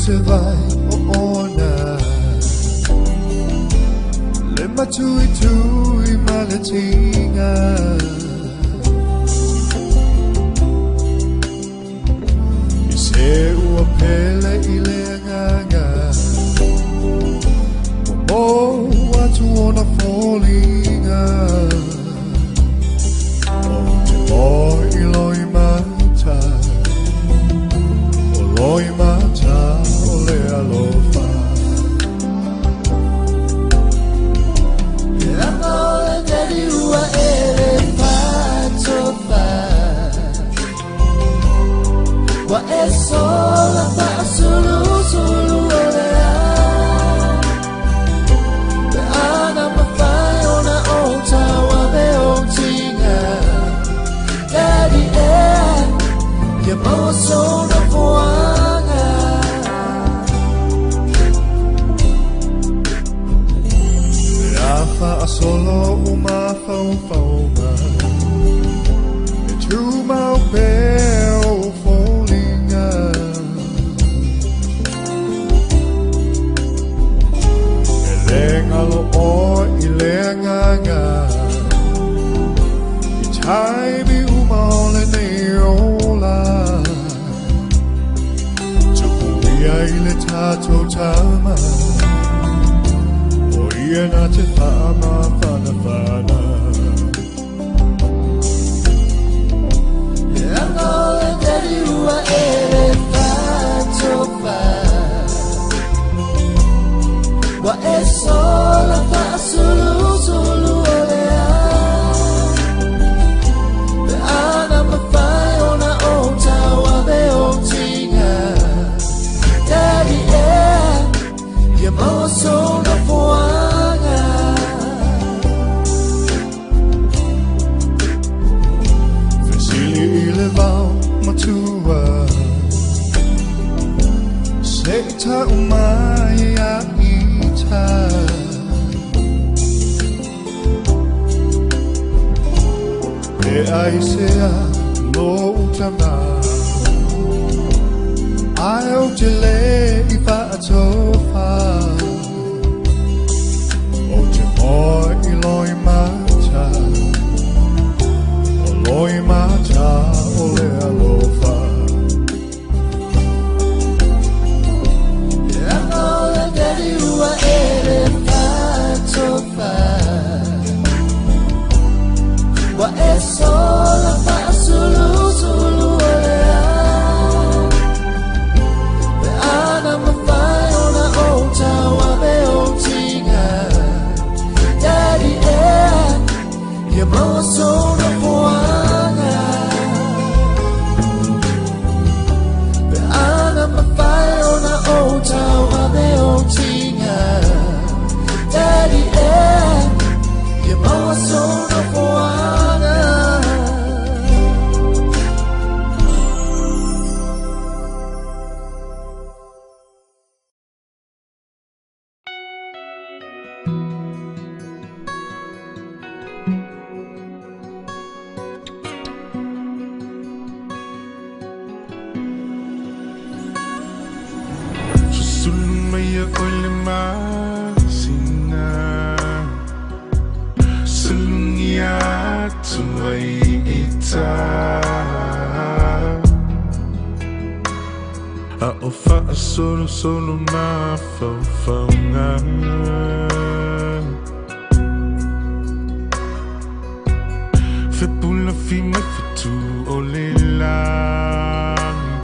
se vai ona le matui tui malatinga se ua pele I le nganga mo atu ona fallinga o te moi loi mata o loi mata o le alofa e anga o le neri ua ere patofa wa e sola pa sulu sulu olea pe ana mawhai ona o tawa me o tinga daddy ya maua sona poanga Rafa a solo uma faufauma e tu mau peo fallinga e lenga lo o I lenganga I taimi uma ole neola tukuia I le tato tama o ia na te whaama whana whana e anga o le neri ua ere patofa wa e sola pa sulu sulu olea pe ana mawhai ona o tawa me o tinga daddy ya maua sona poanga Vesili I le vau matua se ta umai a ita e ai sea no utama ai o te le I whaatofa o te moi I loi mata o loi mata o le alofa e anga o le neri ua ere patofa wa e sola pa sulu sulu olea pe ana mawhai ona o tawa me o tinga daddy ya maua sona poanga pe ana mawhai ona o tawa me o tinga daddy ya maua sona poanga Susulumaya ole masina Sulungia tuai ita A ofa solo solo na faufaunga Fe pula fi mai fitu ole langi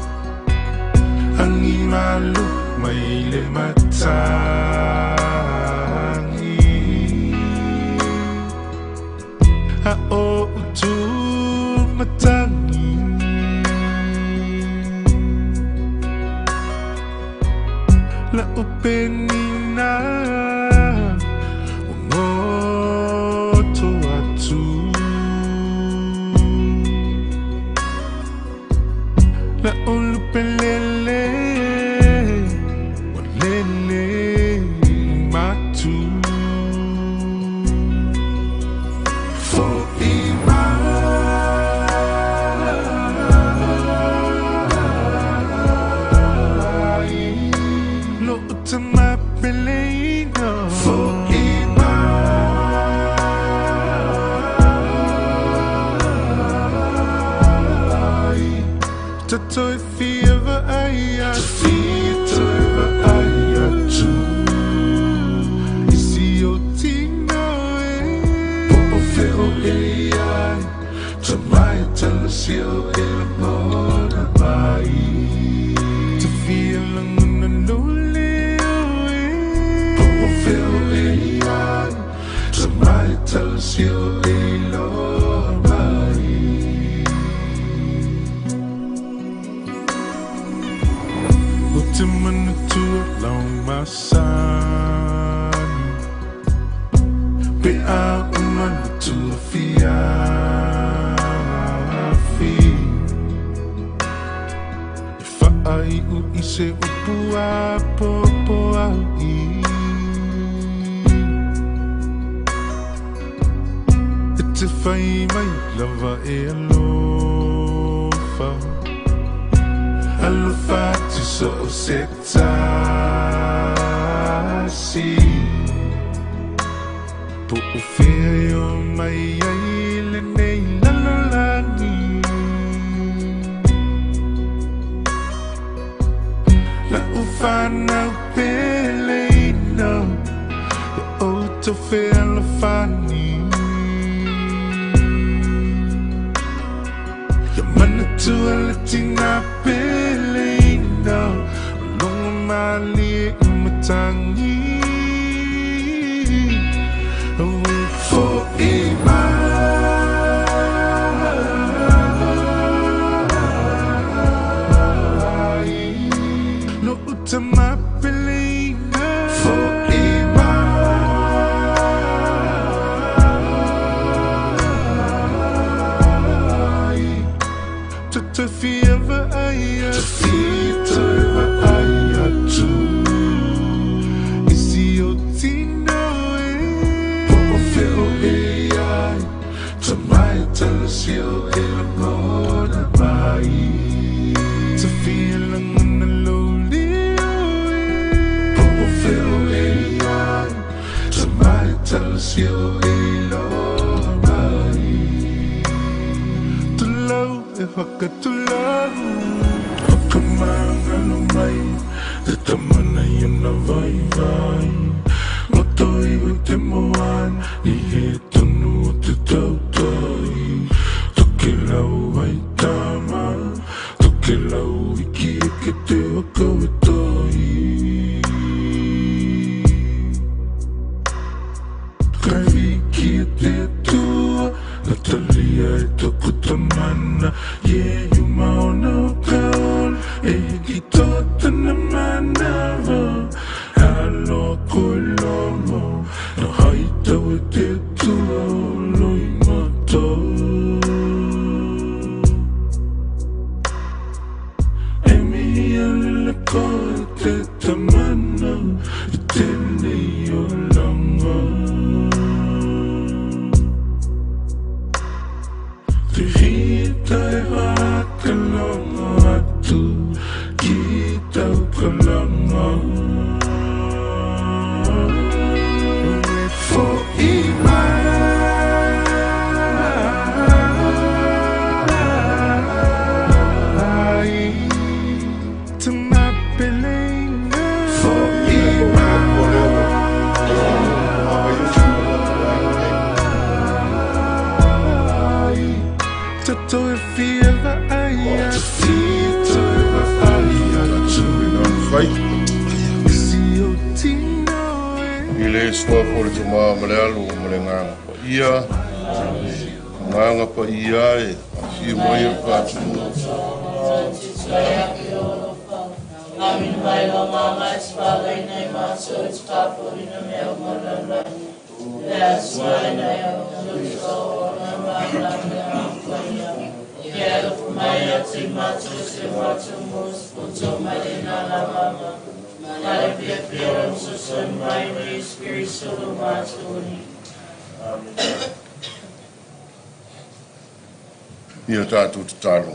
Angi malu mai le matangi A o utu matangi La openina Ngoto atu La olupelele Walele matu For Iman Tato e fieva aia Tito eva aia tu Isi o tino e Po feo e ai Tamai tala sio e la mona mai Te fia languna lule o e Po feo e ai Tamai tala sio e lo Timana to along my side Be out umana to la fiafi If I u ise upua popo ai It's if I my lava e alofa Alufati so sektasi Po ufeo mai aile nei lalolani La ufana peleino La oto fe alufani Yamana tu alatina peleino Long mali umatangi For imai Lo utama peleino For imai Te fieva aia Te fieva aia tu Isi o tino e Po feo e ai Tamai tala sio e la mona mai Te fia languna loli o e Po feo e ai Tamai tala sio e lo mai Tulau e haka tulau Hakamanga no mai Te tamana yana vai vai Matoi o te moan I he tonu o te tautoi Toke lau ai tama Toke lau I ki e ke te waka e toi Kai ki e te tua Natalia e toku tamana Yeah, you mauna o kaol E ki tōtana manava Halo koe lomo No haitau e te tua Loi matou E mihi alele koe te tamana I tēnei o langa Te hita e haka longa atu Ki tau kalanga For imai Te mapeleina For imai Tato e fieva aia Tito eva aia Si o tino e I le sua pole te maa male alu male nganga pa ia Nganga pa ia e Si mai e pātunu Amin mai lo mama espaga nei maso scapo in meo morana That's why I am so mama Quero mai ati macho se macho mus puto marina la mama Mare pia pia so son mai ni spirit solo macho ni Ia tātou te tālo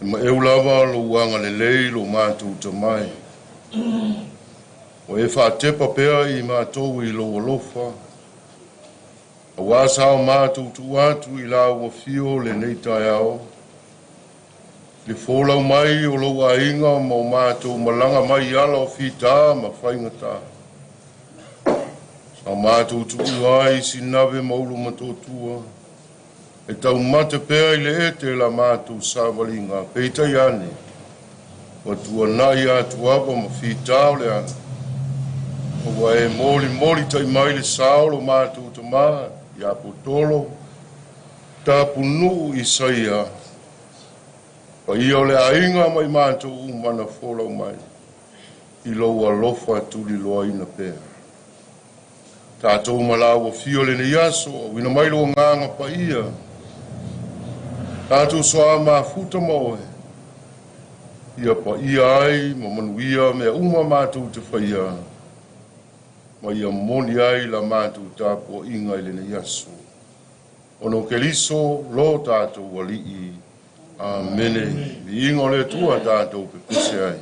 Ma e ulawa lo wanga le lei lo mātou te mai O e whātepa pēa I mātou I lo alofa A wāsao mātou tu atu I la ua fio le nei tai ao Le fōlau mai o lo ainga mo mātou malanga mai ala o whita ma whaingata. Sa mātou tuku ai sinawe maulu matotua. E tau mate pēa i le ete la mātou sāwalinga. Peitai ane. Wa tua nai atu apa ma whita o le ana. Wa e moli tai mai le saolo mātou tamā. Ia Puatolo Tapunu'u Isaia. Pa ia o le ainga mai mātou umana wholau mai. I loa lofa tuli loa ina pēr. Tātou malawa fio le ne yaso, wina mai loa nganga pa ia. Tātou soa mā futa moe. Ia pa ia ai, ma manuia mea uma mātou te whaia. Ma ia moni ai la mātou tāpua inga i le ne yaso. Ono keliso lo tātou wali'i. Amene. I ingo le tua tātou pepese ai.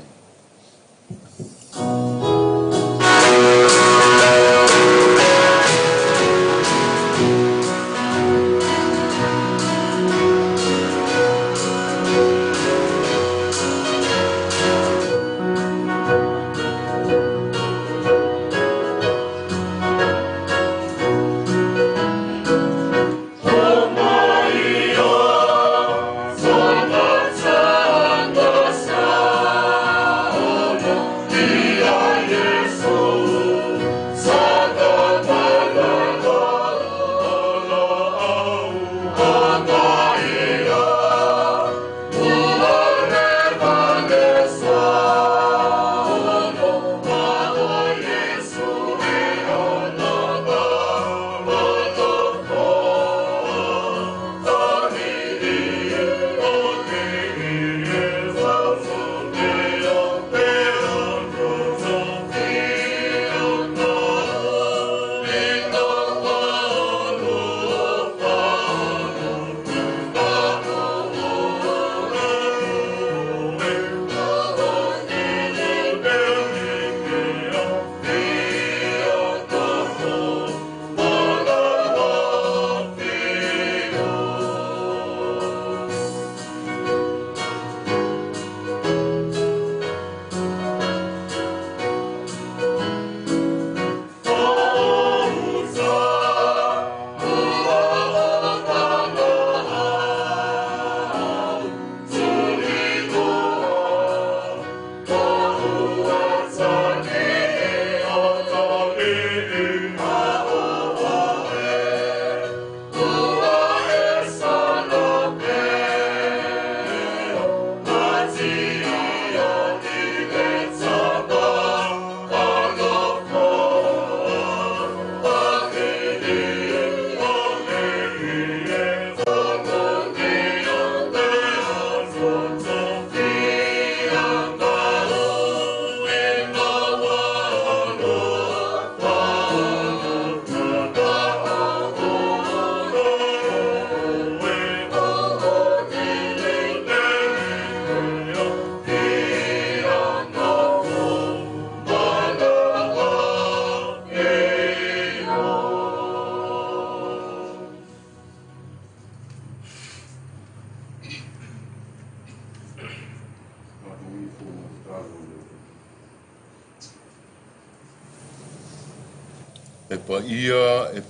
E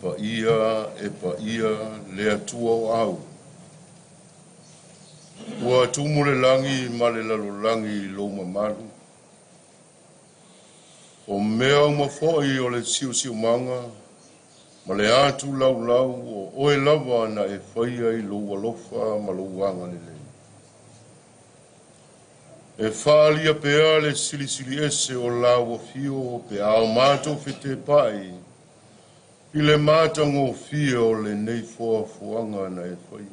pa ia, le atua o au. Ua tumu le langi, ma le lalo langi lo mamalu. O mea umafoi o le siu manga, ma le atu lau o oe lava na e whaia i lo walofa ma lo wanga le lei. E whaalia pea le sili ese o lau o fio, pe ao mātou fete pai, I le mātango fia o le nei fuanga na e whai.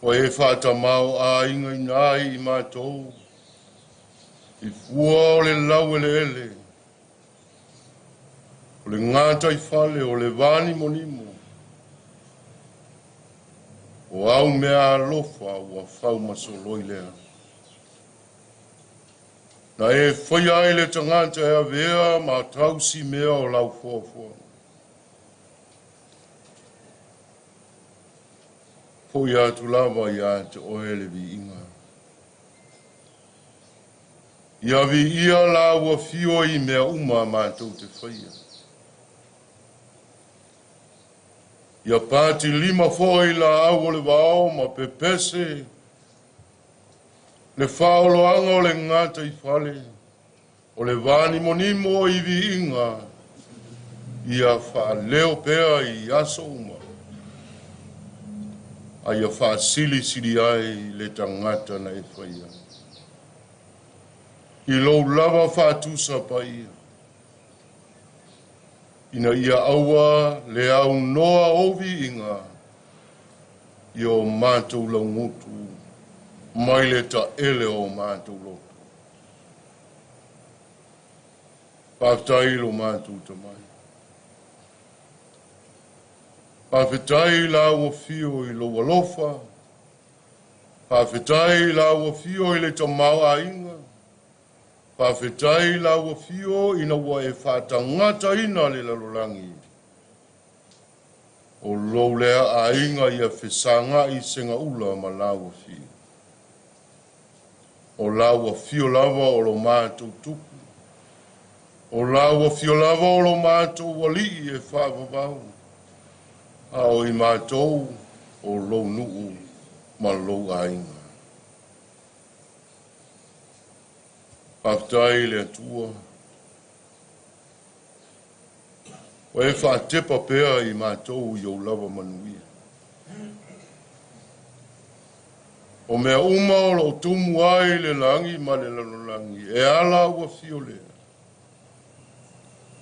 O e whata mau a inga I mātou. I fua o le lau ele. O le ngāta I whale o le vani monimo. O au mea alofa ua whau masoloi lea. Na e whai ai le tangata e avea ma tausi mea o lau fuafua. Fo ia tu lava ia te oele vi inga. Ia vi ia la ua fio I mea uma mātou te whaia. Ia pāti 5 foi la au o le wao ma pepese. Le whaoloanga o le ngata I whale. O le vani monimo I vi inga. Ia wha leo pea I aso uma. A ia wha sili sili ai le tangata na e whaia. I lou lava wha tusa pa ia. Ina ia aua le au noa ovi inga. I o mātou lau ngutu. Mai le ta ele o mātou loto. Pātai lo mātou ta mai. Pāwhetai la ua fio I lo walofa. Pāwhetai la ua fio I le tamau a inga. Pāwhetai la ua fio ina ua e whātangata ina le lalolangi. O lou lea a inga ia whesanga I senga ula ma la ua fio. O la ua fio lava o lo mātou tupu. O la ua fio lava o lo mātou wali e whāwawau. A o I mātou o lou nuu ma lou a inga. Pātai le atua. O e whātepa pēa I mātou I o lava manuia. O mea uma o lo tumu ai le langi ma le lalolangi. E ala ua fio lea.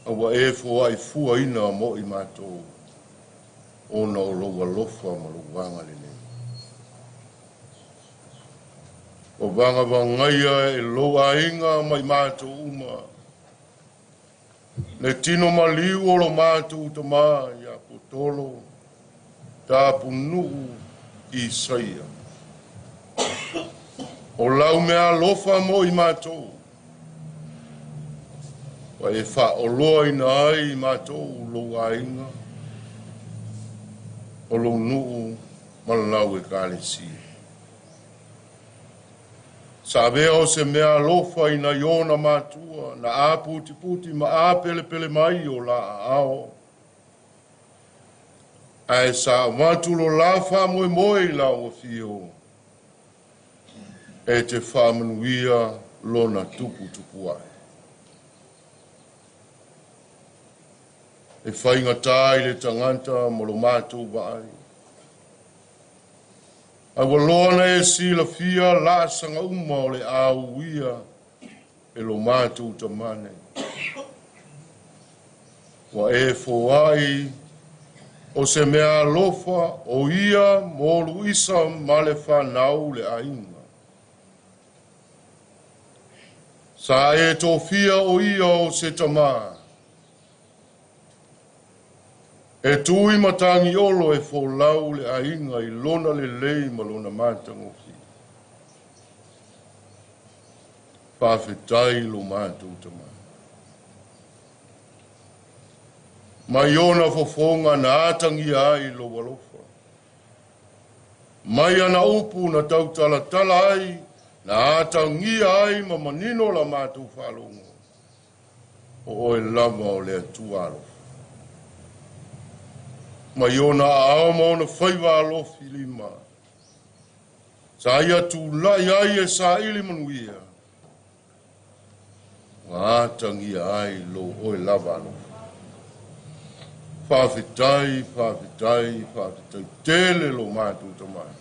Awa e fua I fua ina mo I mātou. O na o lo walofa ma lo wanga le ne. O vanga vangaia e loa inga mai mātou uma. Le tino maliu o lo mātou tama ia Puatolo Tapunu'u Isaia. O lau mea lofa mo I mātou. Wa e wha o loa ina ai I mātou loa inga. O lo nuu malau e kālesi. Sa vea o se mea lofa ina iona mātua, na a puti puti ma a pele pele mai o la ao. Ai sa matulo la wha moe moe la o fio. E te wha manuia lona tupu tupu ai. E whainga tai le tanganta mo lo mātou vai. Ai waloana e sila fia la sanga uma o le au ia e lo mātou tamane. Wa e foai o se mea lofa o ia mo luisa ma le whanau le ainga. Sa e tofia o ia o se tamaa. E tui matangi olo e fo lau le ainga I lona le lei ma lona mātango fi. Pāwhetai lo mātou tama. Mai ona fofonga na atangi ai lo walofa. Mai ana upu na tautala tala ai na atangi ai ma manino la mātou whalongo. O oe lava o le atua alofa. Ma iona ao maona whaiwa alofi lima. Sa ia tu lai ai e sa ili manuia. Wātangi ai lo oe lava alofi. Whawhetai, whawhetai, whawhetai. Tele lo mātou tamai.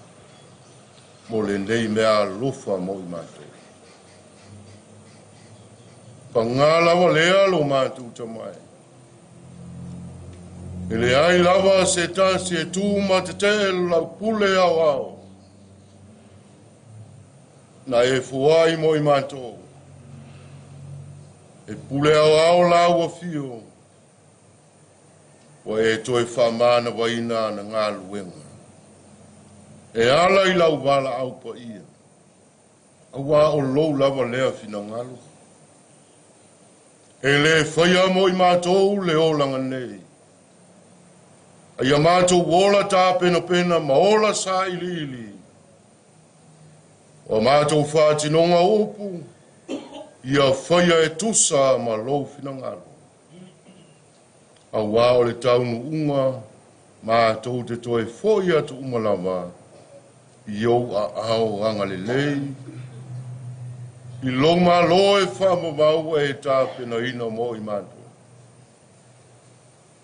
Mo le nei mea lofa mo I mātou. Pangalawa lea lo mātou tamai. Ele ai lava se tasi e tūma te te lau pule au au. Na e fuai mo I mātou. E pule au au lau a fio. Wa e toi whamana waina na ngā luenga. E ala I lau wala au pa ia. Awa o lou lava lea fina ngalu. E le whaia mo I mātou le olanga nei. Ai a mātou wola tā pena pena ma ola sa ili ili. O mātou whātinonga upu, ia whaia e tusa ma lou finangalo. A wā o le taunu unga, mātou te toe foi atu umalama, iou a ao anga le lei, i longa loe whamamau e tā pena ina mo i mātou.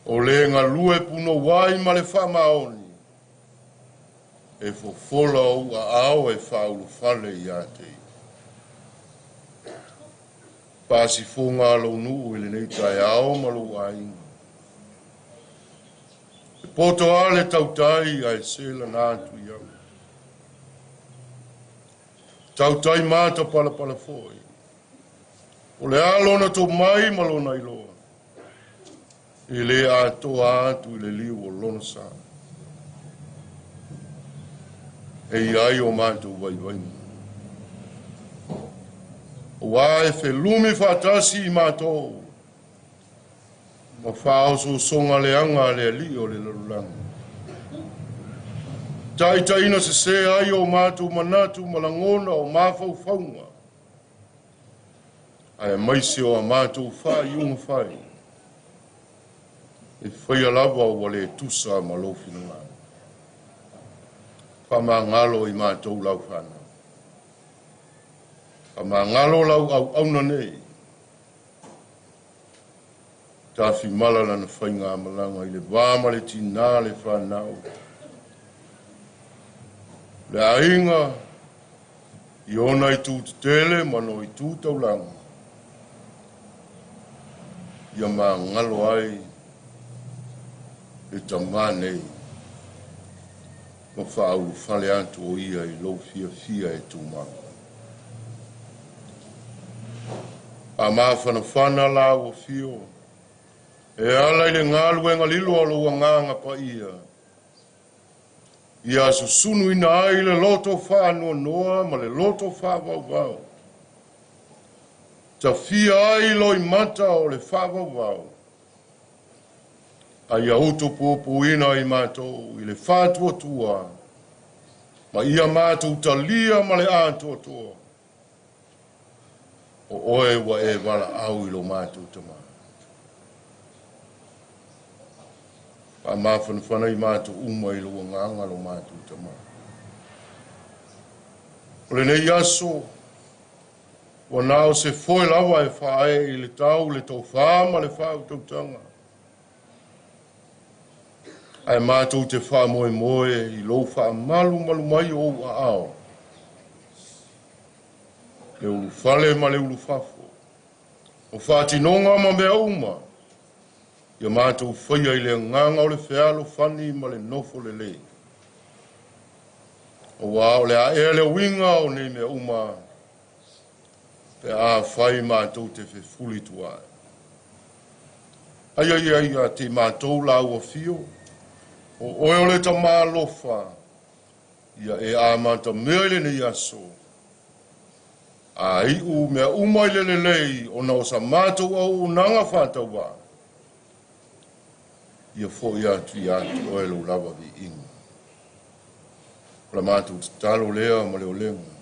O le ngā lue puno wai ma le whamaoni, e fofola o a ao e whaulu whale i ate. Pasi whonga lo nuu ili nei tai ao malu ainga. E poto ale tautai ai sela nātu iau. Tautai mata pala pala foi. O le alona to mai malona iloa. I le atoa atu i le liu o lona sa. E iai o mātou vai vai. O wae fe lumi whatasi i mātou. Ma whao so songa le anga le li o le larulanga. Tai taina se ai o mātou manatu malangona o mawhau whaunga. Ai maise o a mātou whai unga whai. E whaia lava o wale tusa ma lofina ngā. Whama ngalo i mātou lau whana. Whama ngalo lau au auna nei. Tāwhi malala na whainga amalanga i le wāma le tina le whanau. Le ainga i ona i tūtu tele mano i tūtau langa. Ia mā ngalo ai e tamanei ma whaau whale atu o ia i lau fia fia e tūmanga. A mā whana la o fio, e ala i le ngālu e ngalilo alo ua nganga pa ia. Ia susunu ina ai le loto whanua noa ma le loto whawau wau. Ta fia ai loi mata o le whawau wau. Ai auto popo ina i mātou i le whātua tua, ma ia mātou talia ma le ātua tua. O oe wa e wala au i lo mātou tama. Pa mawhanawhana i mātou uma i lo nganga lo mātou tama. O le nei aso, wa nao se foi lawa e whae i le tau le tau whama le whāu tautanga. Ai mātou te wha moe moe i lou wha malu mai o a ao. Le ulu whale ma le ulu whafo. O whātinonga ma mea uma. Ia mātou whaia i le nganga o le whealo whani ma le nofo le lei. O wao le a ea le winga o nei mea uma. Pe a whai mātou te whe fuli tuai. Ai te mātou la ua fio. O oe le ta mālofa, ia e āmata mea le nei aso. A iu mea umai le lei, o na osa mātou au unanga whātau wā. Ia fo ia tu oe lo lava vi inga. Ola mātou te talo lea ma leo lenga.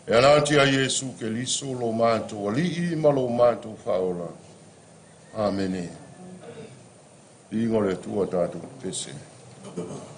E anati a Iesu ke liso lo mātou, ali i ma lo mātou whaola. Amene. Ingo le tua tātou pese. Oh,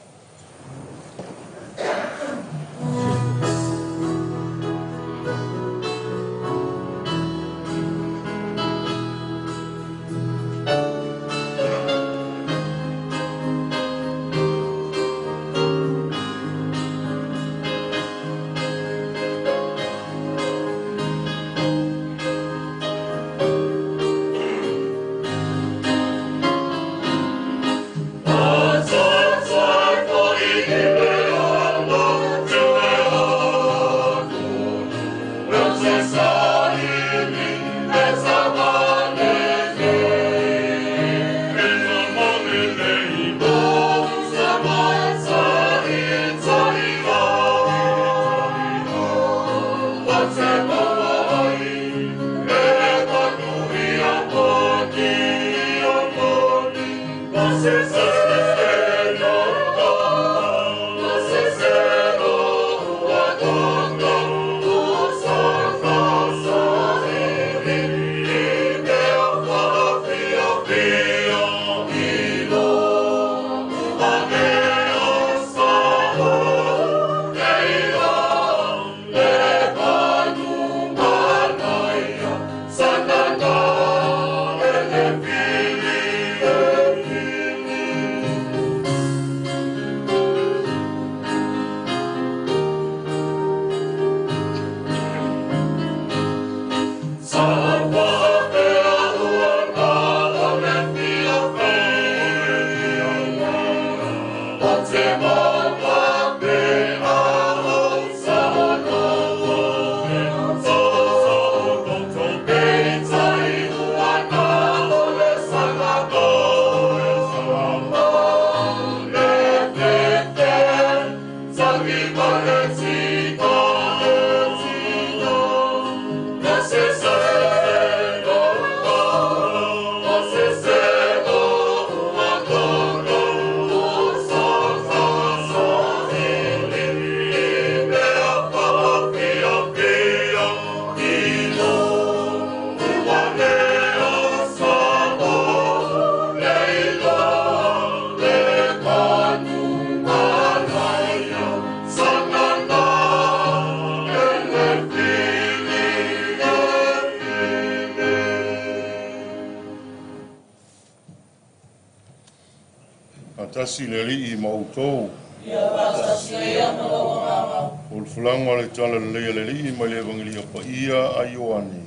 Tasi le li I mautou. Ia pasasi ia malo mama. O le fulanga le tala le li I mai le evangelia pa ia a Ioane.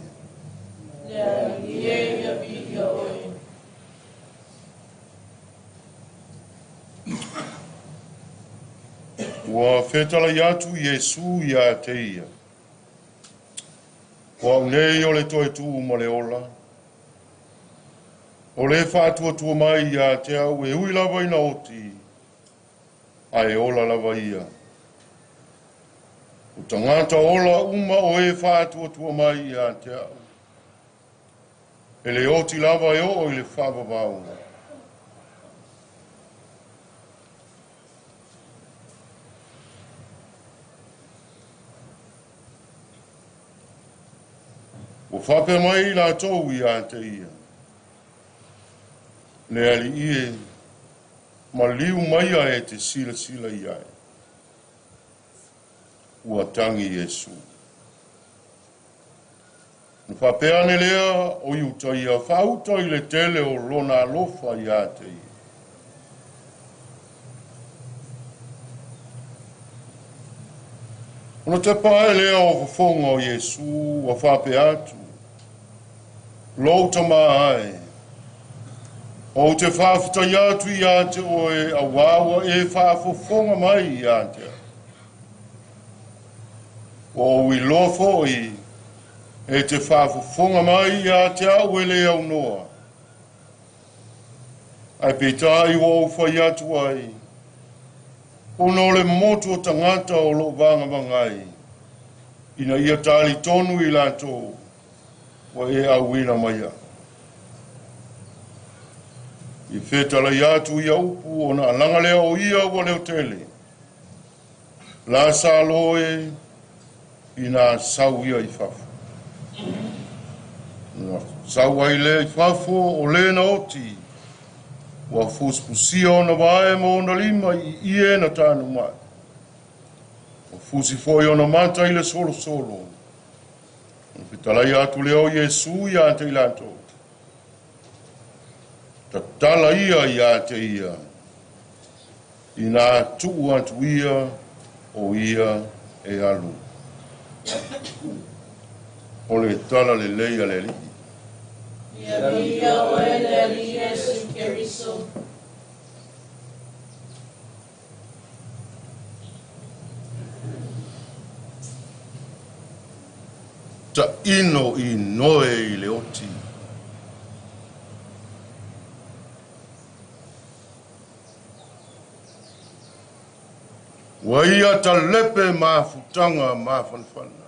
Ia ia bi ia oi. Ua whetala iatu Iesu ia te ia. Ua unei o le toe tu ma le ola. O le whātua tua mai ia te au e ui lava ina oti. A e ola lava ia. O tangata ola uma o e whātua tua mai ia te au. E le oti lava e o le whāpapau. O whape mai la tau ia te ia. Le ali ie, ma liu mai e te sila sila ia. Ua tangi Iesu. Na whapea ne lea o iuta ia, whauta I le tele o lona alofa ia te ia. Ona te pae lea o whafonga o Iesu, wa whapea atu. Louta maa o te whawhita iatu ia te oe a wawa e whawhafonga mai ia te. O ui lofo I e te whawhafonga mai ia te au e le au noa. Ai petai o whai atu ai. Ono le motu o tangata o lo vanga mangai. Ina ia tali tonu I lato. Wa e au ina maia. I whetala iatu ia upu o na alanga lea o ia ua leo tele. La sa loe I na sau ia I fafu. Na sau ai lea I fafu o le na oti. Wa fuspusia o na vae mo na lima I ie na tanu mai. Wa fusi foi o na mata I le solo solo. I whetala iatu leo Iesu ia te ilanto. Ta tala ia te ia. I nā tuu atu ia o ia e alu. O le tala le leia le li. Ia o e le li Iesu Keriso. Ta ino I noe I le oti. Wa ia ta lepe mafutanga mafanfana.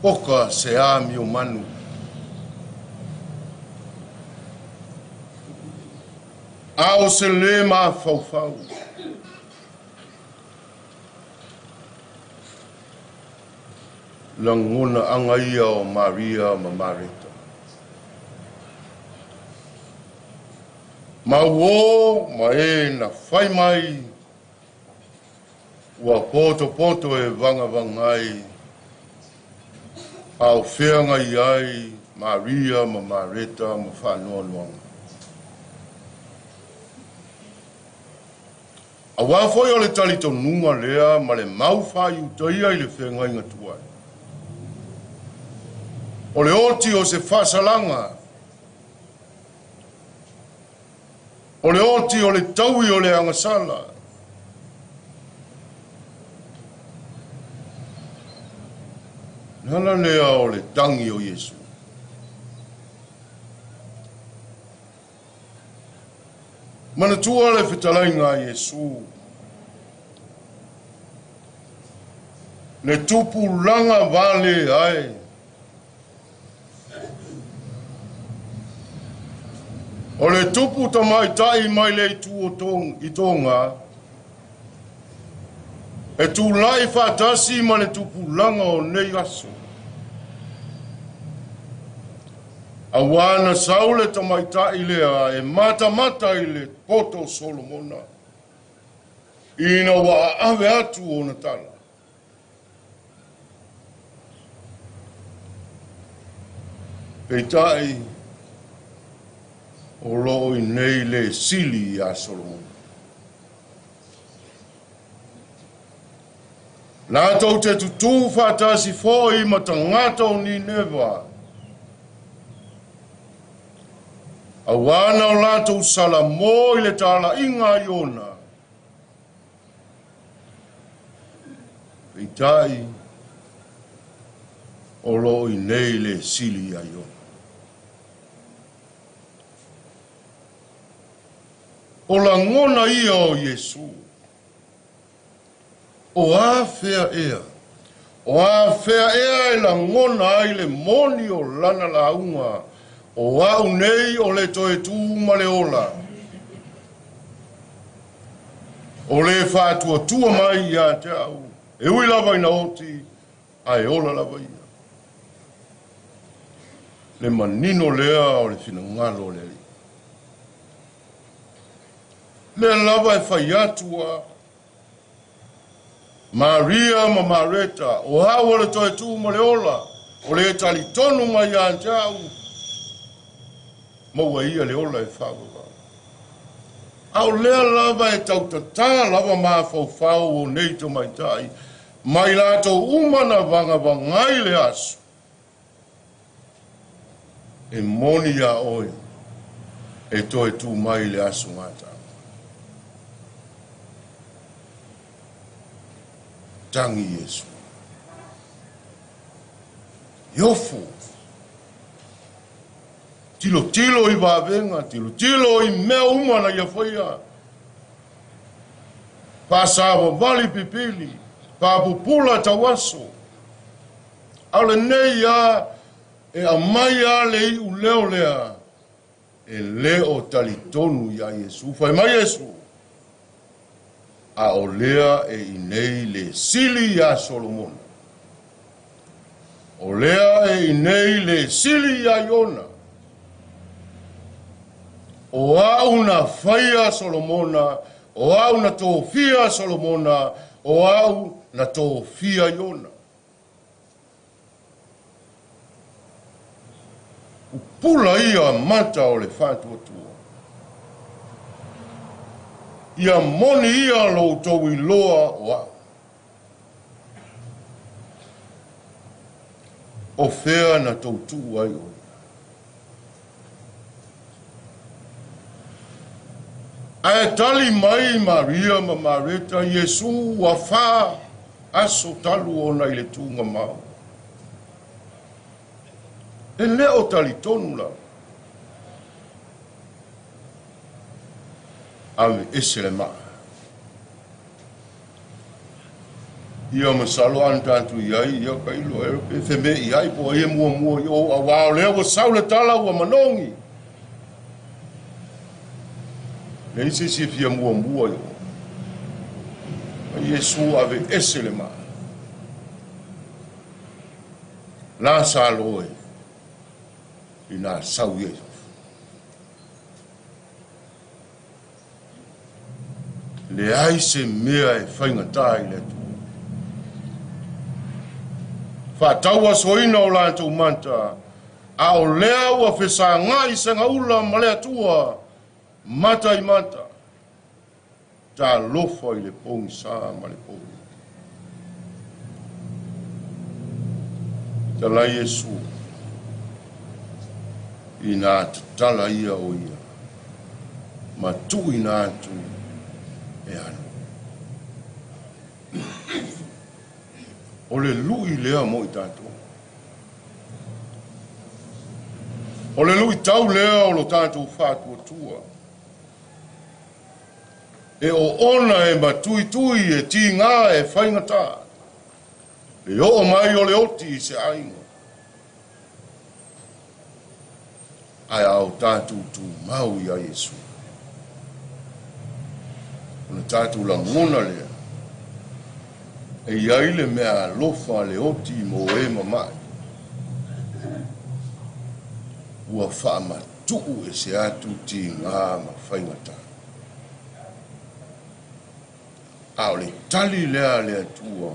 Oka se ami o manu. Ao se le mafaufau. Langona anga ia o Maria ma Marita. Ma wo ma e na whai mai ua poto e vanga vangai au whianga I ai Maria ma Marita ma whanua nuanga. A wafoi o le talito nunga lea ma le mau whai utaia I le whenga inga tuai. O le oti o se whasalanga. O le oti o le taui o le angasala. Nana lea o le tangi o Iesu. Manatua le fitalainga Iesu. Le tupu langa vale ai. O le tupu tamaitai mai le i tonga. E tu lai whatasi ma le tupu langa o nei aso. A wana saule tamaitai lea e mata i le poto Solomona. Ina wa ave atu o na tala. Peitai o loo i nei le sili a Solomona. Lātou te tutu whatasi fōi ma tangata o ni newa. A wana o lātou sala mō i le tāla inga iona. Peitai o loo i nei le sili a iona. O la ngona ia o Iesu. O a fea ea. O a fea ea e la ngona ai le moni o lana la unga. O a unei o le toe tū ma le ola. O le whātua tua mai ia te au. E ui lava ina oti, a e ola lava ia. Le manino lea o le fina ngalo le li. Le lava e whai atua. Maria ma Mareta, o hawa le toe tū ma le ola. O le tali tonu mai ia te au. Maua ia le ola e whawa. Au lea lava e tautatā lava maa whau o nei to mai tai. Mai lato umana vanga vangai le asu. E moni a oi. E toe tū mai le asu ngata. Tangi Iesu. Iofu. Tilo i wawenga, tilo i mea umana ia whaia. Pasawa vali pipili, papupula tawaso. Ale nei a, e a mai a le i u leo lea, e leo talitonu ia Iesu. Whai mai Iesu. A o lea e i nei le sili ia Solomona. O lea e i nei le sili ia Iona. O au na whaia Solomona, o au na tōwhia Solomona, o au na tōwhia Iona. Upula ia mata o le whātua tua. Ia moni ia lo tau i loa o au. O whea na tautu ai o. Ae tali mai Maria ma Mareta, Iesu wa wha aso talu o nei le tūnga mau. E leo tali tonu la. Ave ese le maa. Ia masalo antantu iai, ia kailo e wheme iai po e mua i o awao lea wa saule tala ua manongi. Le isi si fia mua i o. Iesu ave ese le maa. La salo e. Ina sau Iesu. Le ai se mea e whaingatai le tu. Whataua soina o lātou manta, a o lea ua whesa ngai sanga ula ma lea tua, mata i mata. Tā lofa i le pongi sā ma le pongi. Tala Iesu, i nā tala ia o ia, ma tu i nā tu e anu. O le lui lea mo i tātou. O le lui tau lea o lo tātou whātua tua. E o ona e matui tui e ti ngā e whaingata. E o mai o le oti i se ainga. Ai au tātou tu mau i a Yesu. Ona tātou la ngona lea. E iai le mea lofa le oti mo e mamai. Ua wha matu e se atu ti ngā ma whaingata. Ao le tali lea lea tua.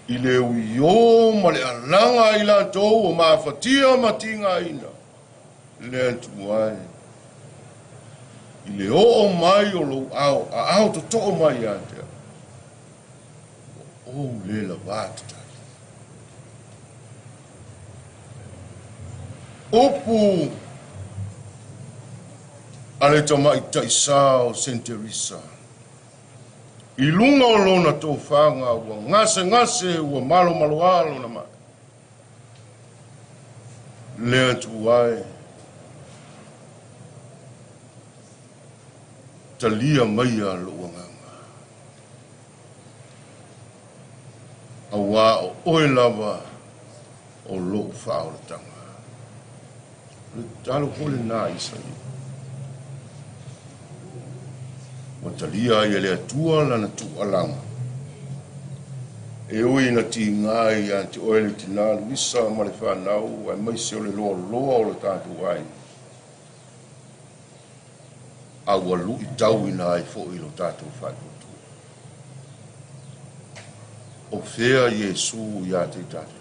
I le uio ma le alanga i la tau o mawhatia ma tinga ina. Lea tuai. I le o mai o lo au, a au to to mai a te. O le la vata. Opu ale tamai taisao senterisa. I lunga o lona tō whanga ua ngase ua malo alo na mai. Lea tuai. Talia mai a loa nganga. Awa o oe lava o loo whaoratanga. Le talo hole nā isa i. Wa talia i le atua lana tu alanga. E oi na ti ngai a te oe le tina luisa ma le whanau ai maise o le loa o le tātu ai. Aua lu i tau ina ai fo i lo tātu whatutu. O whea Yesu i a te tātu.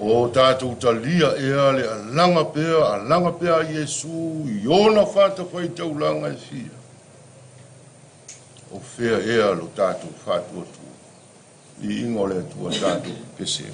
O tātou talia ea le alanga pea Yesu i ona whata whai taulanga e fia. O whea ea lo tātou whatu atu. I ingo le atua tātou pese.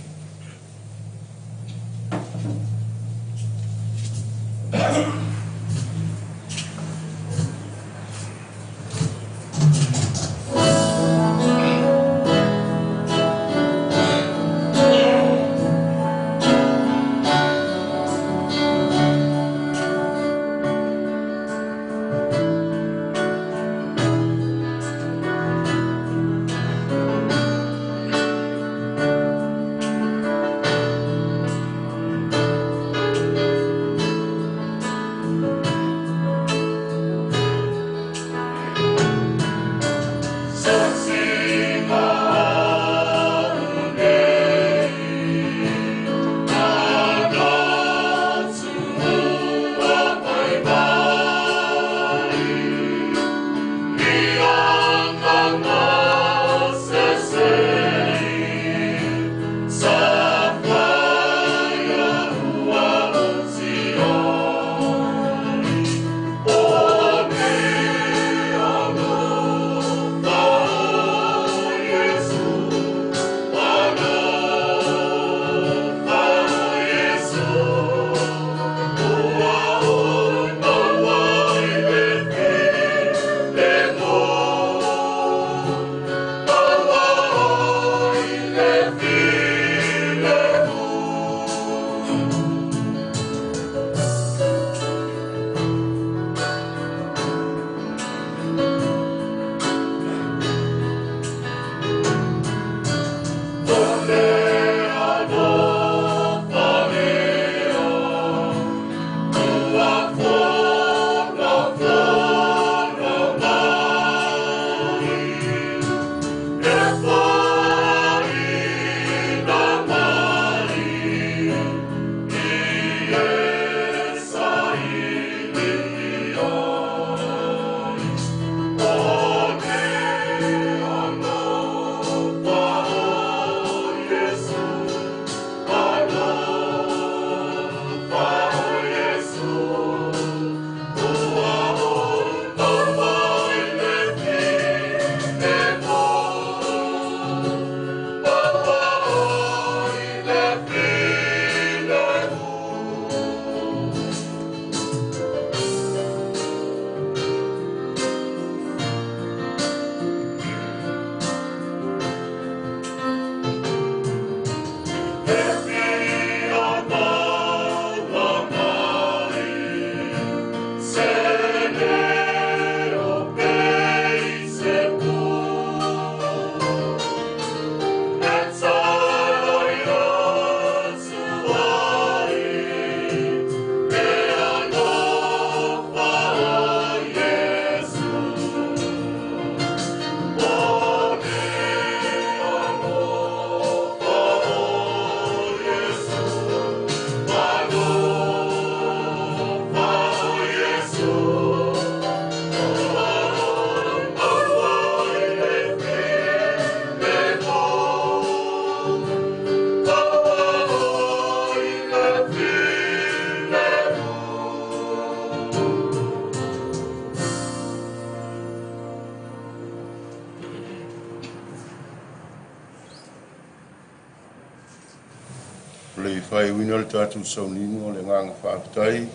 le fai wina le tatu saunino le nganga whaapitai,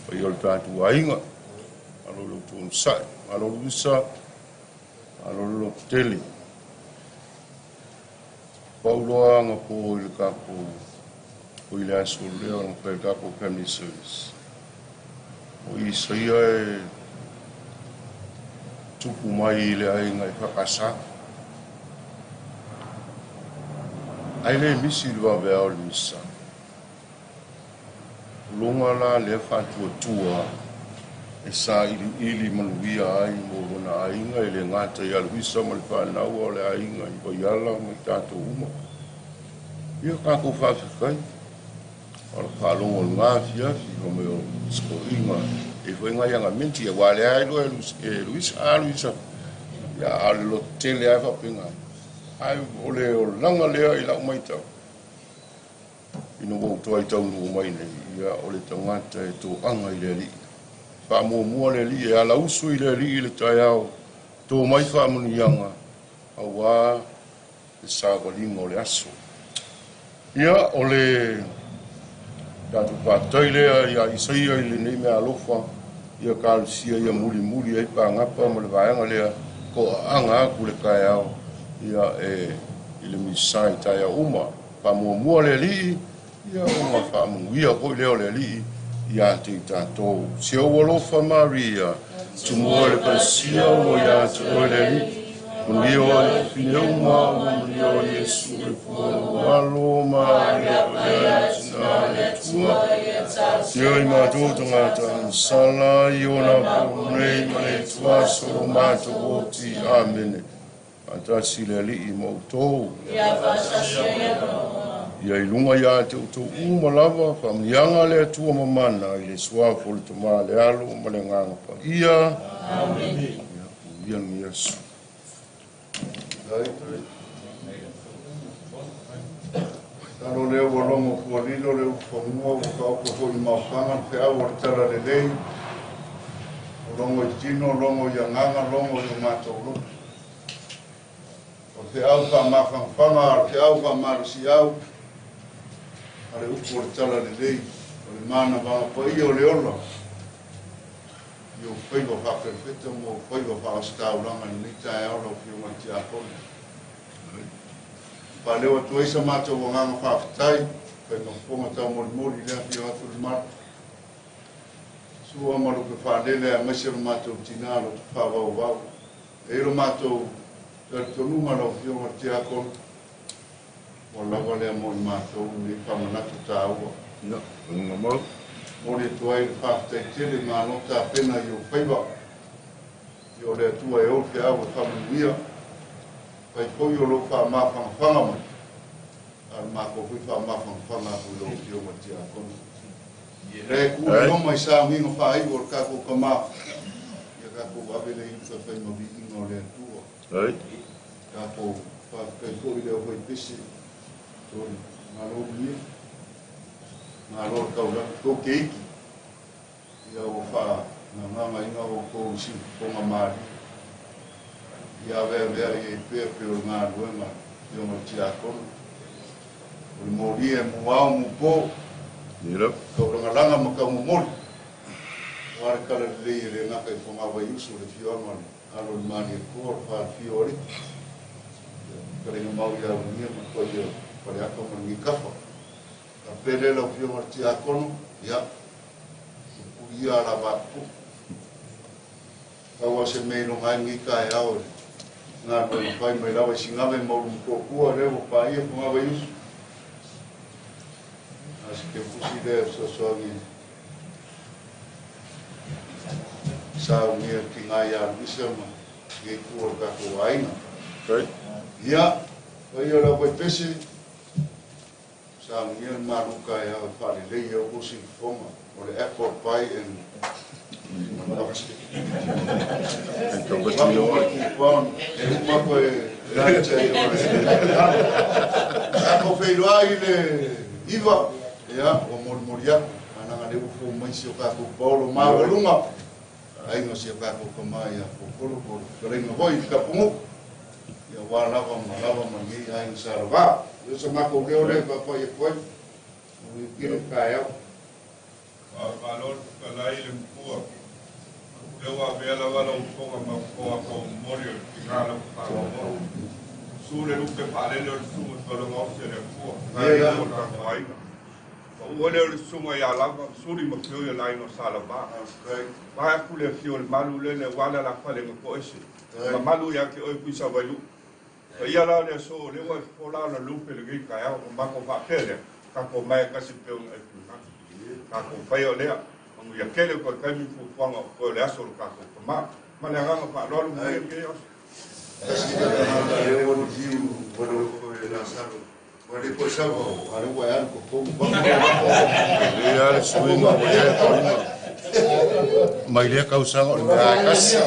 pai o le tatu ainga, alo lo tūn sai, alo lusa, alo lo teli. Pauloa nga po i le kapo, po i le aso leo nga pai kapo family service. O i saia e tupu mai i le ainga i whakasaka. Ai le misi lua vea o le misa. Longa la le whatua tua e sa ili manuia ai mo wana ainga i le ngata i aluisa ma le whanau o le ainga i boiala mai tato uma. Ia kako whawhikai. O le whalongo le ngāwhia fi o me o skoringa e whainga ianga menti e wale ai lo e luisa a luisa. Ia ale lo tele ai whapinga. Ai o le o langa lea i lau mai tau. Ino wau toa i tau nuu mai nei, ia o le tangata e tō anga i le li. Wha mua le li e ala usu i le li i le tai au. Tō mai wha muni anga, au wā le sāwalinga o le aso. Ia o le tātu pātai lea ia isaia i le nei mea alofa, ia kālusia ia muli ai pāngapa mo le vāanga lea, ko anga aku le kai au. Ia i le misai tai a uma, wha mua le li, ia uma wha munguia hoi leo le li, ia te tātou. Se o walofa Maria, tu mua le pasia o ia te oi le li, mungia o le fine uma, mungia o Yesu le fuo, alo Maria, lea tina le tua, ia i mātou tangata, sala i ona po nei ma le tua, soro mātou o ti, amene. Atasi le li i mautou. Ia whasasio ia roa. Ia i lunga ia te utou umalawa, whamnianga le atua mamana i le suafo le toma le alo ma le nganga pa. Ia. Amen. Ia ni Yesu. Tano leo walongo kualilo leo whamua wakauko hoi maupanga te au wartara le lei. Longo i tino, longo i anganga, longo i matou lupu. O te au ka mawhangwhanga, te au ka marasi au, ale upo le tala le lei, o le mana wanga pa i o le ola. I o whaiwa whakawheta mo whaiwa whakastauranga ni nita e aula o whiunga ti a kone. Pa leo atu eisa mātou o nganga whawhetai, whainga whonga tau mori lea whio atu le mara. Sua maru ke whalele a maisero mātou tinaro tu whawau wau. Eiro mātou tonu malo fiona te akon o lawa le mo i mātou ni whamanatu tā ua. Ia, ngā mau. Mo le tuai le whaatai tere ngā nota pena i o whaiwa. I o le atua e o te awa whamanuia. Pai koi o lo whamawhangwhanga mai. Ar māko hui whamawhangwhanga hui lo fiona te akon. Re kua noma i sā mingo whai o kako kamā. Ia kako wawele i ka whaima vi ingo le atua. Ai. Kako kai koi leo hoi pese. Tori, ngā lo mia. Ngā lo kaula, ko keiki. Ia o wha, ngā ngama inga o ko usi, ko ngā maari. Ia vea i e pēr pēr ngā ruenga, i o mati a kono. O le mori e muao mu pō. Nira. Kau rangalanga ma kau mumori. Ware kala le i le ngaka i whonga Vaiusu le fioanga le. Alo le mani e kua, wha fiori. Kare ngā mau i au nia ma kua i pare ako ma ngi kafa. Ka pere lau fionga ti a kono, ia. Ia la vapu. Kaua se meino ngai ngi ka e au. Ngā koi whai mai lawa singawe mauru mkokua rewo pa ia whonga Vaiusu. Asi ke pusi leo sa soangi. Sao ngia ki ngai a luisa ma. Nge kua kako aina. Right. Ia, kai ora koe pese. Sao ngia maruka e au whare lei au kusi whonga. O le apple pie and lobster. Então, vou te Ako whairua i le iwa, ia, o morimoria, ananga le ufo mai si o kako paulo mawalunga. Ainga si o kako kamai a popolo, ko reinga hoi ka pungu. Ia wā lava ma ngi ainga sarawa. Ia sa mako leo le papa i koe. Kilo kaya. Malon kalai lempua. Lewa vela wala upoka mapoa ko morio tingala pa. Sule lupe pale le sumo tolo ngose le pua. Ai no ta mai. O le sumo ya lava suri mo fio ya lai no sala ba. Vai kule fio le malu le wala la pale ko ese. Ma malu ya ke oi pisa vaiu. Ia la le so le wa fola la lupe le ki kaya o mako fa kele. Ka ko mai ka si pe un e tu. Ka ko pai o le. Ang ia kele ko kai mi fu fanga ko le aso ka ko ma. Ma le nga fa lo mo ke yo. Ia swinga o ia toina. Mai le kausa o me akasi.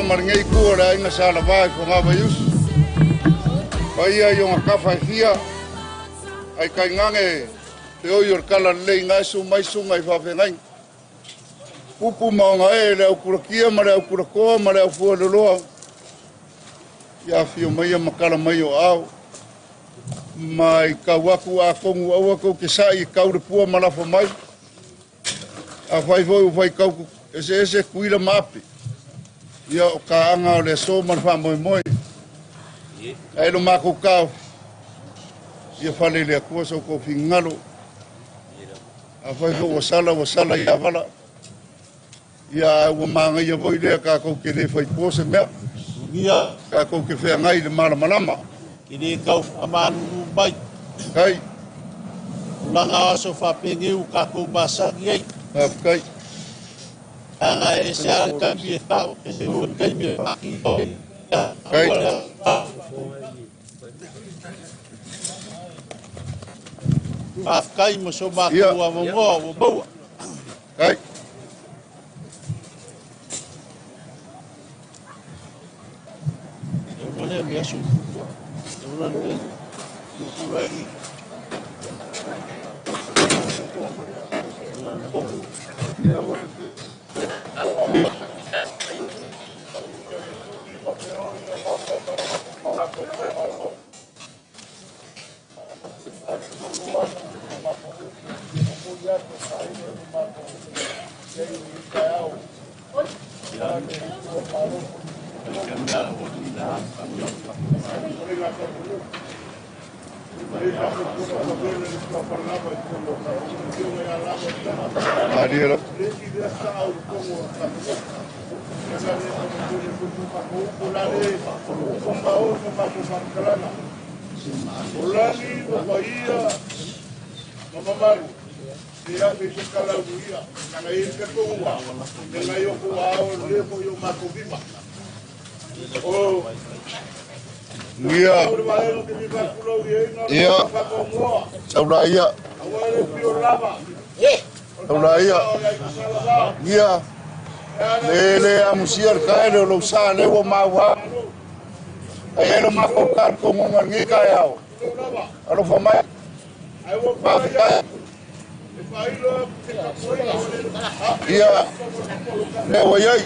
maringai kua rai na sala vai ko nga Vaiusu. Paia yo nga kawhahia. Ai kai ngange te oi or kala lei ngai su mai su ngai whawhengai. Pupu maunga le au kurakia ma le au kurakoa ma le au fualoloa. Ia fio mai makala mai o au. Mai kawaku a kongu au ako ke sai kaure pua malafa mai. A fai foi fai kau ese kuila mapi. Ia o ka anga o le so man fa moi moi. Ai lo mako kau. Ia fale le akua so ko fingalo. A fai foi wasala ia vala. Ia o manga ia voi le ka ko ke le fai pose mea. Ia Ka ko ke fe ngai le mala malama. kini kau amanu bai Kai, langa aso whapenge u kako masaki ei kai. anga e se ala kambi e tau e se ua kambi e paki Kai. Afkai mo so mako Ia. ua mongoa ua baua Kai. e mone me asu e mone me Adiela. Ia. Ia. Saudaya. Saudaya. Ia. Lele amusiar kae lo sa le wo mawa. Ai lo makokar ko mo ngi kayao. Alo famai. Ia. Le wayai.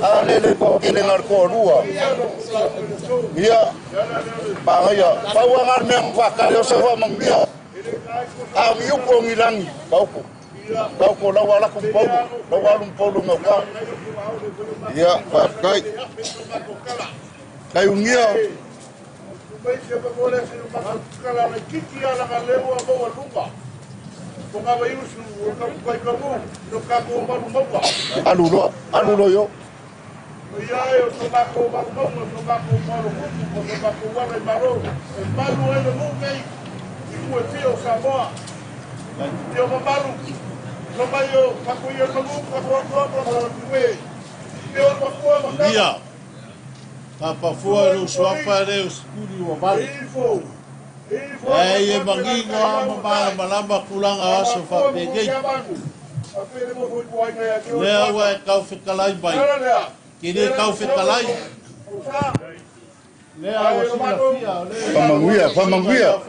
Ale ko kile ngar ko rua. Ia. Bangaya. Bawangar me fakar yo sa mangya. Amiu ko ngilang bauko. Bauko la wala ko paulo. La wala paulo ngaka. Ia, kai. Kai ungia. Alulo yo. Ia Tapafua lo suapa le skuli wa vale e mangingo ama mala malamba kulanga aso whapenge lea wa e kau whikalai bai kene kau whikalai lea wa sila fia Pamanguia.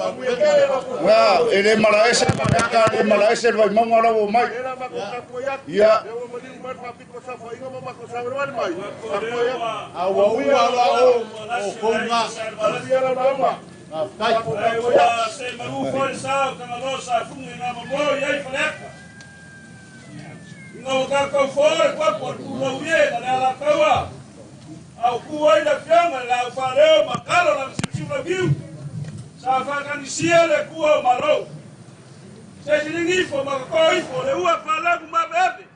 Nga, ele malaese pakaka, ele malaese vai mongala wo mai. Ia. awa ua la o konga kai Não tá com fora, quando o Louie, ela tava. Ao cuai da fiama, lá fareu, macalo, lá se tinha viu. Safa canicia, le cua marou. Se ninguém for, mas coi for, le ua falar com uma bebe.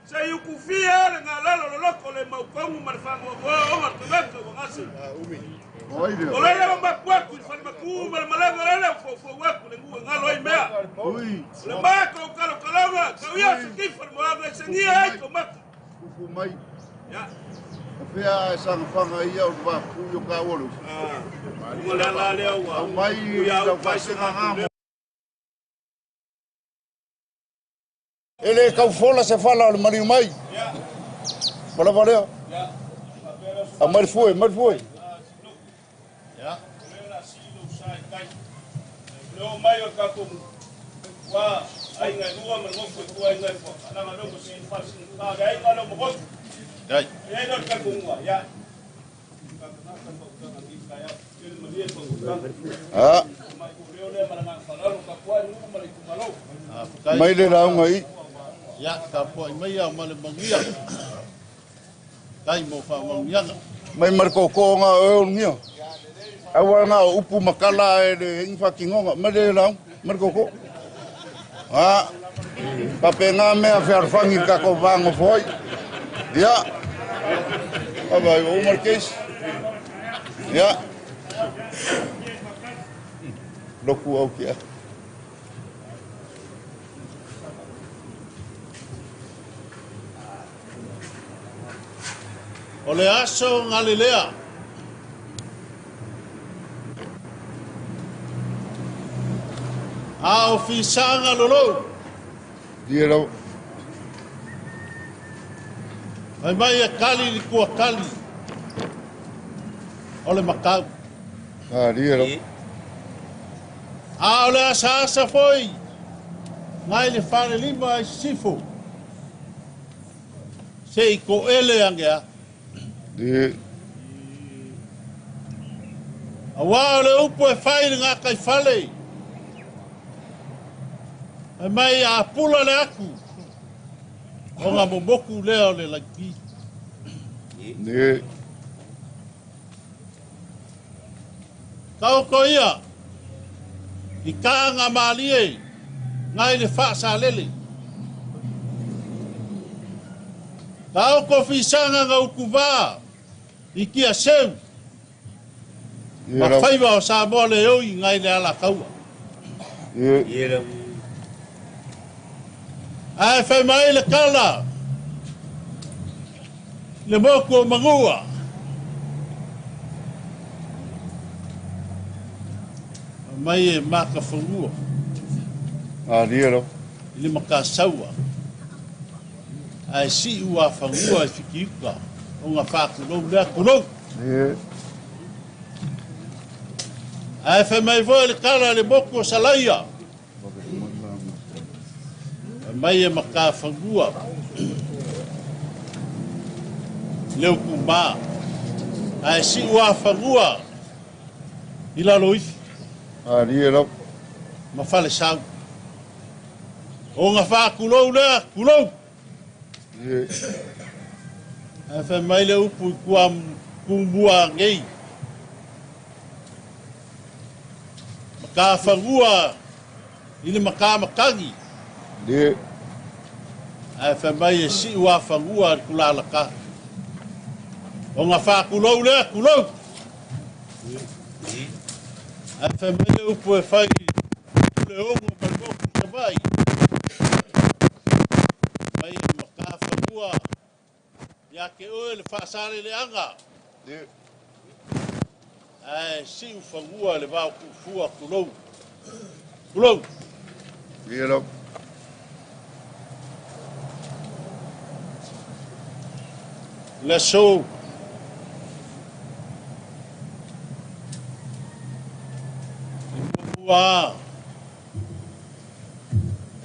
Se o cufia, le ngalalo, loco, le maucão, marfango, o martubeto, o assim. Olha lá, uma quaco, ele faz uma cuba, malaga, olha, foi guaco, le cua, ngalo aí meia. Le maco, o calo, calava, cauia, se quem for, moava, se ninguém aí, o maco. Mai. Ya. Pea sang fanga ia o va ku yo ka wolu. Olha lá, Leo. Mai da fasenga ngamo. Ele ka fola se fala o mari mai. Para para. Amar foi. Ya. Leo mai o ka ko wa ai ngai lua ma ngo ko ai ngai ko ana ma do sin pas ka ga ai ngalo mo ko Dai. ai do ka ko wa ya Ah. Mai le rau ngai. Ya ka po mai ya ma le mangia. Dai mo fa mangia. Mai marco ko nga o ngia. Awa nga upu makala e de infa kingonga. Mai le rau marco ko. Ah. Papenga me a ferfangi ka ko vango foi. Dia. Aba o marquês. Ya. Loku au kia. O le aso Galilea. A ofisanga lolo. Dia rau. Ai mai e kali li kua kali. O le makau. Ah, dia rau. A o le asa foi. Ngai le whare lima ai sifo. Se i ko ele angea. Dia. A wā le upo e whaere ngā kai whale. E mai a pula le aku. O ngā momoku leo le laki. Dia. Kau ko ia. I kā ngā mālie. Ngai le whaasa lele. Kau ko fisanga ngā ukuvā. I kia seu. Ma whaiwa o sa moa le oi ngai le ala kaua. Dia. Ai whai mai le kala. Le moku o mangua. Mai e maka whangua. Ah, dia rau. I le maka saua. Ai si ua whangua e whikiuka. O ngā whākulou lea kulou. Dia. Ai whai mai voe le kala le moku o salaia. Mai e maka whangua. Leo kumā. Ai si ua whangua. I lalo ifi. Ah, dia rau. Ma whale sau. O ngā whākulou lea kulou. Dia. Ai whai mai le upu i kua kumbua ngei. Maka whangua. I le maka makangi. Dia. Ai whai mai e si ua whangua i kulalaka. O ngā whākulou lea kulou. Ai whai mai le upu e whai le ongo malmoku te vai. Mai e maka whangua. Ia ke oe le whaasare le anga. Dia. Ai si u whangua le wau kufua kulou. Kulou. Dia rau. Le so. Ua.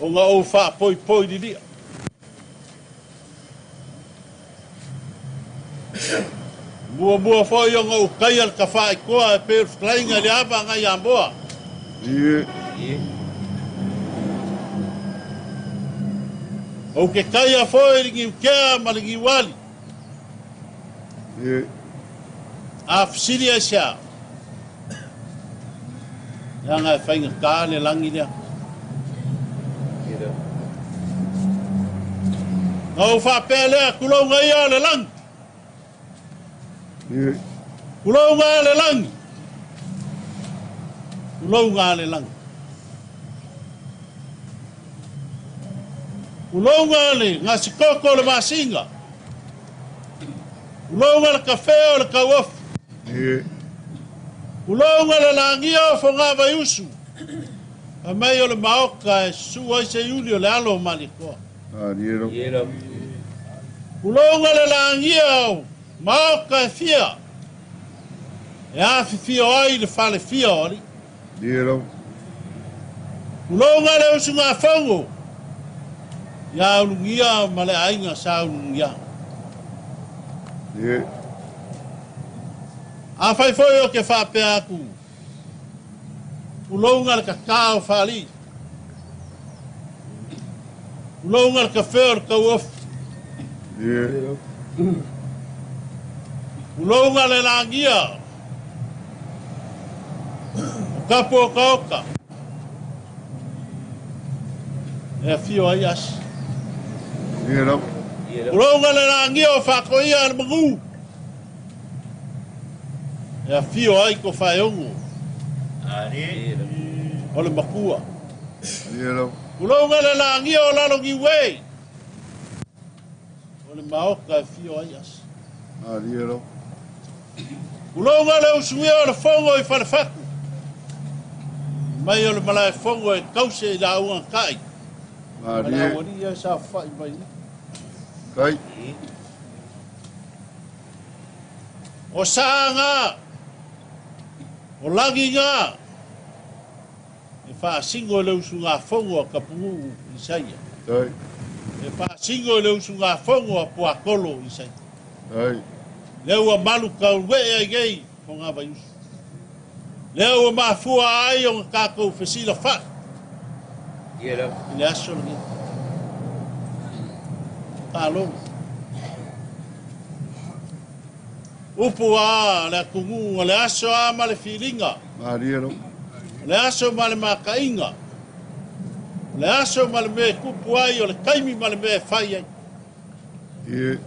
O ngā o wha poi di lia. Mua foi o ngā o kai al ka wha i koa e pēr whlainga le awa ngai a moa. Dia. O ke kai a foi ringi ukea ma ringi wali. Dia. A fsiri a sia. Ia ngai whainga kā le langi lea. Ngā o wha pēr lea kulou ngai a le langi. Dia. Kulou ngā le langi. Kulou ngā le langi. Kulou ngā le ngā sikoko le masinga. Kulou ngā le kafe o le kauofu. Dia. Kulou ngā le langia o fo ngā Vaiusu. A mai o le maoka e su ai se iuli o le alo malikoa. Ah, dia rau. Kulonga le langia mau ka fia. E a fia ai le fale fia ori. Diro. Kulonga le usunga fongo. Ya ulungia male ainga sa ulungia. Ye. A fai foi o ke fa pe aku. Kulonga le kakao fali. Kulonga le kafe o kawof. Ye. Kulonga le langia. Kapo kauka. E fio ai as. Diro. Kulonga le langia o whakoia al magu. E fio ai ko whaiongo. O le makua. Diro. Kulonga le langia o lalongi wei. O le maoka e fio ai as. Diro. Kulonga le usungia o le fongo i whalefaku. Mai o le malai fongo e kause i la unga kai. Mana Diro. wani e sa whai mai. Kai. O sanga. O langi ngā. E wha singo le usunga fongo a Kapungu i saia. Kai. E wha singo le usunga fongo a Puatolo i saia. Kai. Leo a malu kaurwe e gei o ngā Vaiusu. Leo a mafua ai o ngā kākou whesila wha. I le aso le ngā. Tālo. Upu a le kungu le aso a ma le whiringa. Diro. Le aso ma le makainga. Le aso ma le me kupu ai o le kaimi ma le me whai ai. Ye.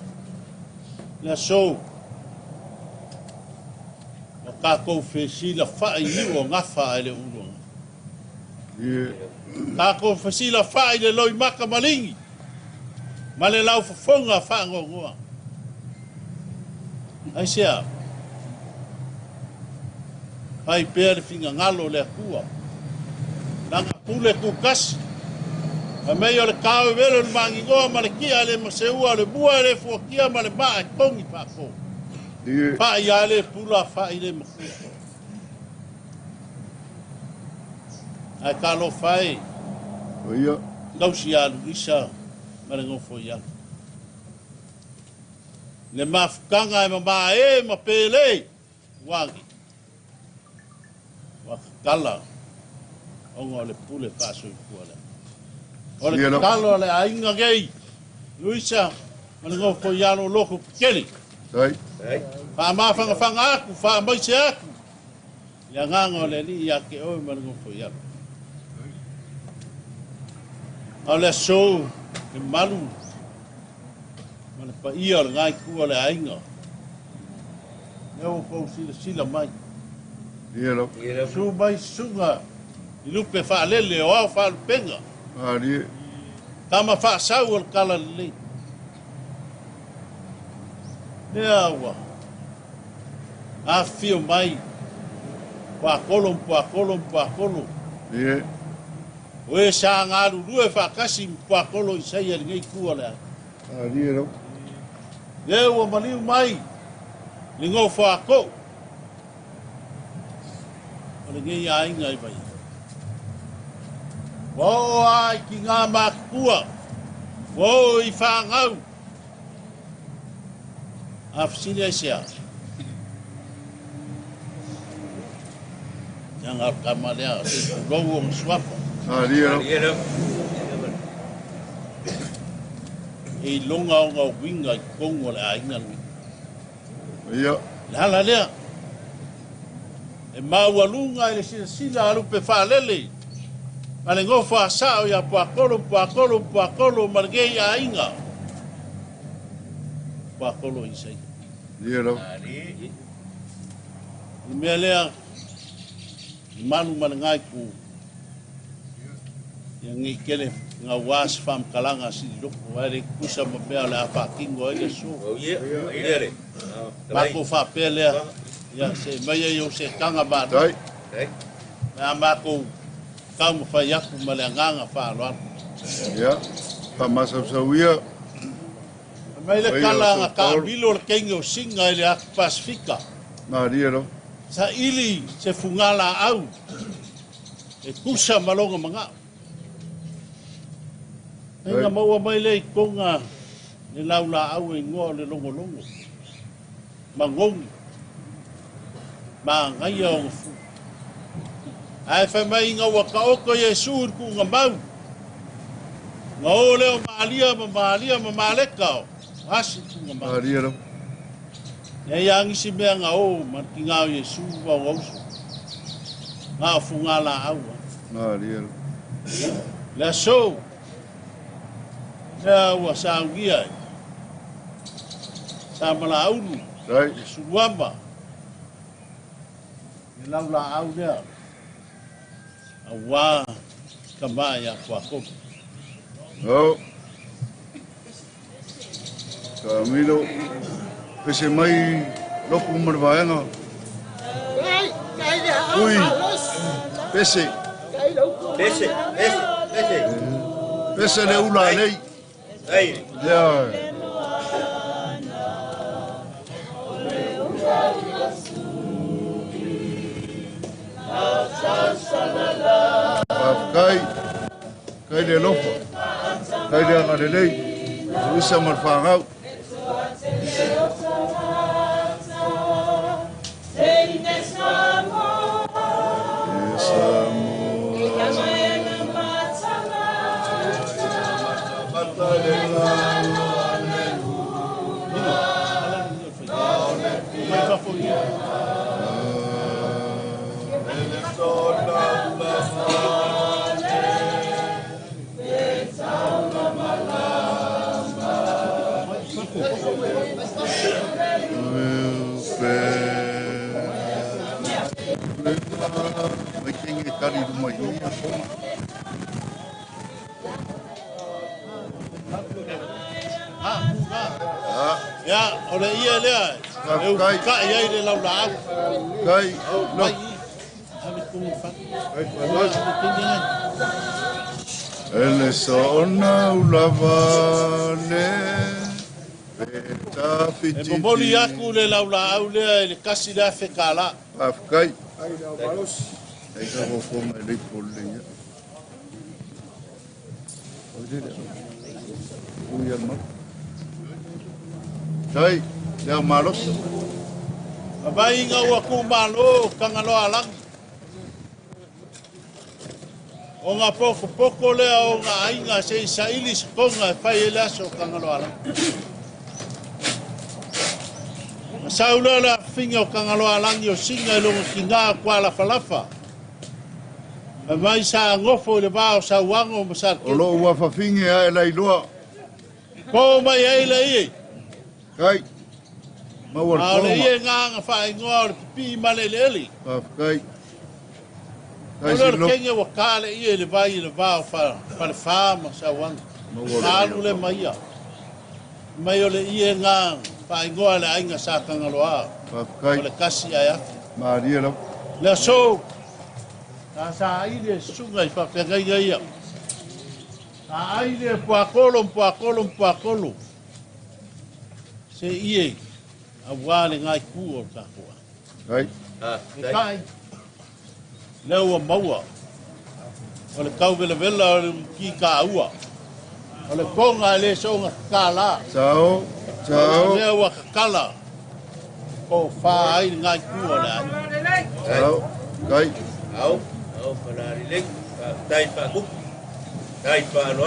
Le aso. O kākou whesila whai i o ngawha e le urunga. Ye. Kākou whesila whai le loi maka malingi. Ma le lau whafonga whangongoa. Ai sea. Pai pēr finga ngalo le kua. Nanga pule kukasi. A mei o le kāwe velo le mangi ngoa ma le kia le maseua le bua le fuakia ma le maa e kongi pako. Ye. Pai a le pula fai le makuto. Ai kalo fai. Oia. Lausi a luisa ma le ngofo ia. Le mafukanga e mama e ma pele. Wangi. Wakala. Onga le pule faso i kuala. O le kalo le ainga gei. Luisa, ma le ngofo ia no loko keli. Kai. Fa mafanga fanga aku, fa maise aku. Ia nganga o le li ia ke oi ma le ngofo ia. O le so, le malu. Ma le pa ia le ngai kua le ainga. Eo pou sila mai. Diro. Su mai sunga. I lupe wha lele o au wha lupenga. Diro. Tama wha sau al kala lele. Nea awa. A fio mai. Puakolo, puakolo, puakolo. Ye. O e sa ngaru rue wha kasi puakolo i saia li ngai kua le. Diro. Leo o maliu mai. Li ngau whaako. O le ngai ainga i vai. Wao ai ki ngā makua. Wao i whangau. A whisine e sea. Nga kamalea. Rou o mswapa. Diro. E longa o ngā winga i kongo le ainga lui. Oia. Lala lea. E maua lunga e le sila alupe whaalele. Ma le ngofa asao ia puakolo, puakolo, puakolo, ma le gei a inga. Puakolo i sei. Diro. I mea lea, i manu ma le ngai ku. Ia ngi kele ngā wāsi whamkalanga si loko. Aere kusa ma mea le a whakingo e le so. Mako whapea lea. Ia se mai e o se kanga mātu. Kai. Mea mako kama whai aku ma le nganga whaaloa. Ia. Pamasau sau ia. Mai le kala ka bilo le kengo singa ile ak Pasifika. Maria lo. Sa ili se fungala au. E kusa malonga manga. Nga maua mai le konga le laula au e ngoa le longo longo. Mangongi. Ma ngai o fu. Ai fa mai nga waka oko Yesu ku nga mau. Nga o leo maalia ma maleka. Asi ku nga mau. Maria lo. E yang isi mea nga o ma ki ngā Yesu wa wausu. Nga fungala au. Maria lo. Lea so. Lea ua saungia. Sa mala aunu. Right. Suruamba. Ni laula au lea. Awa kamaya kwa kopi. Oh. Camilo. Pese mai loku marvaenga. Ui. Pese. Pese le ula lei. Ya. Kai le lofa. Kai le ngare lei. Uisa marfangau. Ya, oleh ia lea. Kai. Kai ia ile laula au. Kai. No. Ami kumu fat. Ele sona ulavane. Peta fiti. E momoli aku le laula au lea le kasi la fekala. Kai. Ai ka ho foma le polle ya. Uia ma. Kai, lea malos. Abai nga ua ku malo kangalo alang. O nga poko lea o nga ainga se isaili konga fai ele aso kangalo alang. Saula la finga o kangalo alang yo singa ilongo kinga kwa la falafa. Mai sa ngofo le bao sa wango masar. O lo ua fafinge ai lai loa. Ko mai ai lai. Kai. Mawar Ale koma. ia nga fai ngor pi maleleli. Kai. Kai si Olo lo. kenga wa kale ia le vai le bao fa le fama sa wan. Alu le maia. Mai ole ia nga fai ngor le ainga sa kangaloa. Kai. Ole kasi aya. Maria lo. Le so. Ta sa ile sunga fa pega ia. Ta ile puakolo. Se ie awale ngai ku o ka hoa. Kai. Kai. Leo maua. Ole kau vela o ki ka ua. Ole konga le songa kala. Ciao. Ciao. Leo wa kala. O fa ai ngai ku o la. Ciao. Kai. Au para rilek, dai pa ku. Dai pa no.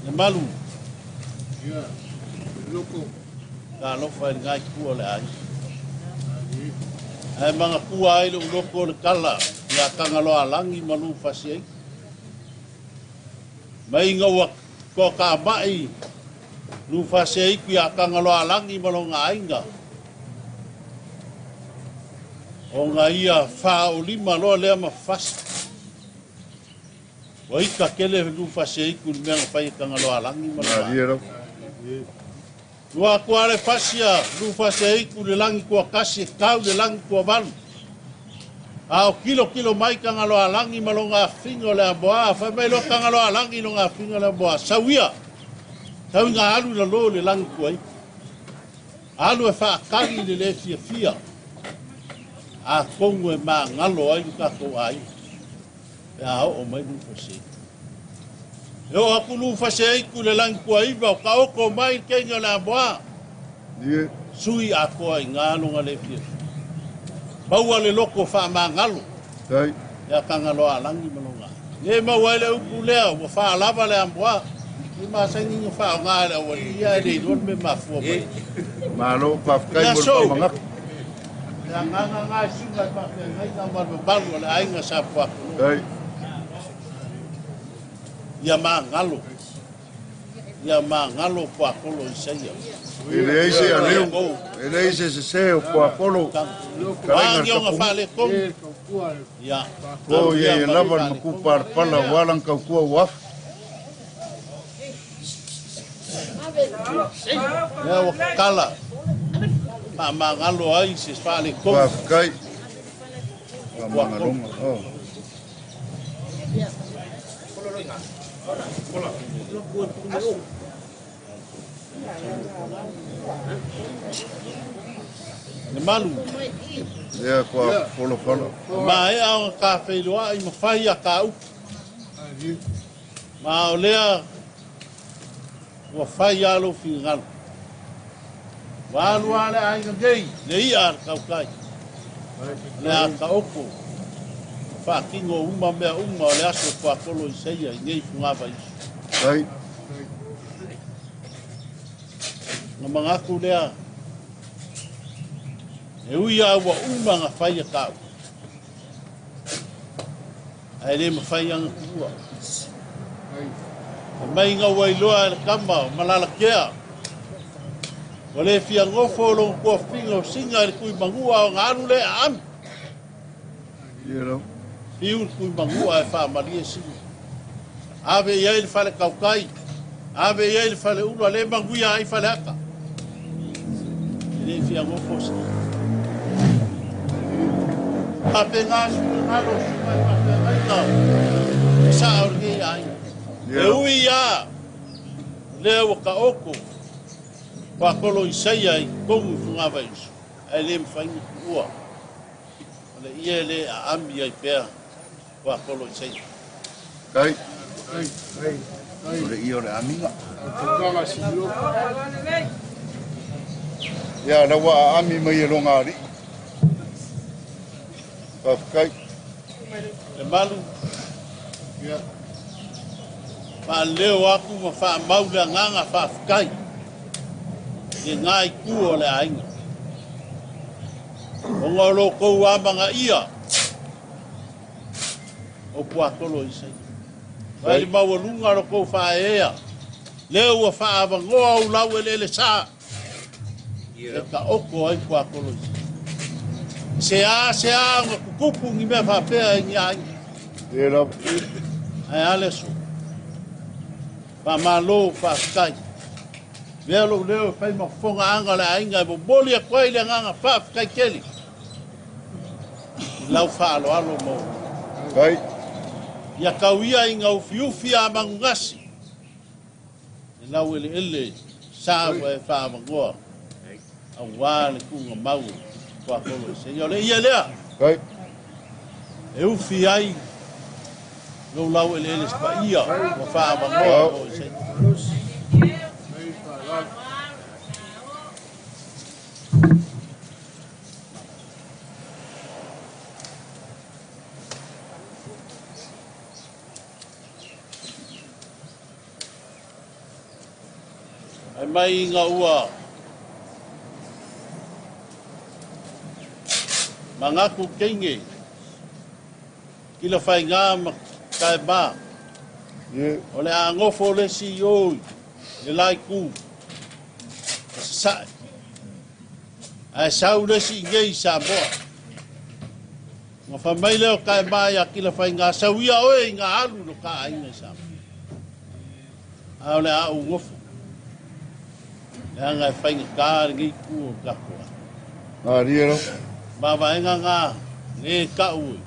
Le malu. Ya. Loko. Ka lo fa ngai ku o la. Ai manga ku ai lo loko le kala. Ya kangalo alangi malu fasi. Mai ngawa ko ka mai. Lu fasi ku ya kangalo alangi malu ngainga. O nga ia fa o lima lo le ma fas. Wa ika kele lu fasi ku me nga fai kangalo alangi malu. Maria lo. Ua kua le fasia, lu fasia iku le langi kua kasi, kau le langi kua valu. Ao kilo mai ka ngalo alangi malonga fingo le aboa, fa mai lo ka ngalo alangi lo nga fingo le aboa. Sawia, tau nga alu la lo le langi kua iku. Alu e wha kangi le fia. A kongu e maa ngalo ai ka ko ai. E a o mai lu fasia. Eo aku lu fasia iku le langi kua iwa, ka oko mai kenga le aboa. Sui a koa i ngalo nga le fia. Baua le loko wha mangalo. Tai. Ia kangalo alangi malonga. Ie maua ele upu lea, wa wha alava le amboa. Ie maa sangi nga wha o ngā le awa ia e duan me mafua mai. Malo pafkai mo pa mangak. Ia ngā sunga pake ngai ka marma balu ale ainga sa puako. Tai. Ia maa ngalo. Ia maa ngalo puakolo i saia. Ele eise a leu. Ele eise se se o puakolo. Wangi o ngā whale kongu. Ia. O ye lava na kupar pala walang kau kua waf. Ia o kala. Maa ngalo ai se whale kongu. Pafkai. Mangalonga. Oh. Ne malu. Ia kua polo pala. Ma e au ka whailoa i mawhai a ka upu. Ma o lea ua whai alo whi ngalo. Wa alu ale ainga gei, le ia ar kaukai. Le a ka oko. Whakingo uma mea uma o le aso whakolo i seia i ngei funga Vaiusu. Tai. Nga mangaku lea. E ui a ua uma nga whai a kau. Ai le ma whai anga kua. E mai nga wailoa e le kama o malala kea. O le fia ngofo lo kua whinga o singa e le kui mangua o ngā anu le a ami. Ia lau. Fiu kui mangua e wha maria singa. Ave iai le whale kaukai. Ave iai le whale ulu a le manguia ai whale aka. Le fia ngofo singa. Ape ngā sunga ngalo sunga i mate ngaina. E sa aurge ai. E ui a. Lea waka oko. Puakolo i seia i kongu funga Vaiusu. E le mwhainga kua. Le ia le a ami ai pēr. Puakolo i seia. Tai. Ole ia ole aminga. Ia lawa a ami mai e longa ari. Pafkai. Le malu. Pa leo aku ma wha maule nganga wha whakai. Ke ngai kua le ainga. O ngā loko amanga ia. O Puatolo i sei. Vai maua lunga loko wha ea. Leo a wha awangoa au lau e lele sā. E ka oko ai Puatolo i sei. Se a ngā kukupu ngi mea wha pēa i ngi ainga. Ia lau. Ai ale so. Pa malo wha whakai. Vea lo leo fai ma fonga anga le ainga e boboli a koe le nganga wha whakai keli. Lau wha alo alo mo. Tai. Ia kauia i ngau fiufi a mangungasi. E lau ele sāwa e wha mangoa. A wā le kunga mau. Kua kolo se ia le ia lea. Tai. E ufi ai. Lo lau ele spa ia. Wa wha mangoa o se. Ai mai ngā ua. Mangaku kenge. Kila whai ngā ma kai mā. O le a ngofo le si oi. Le lai ku. Sai. Ai sau le si ngei sa moa. Ngā wha mai leo kai mā ia kila whai ngā sau ia oe ngā alu no ka ainga sa moa. Au le a u ngofo. Nga whainga kāre ngi kua kakua. Ngā ria ro. Mawaenga ngā nge ka ui.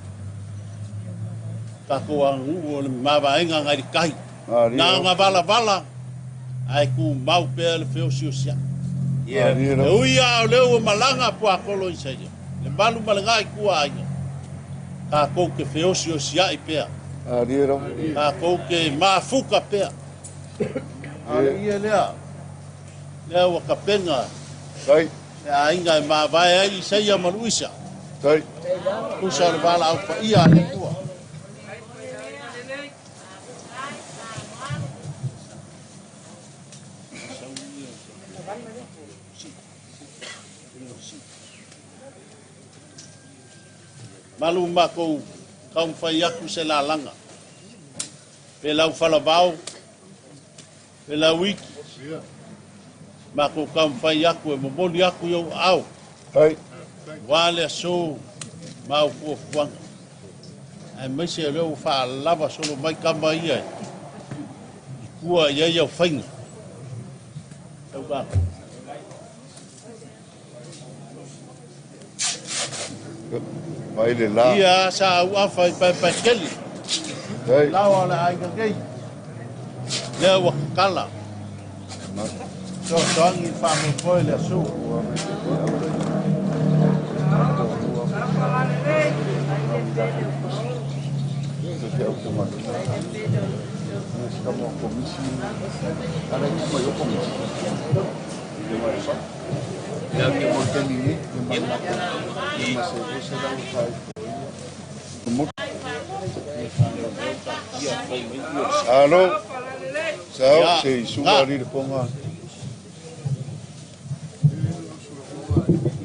Kakua ngu o le mawaenga ngā rikai. Nā ngā vala ai ku mau pēr le whio sio sia. Ngā ria Le ro. ui au leo o malanga Puatolo i seia. Le malu malanga i kua ainga. Ka kou ke whio sio sia i pēr. Ngā ria ro. Ka kou ke mafuka pēr. Ale ia lea. Lea wa ka penga. Kai. Lea inga i mawai ai i seia maluisa. Kai. Kusa le wala au pa ia le kua. Malu mako kau fai aku se la langa. Pe lau falavau. Pe lau wiki. Mako kau fai aku e momoli aku yo au. Kai. Wale so mau fu fuanga. Ai mai se leo fa lava solo mai kama ia. Kua ia ia fainga. Tau ba. Mai le la. Ia sa au afa pa keli. Kai. Lawa la ai ngai. Leo wa kala. So tangi fa mo foi le su. Alo. Sao se suga ri de ponga.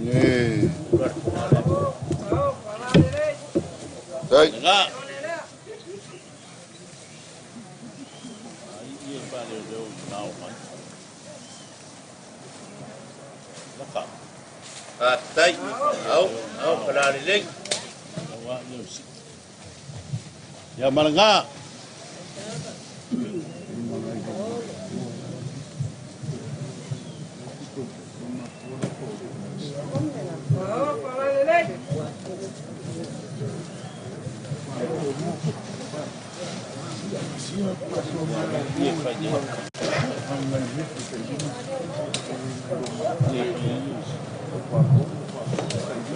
Ne. Kai. Nga. Tai, au, palari leng. Ya malanga.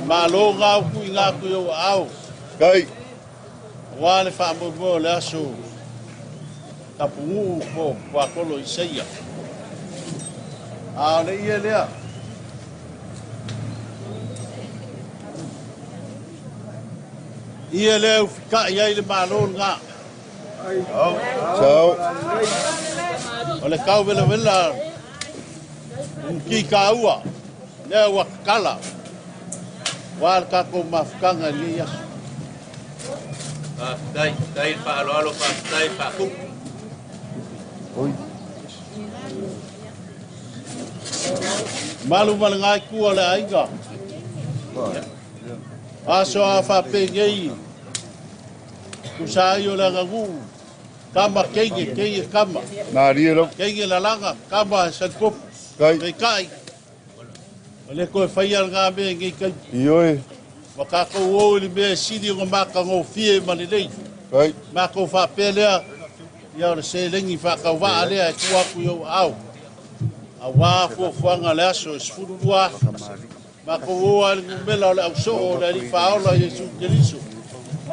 Malo ngau ku inga ku yo au. Kai. Wale fa mo le aso. Tapunu'u po Puatolo i seia. A le ia lea. Ia lea ufika ia le malo nga. Sao. O le kau vela. Ki ka ua. Lea wakala. Wal ka ko mafkanga li yasu. Dai pa alo pa dai pa ku. Oi. Malu malanga ku ole aiga. Aso afa pegei. Ku sai ole ngagu. Kama kenge kama. Na ria ro. Kenge la langa kama sa kop. Kai. Kai. Ole ko fai al nga be ngi kai. Ioi. Wakako o li me sidi ngo maka ngo fie malilei. Kai. Mako fa pelea. Ia le se lengi fa ka wa ale ai ku aku yo au. A wa fo fuanga le aso sfuru lua. Mako o al ngumela ole au so o le fa ola Yesu Keriso.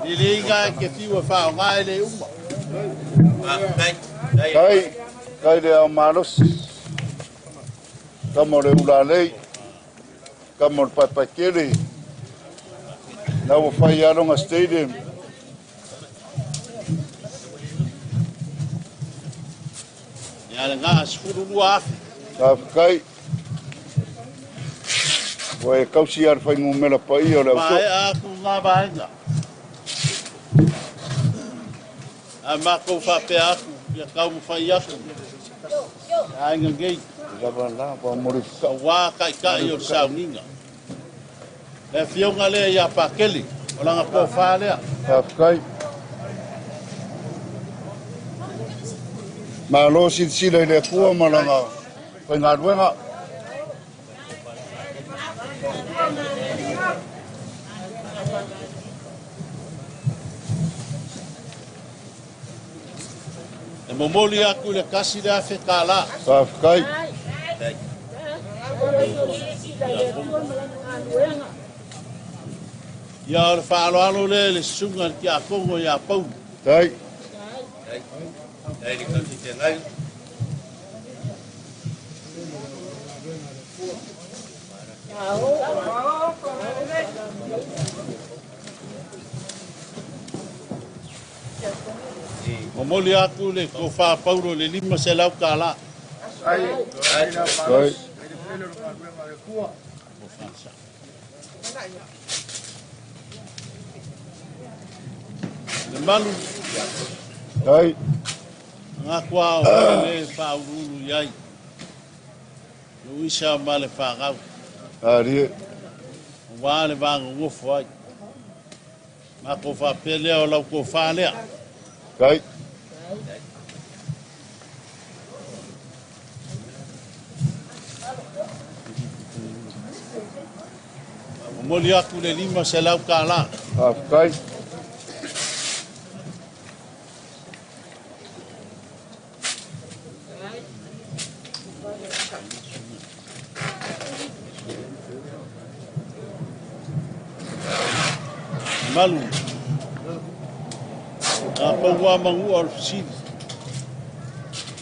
Ni le inga ke fiwa fa nga ele uma. Kai. Kai le amalos. Kamo le ulalei. Kamo le papakele. Na o fai alonga stadium. Ya le nga sfuru lua. Ka kai. O e kausi ar fai ngumela pa i o le Vai aku nga vaenga. A mako fa pe aku. Ya kau mo fai aku. Ai ngei. Lava pa mori Ka wa kai o sauninga. Le fionga le ya pakeli. Ola nga po fa le. ka kai. Ma lo si le kua malanga. Pai ngā ruenga. E momoli aku le kasi le afe kala. Whawhikai. Ia o le whaaloalo le sunga ki a kongo i a pau. Tai. Dai ni kasi te ngai. Momoli aku le ko wha pauro le lima se lau kala. Tai. Le malu. Tai. Ngā kua o le whaururu iai. No isa ma le whagau. Arie. Wā le wāngu ngofo ai. Mā ko whapelea o lau ko whālea. Tai. Moli aku le lima se lau kala. Whawhikai. Malu. Apa wa mangu or si.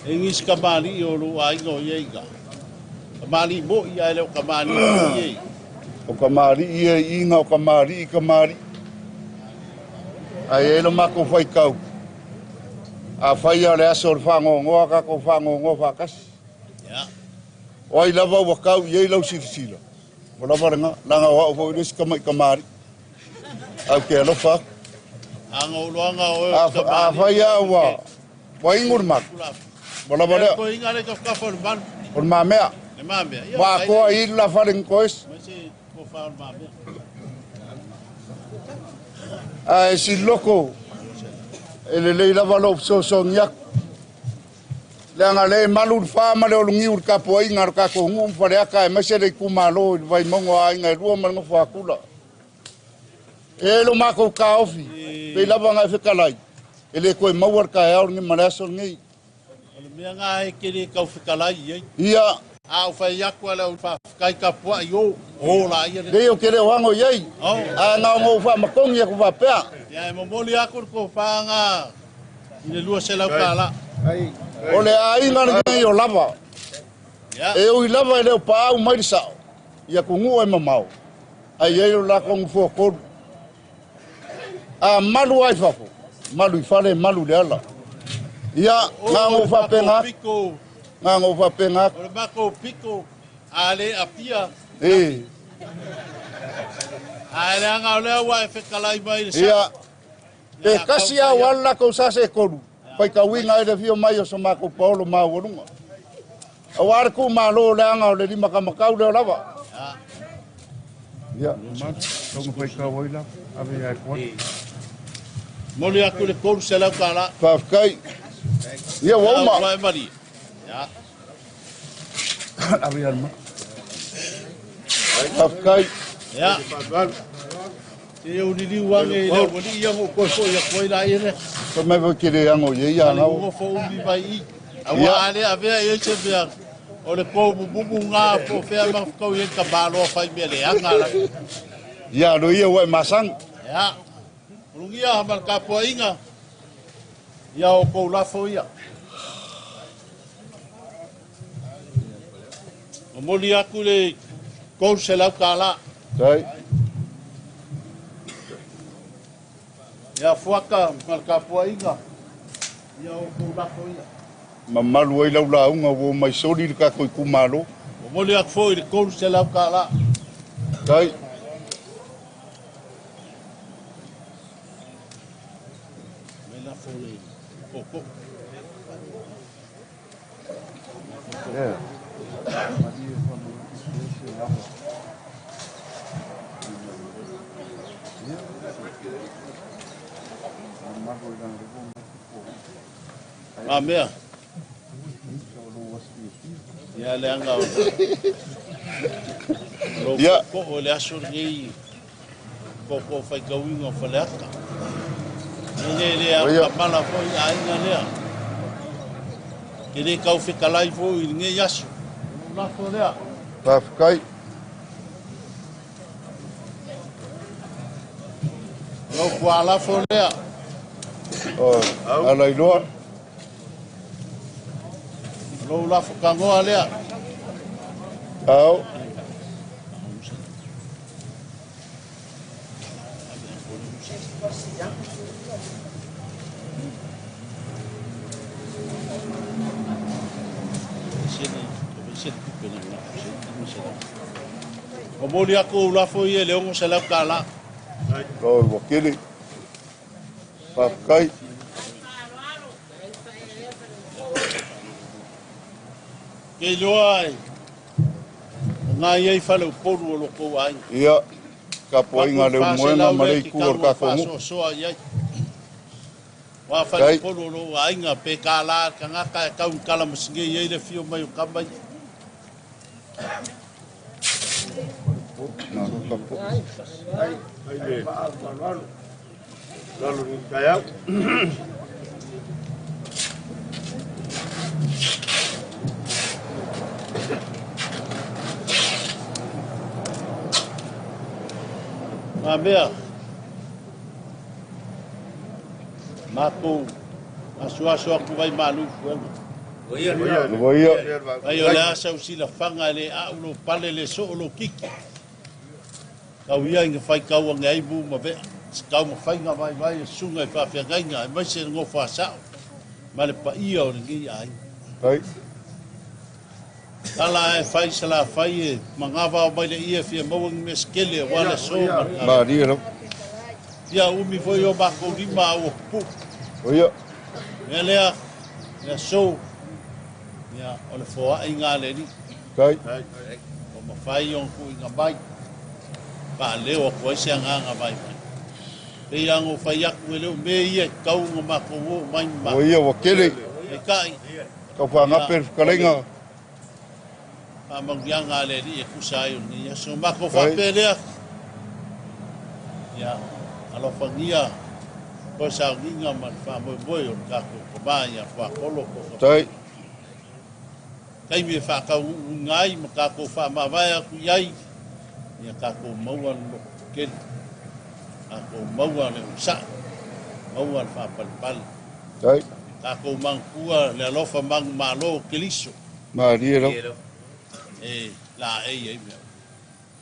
Engis kamali o lo ai no yega. Kamali mo ia le kamali ye. O kamari ia inga o kamari I kamari. Ai elo mako whai kau. A whai a le aso o whangongoa ka ko whangongoa whakasi. Ya. O ai lava wa kau iei lau sirisila. Mo lava ranga, langa wa o fo ines kamai kamari. Au ke alofa. Anga o loanga o A whai a wa. Wa ingur mak. Mo lava rea. Ko inga le ka fa ban. O ma mea. Le mambe. Wa koa I la wharing koes. Mese ko fa mambe. A e si loko. Ele lei lava lo so nyak. Leanga le malu wha le o lungi ur ka po inga ka ko ngum whare aka e mese le kumalo vai mongo a inga rua mango whakula. E lo mako ka ofi. Pei lava ngai whikalai. Ele koe mauar ka e aur ngi maraso ngi. Le mea ngā e kere kau whikalai iei. Ia. Au whai aku ala u whai ka pua i o. O la ia. Reo kere wango iei. A ngā ngō wha makongi e ku wha pea. Ia e momoli aku ko whaanga. I le lua se lau kala. O le a inga ngi o lava. E o I lava e leo pa au mairi sao. Ia ku ngu e mamau. Ai e o la kongu fua koru. A malu ai fafo. Malu I whare malu le ala. Ia ngā ngō wha penga. Ngā ngō wha penga. O le mako piko. A le apia. E. A le anga o lea wa e whikalai mai le sa. Ia. E kasi a wala ko sa se koru. Pai ka winga e le fio mai o sa mako paolo maa warunga. A wara ku maa loo le anga o le lima ka makau leo lava. Ia. Tonga pai ka waila. Ave ai kwa. Moli aku le koru se lau kala. Whawhikai. Ia wauma. Wai mari. Ya. Ave alma. Whawhikai. Ya. Te o nili wange le wani ia ngo koe fo ia koe la ire. Ko me vo kire ango ye ia Ale ngau. ngo fo umi vai i. Awa ale avea ia se vea. O le kou bubu ngā fo fea ma kou ia ka balo fai me le anga la. Ia lo ia wai masang. Ya. Rungia hamal ka po inga. Ia o kou la fo ia. O moli aku le kou se lau ka la. Dai. Ia fuaka mal ka po inga. Ia o kou la fo ia. Mamalu ai lau la unga wo mai sori ka koi kumalo. O moli aku fo i le kou se lau ka la. Dai. Me la fo le koko. Yeah. Ah, mea. Ia le anga o. Ia. Ko o le aso ngi ko fai gawinga fa le aka. Le a mala fo a inga lea. Ke le kau whikalai fo i nge yasu. La fo lea. Whawhikai. Lo kua la fo lea. Alai loa. Lo la fo kangoa lea. Au. O moli ako la fo ye le ongo se la kala. Oi, wakili. Whawhikai. Ke loa ai. Ngā iei whale uporu o loko ai. Ia. Ka poinga le moena marei kuar ka kongu. Soa iei. Wa whale uporu o loko ai ngā pe kā la ka ngaka e kau kala masinge iei le fio mai o kamai. Lalu ni kaya. Mea, mako asu aku vai malu fuego. Ia. Ai o le asa usila fanga le a ulo pale le so lo kiki. Kau ia inga fai kau anga ibu ma vea. Kau ma fai ngā vai sunga i whawhia gainga. E mai se ngō whasao. Ma le pa ia o ringi ai. Ai. Tala e fai se la fai e mangawa o mai le ia fia mawang me skele wale so. Ma ria ro. Ia umi foi o bako rima o pu. Ia. E lea, lea so. Ia o le foa i ngā le ni. Kai. O ma fai o ku i ngā mai. Pa leo ko se ngā mai. Pe yang o fai aku leo me ia kau ngo mako o mai ma. O ia wakili. E kai. Ka whangaper kalenga. Pa mangianga le ni e kusai o ni. So mako fa pelea. Ia alo fangia. Ko sa nginga man fa mo boy o ka ko ba ia fa kolo ko. Tai. Kai me fa ka ngai ma ka ko fa ma vai aku yai. Ia ka ko maua no ken. Ako maua le sa. Maua fa pal pal. Tai. Ka ko mangkua le alofa mang malo keliso. Ma ria ro. E la e me.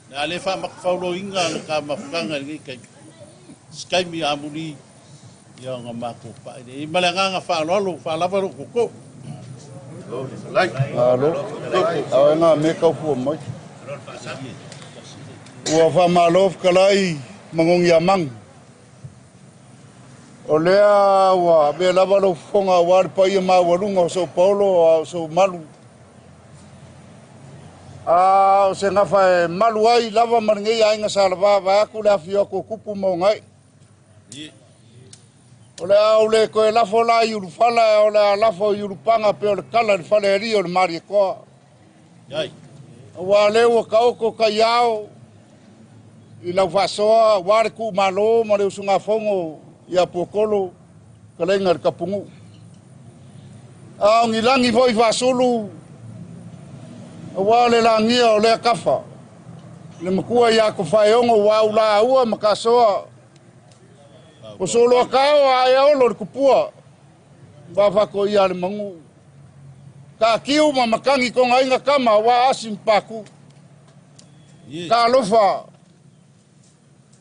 Na le fa ma fa lo inga ka ma fanga ngi kai. Skai mi amuni. Ia nga mako pa. E malanga nga fa lo fa lava ro ko. Alo. Au nga me ka fu mai. Ua wha malof kalai mangong yamang. O lea ua me lava lo fonga wari pa ia maa warunga o Sao Paulo o Sao Malu. O se ngafa e malu ai lava maringei ainga sa lava wa aku lea fio ko kupu mo ngai. O lea o le koe lafo la iuru fala o lea lafo iuru panga pe o le kala ni fale eri o le mari e koa. Yai. Wa leo ka oko ka iao. I lau whasoa, ware ku malo, ma leo sunga fongo, ia Puatolo, kalenga le kapungu. Au ngilangi voi whasulu, wa le langia o lea kafa. Le makua ia ko whaeongo, wa ula ua makasoa. O solo a kao a ea olo le kupua, wa whako ia le mangu. Ka kiu ma makangi ko ngainga kama, wa asim paku. Ka alofa,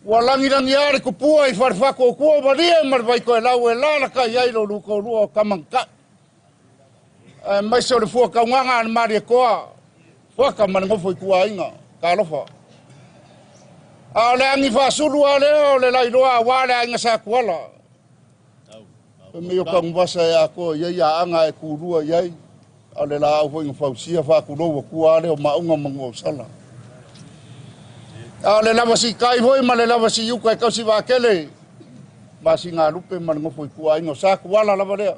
walangi are kupua i farfako kua varia marvai koe lau e lana ka iairo luko lua kamangka. Mai so le fua kaunganga an maria koa. Waka manangofo i kua inga, ka alofa. A le angi whasulu a leo le lailoa wale a inga sa kuala. Me o kaungwasa e a koa iei a anga e kurua iei. A le la au hoi ngā whausia whakuloua kua leo maunga mango sala. A le lava si kai voi ma le lava si yuka e kausi wakele. Ma si ngā lupe ma ngofo i kua ingo sa kuala lava lea.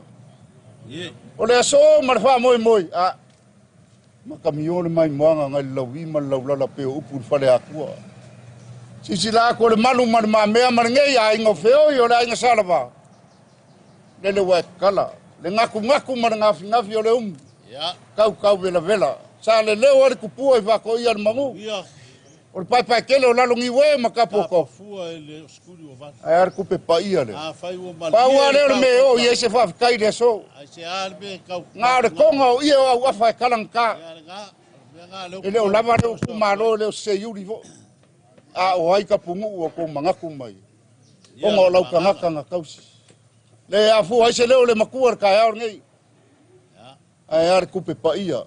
O le aso ma le wha moi moi. Makamione mai moanga ngai lawi ma laulala pe upu fale akua. Sisi la ko le malu man ma mea man ngai ai ngo feo yo la nga salava. Le wa kala. Le ngaku man ngafi o le Ya. Kau vela. Sa le leo le kupua I va ko ia mangu. Ya. O pai kele o lalongi we makapoko. Fua ele skuli o va. Ai ar kupe pa ia le. Fai o mal. Pa wa le me o ye se fa kai de so. Ai se albe kau. Nga de konga o ia o fa kalanka. Ya Ele o lava le ku malo le se yuri vo. O ai ka pungu o ko mangaku mai. O ngo lau ka ngaka kausi. Le afu ai se leo le makuar ka ia ngai. Ya. Ai ar kupe pa ia.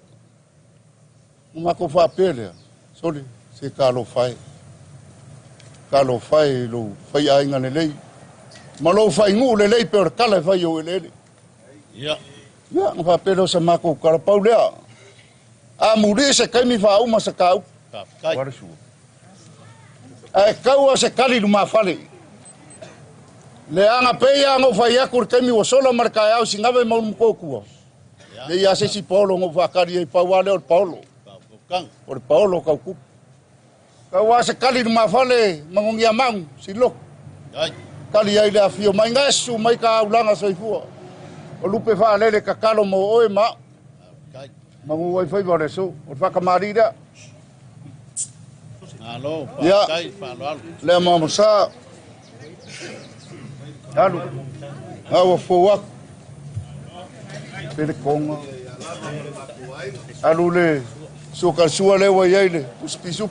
Uma ko fa pele. Soli. Se kalo fai lo fai ai ngane lei malo fai ngu le lei per kala fai o ele ya fa pero sa mako kara paulea a muri se kai mi fa uma sa kau kai ai kau se kali luma fale le anga pe ya ngo fai akur kai mi wosola marka ya singave mo mkoku le ya se si polo ngo fa kari e pa wale o paulo o paulo kau ku Kawa se kali numa fale mangungia mang silo. Ai. Kali ai le afio mai ngasu mai ka ulanga soifua. O lupe fa lele ka kalo mo oe ma. Kai. Mangu wai fai vale so. O fa ka marida. Alo. Ya. Kai fa lo. Le mamo sa. Alu. Awa fowa. Pele konga. Alu le. So ka sua le wa yele. Uspisu.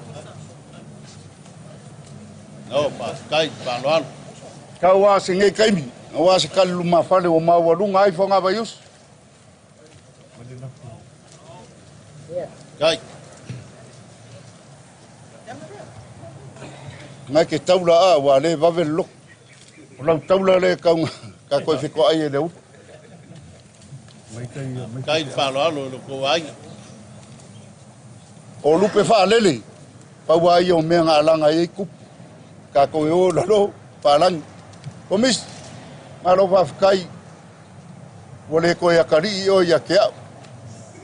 No, kai panual. Kawa se ngai kaimi. Awa se kalu ma fale o ma walunga ai fonga Vaiusu. Kai. Ngai ke taula a wa le vavel lo. O lau taula le ka koe whiko ai e leu. Kai panual lo ko ai. O lupe wha lele. Pau ai o mea ngā langa e kup. Ka koe o lalo, pālangi. O mis, maro whawhikai. Wale koe akari I o ia ke au.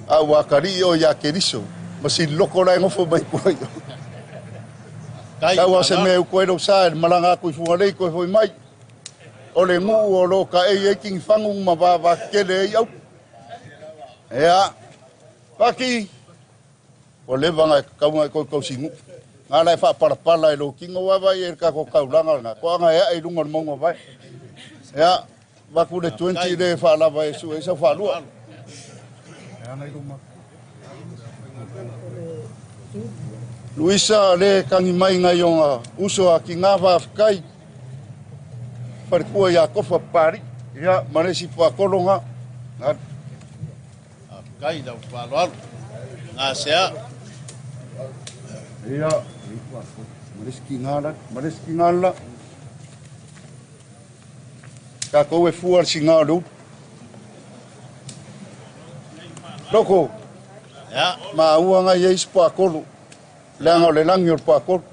Au akari I o ia ke riso. Masi loko rai ngofo mai koe. Kau se mea koe rau sae, malanga koe fuharei koe hoi mai. O le ngu o lo ka e king whangu ma wa kele e au. Ea, paki. O le vanga kaunga koe kausingu. Ngā lai wha parapala e lo kingo wawai e ka ko kaulanga na. Ko anga ea e lunga mongo vai. Ea, waku le 20 le wha lawa e su e sa wha lua. Luisa le kangi mai ngai o ngā uso a ki ngā whawhikai. Wharikua ia kofa pari. Ia, maresi whakolonga. Kai da panual. Ngā sea. Ia, mariski ngala. Ka koe fuar si ngā rau. Loko, Ya. ma uanga yeis pa kolo. Leanga o le langi o pa kolo.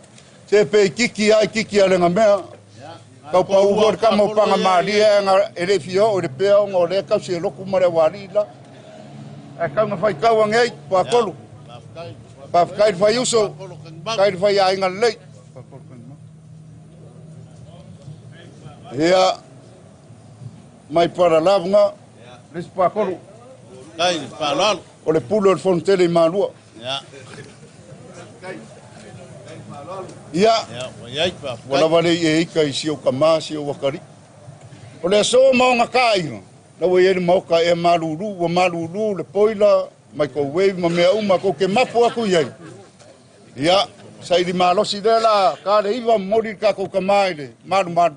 Se pe kiki a lenga mea. Kau pa uor ka mo panga maria nga ele fio o le peo ngo le kau se loku mare wari la. E kau na fai kau angei pa kolo. Pa kai Vaiusu. Kai vai ai ngal lei. Ia mai para lavnga. Les pa kolo. Kai panual. O le pulo o fontele malua. Ya. Ia. Ya, wai pa. Wala wale e ika I sio kama sio wakari. O le so maunga kai. Na we ele mauka e malulu le poila microwave ma mea uma ko ke mapo aku iai. Ia, sai di malosi de la ka le iwa mori ka ko kamai le malu.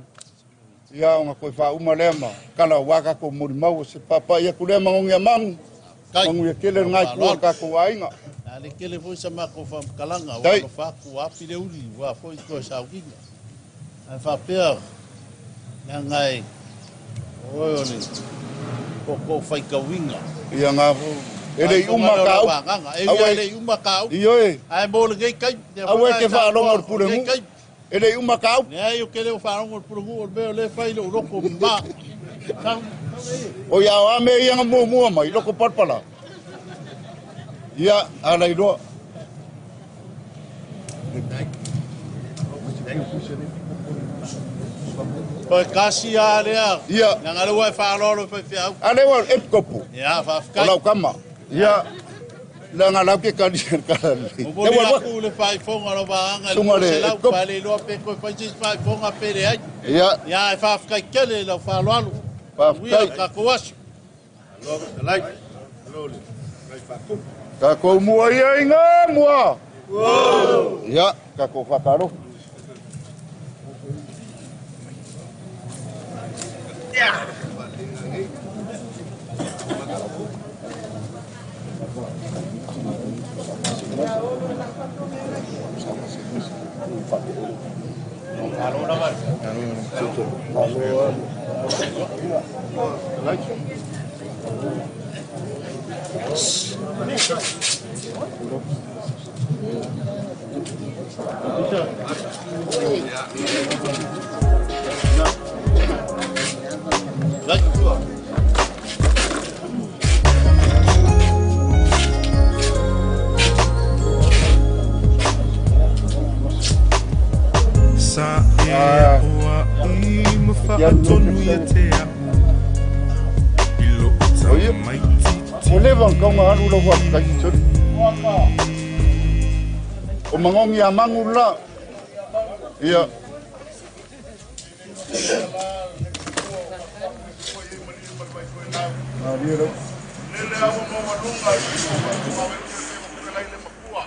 Ia nga koe wha uma lema. Kala waka ko mori mau se papa ia kule mangongia mangu. Mangu ia kele ngai kua ka ko ainga. Ale kele foi sa mako fam kalanga Dai. wa fa ku api le uli wa foi ko sa ukinga. Ai fa per. Ngai. Oi oni. Ko fai ka winga. Ia nga ele uma kau. Ele uma kau. Iyo e. Ai mo le kai. Awe ke wha longa pure ngu. Ele uma kau. Ne yo kele fa longa pure ngu be le fai lo roko ma. O ia o ame ia nga mua mai loko parpala. Ia, ala iloa. Koe kasi a lea. Ia. Nga ngalo e whaalolo whai whiau. Ale wa epkopu. Ia, whafkai. Olau kama. Ia. La ngalau ke kali kala. Mopoli aku le whai whonga no waanga. Sunga le, Se lau kop. pale loa pe koe whai sis whai whonga pere ai. Ia. Ia e whafkai kele lau whaaloalo. Whafkai. Uia ka koasu. Lai. Ka ko mua ia inga mua. Ia, ka ko whakaro. Sa e oa I ma whaatonu ia te au I lo ta mai titi O lewa kaunga anu la wak kai turi. O mangongi a mangu la. Ia. Rio. Lele awa mamalunga I mawe te kalaile makua.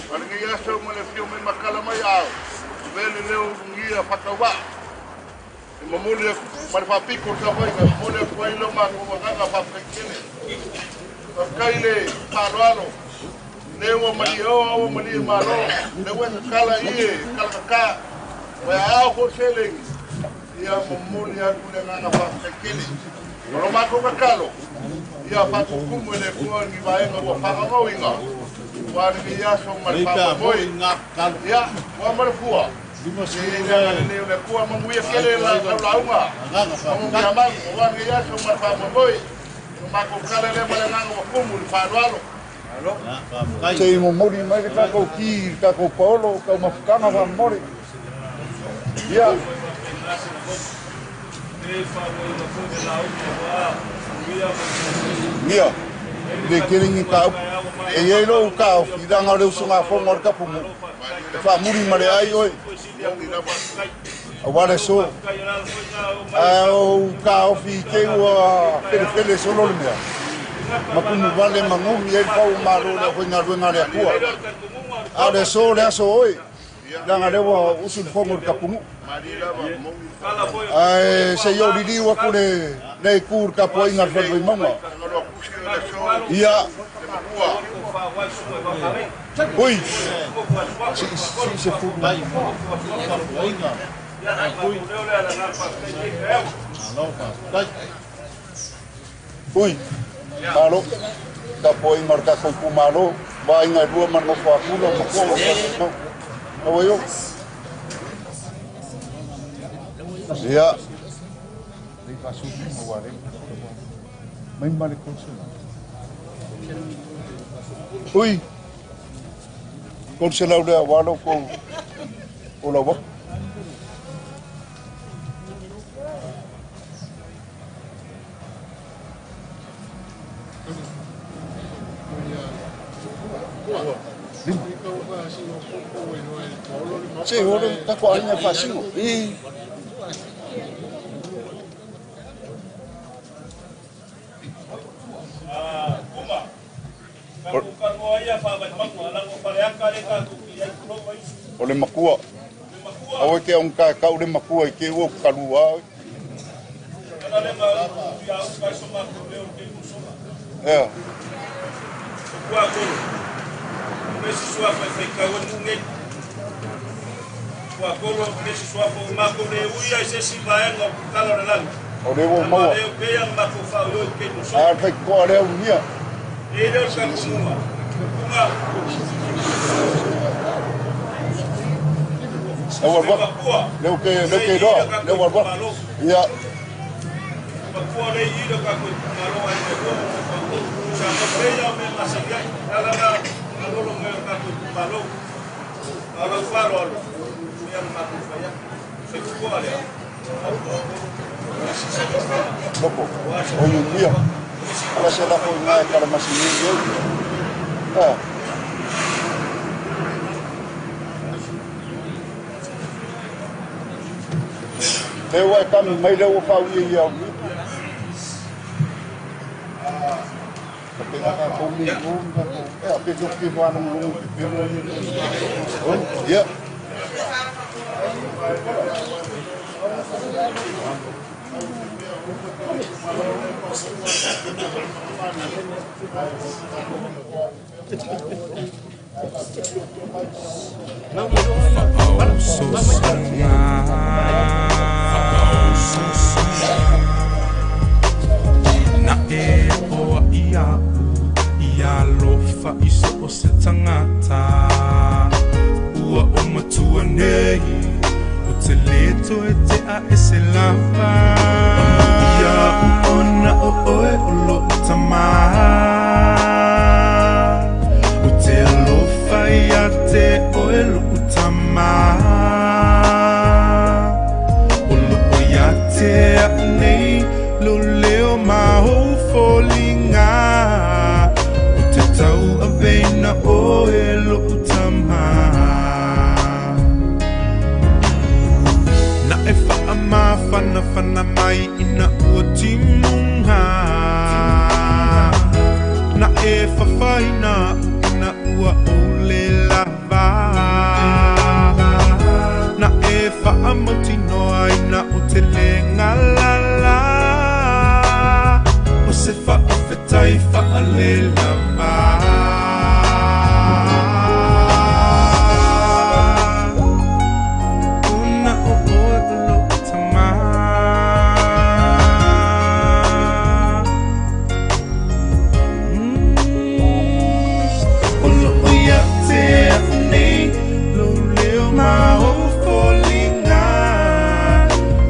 Alinga yasa umale fio me makala mai au. Vele leo ngia patawa. Mamule marfa piko tawai na mamule kwa ilo mako wakanga papekele. Kaile paruano. Leo malio au malio malo. Leo kala ie kala ka. Wa au ko selling. Ia mamule ya kule nganga papekele. Kalau mako kakalo. Ia patu kumu le kwa ni vaenga wa panga winga. Wa ni ya so marfa boy. Ia wa marfua. Si le le kuwa manguia kele la launga. Nganga mangu wa ni ya so marfa boy. Mako kala le malanga wa kumu le farualo. Sei mo mori mai ka ko ki ka ko polo ka mafukanga wa mori. Ia. Ia. Le kiringi ka e yelo ka o idanga le usunga fo mor ka pumu. Fa muri mare ai oi. Awale so. Au ka o fi ke wa pele solo le mea. Makumu vale mangu ye pa o maro le ko ngalwe le akua. Ade so le so oi. Danga le wa usun fo mor ka pumu. Ai se yo didi wa kule nei kur ka po inga fa vai mama. Ia. Oi. Se fu mai. Oi. Malo. Ka po inga ka ko pu malo. Ba inga dua man no fa kulo mo ko. No. No yo. Ia. Main balik konsul. Ui. Konsul udah walau ko ulah wak. Sí, ahora está con el fácil. Y ole makua. Awe ke un ka ka ole makua ke wo kalua. É. Ole wo mau. Ah, fai ko ale unia. Lewat buat, lewat doa, lewat buat. Ya. Loco, hoy un día, ahora se la jornada de Caramasinillo. Leo ai kami mai leo whau ia wiki. Pena ka komi ngunga ko. Ape joki wana ngunga pipiro ni. Ya. Na e o ia lofa iso o se tangata ua o matua nei o te leto e te a e se lava ia ona o oe o lo tama o te alofa ia te oe lo tama o lo o ia te a nei lo leo maho folinga o te tau a veina o e lo tama na e wha ma whana mai ina ua timunga na e whawhaina ina ua o le lava na e wha mauti noa ina o te le ngalala o se wha awhetai wha a le lava una o oe o lo tama o lo o ia te a nei lo leo ma o folinga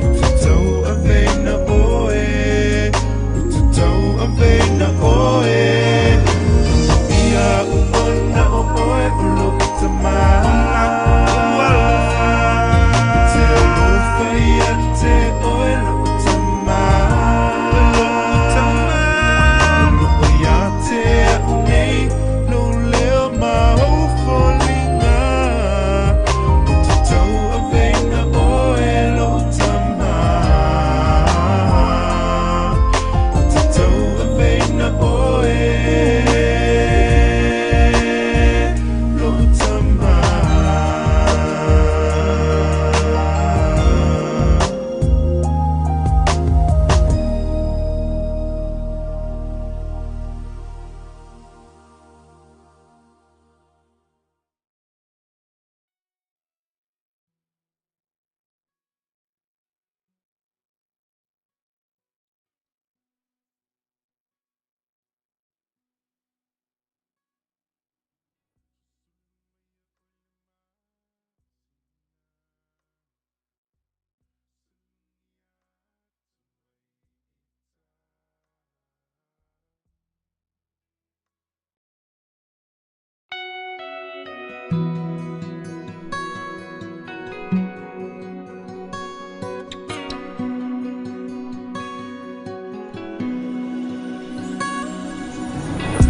o te tau a veina oe o te tau a veina oe ia o ona o oe o lo tama te alofa ia te oe lo tama lo o ia te a nei lo leo ma o folinga o te tau a veina oe lo tama o te tau a veina oe lo tama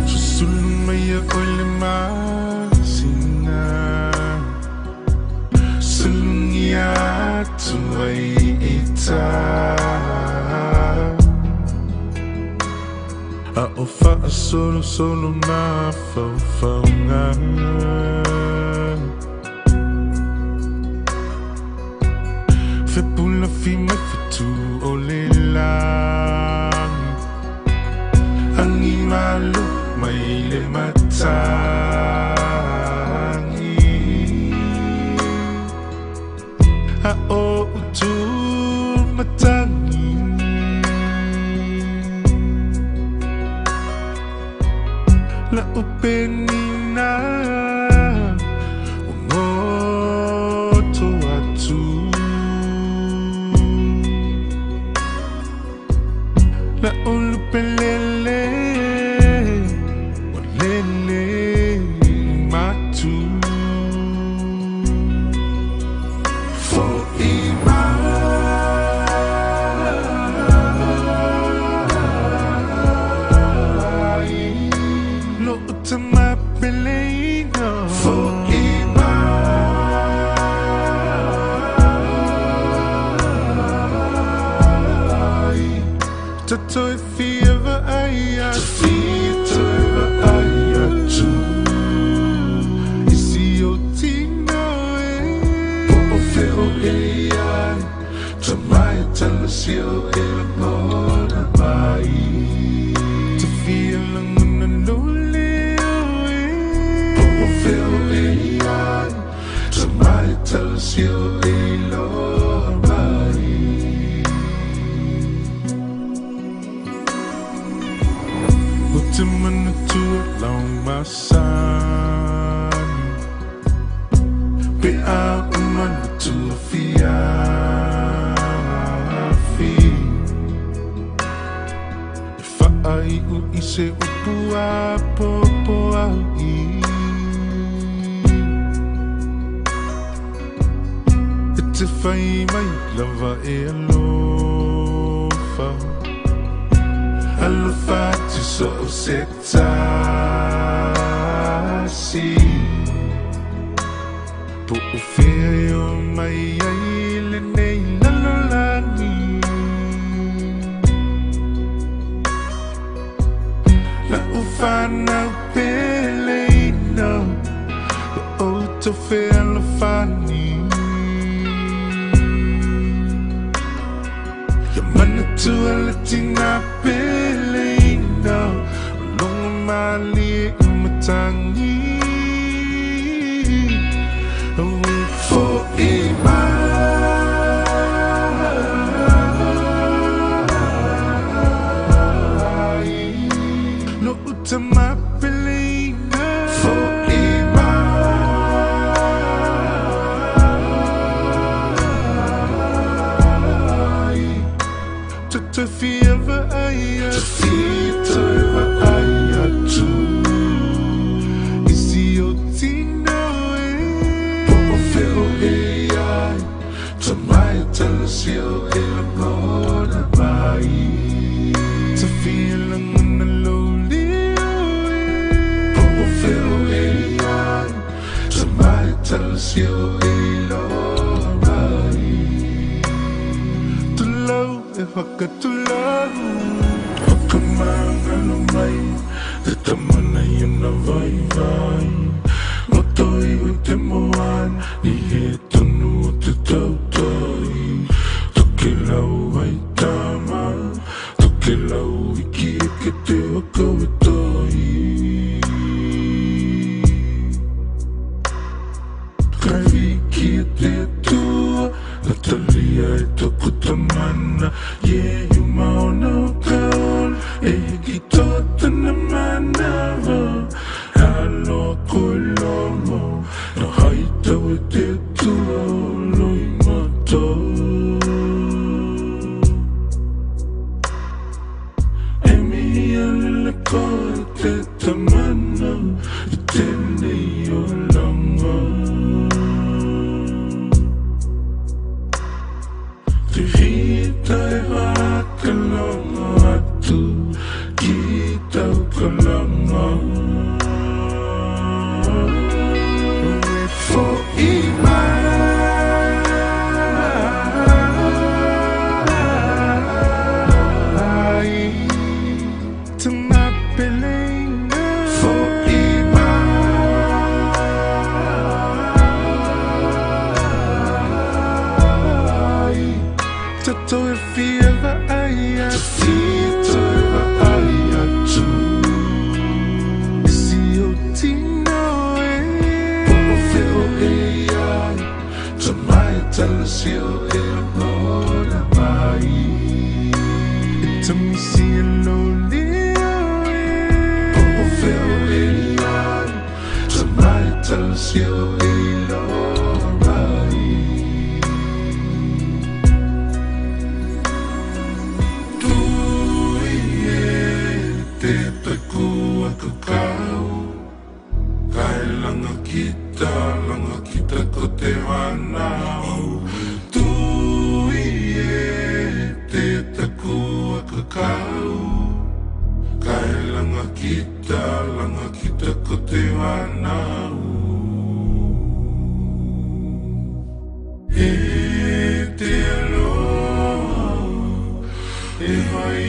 Susulumaya ole masina Sulungia tuai ita A ofa solo na faufaunga Fepula fi mai fitu ole lang Angi malu mai le matangi a o utu matangi la upenina o ngoto atu la ulupelele Tato e fieva aia Fito eva aia tu Isi o tino e Popo feo e ai Tamai talasio e la mona mai Te fia languna lule o e Popo feo e ai Tamai talasio e la mai Utimana tua long masan Be a umana tua fiafi Fa'ai u ise upua popo au I Te fai mai lava e alofa Alofa te so se tasi Po o fea o mai ai le nei lalolani La ufana pele no La auto fea la fani Mana tua latina pelena Longa mali umatangi For imai No utama pelena For Te fieva aia Fito eva aia tu Isi o tino e Popo feo e ai Tamai talasio e la mona mai Te fia languna loli o e Popo feo e ai Tamai talasio e la mai E whakatulau Whakamanga no mai Te tamana i ana vai vai Ngotoi o te moan Ni he tonu o te tautoi Toke lau ai tama Toke lau iki e ke te wakau e toi Kai wiki e te atua La talia e toku tamana Yeah, you mauna o kaon E hiki tōtana manawa Halo a koe lomo No haitau e te atua o loi matou E mihi alele koe te tamana I tēnei o langa Te hita e whakalonga atu Ki tau kalanga For imai Te mapelena For imai Tato e fieva aia Fito eva aia tu Isi o tino e Popo feo e ai Tamai talasio e la mona mai E tamisi e loli o e Popo feo e ai Tamai talasio e la mai Te takua kakau Kai langa kita ko te wanau Tui e te takua kakau Kai langa kita ko te wanau E te aloha E vai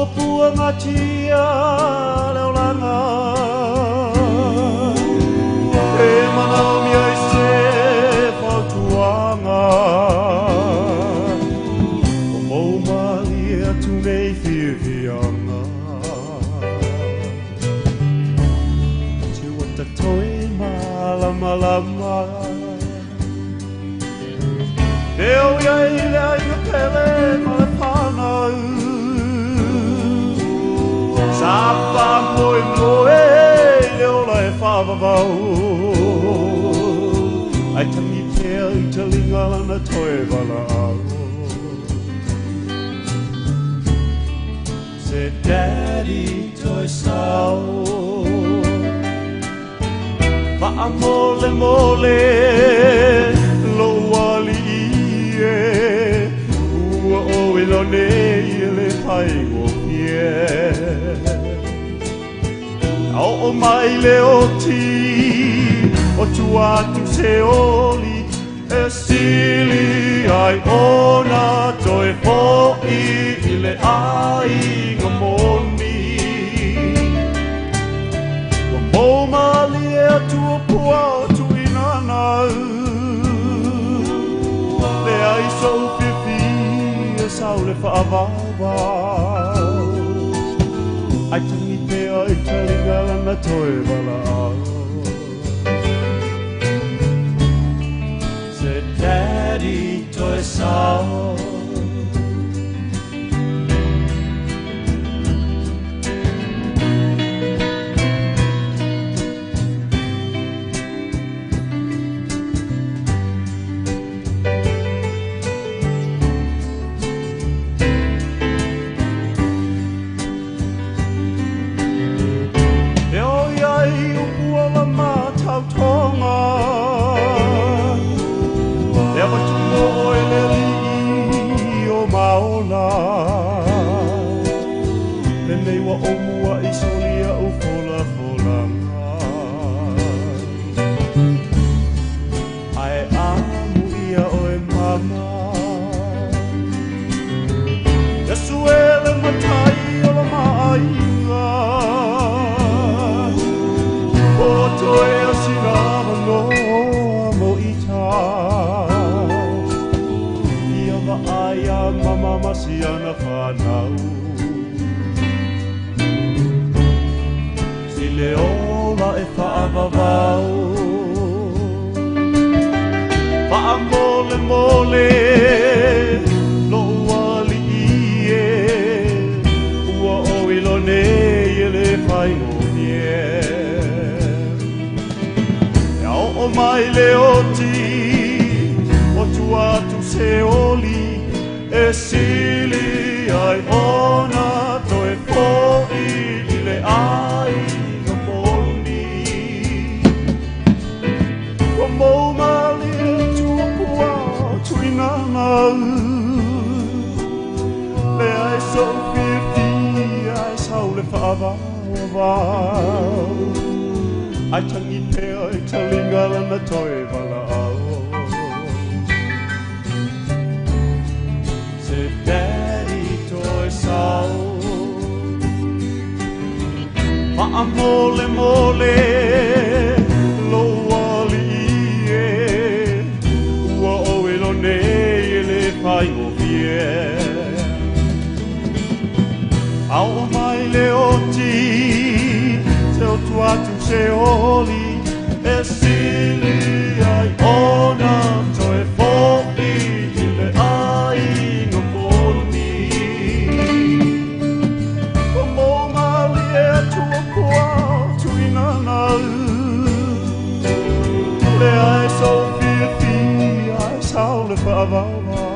pua ngatia leo langa e manau mi ai se pautuanga o mau mali e tu nei whiwhianga te wata toi malama lama e o iai lea i pele ma le whanau Sapa moe moe leo lai whawawau Ai tangi pēa i te linga lana toe wala au Se daddy toi sao Pa'a mole mole lo wali ie Ua o ilo nei le pai o Au o mai le o ti O tu atu se oli E sili ai ona Toi po i le ai ngamoni Wa mou mali e atu o pua tu inanau Le ai sou pipi E sau le whaavavau Ai tangi pēa i talinga lana toe wala au Se daddy toi sao Masiana whanau Si leola e whaavavau Wha mole mole Lo wali ie Ua o ilo nei e le whai o mie Ia o mai le oti O tu atu se oli E sili ai ona toi po'i I le ai no moni Wa mou mali e tua pua tuina mau Le ai so whiwhi ai sau le whaavavau Ai tangi pēa I talinga lana toi wala au Daddy toi sao Pa'a mole mole lo wali e Ua o ilo nei e le pai o vie Au o mai le oti Se o tu atu se oli E sili ai ona toi fo'i I le ai Le ai so whiwhi ai sau le whaavavau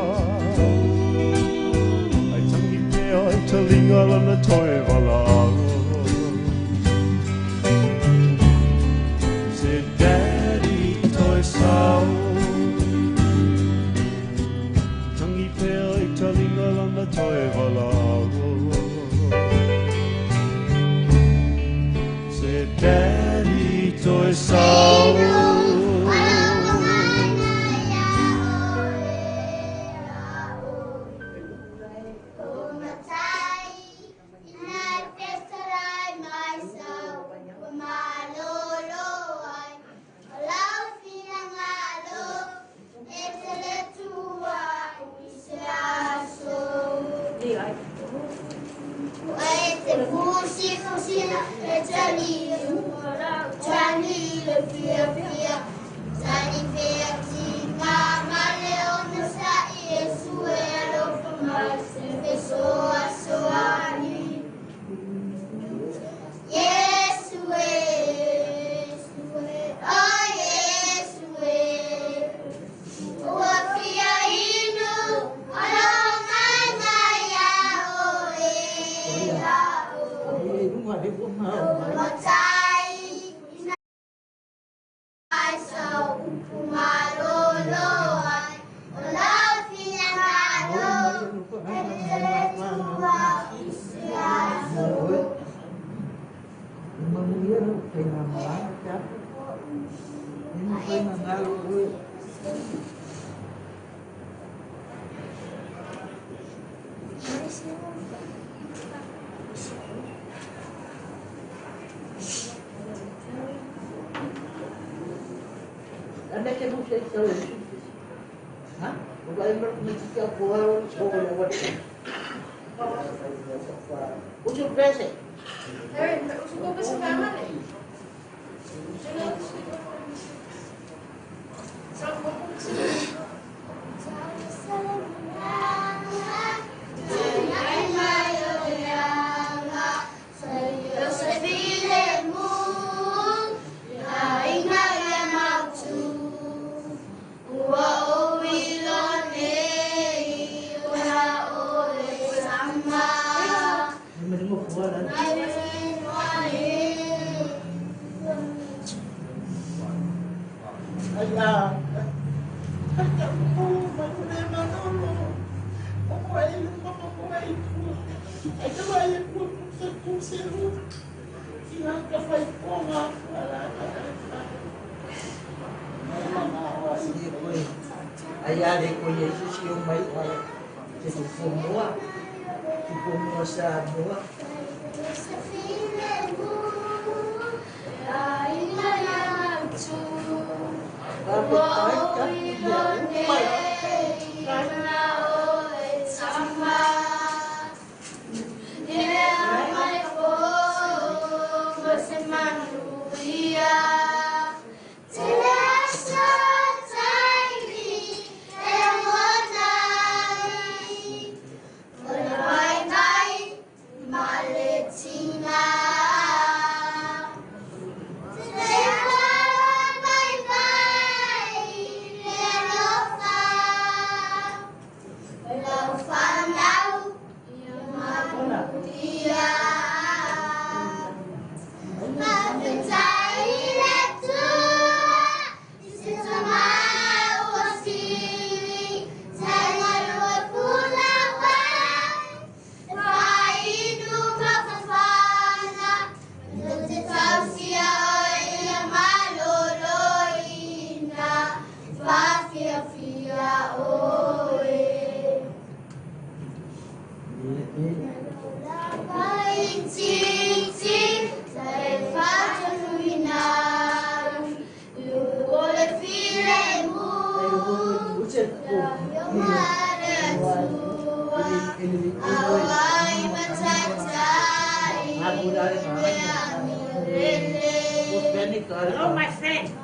Ai tangi pēa ai talinga lana toe wala au Se daddy toi sao Tangi pēa ai talinga lana toe wala au Se daddy toi sao Hello, my friend.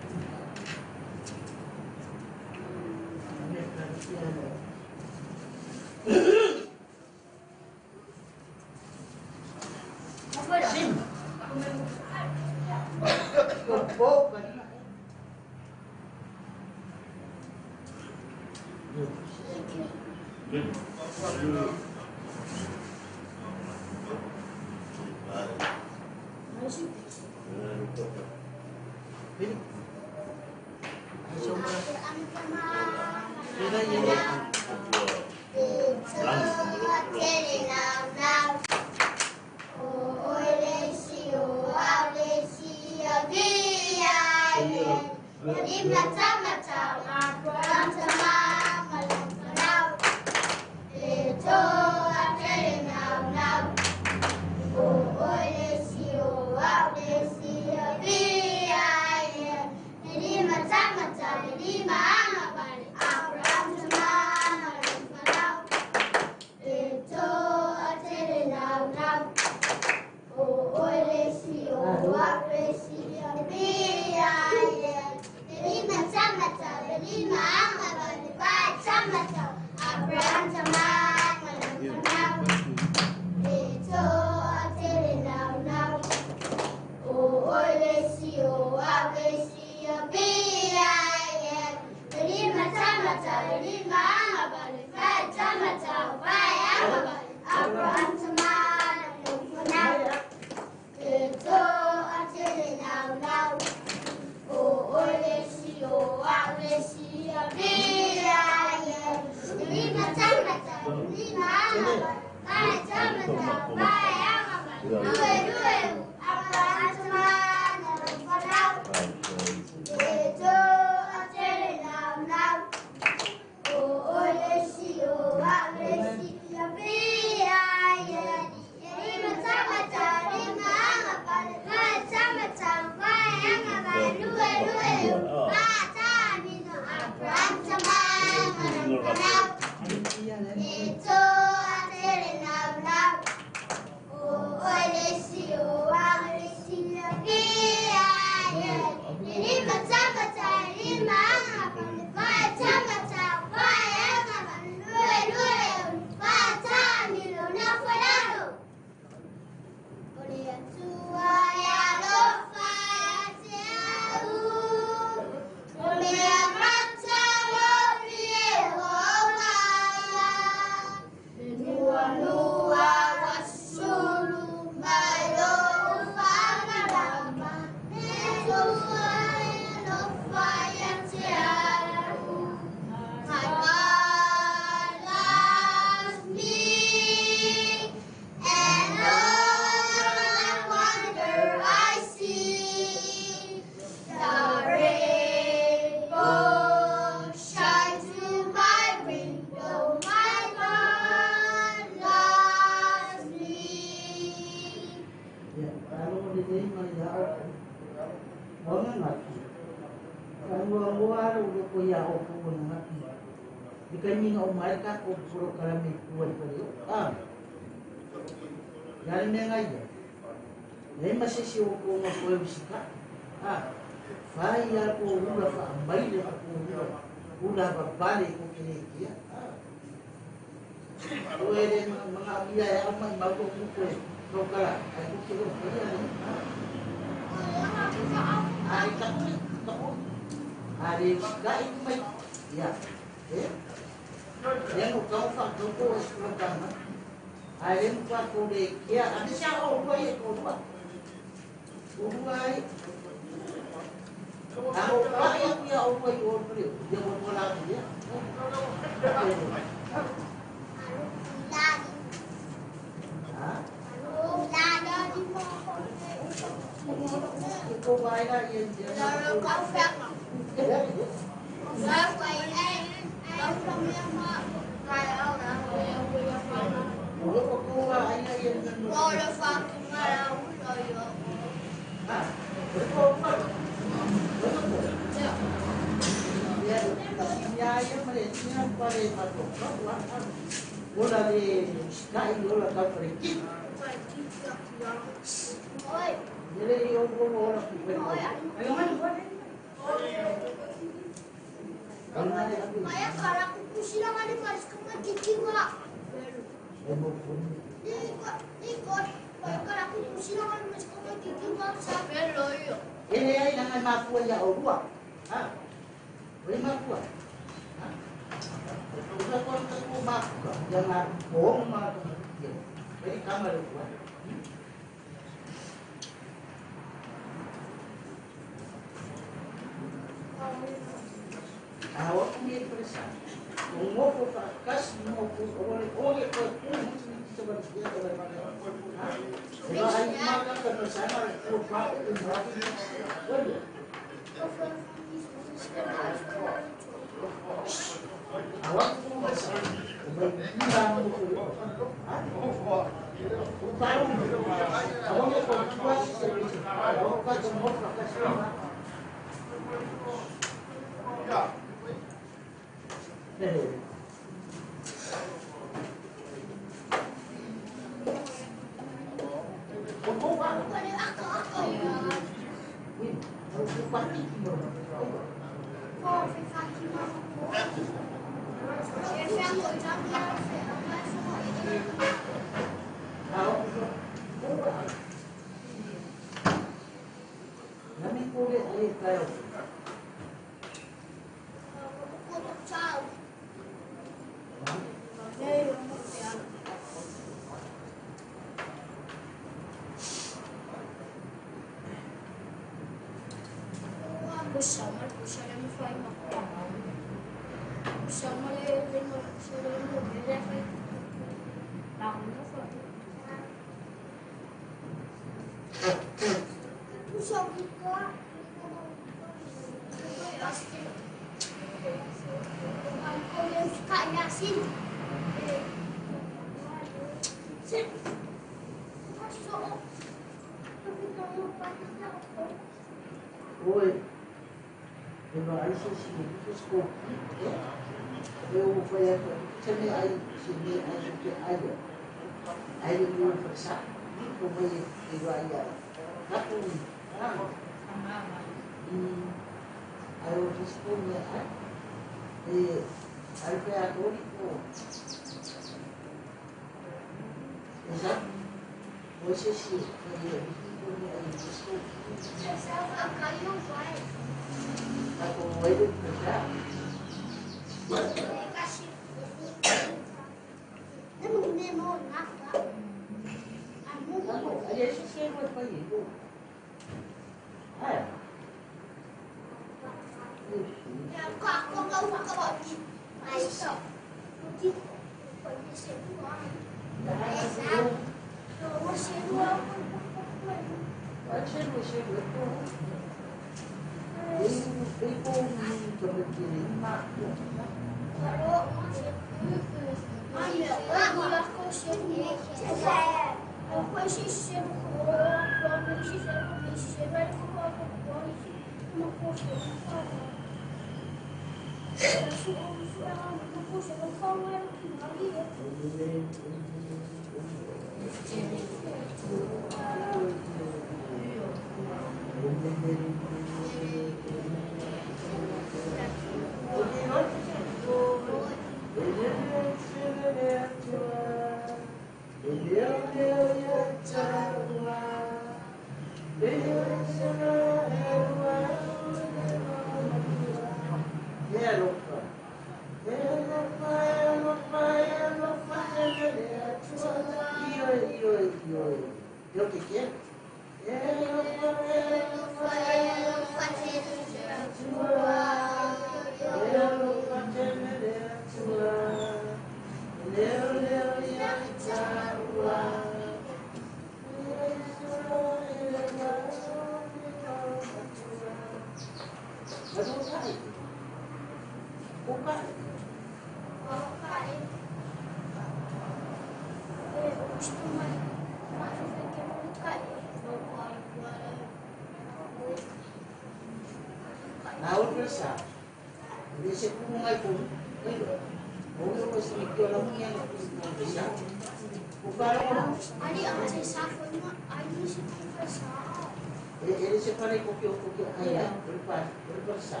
Ele se fala com o que aí, preparação.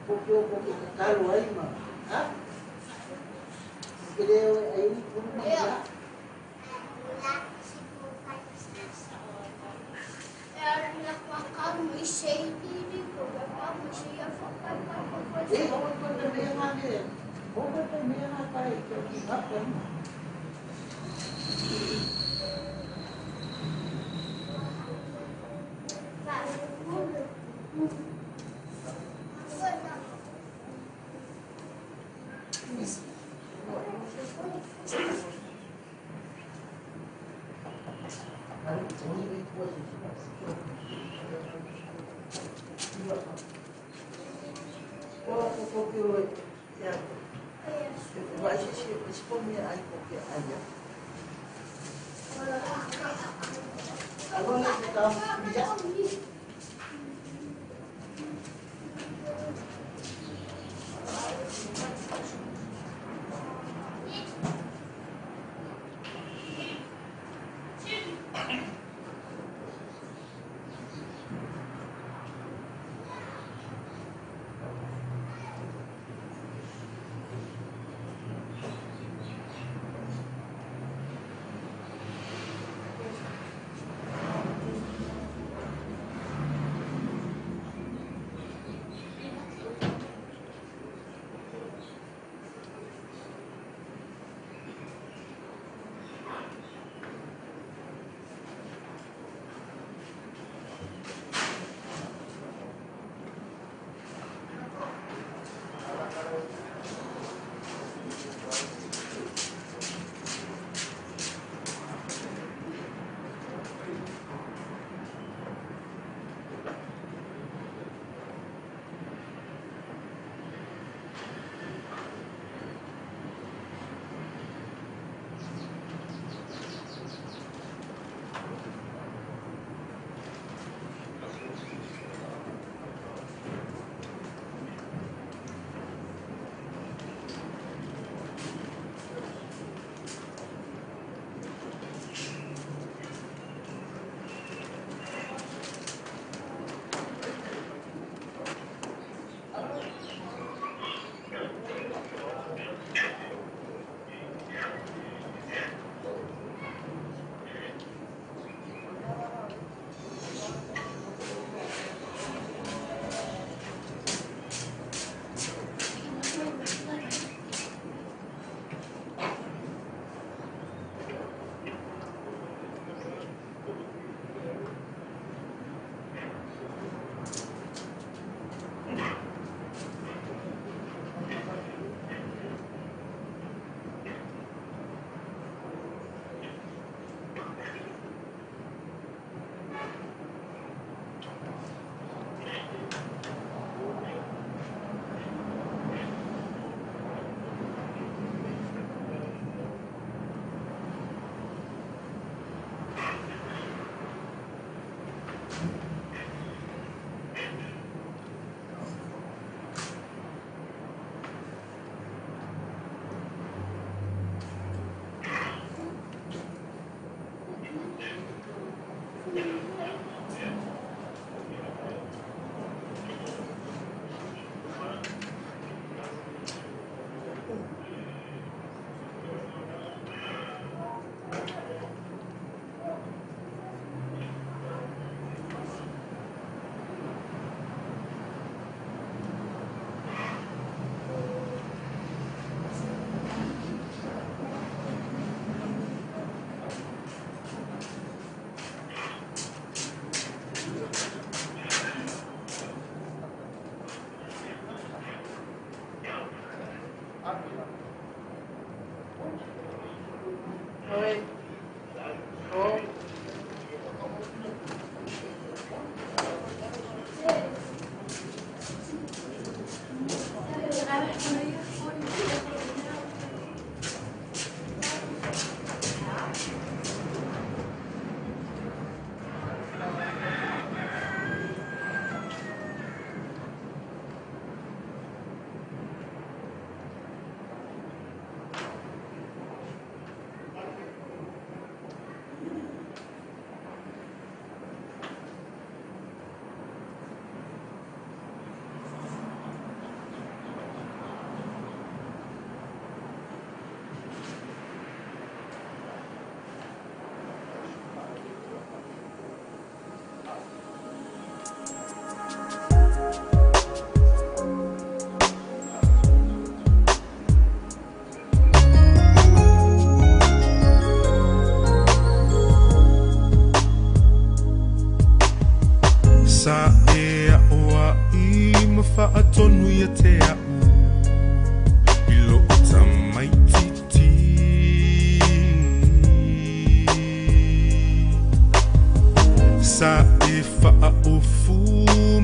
Porque o que calo aí, mano. Ah? Porque aí por lá.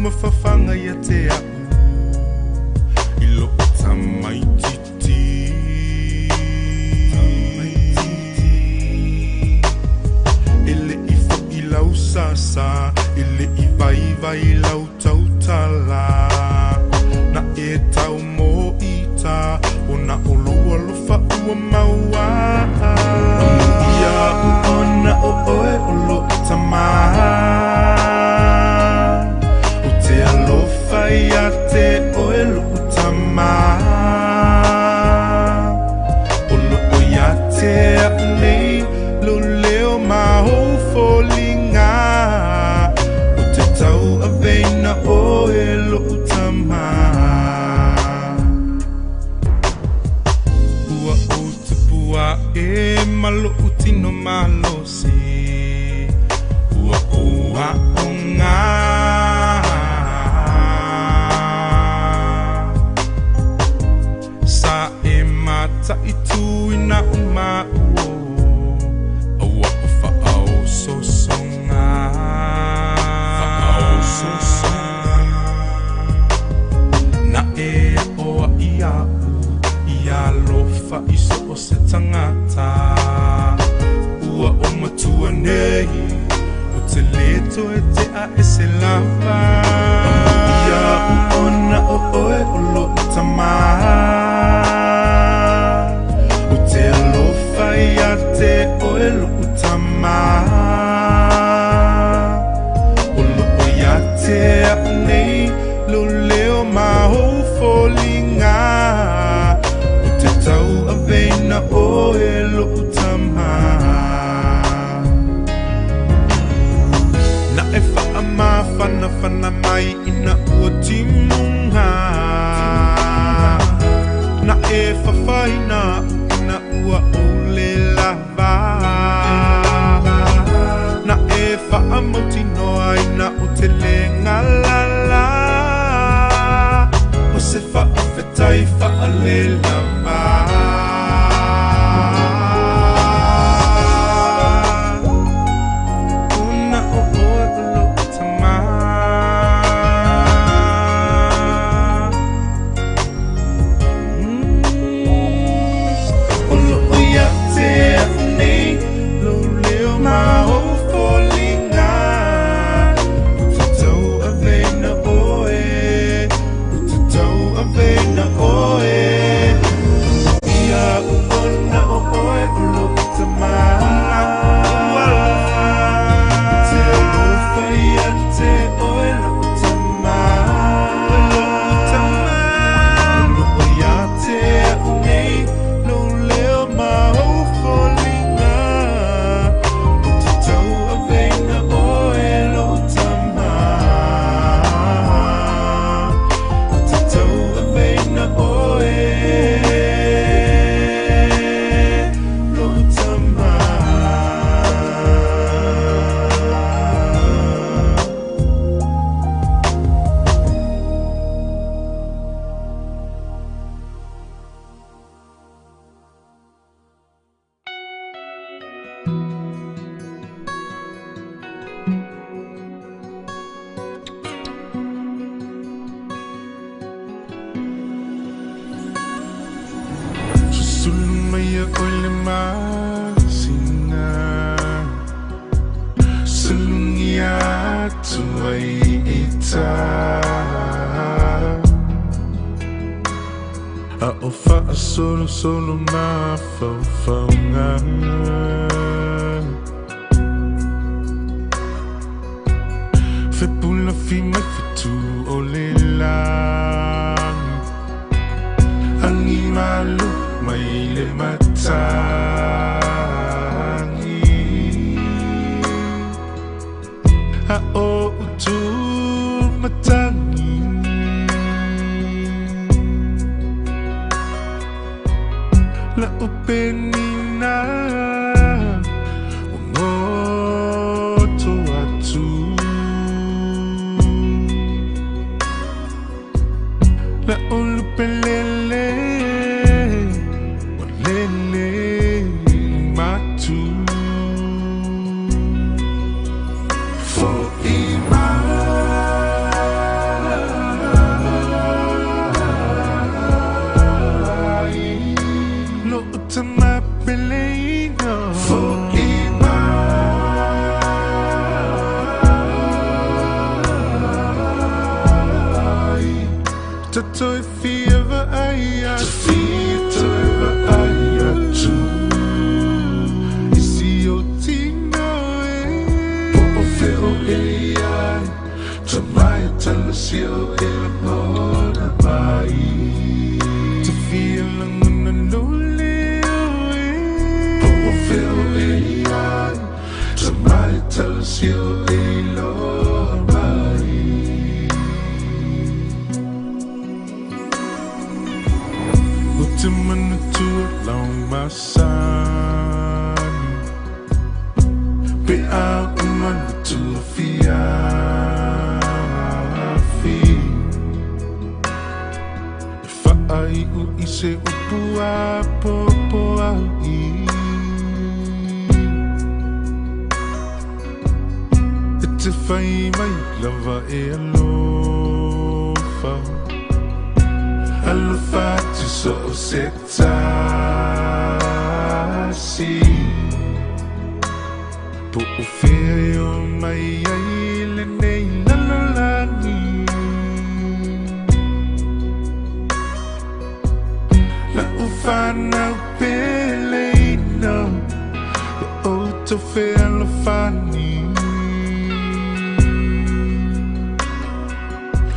mafafanga ia te au I lo tamai titi Ele I fo I lau sasa Ele I vai lau tautala Na e tau mo ita O na olua lofa ua maua Ia uona o oe o lo tamaha O te alofa ia te oe lo tamaha O lo o ia te au nei lo leo maho folinga O te tau a veina oe lo tamaha Ua o te pua e malo utino malo si Ua ua o ngā Sa e mata I tuina o ma uo Aua o whaau so songa Whaau so songa Na e oa I au Ia lofa I so o se tangata Ua o matua nei O te leto e te a e se lava Ia uona o oe o lo tamaha O te alofa ia te oe lo tamaha O lo o ia te a nei lo leo maho folinga O te tau a veina oe lo tamaha Na e wha ma whana mai ina ua timunga Na e whawhaina ina ua ole lava Na e wha mauti noa ina o te lenga lala O se wha whetai wha le lava Solo ma whawhaunga Whepula whi mai whetu o le langi Angi malu mai le matangi A o utu matangi La upenina toi fieva aia tu isi o tino po o feo ai tamai tala sio e mona mai te feel na lule po o feo ai tamai tala sio e lo Mana tua long masani Be out mana tua fiafi Fa ai u ise upua popo ai Te fai mai lava e alofa Alufati so setasi Po ufeo mai aile nei lalolani La ufana peleino La auto fe alufani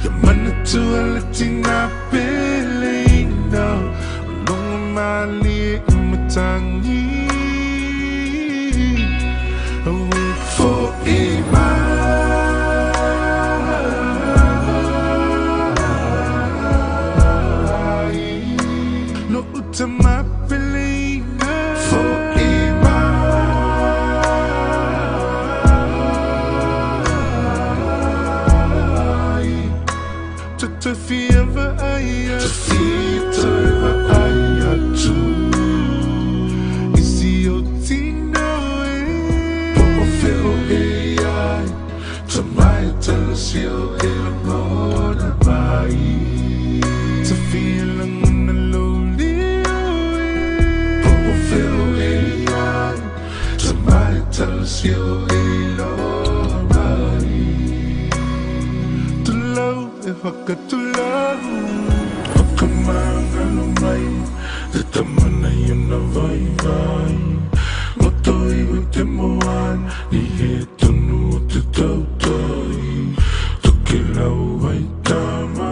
Ya mana tua latina peleino Mali umatangi Away for imai No utama pelina For imai Tata fieva aya Tata aya tu Isi o tino po o feo ai Tamai tala sio e mona mai Te feel na loli po o feo ai Tamai tala sio e lo mai Tu lau e haka tu lau Hakamanga no mai Te tamana yuna vai vai Ngotoi u te moan Ni he tonu o te tautoi Toke lau ai tama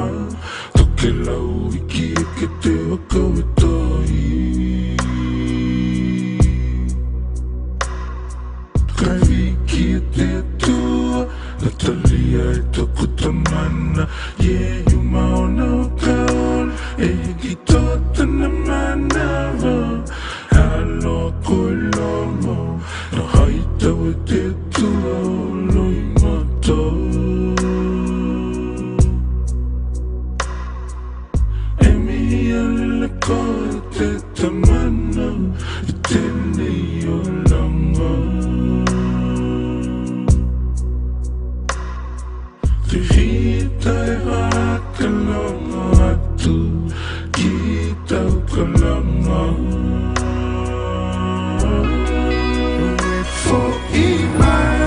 Toke lau iki e ke te wakau e toi Kai wiki e te tua Na talia e toku tamana Yeah, you maona o kaon E ki tota na manava Halo koe lomo Na haita e te tua o loi mato E mihi alele koe te tamana E tenei o langa Te hita e haka longa atu Ki tau kalanga For imai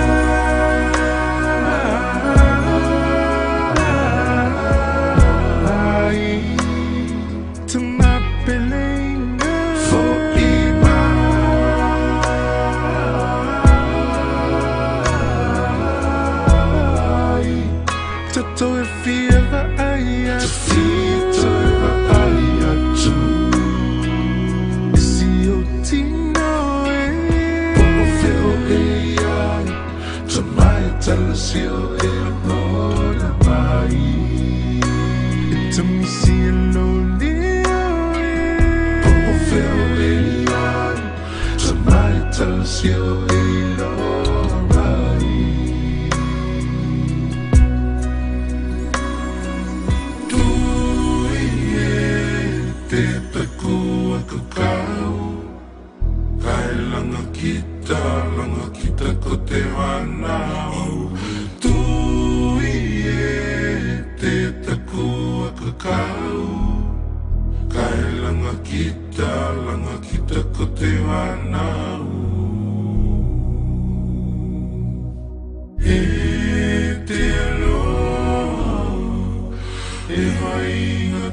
Tama pelena For imai Tato e fieva aia Tato e aia tu Isi o tino po o feo ai Tamai tala sio e mona mai E tamisi e loli po o feo ai Tamai tala sio e lo mai Te takua kakau Kai langa kita ko te wanau Tui e te takua kakau Kai langa kita ko te wanau E te alo E hainga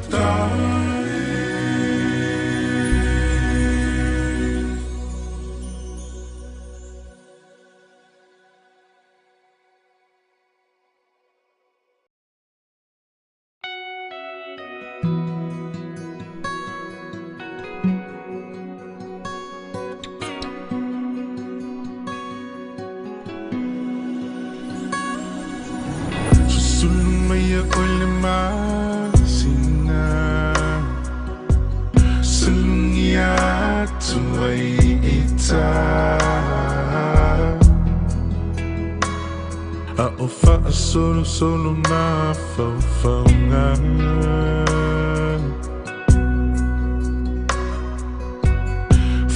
Solo na whawhaunga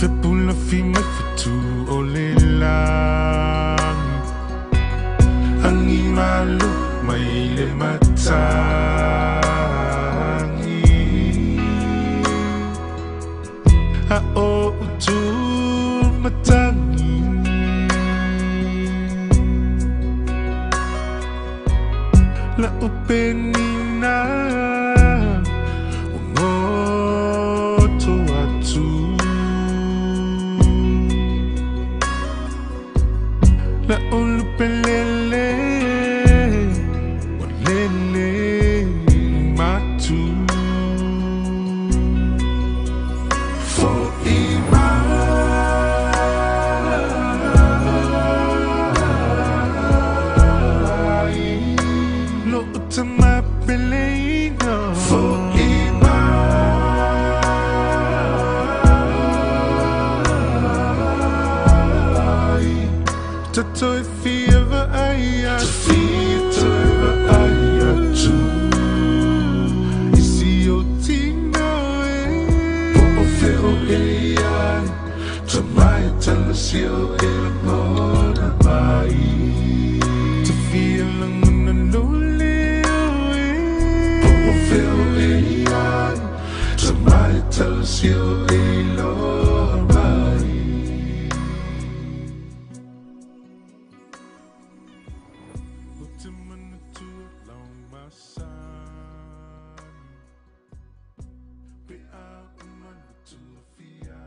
Whipula whi mai whitu o le langi Angi malu mai le matangi A o utu matangi La upenina Ngoto atu La ulupelele Walele matu For to my belina for to toy fever aya to aya tu isi o tina po feo ea to my telesio el mona mai to feel tells you Lord my Ultimate to along my son Be out and run to a fiafi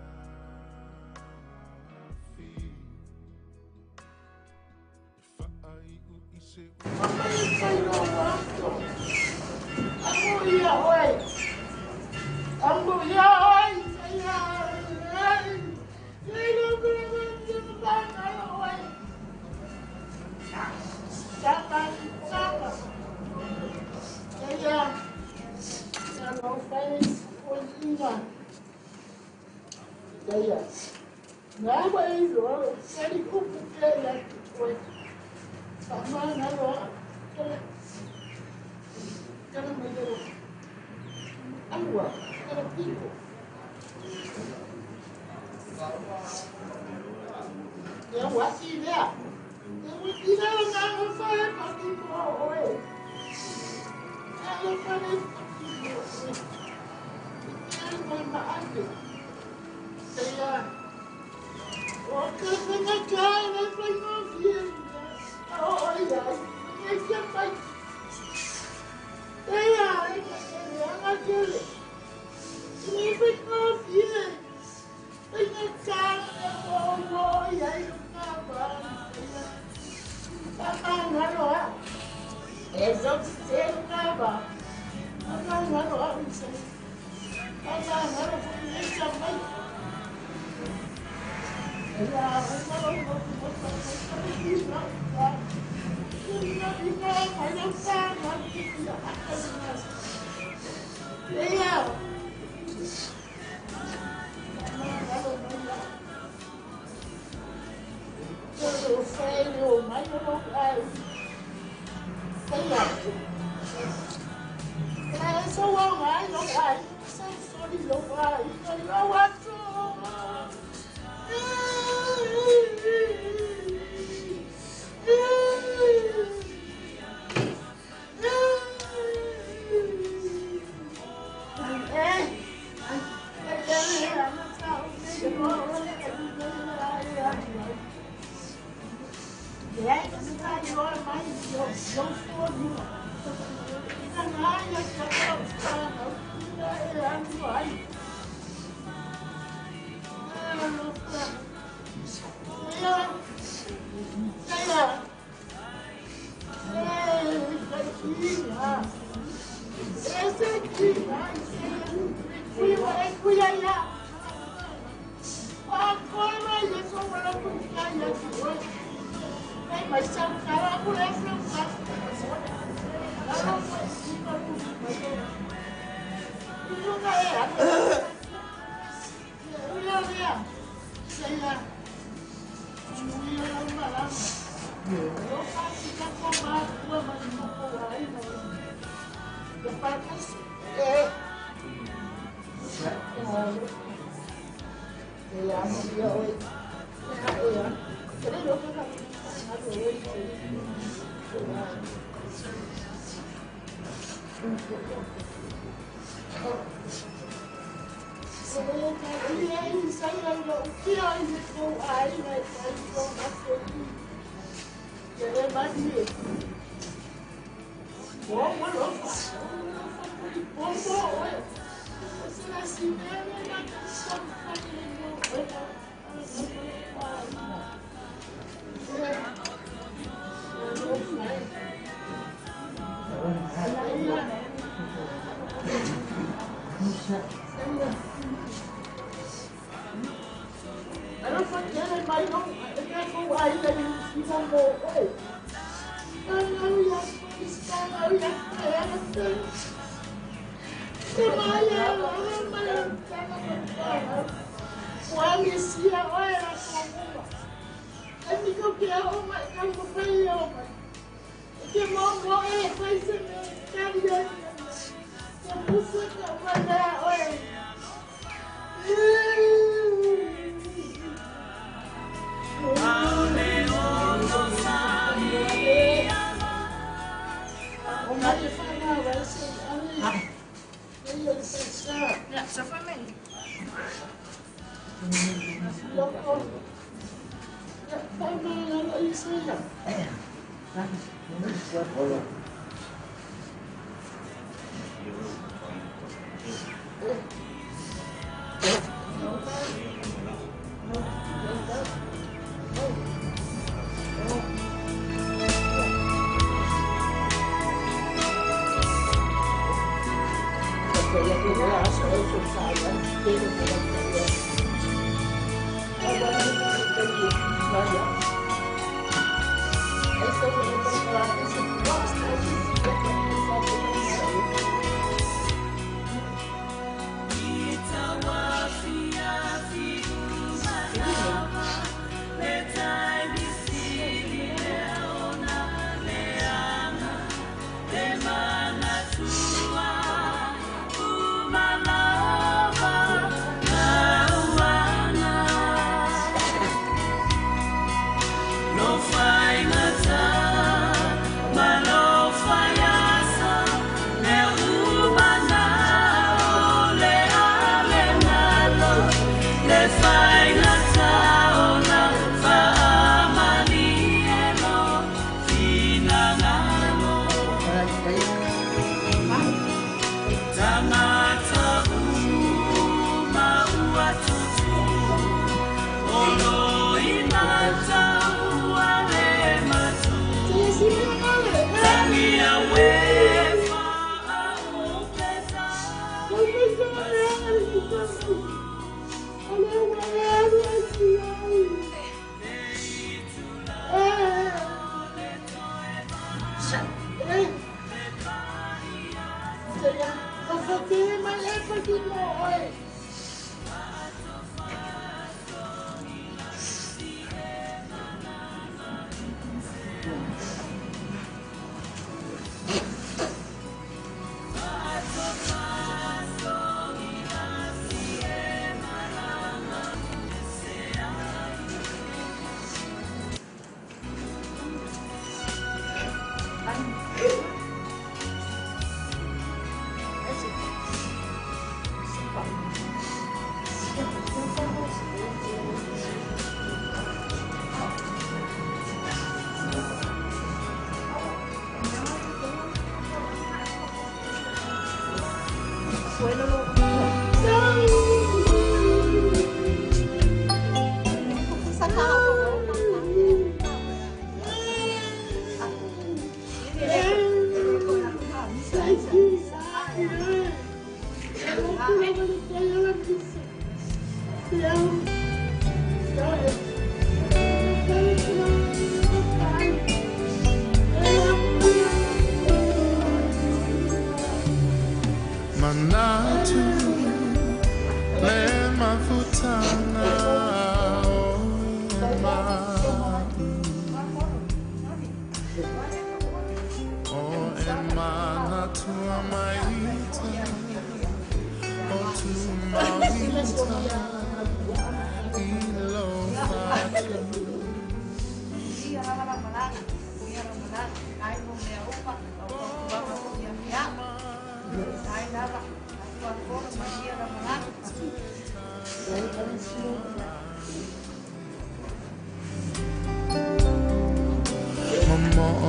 If I say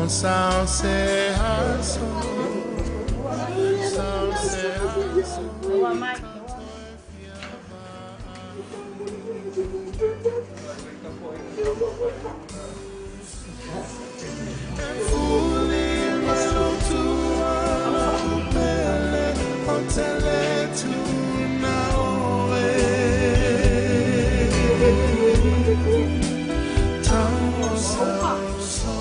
Sao se haso, sao se haso. Fuli malutua, pele hotele tu naoe. Tau sao so.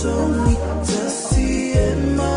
So, just see in my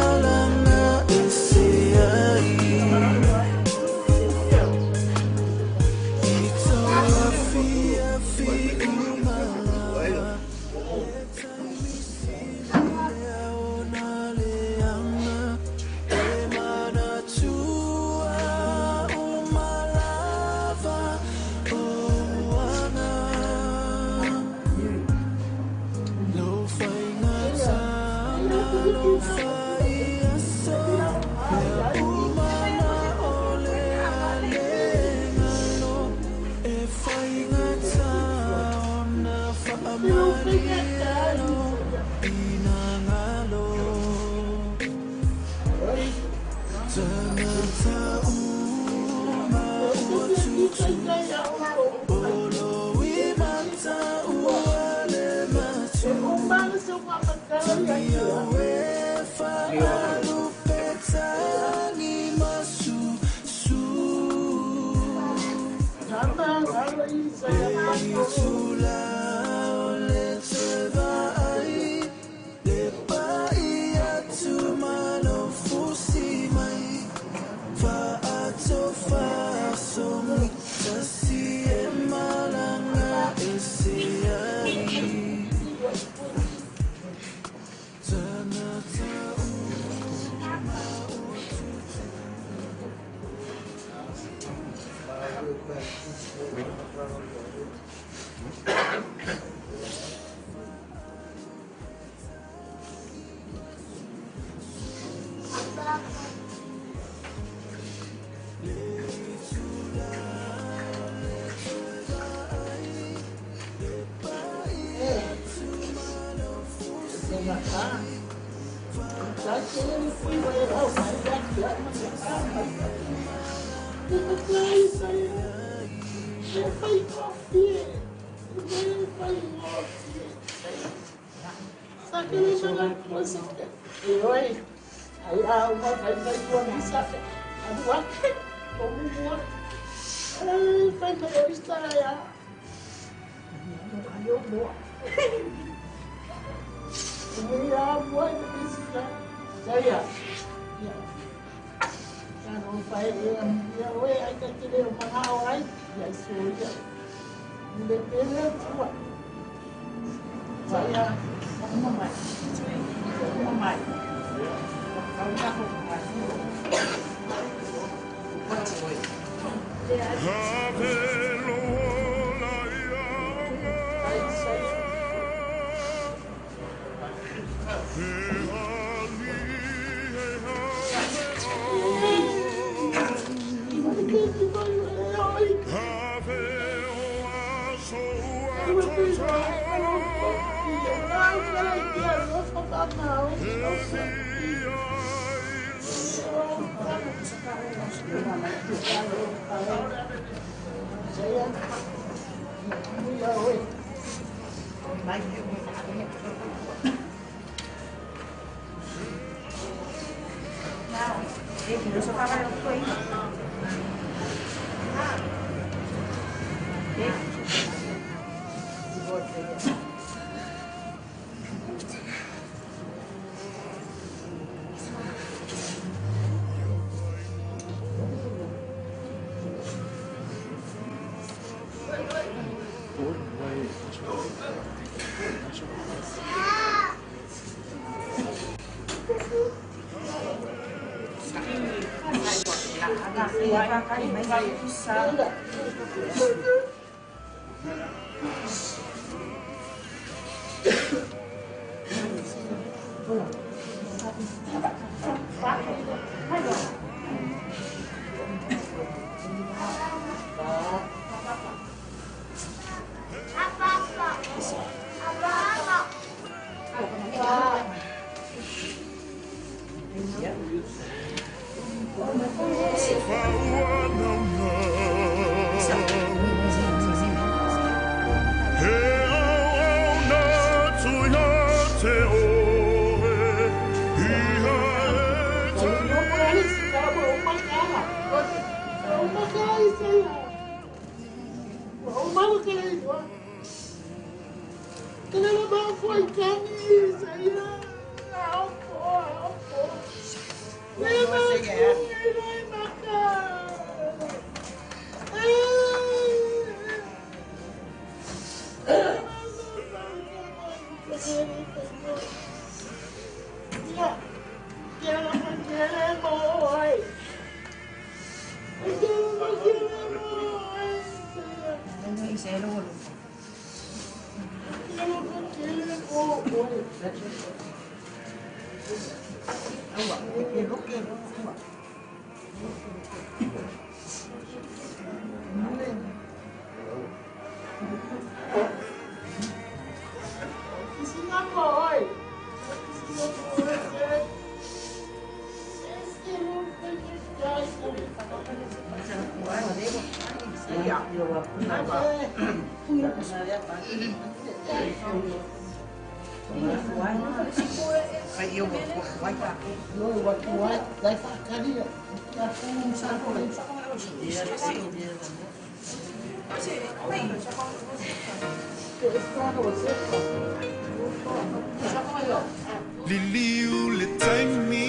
Liliu le taimi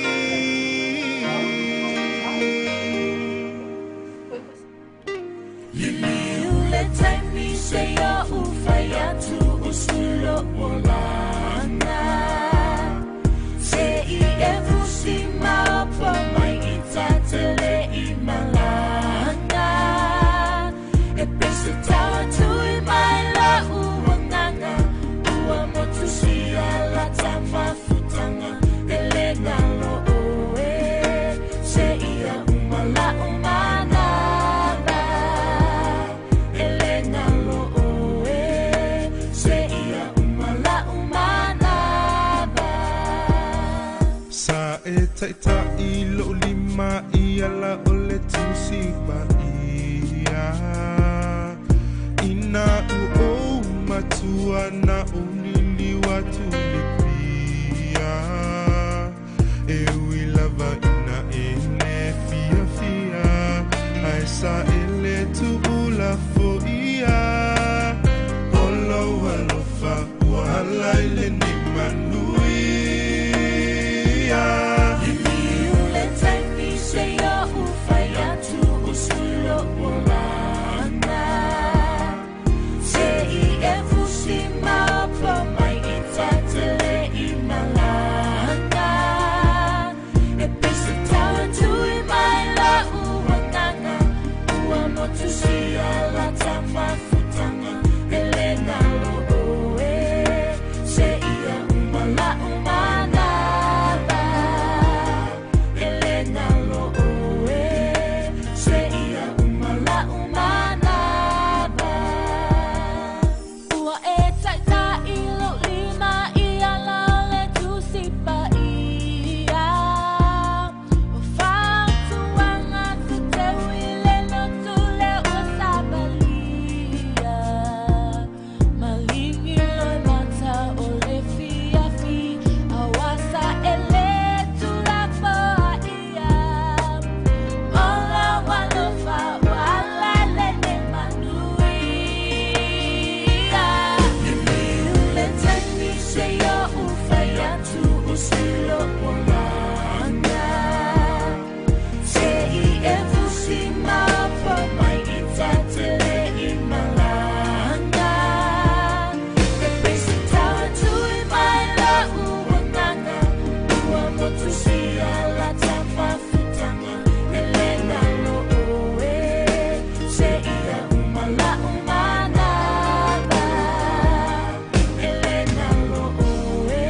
Liliu le taimi se ya ufaya tu usulo molana Se I evusi mapa mai itatele imalana E pese tawa tu I mai la uanganga Ua motu sia la tama futanga Elena lo oe Se ia umala umana ba Elena lo oe Se ia umala umana ba Sa e taita I lo lima ia la ole tusi ba ia Ina u matua na unili watu lipia E wilava ina ene fia fia Aisa ele tu ula foia Olo walofa wala ile ni manuia Iliu le taimi se ya ufaya tu usulo molana Se I evusi mapa mai itatele imalana E pese tawa tu I mai la uanganga Ua motu sia la tama futanga Elena lo oe Se ia umala umana ba Elena lo oe Se ia umala umana ba Ua e taita I lo lima ia la le tusipa ia O whātuanga te te wile no tule o sabalia Malingi loi mata o le fiafi Awasa ele tula poa ia Ola walofa wala le ne manuia Liliu le taimi se ya ufaya tu usulo molana Se I evusi mapa mai itatele imalana E pese tawa tu I mai la uanganga Ua motu sia la tama futanga Elena lo oe Se ia umala umana ba Elena lo oe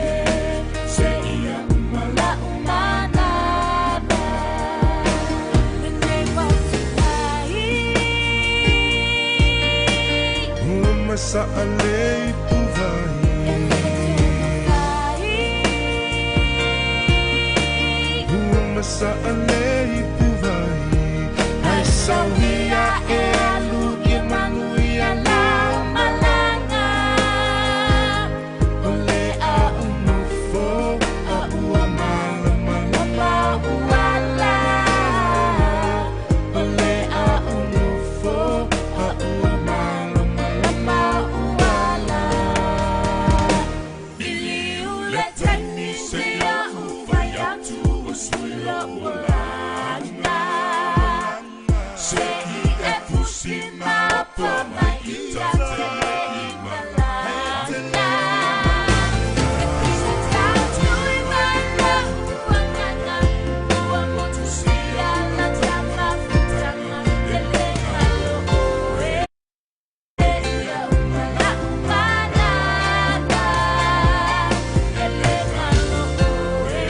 Se ia umala umana ba Menei watu ai Ua masa alei puvai Ua masa alei puvai Ai sawia e alu I manuia la malanga Ole a umufo a ua malama lama uala Ole a umufo a ua malama lama uala Liliu le taimi se ya ufaya tu usulo molana Se I evusi mapa mai itatele imalana Pese tawa tu I mai la uanganga Ua motu sia la tama futanga Elena lo oe Ia umala umana ba Elena lo oe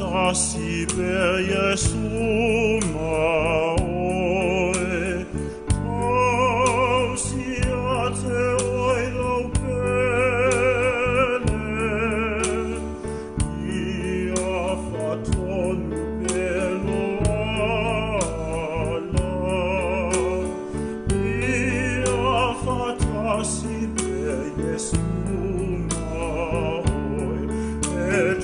fatasi per Jesu maoe, tausiate oilo pele, ia fatonu pelo ala, ia fatasi per Jesu maoe, et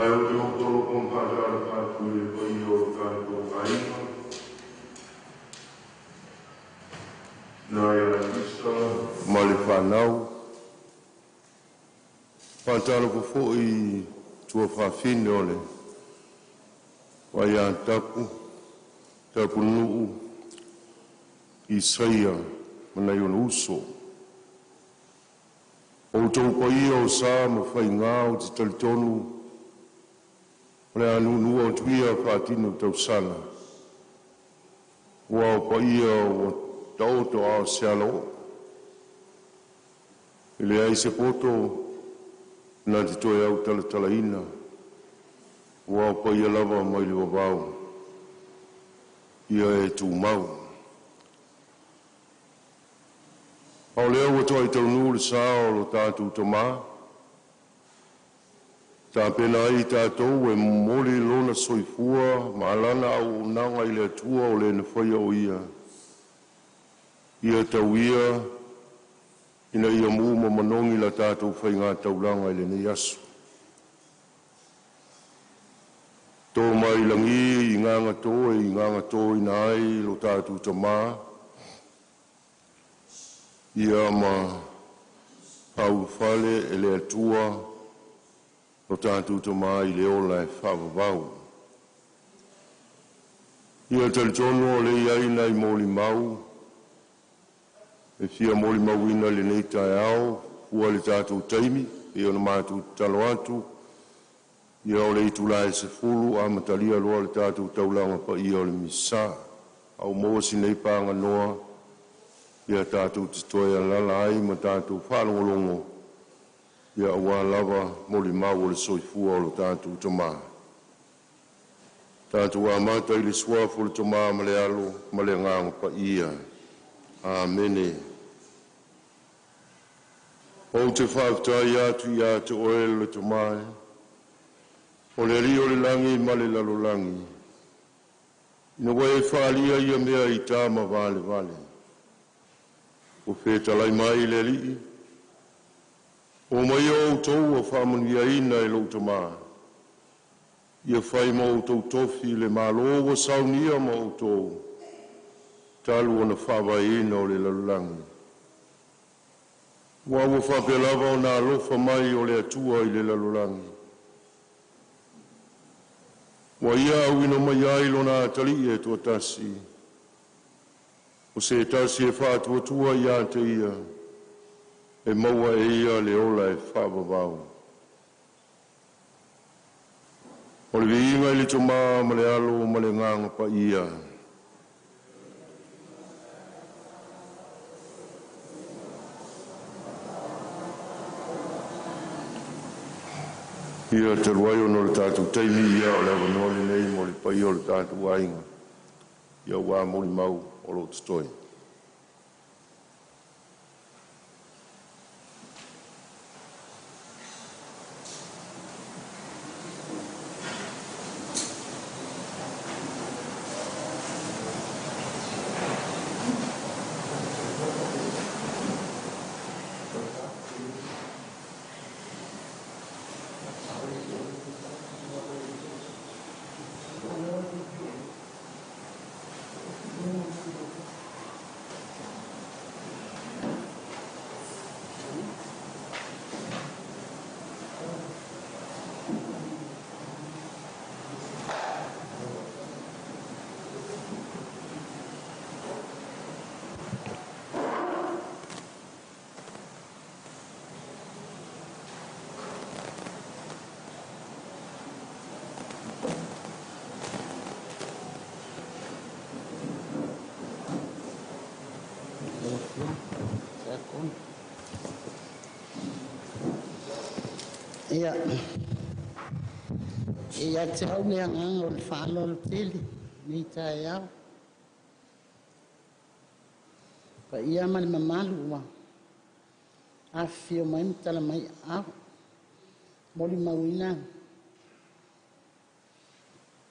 Ai o te okoro kompata ala kātu e pai o kātu ainga. Nā ia isa, ma le whanau. Pātalo ko fōi tua whawhine ole. Wai tapu, tapunu'u, Isaia, manai ona uso. O tau pai o sā ma whai ngā o te talitonu. O le anu nua o tuia whātino tau sana. Ua o pai o tau to a sealo. Ile ai se poto na te toi au talatalaina. Ua o pai lava mai le wawau. Ia e tū mau. Au leo o toi tau nuu le sao lo tātou tamā. Tā pena ai tātou e mori lona soifua, ma alana au nanga i le atua o le na whaia o ia. Ia tau ia, ina ia mūma manongi la tātou whai ngā taulanga i le nei asu. Tō mai langi i nganga tō i nā ai lo tātou tamā. Ia ma pau whale e le atua o tātou tamā i le ola e whawawau. Ia talitono o le iaina i mōli mau, e fia mōli mau ina le nei tae au, ua le tātou taimi, e ona mātou talo atu, ia o le itula e se fulu, a matalia loa le tātou taulanga pa ia o le misa, au moa si nei pānga noa, ia tātou te toi a lala ai, ma tātou whanongolongo, ia ua lava moli mau o le soifua o le tātou tamā. Tātou a mata i le suafu le tamā ma le alo, ma le ngānga pa ia. Āmene. O te whāwtai atu i a te oele le tamāe, o le rio le langi ma le lalo langi. Ina wai e whaalia ia mea i tāma vale vale. O whetalai mai le lii, o mai o tau o whamangia ina e lo tamā. Ia whai ma o tau tofi le malo o saunia ma o tau. Talu o na whawa ina o le lalulangi. Wa o whapelava o na alofa mai o le atua i le lalulangi. Wa ia au ino mai ailo na atali e tua tasi. O se tasi e whātua tua i ate ia. E maua e ia le ola e whāwawau. O le viinga i le tomā ma le alo ma le nganga pa ia. Ia te ruai o no le tātou teimi ia o le awanoli nei mo le pai o le tātou ainga. Ia wā mo le mau o lo tstoi. Ia te au mea nganga o le whaalolo tele, ni tae au. Pa ia mali mamalu ua. A fio mai mtala mai au. Moli mawina.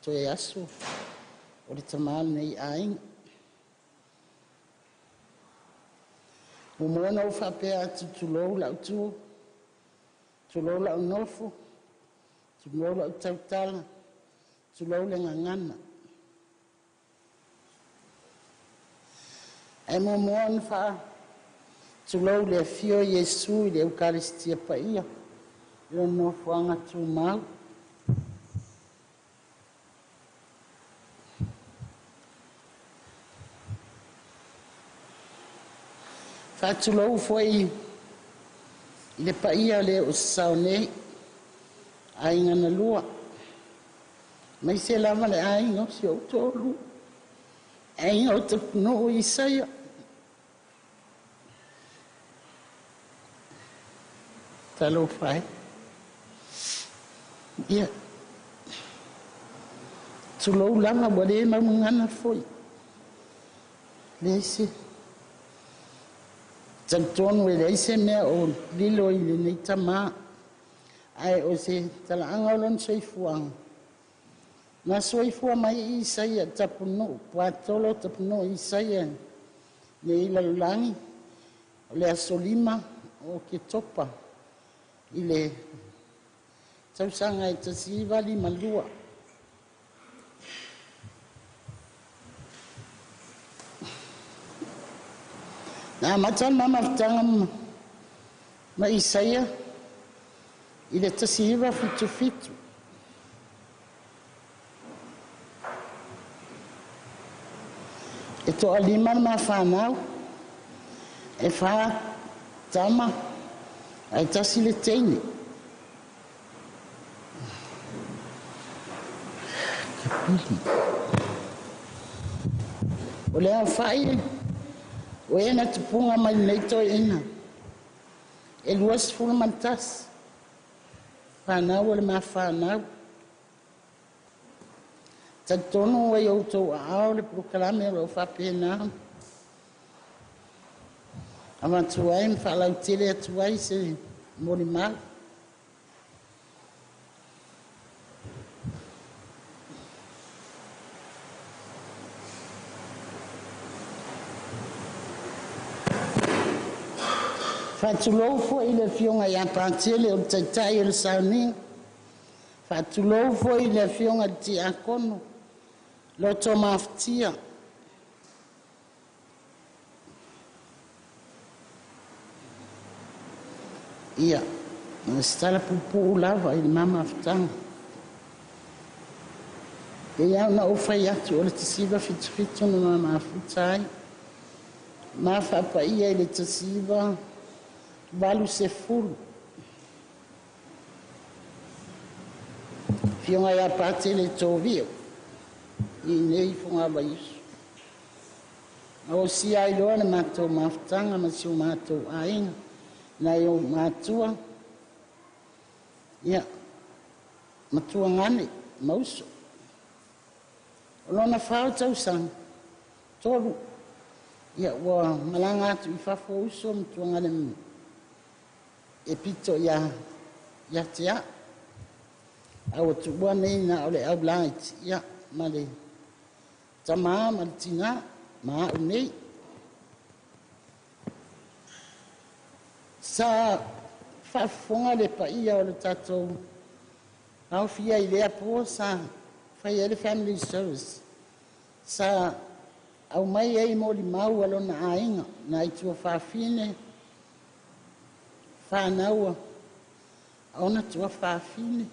To e asu. O le tamale nei ainga. Umona uwhapea atu tulou lau tu. Tulou lau nofo. Tulau la tautala, tulau le ngangana. Ai momoan fa, tulau le fio Yesu i le Eukaristia pa ia. Io no fuanga tu mau. Fa tulau foi le pa ia le o saone ai ngana lua. Mai se lama le ai no si o tolu. Ai o te no Isaia. Talo fai. Ia. Tulau lama wale mamungana foi. Lese. Tantonu e leise mea o lilo i le nei tama. Ai o se talaanga o lon soifuanga. Na soifua mai Isaia Tapunu'u, Puatolo Tapunu'u Isaia. Ne ila lulangi. O le asolima o ke topa. I le tausanga e tasiva li malua. Na matan mama ftanga ma Isaia i le tasiva fitu fitu. E to alima ma whanau e wha tama ai tasi le teini. O lea whai o ena tupunga mai nei toi ena. E luas fulu mantas. Whanau o le ma whanau. Tatono e o tau ao le proklame o whapena. Awa tuai mwhalau tere tuai se mori mau. Whatulou fo i le fionga i apantele o taitai o le sauning. Whatulou fo i le fionga ti akono. Lo to maftia. Ia, stala pupu lava i mama ftanga. E iau na ufai atu o le tasiva fitu na mama afutai. Ma whapa ia i le tasiva valu se fulu. Fionga ia pate le tovio. I nei funga Vaiusu. O si ai loa na matou maftanga ma si o matou ainga. Na yo matua. Ia. Matua ngane. Mauso. O lona whao tau sang. Tolu. Ia ua malanga atu i whafo uso matua ngane. E pito ia. Ia tea. Au tubua nei na ole au light. Ia. Male. Tama male tina. Maa unei. Sa whafonga le pa ia o le tatou. Au fia i lea po sa whai ele family service. Sa au mai ei mo li mau alo na ainga. Na i tua whawhine. Whanaua. Au na tua whawhine.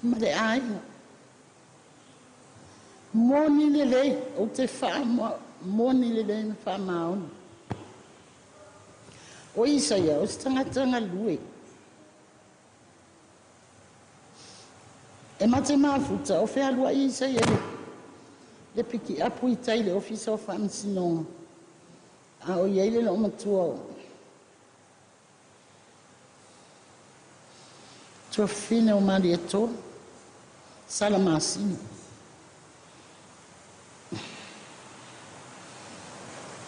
Ma le ainga. Moni le lei. O te wha moni le lei na wha maona. O Isaia, o tanga lue. E mate mafuta, o whea lua Isaia le piki apu i tai le ofisa o whaamsinonga. A o iei le lo matua o. Tua whine o mari e tō. Sala masini.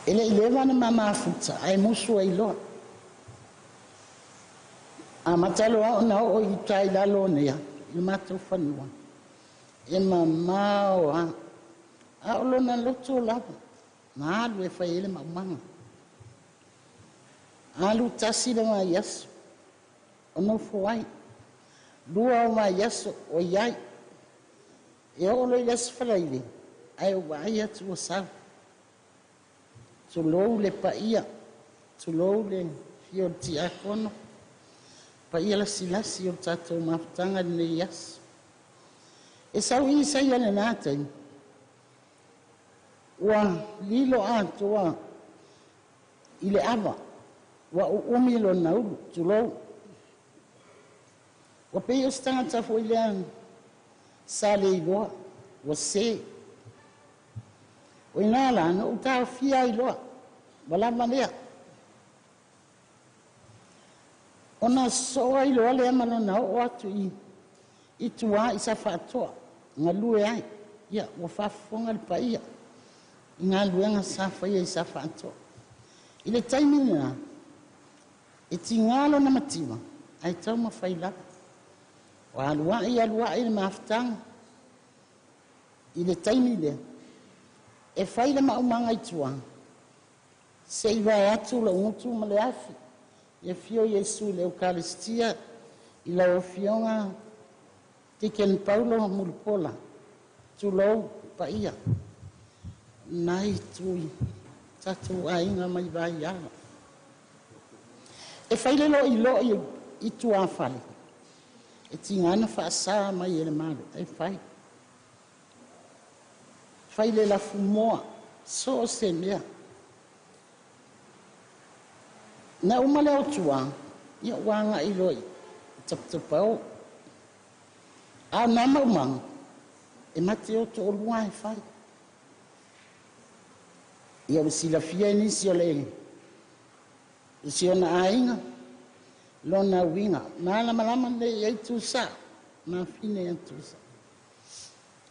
Ele ileva na mamafuta, ai musu ai loa. A matalo au na o i tai lalo nea, i matau whanua. E mamao a. A olo na loto lava. Na alu e whai ele maumanga. Alu tasi le mai yasu. ono fuai dua o mai yaso o yai e o le yaso falaile ai o vai atu o sa tu lo le paia tu lo le fio ti akono paia la silasi o tato maftanga le yaso e sau i sai ale natai wa lilo atua ile ava wa umilo naulu tu lo wa pe yo stanga fo ile sale ilo wa se o inala no uta fia ilo bala manea ona so ilo le mano na o atu i tua isa fato ngalu ai ya wa fa fonga le paia ngalu nga sa fa ia isa fato ile taimina e tingalo na matima ai tau ma faila wa alwa il maftang ile taimile e faila ma umanga itua sei vai atu lo mutu maleafi e fio Yesu le eukaristia ila o fionga tiken Paulo mulpola tu lo paia nai tui tatu ainga mai vai ala e faile lo ilo i tua fale e tingana fa sa mai ele malo e faile la fumoa so se mea na umale o tua ia wanga ilo i taptapau a nama umang e mate o to olua e fai ia usila fia inisi o le si ona ainga lona winga malama le yaitu sa ma fine yaitu sa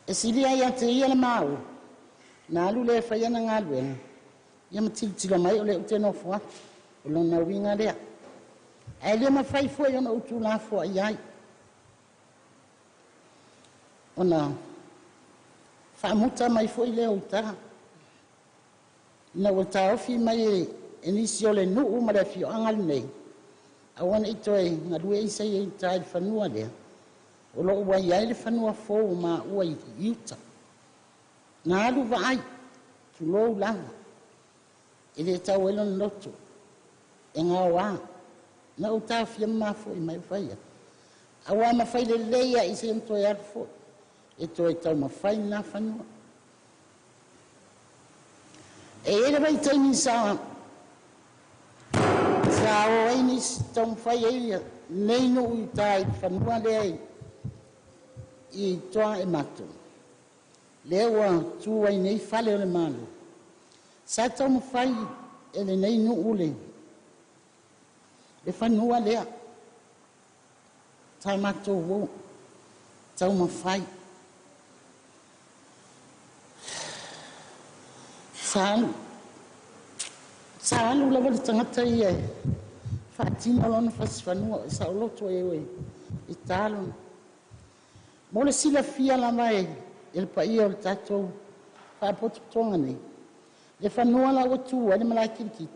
e silia ya te ia le mau na lu le fa yana ngalwen ia matiltilo mai o le uteno fo lona winga le ai le ma fai fo ona utula fo ai ona fa muta mai fo ile uta na wata fi mai inisio le nu ma le fio angal nei awan itoi ngadue isa ye tai fanua le o lo wa ya le fanua fo ma o yuta na lu vai tu lo la ele ta welo loto engawa na uta fi ma fo mai faia awa ma fai le leia isa to ya fo eto e tau ma fai na fanua e ele vai tai ni sa o ini tong fai ai nei no utai fanua le i toa e mato lewa tu ai nei fale le malo sa tong fai ele nei no ule e fanua le ta mato wo tau ma fai Salu la wala tangata ia fatina lona fasfanua sa loto ewe italo mole sila fia la mai el paia o tato fa potonga nei le fanua la o tu ale mala kiti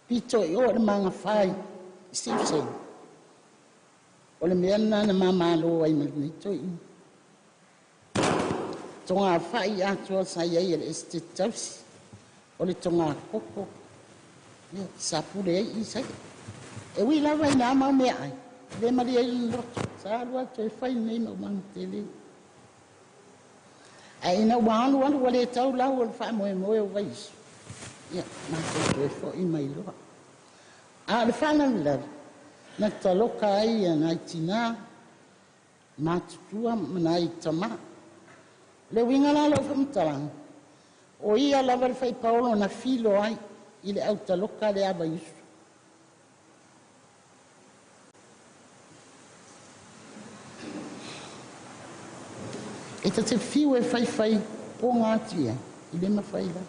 pito yo le manga fai sipse ole mena na mama lo ai ni to tonga fai a to sa ia el estetaus ole tonga koko ya sapure i sai e wi la vai na ma me ai le maria il rotto sa lo to fai nei no mantele ai na wan wale tau la wal fa mo o Vaiusu ya ma to fo i mai lo al fanan la na taloka ai na tina ma tua na itama le winga la lo fumtalang o ia la val fai Paolo na filo ai ile auta locale a Vaiusu e te fiu e fai ponga atia ile ma fai la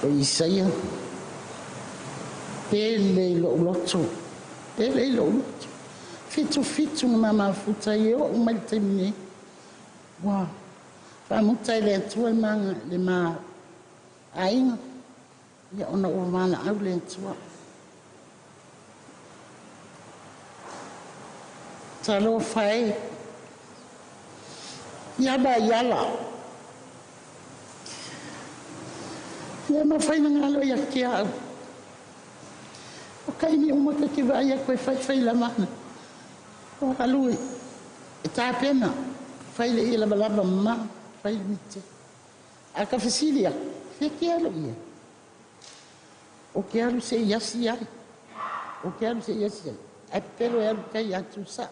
o Isaia pele lo loto ele lo fitu na mama futa yo uma termine wa Whamutai le atua le ma ainga. Ia ona o mana au le atua. Talo whae. Ia ba iala. Ia ma whaina ngalo ia kia au. O kaini umaka ki vai a koe whai la mana. O alui. E tā pena. Whai le ia laba laba ma. Whai le mite. A ka whasilia. Whai ki alo ia. O ke alu se iasi ai. O ke alu se iasi ai. Ai pero e alu kai atu sa.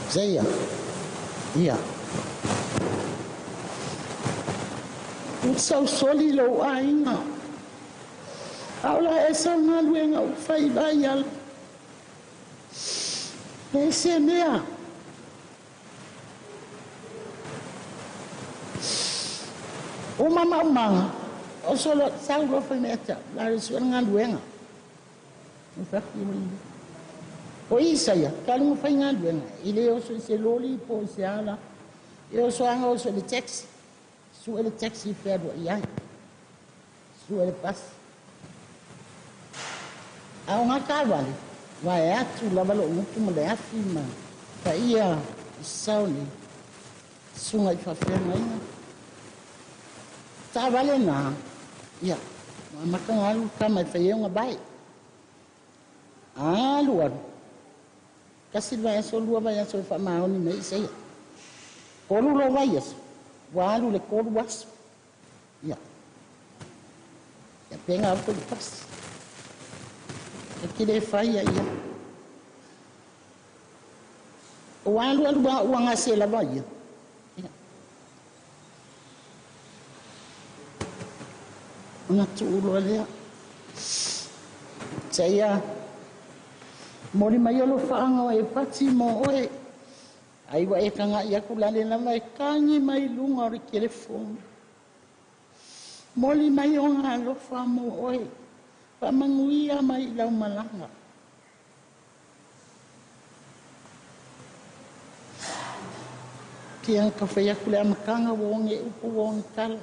Saya, iya. Usau soli lo ainga. Aula esa ngaluenga ufai bayal. Ese mea. O mama. O solo sau lo fai meta. La resuan ngaluenga. Ufaki mo. O isa ya, kalau fai ngaluenga, ile o se loli po se ala. Eu so anga o so le taxi. Su ele taxi ferro ia. Su ele pas. A unha cavale. Vai atu lava lo muito mulher afirma. Pa ia sauni. Sunga fa ferma ia. Ta vale na. Ia. Ma kan alu kama fai unha bai. Alu. Kasi vai so lua vai so fa maoni nei sei. Kolu lo vai es. Walu le kolu was. Ya. Ya penga ko pas. Aquele fai ya. Walu alu ba uang ase la vai. Ya. Una tu lo le. Saya Mori mai olo whaanga e pati mo oe. Aiwa e kanga i aku lale na mai kangi mai lunga o re telefone. Mori mai o ngā lofa mo oe. Pamanguia mai lau malanga. Ki ang kawhai aku le amakanga wonge upu wonge kala.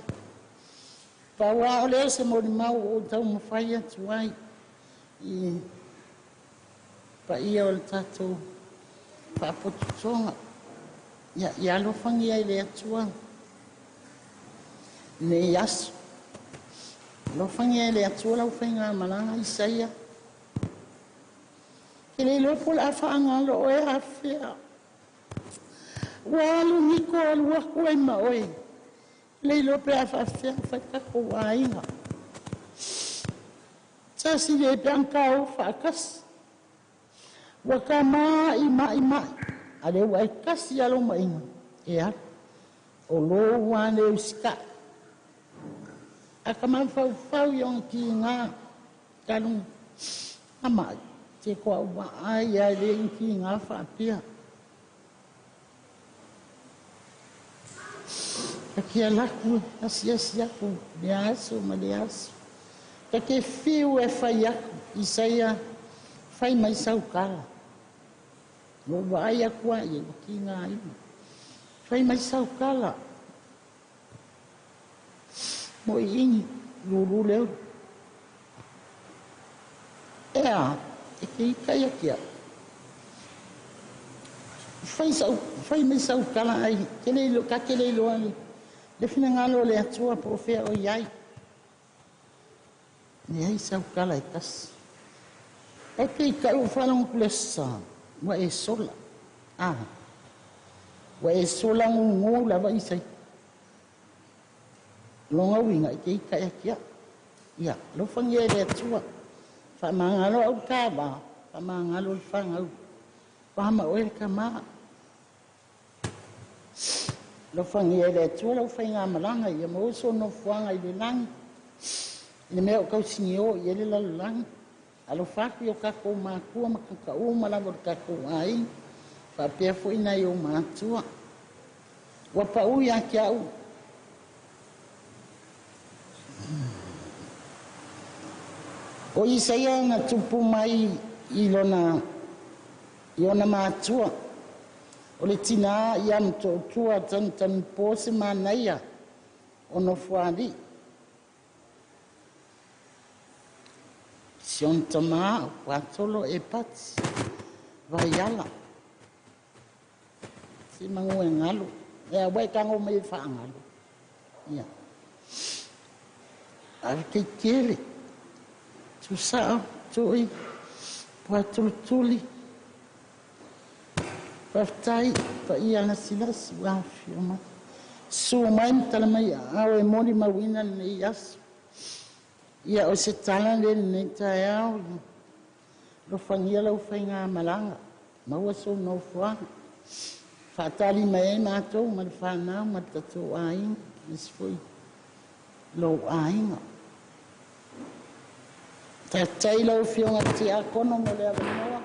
Pawa o leo se mori mau o tau mawhai atu ai. Pa ia o le tatou whaapotutonga. Ia alofangi ai le atua. Le yasu. Alofangi ai le atua lau whainga malanga isaia. Ke le lopo la whaanga lo oe hawhea. Walu niko alu wako ai ma oe. Le lopo la whawhea whaikako wainga. Tasi le peanka o whaakasi. Waka mai. Ale wai kasi alo mai. Ea. O lo wane uska. Aka man fau yung ki nga. Kalung amai. Te kwa wa ai ale yung ki nga whaapia. Kaki alaku. Asi aku. Liasu maliasu. Kaki fiu e whai aku. Isaya. Whai mai sau kala. Mo vai aku ai ki nga ai. Whai mai sau kala. Mo ingi lulu leo. Ea, e ki kai kia. Whai mai sau kala ai. Kele lo ani. Le fina ngalo le atua profea o iai. Ni ai sau kala e kas. E ki kai u whanong kulesa. Wa e sola. Wa e sola ngungu la wa isai. Longa winga i kei kai kia. Ia, lo whangi e le atua. Whamangalo au kāba. Whamangalo i whangau. Wahama oe ka maa. Lo whangi e le atua lau whainga malanga. Ia mo so no whanga i le langi. Ine mea o kau singi o i ele lalu langi. Alo whaku o kako mākua makaka o malawa o kako ai. Whapea fo ina i o mātua. Ua pa'u ia ki au. O Isaia na tupu mai i lona mātua. O le tina i am tōtua tan pōse mānaia o no fuari. Sion tamā Puatolo e pati Vaiala. Si mangu e ngalu. E a wai kango mai wha ngalu. Ia. Ar kei kele. Tu sao, tui, Puatolo tuli. Paftai, pa ia na silas wafio ma. Su mai mtala mai au e mori mawina nei yasu. Ia o se tala le nei tae au. Lo fangia lau whainga malanga. Maua so no fuanga. Whaatali mai e mātou, ma le whanau, ma le tatou ainga. Nisfui. Lo ainga. Tatai lau fionga te a kono mo le avanoa.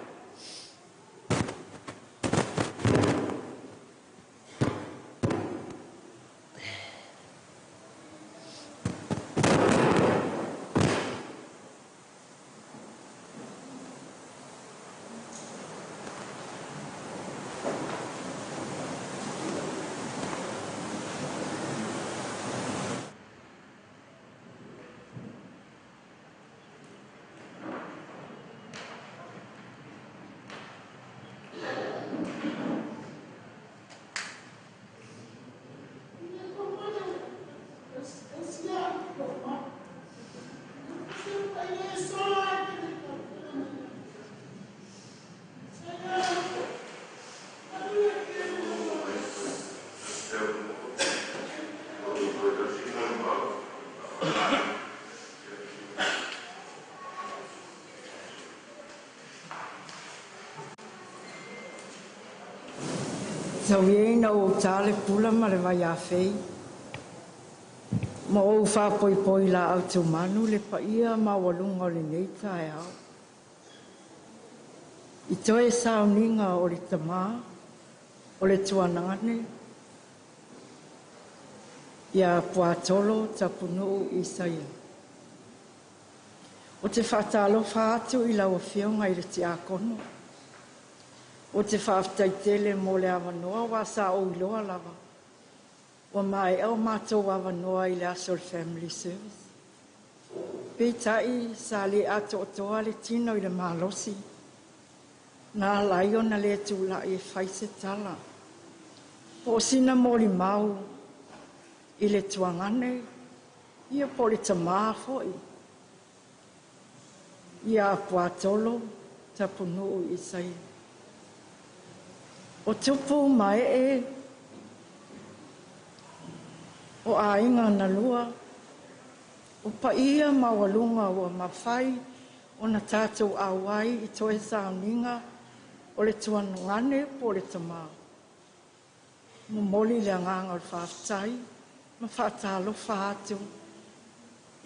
Sauiena o tale pula ma le vai a fei. Ma o wha poi poi la au tu manu le paia ma walunga o le nei tae au. I toe sauninga o le tamā, o le tuanane. Ia Puatolo Tapunu'u Isaia. O te whatalo whaatu i lau whionga i le te akono. O te whaftaitele mo le awanoa wa sa o iloa lava. Wa mai au mātou awanoa i le Asol Family Service. Peitai sa le ato otoa le tino i le malosi. Nā laio na le tūla i whaise tala. Po sina moli mau i le tuangane. Ia po le tamā foi. Ia Puatolo Tapunu'u Isaia. O tupu mai e, o ainga na lua, o paia mawalunga o mawhai, o na tātou awai i toe sauninga, o le tuanungane po le tamā. Mo moli le anganga o le whaftai, ma whaatalo whaatu,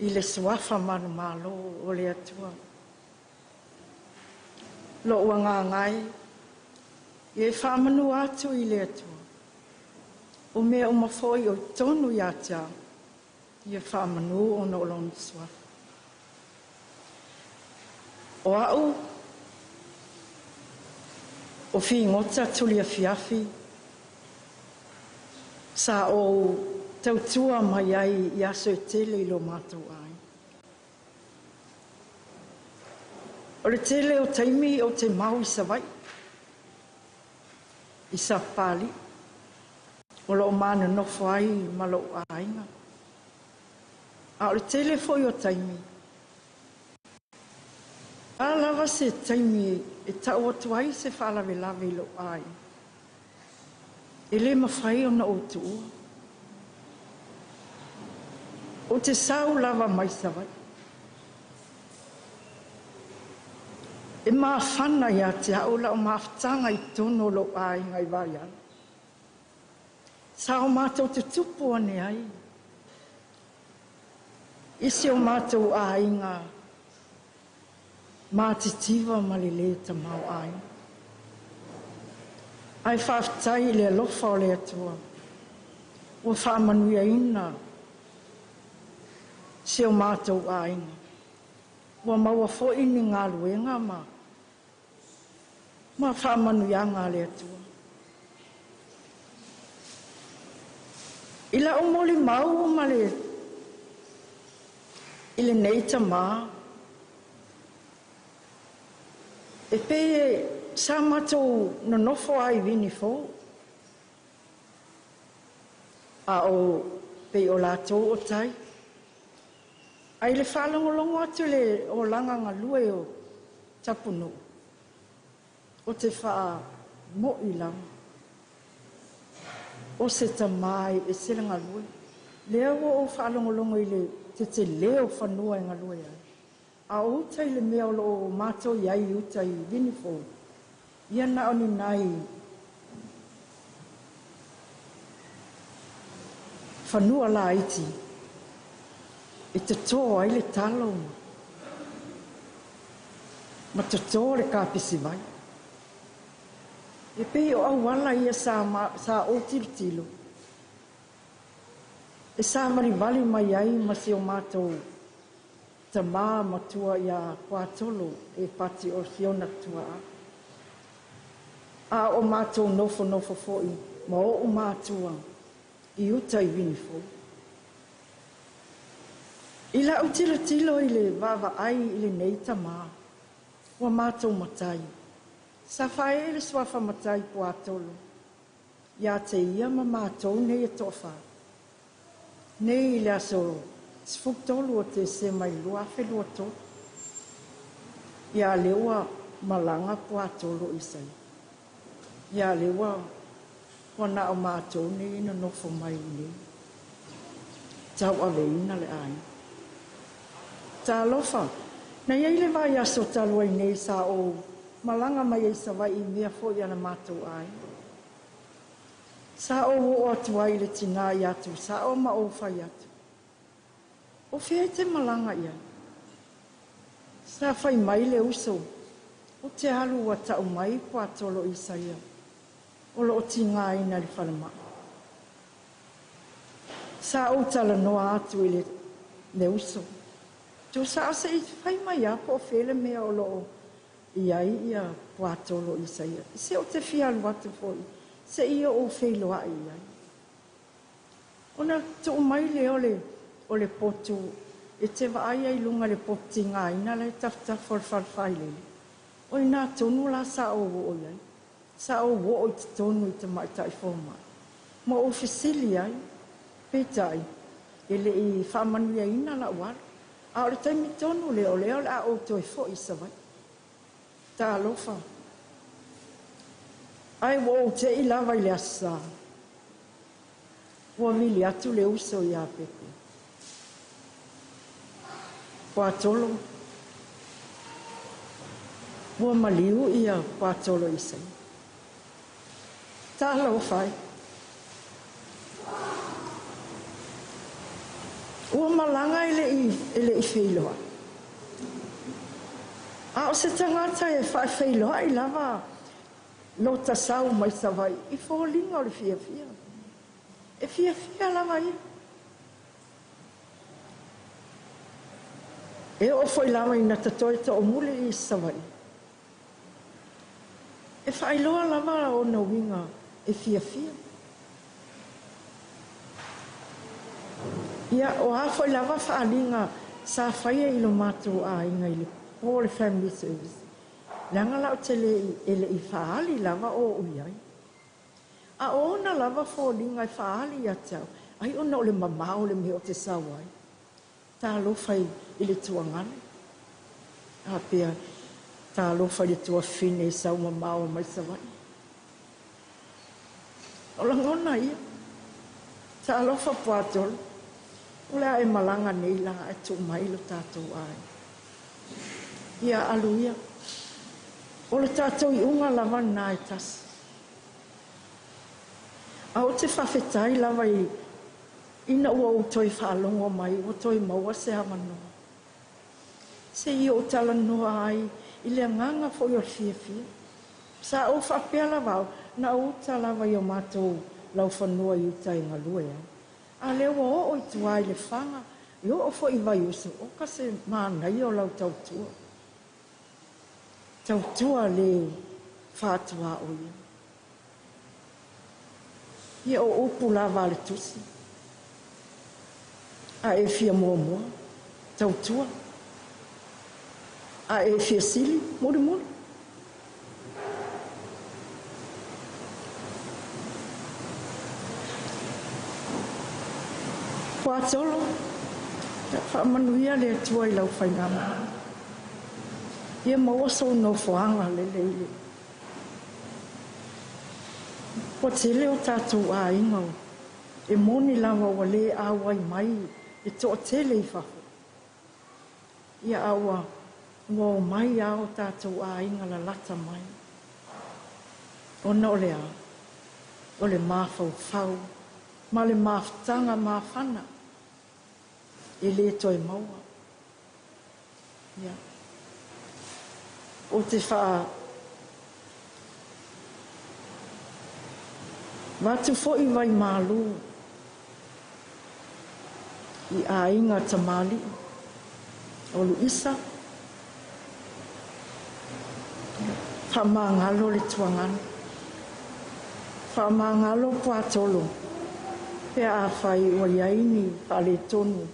i le suafa manu malo o le atua. Lo uangangai, e whamanu atu i le atua. O mea o mawhoi o tonu i atia. I e whamanu o no loni suafa. O au. O whi ngota tuli a fiafi. Sa o tautua mai ai i aso e tele i lo mātou ai. O le tele o taimi o te mau i savai. I sa pali. O lo mana no fai ma lo ainga. A o le tele foi o taimi. A lava se taimi e tau atu ai se whalawe lawe lo ai. E le mawhai o na o tua. O te sau lava mai savai. E maa whana ia te au la o maa whtanga i tono lo ai ngai vai ana. Sa o mātou te tupu ane ai. Isi o mātou ai ngā mātitiva ma le le ta mau ai. Ai whaftai le lofa o le atua. ua whaamanuiaina se o mātou ainga. Ua maua fo'i ni ngā luenga ma whaamanuianga le atua. Ila o moli mau ma le ile neita ma e pe sa matou no nofo ai vini fo a o pe o latou o tai ai le whalongolongo atu le o langa ngalue o Tapunu'u o te wha mo i langa o se tamai e se ngalue lea o whalongolongo i le te leo whanua i ngalue ai a o tai le mea o lo mātou iai utai vini fo ia na oni nai whanua la iti e te tō ai le talo ma te tō le kāpisi vai e pei o au wala ia sa o tilo e sa marivali mai ai ma se o mātou ta mā matua ia Puatolo e pati o Fiona tua a o mātou nofo foi ma o mātua i uta i vini foi ila o tilo i le vava ai i le neita mā ua mātou matai sa whae le swafa matai Puatolo ia te ia ma mātou nei e tofa nei le aso sfuktolo o te se mai lua whelua to ia leua malanga Puatolo isai ia leua wana o mātou nei na nofo mai nei tau aveina le ai ta lofa na iei le vai aso talo ai nei sa o malanga mai e sa vai i mea fo i ana mātou ai sa o atu ai le tina i atu sa o ma o fai atu o fea te malanga ia sa fai mai le uso o te halu wa tau mai Puatolo isaia o lo ti ngā ina li whanama sa o tala noa atu i le uso tu sa se i fai mai a po fele mea o lo iai ia Puatolo isaia se o te fia luatu foi se ia o wheloa iai ona tu mai le o le potu e te vaai ai lunga le poti ngā ina le tafta whai le o ina tonu la sa o iai sa o i te tonu i te maitai whoma ma o fisili ai petai e le i whamanu ia ina la wala a o le taimi tonu leo le a o toi fo i savai ta alofa ai wo te i lava i le asa ua mili atu le uso i a pepe Puatolo ua maliu i a Puatolo isai ta alofa ua malanga i le i wheiloa a o se tangata e whae wheiloa i lava lo ta sau mai savai i fōlinga o le fia e fia lava i e o foi lava i na tatoe ta o mule i savai e whailoa lava o na winga e fia ia o a foi lava whaalinga sa whaia i lo mātou a inga i le All Family Service langa lau te le i whaali lava o uiai a ona lava fōlinga i whaali i atau ai ona o le mamao le meo te sawai ta alofa i le tuangane a pia ta alofa i le tua fine i sau mamao mai sawai o langona ia ta alofa Puatolo ula e malanga nei langa e tu mai lo tātou ai ia aluia o le tātou i unga lava nā e tasi a o te whawhetai lava i ina ua o toi whaalongo mai o toi maua se hamanoa se i o tala noa ai i le nganga fo i o fia sa o whapea lava na o tala lava i o mātou lau whanua i utai ngā lue ai A le o o tuai le fanga. Yo o fo i vaiusu. O ka se mānai o lau tautua. Tautua le whātua o ia. Ia o upu la vale tusi. A e fia mua mua. Tautua. A e fia sili. Muri muri. Puatolo. Whamanuia le atua i lau whaingama. Ia maua so no whaanga le leile. Po te leo tātou a ingau. E moni lawa wa le awai mai. E toa tele i whaho. Ia awa. Ngō mai ao tātou a inga la lata mai. Ona o le a. O le mawhau whau. Ma le mawhtanga mawhana. E le toi maua. Ia. O te wha. Watu fo i vai malu. I a inga tamali. O lu isa. Whamangalo le tuangana. Whamangalo Puatolo. Pea a whai o iaini pa le tonu.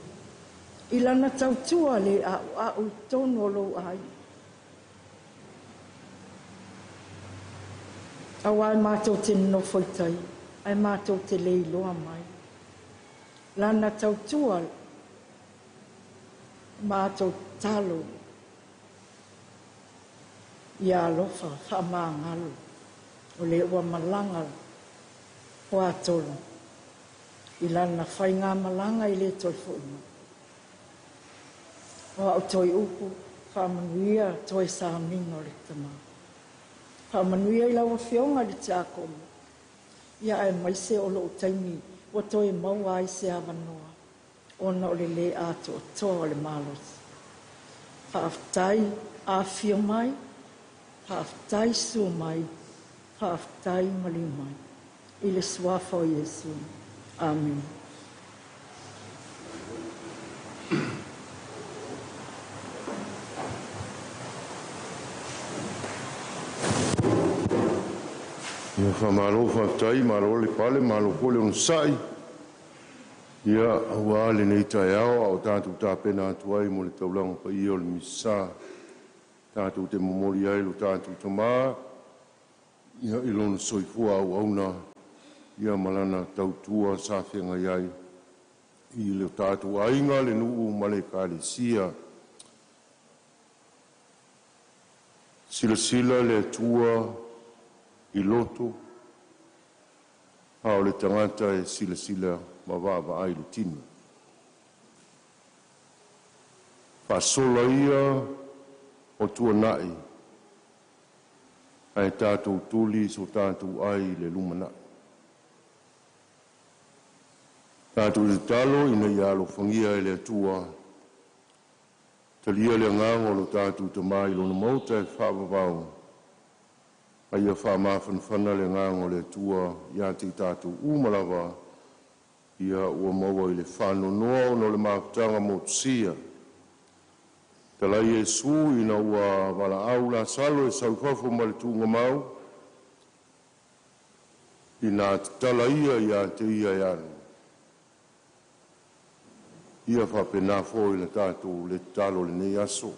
Ilana tautua le a u tonu o lo ai. Awai mātou te nofaitai. Ai mātou te leiloa mai. Lana tautua mātou talo. Ia alofa, whamangalo. O le ua malanga. Puatolo. Ilana whainga malanga i le toi fuima. O au toi upu, whamanuia toi sāminga o le tama. Whamanuia i lawa whionga li te akomo. Ia e maise o lo taimi, o toi maua ai se awanoa. Ona o le ato o toa o le malos. Whaaftai a whio mai, whaaftai su mai, whaaftai mali mai. I le suafa o Iesu. Amen. Ia whamaro whaktai, maro le pale, maro kole on sai. Ia awa le nei tai ao, au tātou tāpena atuai mo le taulanga pa i o le misa. Tātou te momori ai lo tātou tamā. Ia ilona soifua au auna. Ia malana tautua sāwhenga iai. I le tātou ainga le nuu ma le kālesia. Sila le tua I loto, hao le tangata e sila ma vava ai le tini. Whasola ia o tua nai, ai tātou tuli so tātou ai le lumana. Tātou te talo ina ia alo whangia e le atua, talia le ngango lo tātou te mai lo na mauta e whaavavau. Ai a whamawhanwhana le ngango le tua ia te tātou umalawa ia ua maua I le whano noa no le mawhtanga motusia. Talai e su ina ua wala au la salo e saukofo ma le tunga mau. Ina tala ia te ia iane. Ia whapena fo ina tātou le talo le nei aso.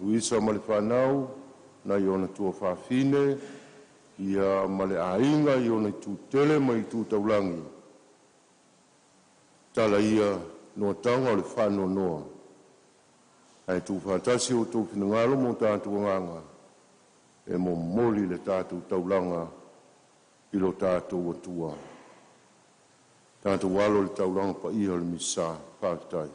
Luisa ma le whanau na iona tua whawhine. Ia male ainga I ona tu tele mai tu taulangi. Tala ia no tanga o le whano noa. Ai tu whatasi o tō pinangalo mo tātou nganga. E mo moli le tātou taulanga I lo tātou atua. Tātou walo le taulanga pa ia le misa whaktai.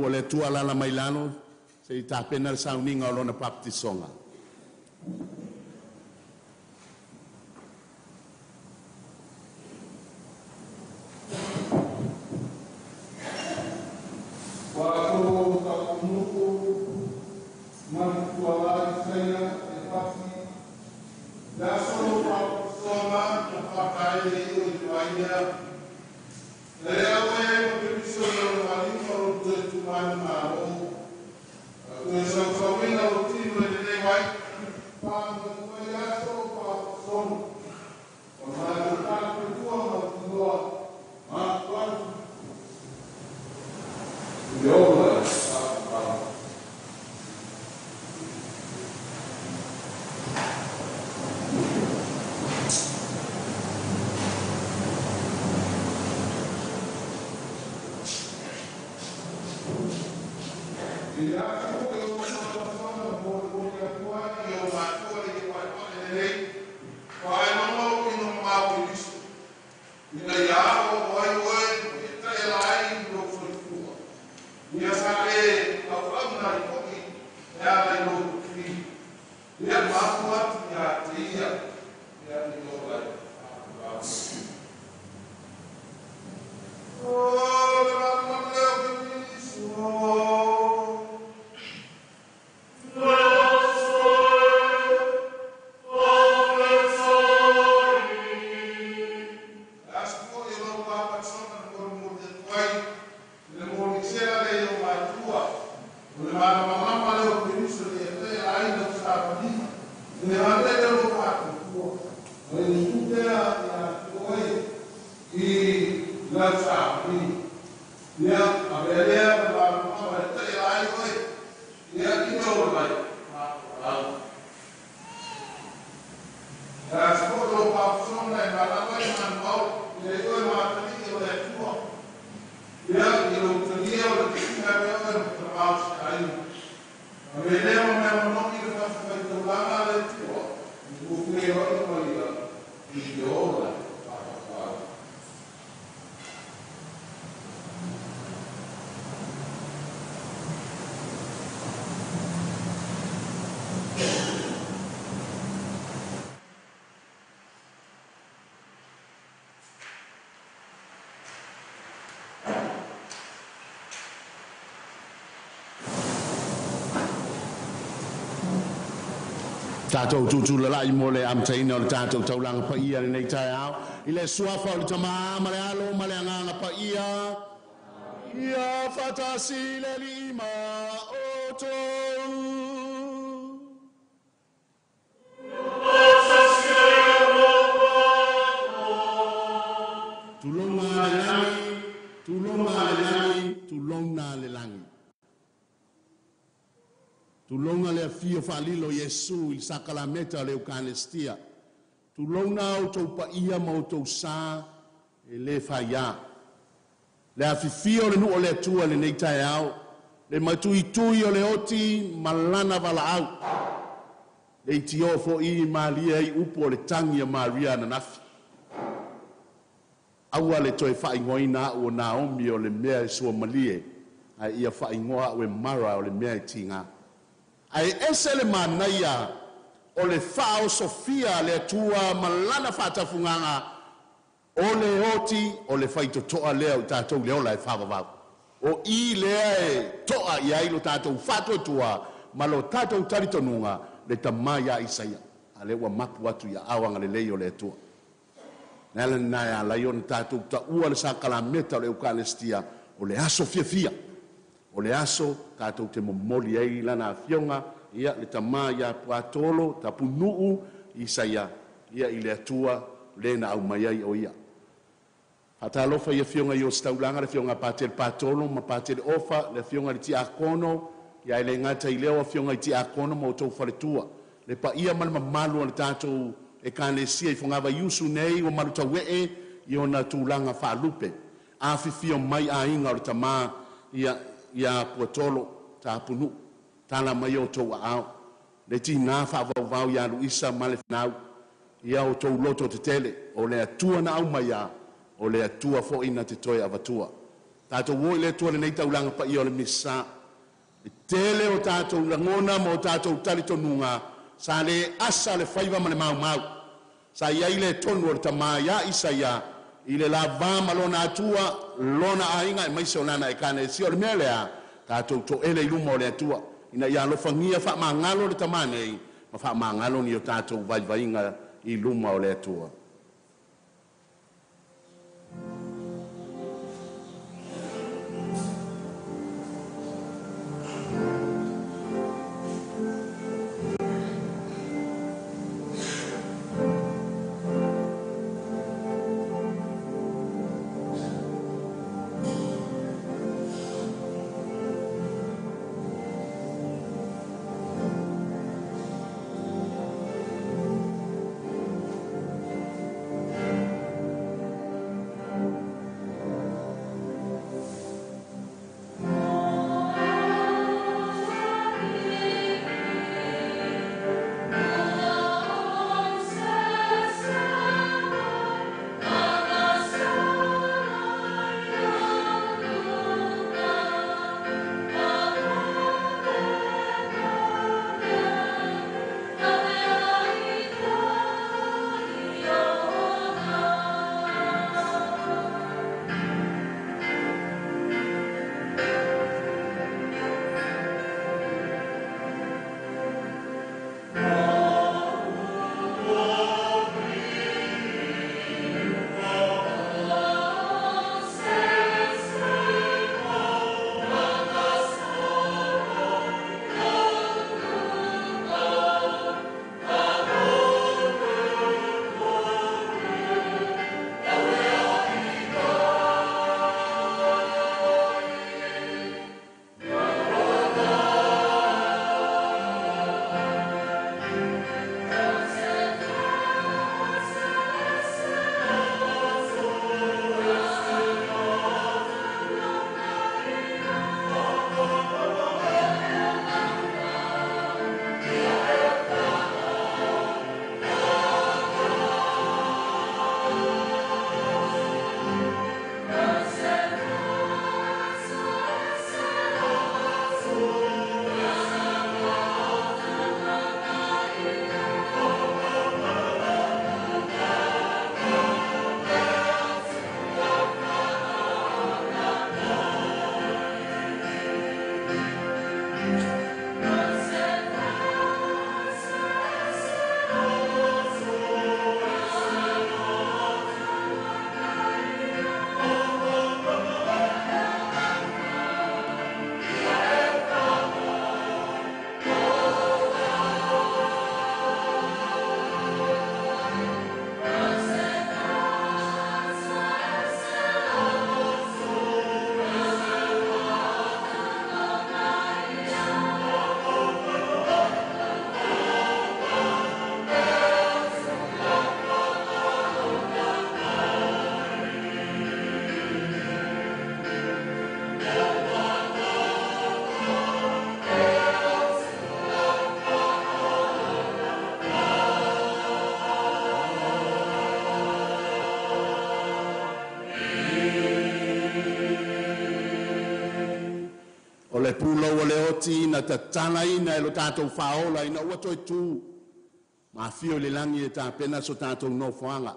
o le tua lala mai lano se i tapena le sauninga o lona baptisonga. Puatolo Tapunu'u Matatuala'a e pasi da solo soma na papai e o tuaia le awe o permiso o ali o tu tuan maro o so sawina o tino le vai pa no ya so pa son o ma ta ku o ma tu ma kwa yo Tātou tūtū la lai mo le amtaina o le tātou taulanga pa ia nei tai au. I le suafa o le tamaa ma le alo ma le anganga pa ia. Ia fatasi le lima o tou. Tulonga le langi, tulonga le langi, tulonga le langi. Tulonga le fio falilo Yesu il sacramento le Eucaristia. Tulonga o tau pa ia ma o tau sa e le faia. Le afifio le nuo le tua le nei tai au. Le matui tui o le oti malana vala au. Le itio fo i malia i upo le tangi a Maria na nafi. Aua le toi fa ingoina o Naomi o le mea e sua malie. Ai ia fa ingoa o e mara o le mea e tinga. Ai ese le manaia o le fao Sofia le tua malana fatafunganga o le oti o le faito toa lea o tātou leo lai whawawau. O i lea e toa i ailo tātou fato tua malo tātou taritonunga le tamaya Isaia. A le ua mapu atu ia awanga le leo le tua. Nela nai a laion tātou ta ua le sakalameta o le Eukaristia o le aso fia. O le aso, tātou te momoli ei lana fionga, ia le tamaya Puatolo Tapunu'u Isaia, ia i le atua, le na au mai ai o ia. Hatalofa ia fionga i o staulanga, le fionga pātel Patolo, ma pātel ofa, le fionga li ti akono, ia i le ngata i leo fionga i ti akono, ma o tau whaletua. Le pa ia malama malu o le tātou e kānesia i fonga Vaiusu nei, o malu tawee, i o na tūlanga whaalupe. Afi fio mai a inga o le tamā, ia Puatolo Tapunu'u tala mai o tau au le tina whaavau ia Luisa male whanau ia o tau loto te tele o le atua na au mai o le atua fo ina te toi avatua tātou woi le tua le nei taulanga pa i o le misa. Tele o tātou langona mo tātou tali tonunga, sa le asa le whaiva ma le mau mau. Sa iai le tonu o le tamaya isa ia, i le la vama lona atua, lona ainga e maise o nana e kane si o le mea lea, tātou to ele i luma o le atua. Ina ia lo fangia wha ma ngalo le tamanei, ma wha ma ngalo ni o tātou vaivainga i luma o le atua. O le pulo o le oti na tatala ina e lo tātou whaola ina ua toi tū. Ma fio le langi e tā pena so tātou no whanga.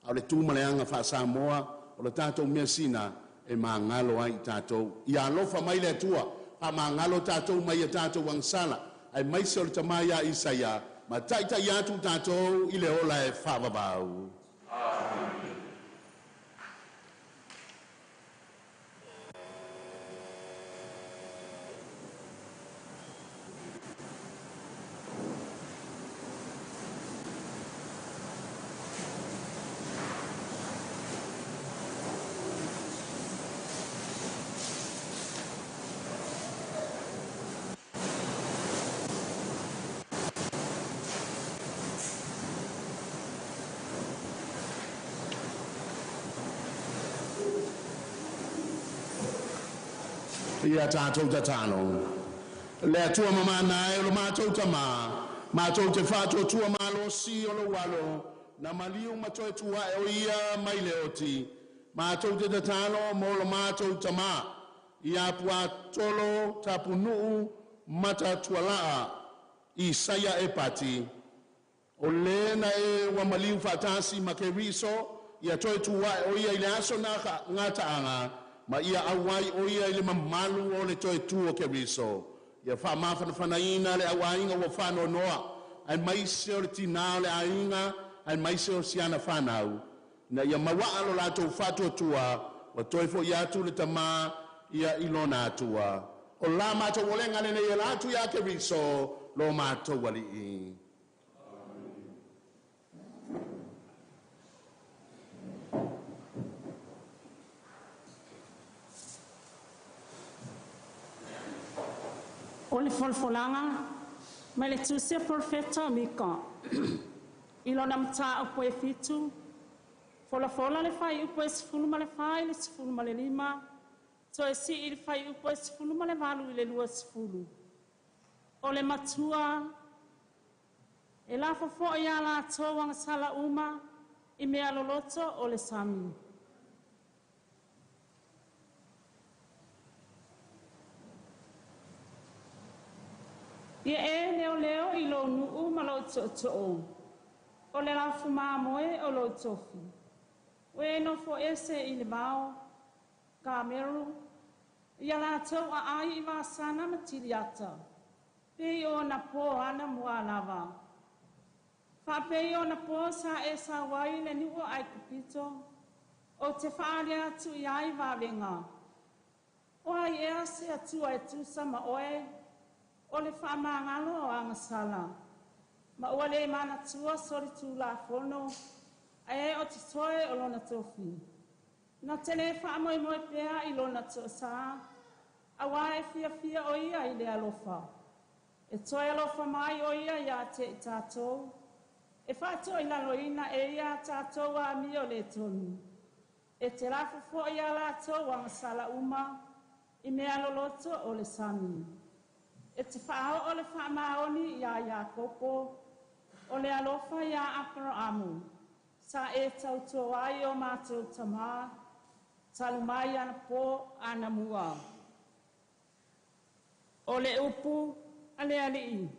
Au le tūmaleanga wha Samoa o le tātou mea sina e mā ngalo ai tātou. I alofa mai le atua, a mā ngalo tātou mai e tātou wangsala. Ai mai se o le tamaya Isaia, ma taita i atu tātou i le ola e whawabau. Ia tātou tatano. Le atua mamana e lo mātou tama, mātou te whātua tua mālo si o lo walo, na maliu matoe tua e o ia mai le oti, Mātou te tatalo mo lo mātou tama. Ia Puatolo Tapunu'u Matatuala'a I saia e pati. O lena e wamaliu fatasi ma ke riso. Ia toi tuwa o ia ile aso na ngata anga. Ma ia awai o ia ile mamalu o le toi tuo ke riso. Ia wha mawhanawhana ina le awainga wa whano noa. Ai maise o le tina le ainga. Ai maise o siana whanau. Na ia mawaalo la tau whatua tua. Wa toi fo ia tu le tama ia ilona atua. O la mātou wolenga le ia la tu ia ke riso. Lo mātou wali I. O le folfolanga, mai le tuse profeta mika. Ilona mta upo e fitu. Fola le fai upo e sifunu ma le fai, le sifunu ma le lima. So e si il fai upo e sifunu ma le valu I le lua sifunu. O le matua, e la fofo ia la tōwanga sala uma, I mea loloto o le sami. Ia e leo I lo nuu ma lo to'o. O le lafu moe o lo tofi. We no fo ese I le mau, ka meru. Ia la tau a ai I wasana matiliata. Pei o na po ana mua lava. Fa pei o na po sa e sa wai le niu ai kupito. O te whaare atu I ai wawenga. O ai e ase atu ai tu sama oe. O le whaamangalo o angasala. Ma ua le mana tua sori tu la fono. E o te soe o lona tofi. Na tele whaamoe pea I lona to sa. Awa e fia o ia I le alofa. E toe alofa mai o ia te tātou. E whātou I laloina e ia tātou a mi o le tonu. E te rafu fo ia la tau angasala uma. I mea loloto o le sami. E te whaao o le whaamaoni ia koko, o le alofa ia Abraamu, sa e tautua ai o mātou tamā, talumai ana po ana mua. O le upu, ale alii.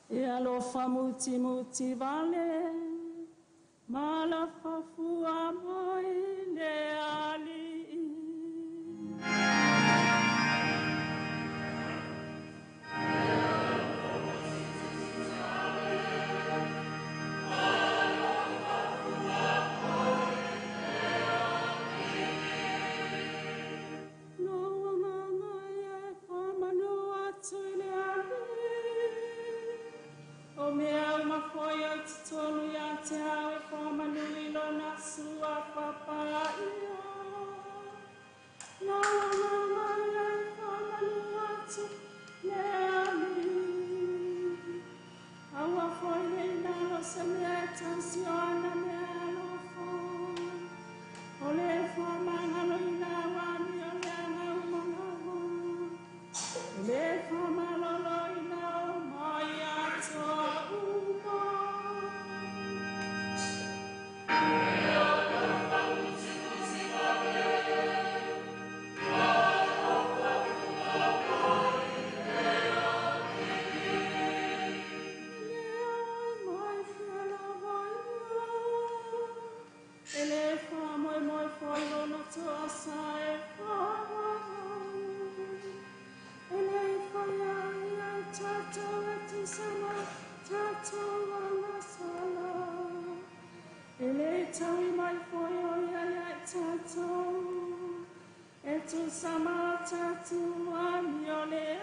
E alofa muti vale, mala fafua moi le ali. O mea uma foi o titolo ia te au e koma nui lona sua papaia. Na ia e koma nuatu lea mi. Aua foi le inalo se mea tensiona mea lofo. O le whamanga lo inawa mi o le anga umanawa. O le whamalo lo inawa mai ato. Sama tatu amiole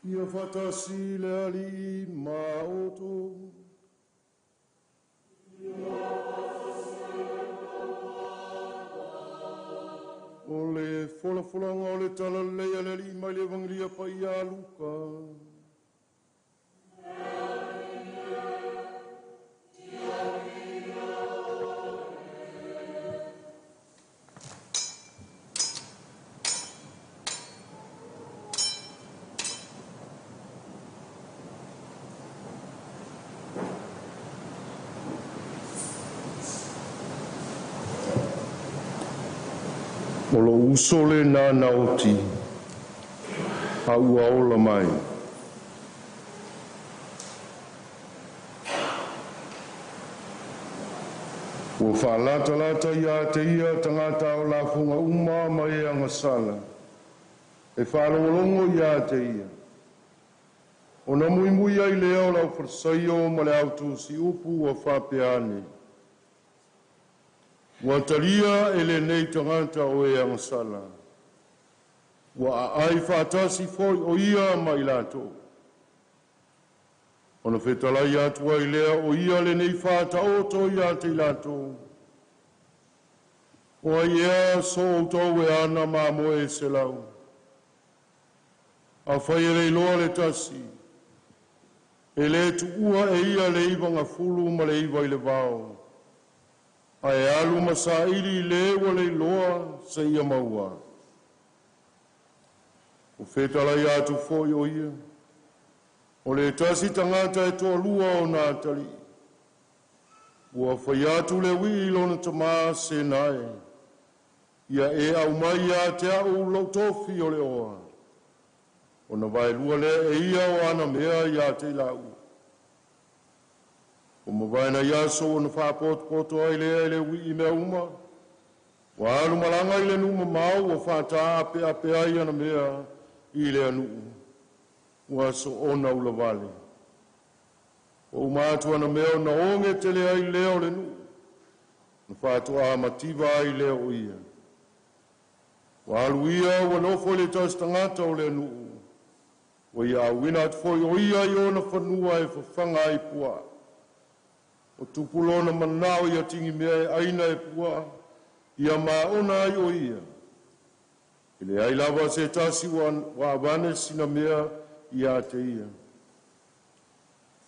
Ia fatasi le ali maoto. O le fola o le tala lea le ali mai le vangilia pa ia luka. O lo usole nā naoti, a ua ola mai. Ua whaalata ia te ia tangata o la funga uma mai anga sala. E whaalongolongo ia te ia. O na mui ai leo lau whasaio ma le autu si upu o whapeane. Wa talia ele nei tangata o e angasala. Wa ai whatasi foi o ia mai lato. Ona whetalai atu ai lea o ia le nei whata o to ia te lato. O ia so o tau e ana ma moe se lau. A whaere loa le tasi. E le tu ua e ia le iwanga fulu ma le iwa i le vao. Ai alu masairi le wale loa se ia maua. O whetalai atu foi o ia. O le tasi tangata e toa lua o nā tali. Ua whai atu le wi ilona tamā se nae. Ia e au mai a te au lau tofi o le oa. O na vai lua le e ia o ana mea ia te lau. O mawaina ia so o na whapoto ai le wi i mea uma. Wa alu malanga i le numa mau o whata ape ai ana mea i le anu. Wa so ona ula vale. O umatu ana mea na onge tele ai leo le nu. Na whatua mativa ai leo ia. Wa alu ia wa nofo le tas tangata o le anu. Wa ia wina at foi o ia i ona whanua e whawhanga ai pua. O tupulona manao ia tingi mea e aina e pua. Ia maona ai o ia. Ile ai lava se tasi wa avane sina mea ia te ia.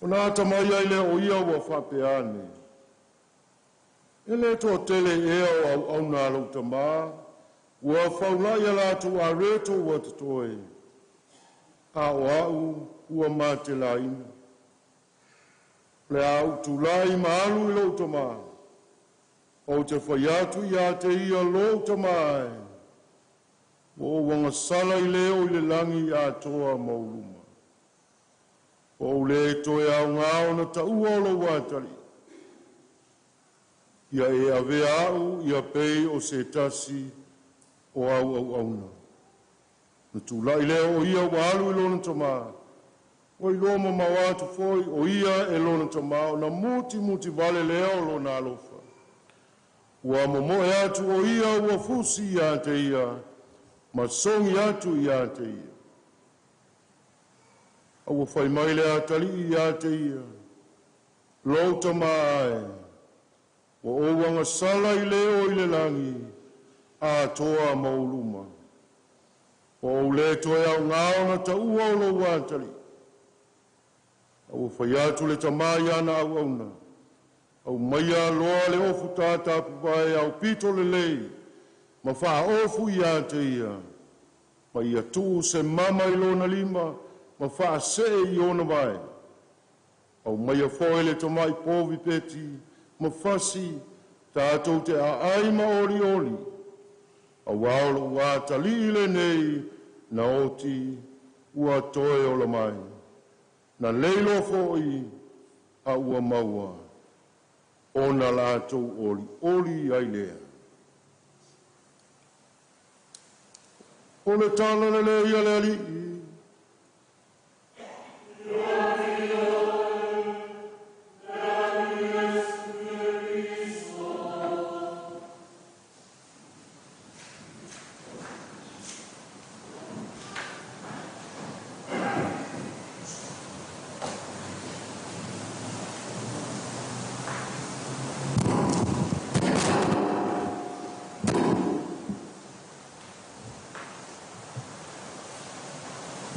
O nā tamai ai le o ia wa whapeane. Ele to tele ea o au nā lau tamā. Ua whaulai alatu a reto wa tatoe. A o au ua mā te laina. Le au tulai maalu i lau tamā. O te whaiatu ia te ia lau tamā. O wanga sala i leo i le langi a toa mauluma. O le toe au ngāo na ta uolo watari. Ia e ave au, ia pei o se tasi o au auna. Na tula i leo o ia walu i lona tamā. O i loma mawatu foi, o ia e lona tamā. O na muti vale leo lona alofa. Ua momoe atu o ia ua fusi ia te ia. Ma songi atu ia te ia. Aua whai mai le atali ia te ia. Lauta mai. O wanga sala i leo i le langi. A toa mauluma. O le toe au ngāo na ta ua o lo watali. Aua whai atu le tamai ana au auna. Au maia loa le ofu tāta pupai au pito le lei. Ma wha ofu ia te ia. Ma ia tu se mama i lona lima. Ma wha se i ona vai. Au Au mai a fo ele to mai povi peti, ma fasi, tātou te ai ma ori ori. Au aolo ua talile nei, na oti ua toe o la mai. Na leilo foi a ua maua, o na lātou ori ori ai lea. O le tala le le ia le ali.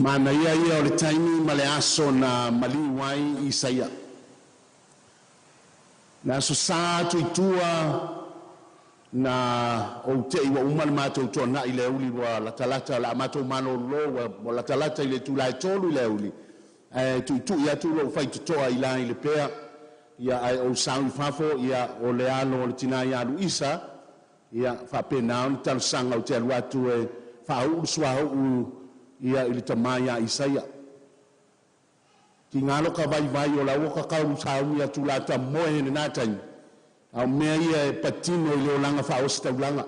Mana ia o le taimi ma le aso na mali wai Isaia. Na aso sa tu itua na o te iwa umal mato to na ile uli wa la talata la mato mano lo wa la talata ile tu la tolu ile uli. Tu ia tu lo fai to ila ile pea ia o sang fafo ia o le alo le tina ia Luisa ia fa pena on tal sanga o te atu e fa u swa u ia ili tamaya Isaia. Ki ngalo ka vai o la woka ka usau ia tulata moe ne natai. Au mea ia e patino i leo langa wha osta ulanga.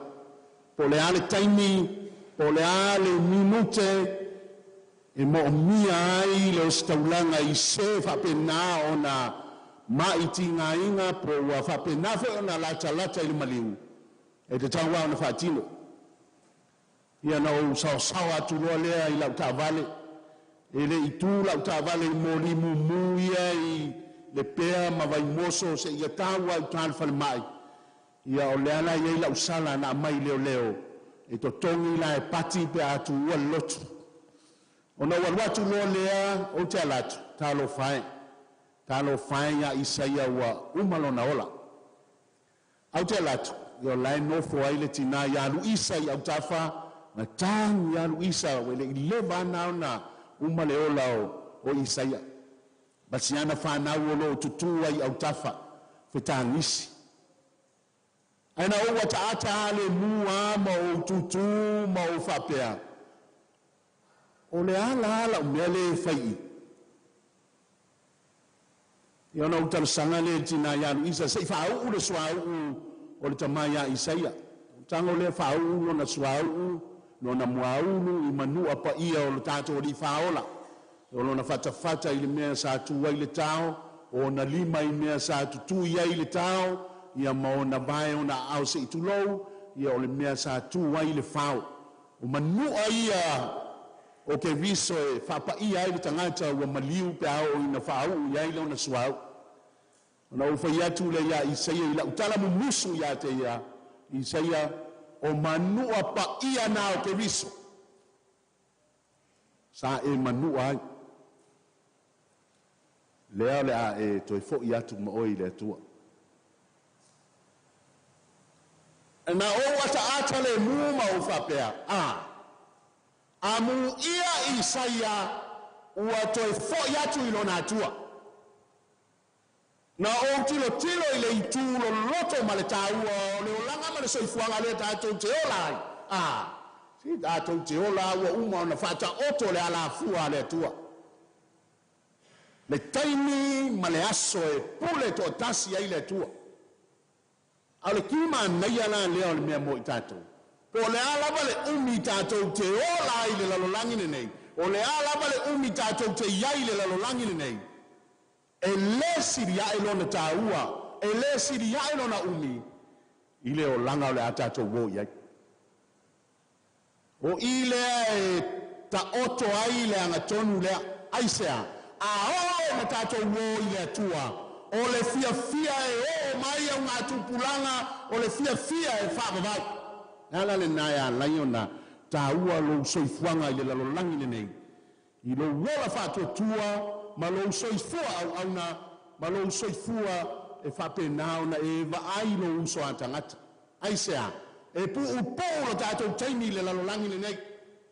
Po le ale taimi, po le ale minute, e mo mia ai le osta ulanga i se whapena o na maiti ngā inga po wa whapena wha na lata ili maliu. E te tawa o na whatino. Ia na o sao atu loa lea i lau tā vale. E le i tū lau tā vale i mōri mumu ia i le pea ma vai moso se ia tāua i tāle whale mai. Ia o leana ia i lau sala na mai leo. E to tongi la e pati pe atu ua lotu. O na waluatu loa lea o te alatu. Tālo whae. Tālo whae ia Isaia ua umalo na ola. Au te alatu. Ia o lai nofo ai le tina ia Luisa i au tafa. Na tangu ya Luisa wele ileva na umale ola o Isaia. Basi ana whanau o tutua i au tafa whetangisi. Aina o wata ata ale mua ma o tutu ma o whapea. O le ala umele whai. Iona utara sanga le tina ya Luisa se whau ule swau o le tamaya Isaia. Tango le whau o na swau no na muaulu i manua pa ia o le tātou o li whaola. O lo na whatawhata i le mea sa tua i le tau, o na lima i mea sa tutu ia i le tau, ia ma o na vai o na au se i tulou, ia o le mea sa tua i le whao. O manua ia o ke viso e whapa ia i le tangata ua maliu pe au i na whao ia i le o na suau. O na ufa ia tu le ia Isaia i la utala mumusu ia te ia Isaia o manua pa ia na o ke viso. Sa e manua ai. Lea lea e toi fo i atu ma oi le atua. E na o wata ata le muma o whapea. A mu ia Isaia ua toi fo i atu i lona atua. Na o tilo i le itulo loto ma le tāua o le olanga ma le soifuanga le tātou te ola. Si tātou te ola ua uma o na whata oto le ala fua le atua. Le taimi ma le aso e pule to tasi ai le atua. A le kima nei ala lea o le mea mo i tātou. Po le alaba le umi tātou te ola i le lalolangine nei. O le alaba le umi tātou te iai le lalolangine nei. E le siri ai lona tāua, e le siri ai lona umi, i le o langa o le atato wo iai. O i le e ta oto ai le angatonu le aisea, a o na tato wo i le atua, o le fia e o mai au ngā tupulanga, o le fia e whaavavau. Ala le naya laiona, tāua lo soifuanga i le lalolangi le nei, i lo wola whātua ma lo soifua au na ma lo soifua e whapenao na e vaai lo uso atangata. Aisea, e pu upo lo tātou taimi le lalolangi le nei,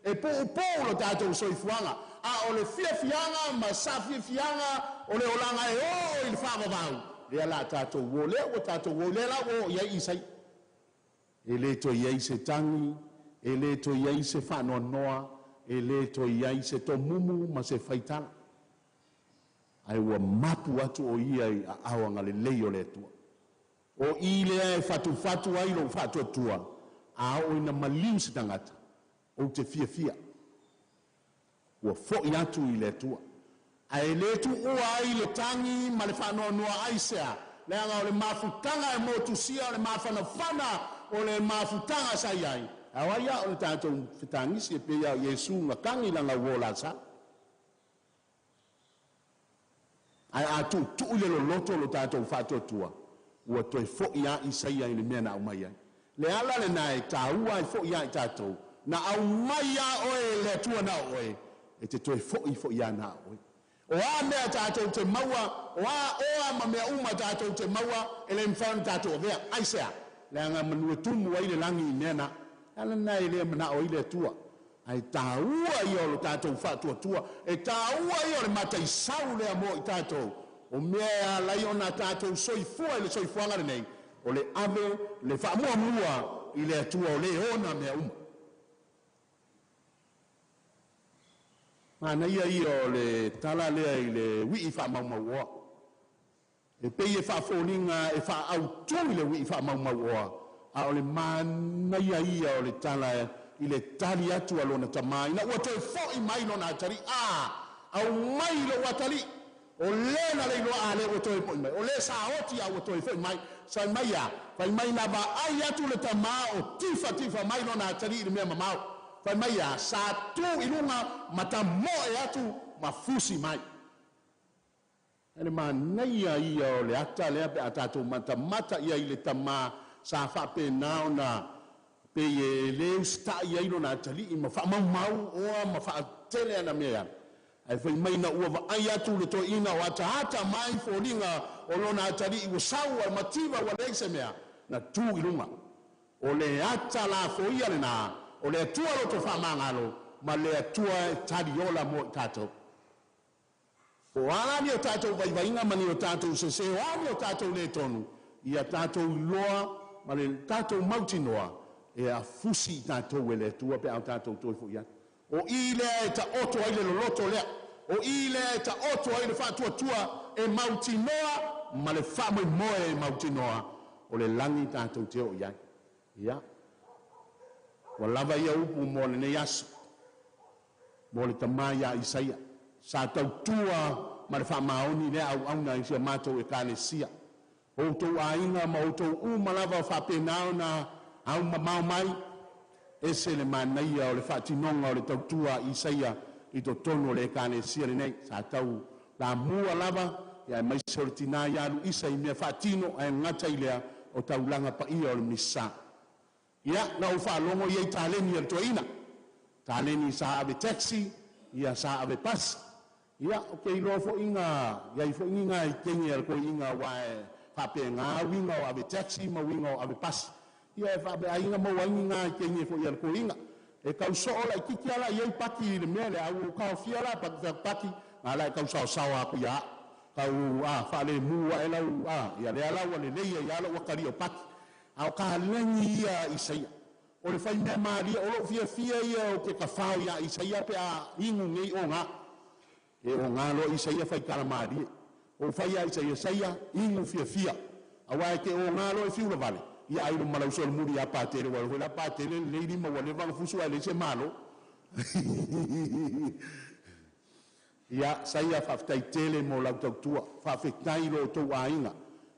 e pu upo lo tātou soifuanga, a o le fiafianga ma sa fiafianga o le olanga e o il whaavavau le ala tātou wo le o tātou wo le la o ia isai e le to ia se tangi e le to ia se whanoa noa e le to ia se to mumu ma se whaitala ai ua mapu atu o ia i a awanga le leio le tua o i lea e fatu ai lo fatu atua a o ina maliu se tangata o te fia ua fo'i atu i le tua a e le tu ua ai le tangi ma le whanoa noa ai sea le anga o le mafutanga e motusia o le mawhanawhana o le mafutanga sai ai awa ia o le tātou whitangisi e pia o Yesu nga kangi langa wola sa ai atu tu le lo loto lo tātou whātua tua ua toi fo'i a i saia i le mea na au mai ai le ala le nai tāua i fo'i a i tātou na au mai a oe le tua na oe e te toi fo'i a na oe o a mea tātou te maua o a oa ma mea uma tātou te maua e le mwhana tātou o vea ai sea le anga manua tumu ai le langi i nena ala nai le mana o i le tua ai tāua i o lo tātou whātua tua e tāua i o le mata i sau le amo i tātou o mea lai o nā tātou soifua i le soifuanga le nei o le ave le whaamua mua i le atua o le ona mea uma mana ia i o le tala lea i le wii whaamaumaua e pei e whaafoninga e whaautu i le wii whaamaumaua a o le mana ia o le tala i le tali atu alona tamai na ua toi fo'i mai lona atari au mai lo watali o le na le lo ale o toi fo'i mai o le sa oti a o toi fo'i mai sa mai ya fai mai na ba ai atu le tama o tifa mai lona atari i le mea mamau fai mai ya sa tu ilunga mata mo e atu mafusi mai ele manai ia o le ata le ape atatu mata ia i le tama sa fa pe nao na pe ye le sta ia ino na tali i ma fa mau o ma fa tele ana mea ai foi mai na ua ai atu le to ina o ata mai folinga o lona tali i usau al mativa wa leise mea na tu ilunga o le ata la foia le na o le tua lo to fa mangalo ma le tua tali ola mo tato o ala ni o tato vai inga mani o tato se o ani o tato le tonu ia tato loa ma le tato mautinoa e a fusi tātou e le tua pe au tātou toi fu ia. O i le ta oto ai le loloto lea. O i le ta oto ai le whātua tua e mautinoa ma le whamoi moe e mautinoa o le langi tātou te o iai. Ia. Wa lava ia upu mo le ne yasu. Mo le tamaya Isaia. Sa tau tua ma le whamaoni le au auna i sia mātou e kāne sia. O tau ainga ma o tau umalava whapenao na au mamau mai e se le manaia o le whaatinonga o le tautua Isaia i to tono le kane sia le nei sa tau la mua lava ia mai se o le tina i alu isa i mea whaatino e ngata i lea o taulanga pa ia o le misa ia na u whaalongo ia i tāleni al toina tāleni sa ave taxi ia sa ave pas ia o kei lo fo inga ia i fo inga i kengi al ko inga wae whape ngā winga o ave taxi ma winga o ave pas ia e whape ainga mo wainga ke nge fo ia ko inga e kau soola i kiki ala iei paki le mea le au kau fiala paki ala e kau sao aku ia kau whale mua e lau ia le ala wane leia ia ala wakari o paki au ka lengi ia Isaia o le whai mea maria o lo fia ia o ke kawhao ia Isaia pe a ingu ngei o ngā e o ngā lo Isaia whai kara maria o whai a Isaia ingu fia awa e ke o ngā lo e fiula vale ia ai lo malau so muri a patele wa la patele le ni mo le vang fusu ale se malo ia saia fa tele mo la tua fa fetai lo to ainga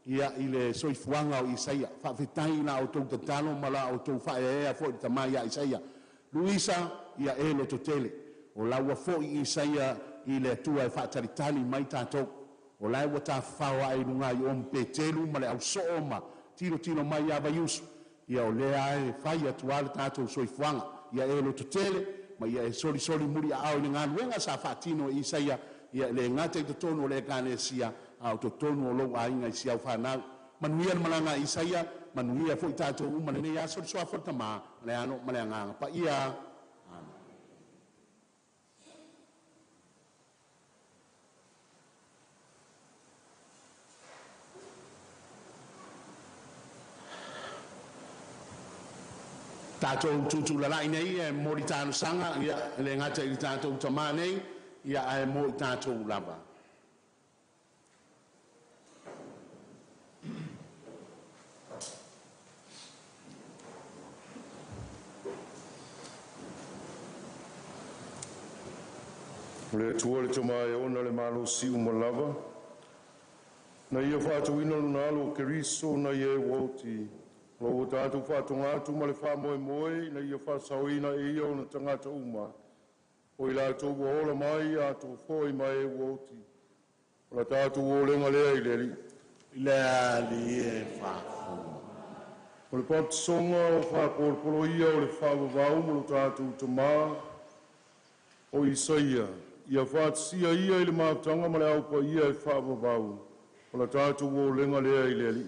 ia ile soifuanga o Isaia fa fetai na o to talo mala o to fa e fo tamaya Isaia Luisa ia e lo to tele o la wa fo Isaia ile tua fa talitali mai tato o la wa ta fa wa ai lunga i om petelu male au sooma tiro mai ia Vaiusu ia o lea e whai atu ala tātou soifuanga ia e lo tutele ma ia e soli muri a au ni ngā luenga sa whaatino i Isaia ia le ngata i totono le kāne sia au totono o lou a inga i sia au whanau manuia na malanga Isaia manuia fo i tātou umane ne ia soli soa whata maa le ano ma le anganga pa ia tātou tūtūlalai nei e mōri tānu sanga ia le ngata i tātou tamā nei ia e mō tātou lava. Le tua le tama e ona le malo si umalava. Na ia whātu ina lunalo ke riso na ia wauti. Lo tātu whātu ngātu ma le whā moe moe na ia whāsau ina e ia o na tangata uma. O i lātou wa ola mai a tō whoi mai e wauti. O la tātu o lenga lea i leri. Lea li e whāfu. O le pātu songa o whāpōrporo ia o le whāwawau mo lo tātu tamā. O Isaia. Ia whātsia ia i le mātanga ma le aupa ia e whāwawau. O la tātu o lenga lea i leri.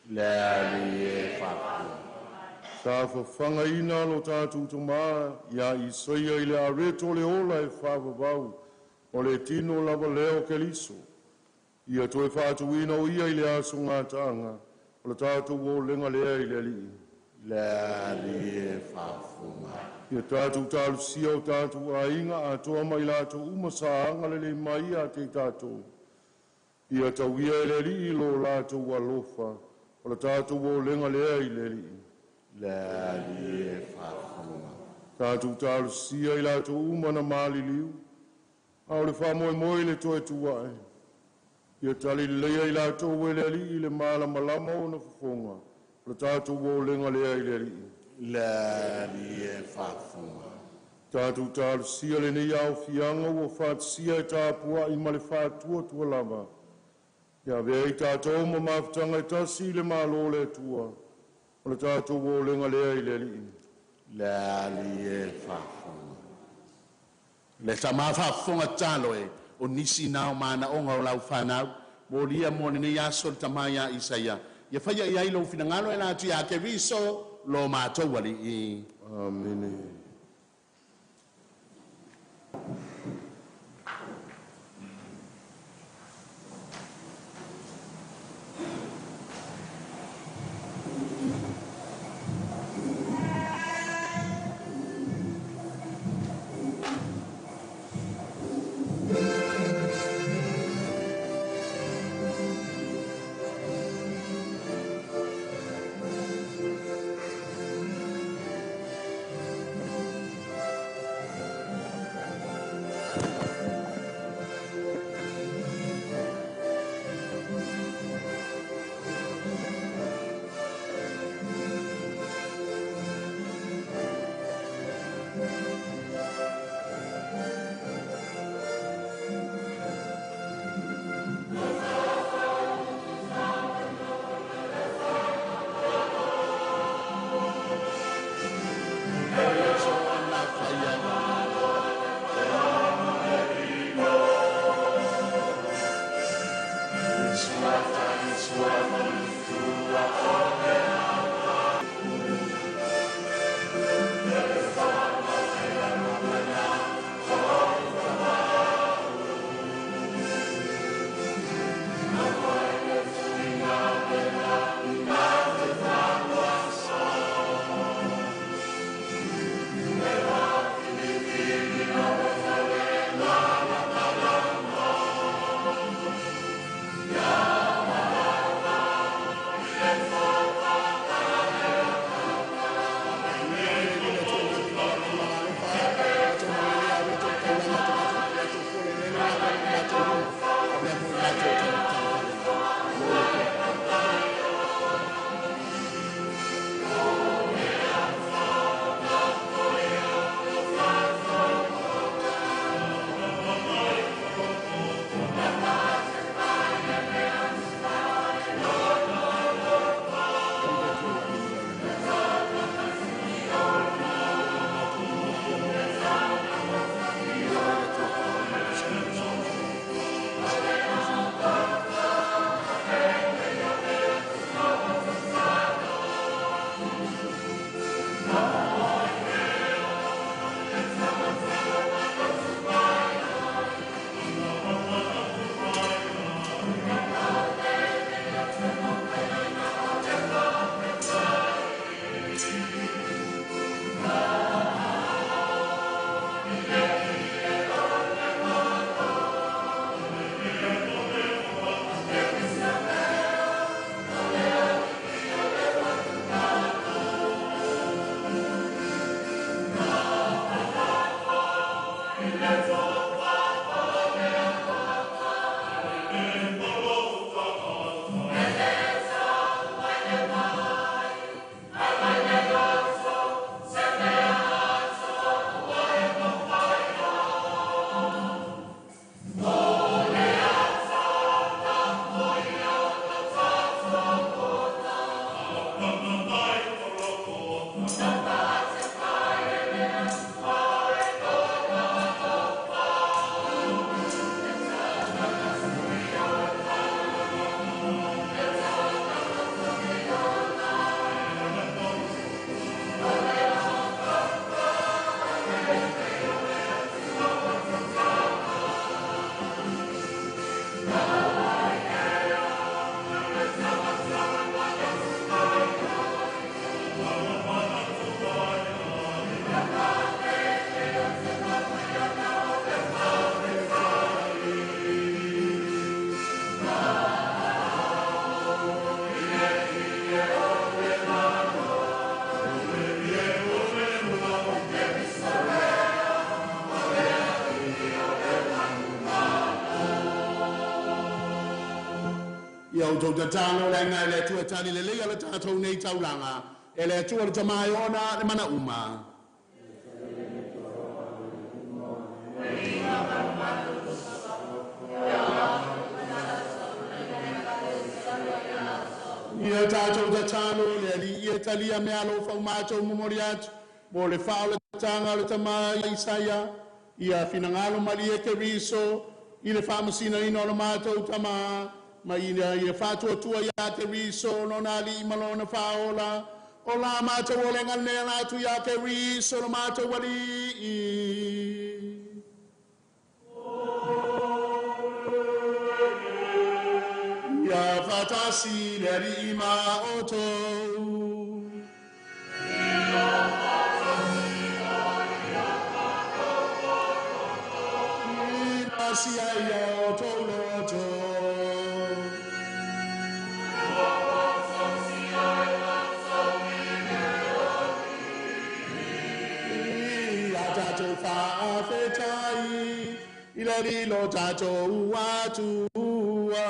Lea li e whāfu. Tā whawhanga ina lo tātu tamā, ia Isaia i le areto le ola e whāwawau, o le tino lava leo ke liso. Ia toe whātu ina o ia i le aso ngātanga, o le tātu o lenga lea i le li. Lea li e whāfunga. Ia tātu tālu sia o tātu a inga a toa mai lātu umasaanga le le mai a te tātu. Ia tau ia i le li i lo lātu a lofa, o le tātu o lenga lea i le li. Lea li e whāfunga. Tātu tālu sia i lātu umana māli liu. Au le wha moe moe le toe tuae. Ia tali lea i lātu o le li i le māla malama o na whafonga. Le tātu o lenga lea i le li. Lea li e whāfunga. Tātu tālu sia le nei au fianga o whaat sia i tāpua i male whātua tua lava. Ia vea i tātou ma mawhtanga i tasi i le mālo le tua. O le tātou o lenga lea i le li. Lea li e whāfunga. Le tamā whāfunga tālo e, o nisi nao mana onga o lau whanau, mo lia mo nei aso le tamā ia Isaia. Ia whaia i ailo whinangalo e nātu ia ke riso lo mātou wali i. Amen. Let's go. Ia o tau tatalo le ngai le tua tani le lea le tātou nei taulanga. E le tua le tamai ona le mana uma. Ia tātou tatalo le ali ia talia me alo whau mātou momori atu. Mo le whao le tanga le tamai Isaia. Ia finangalo mali e ke riso. I le whamasina ino le mātou tamaa. Ma ina ia fatua tua ia te riso no na li malona faola o la mata o le ngane la tu ia te riso no mata wali ia fatasi le li ma oto ina si ia oto loto Fa'afetai ila lilo tatou atua.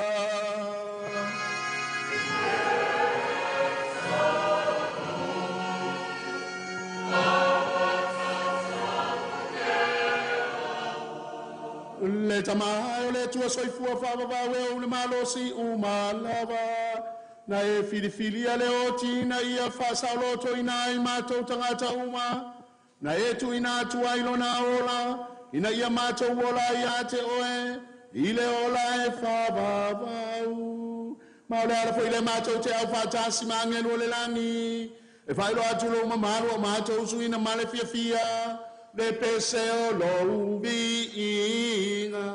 Le tamai o le tua soifua whawawau e ule malosi umalava. Na e filifilia le oti na ia whasauloto ina i mātou tangata uma. Na e tu ina tua ilona ola, ina ia mātou ola ia te oe, ile ola e whawawau. Ma ole ala fo ile mātou te au whatasi ma angelu o le langi, e whailo atulo mamaru o mātou suina male fia fia, le pese o lou vi inga.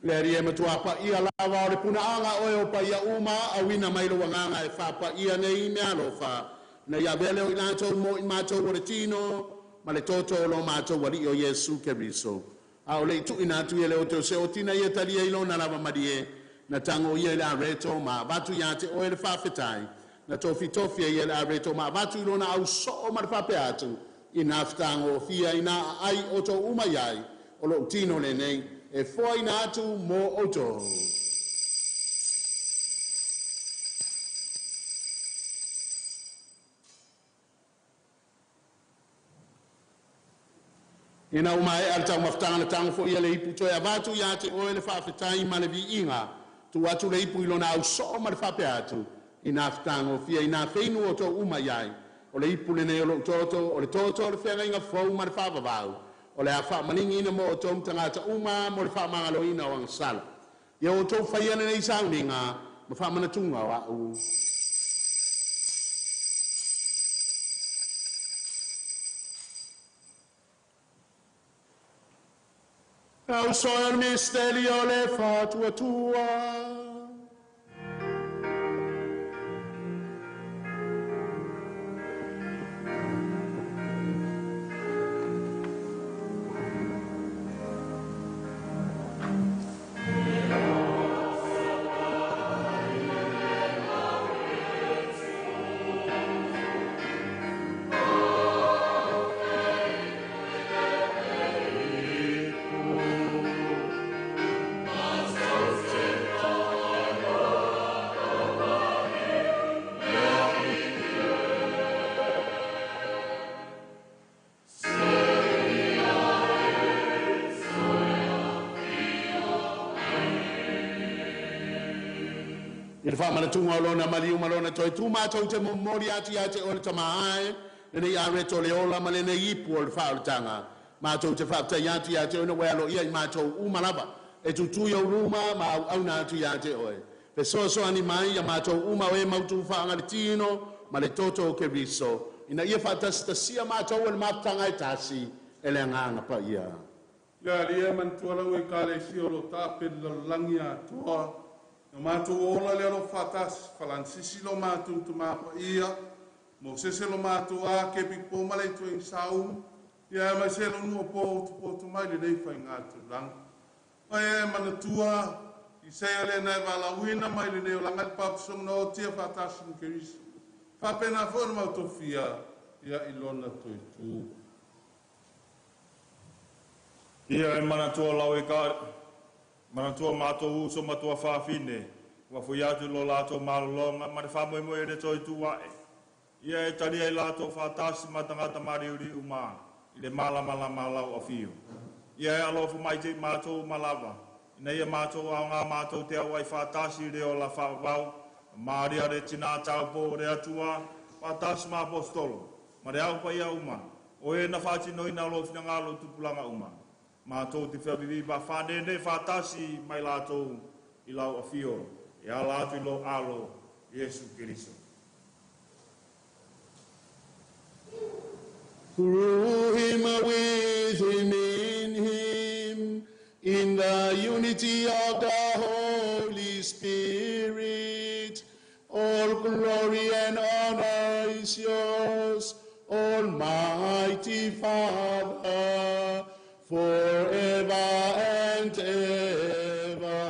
Le ria matua pa ia lava o le puna anga o e pa ia uma a wina mai lo wanganga e fa pa ia nei me alo fa na ia vele o inato mo i mato o le tino ma le toto lo mato wali o Yesu Keriso a o le tu inatu ia le o te se o tina ia talia ilo na lava madie na tango ia le areto ma batu ia te o le fa fetai na tofi tofi ia le areto ma batu ilo na au so ma le fa pe atu ina ftango fia ina ai o to uma iai o lo tino le nei e foi natu mo oto. Ina umai alta maftanga tango fo ia le ipu to ya batu ya te o le fa fetai ma le vi inga tu atu le ipu ilona au so ma le fa pe atu ina ftango fia ina feinu o to uma yai o le ipu le ne o toto o le toto le fenga inga fo ma le fa vavau o le afa maningi ina mo o tom tangata uma mo le wha mangalo ina o angsala. Ia o tau whaiana nei sauninga ma wha manatunga o au. Au soia le misteri o le whatua tua. I le whaamanatunga o lona maliu malona toi tu mātou te momori ati o le tamahae, nene i areto le ola ma le nei ipu o le whaoletanga. Mātou te whaatai ati o na welo ia I mātou umalava, e tutuia uruma ma au na ati oe. Pe so ani mai ia mātou uma o e mautu whaanga le tino, ma le toto o ke riso. Ina ia whaatasi mātou o le mātanga e tasi, e le nganga pa ia. Ia lia mantualau e ka le siolo tape langi atua. No mātou ola le alo whatas, whalansisi lo mātou tu māpa ia. Mo sese lo mātou a ke pipo male tu ing saum. Ia mai se lo nua po mai le nei whai ngātou lang. Mai e manatua, I sea le nei walawina mai le nei o langat papsong no tia whatas ng keriso. Whapena whona mautofia, ia ilona toi tu. Ia e manatua lau e ka, manatua mātou uso matua whawhine, wa fui atu lo lātou malolonga, ma le whamoe moe re toi tu wae. Ia e tari ai lātou whātasi matangata mariuri umā, I le malama lau a whiu. Ia e alofu mai te mātou malawa, ina ia mātou au ngā mātou te au ai whātasi re o la whawau, Māria re tina taupo re atua, whātasi mā apostolo, ma re au pai au umā, o e na whātino ina alofu na ngālo tupulanga umā. Mātou te whiawiwi ba whanene whātasi mai lātou I lau a whio, e a lātou I lo alo, Iesu Kiriso. Through him, with him, in the unity of the Holy Spirit, all glory and honor is yours, Almighty Father, forever and ever.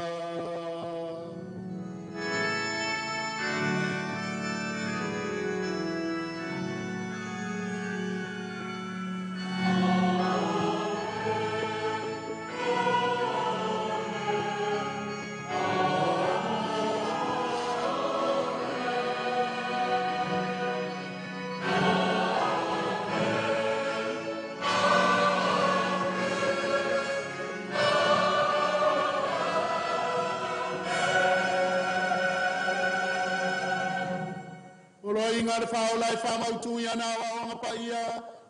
Inga le whaolai whamautu I ana o anga pa ia,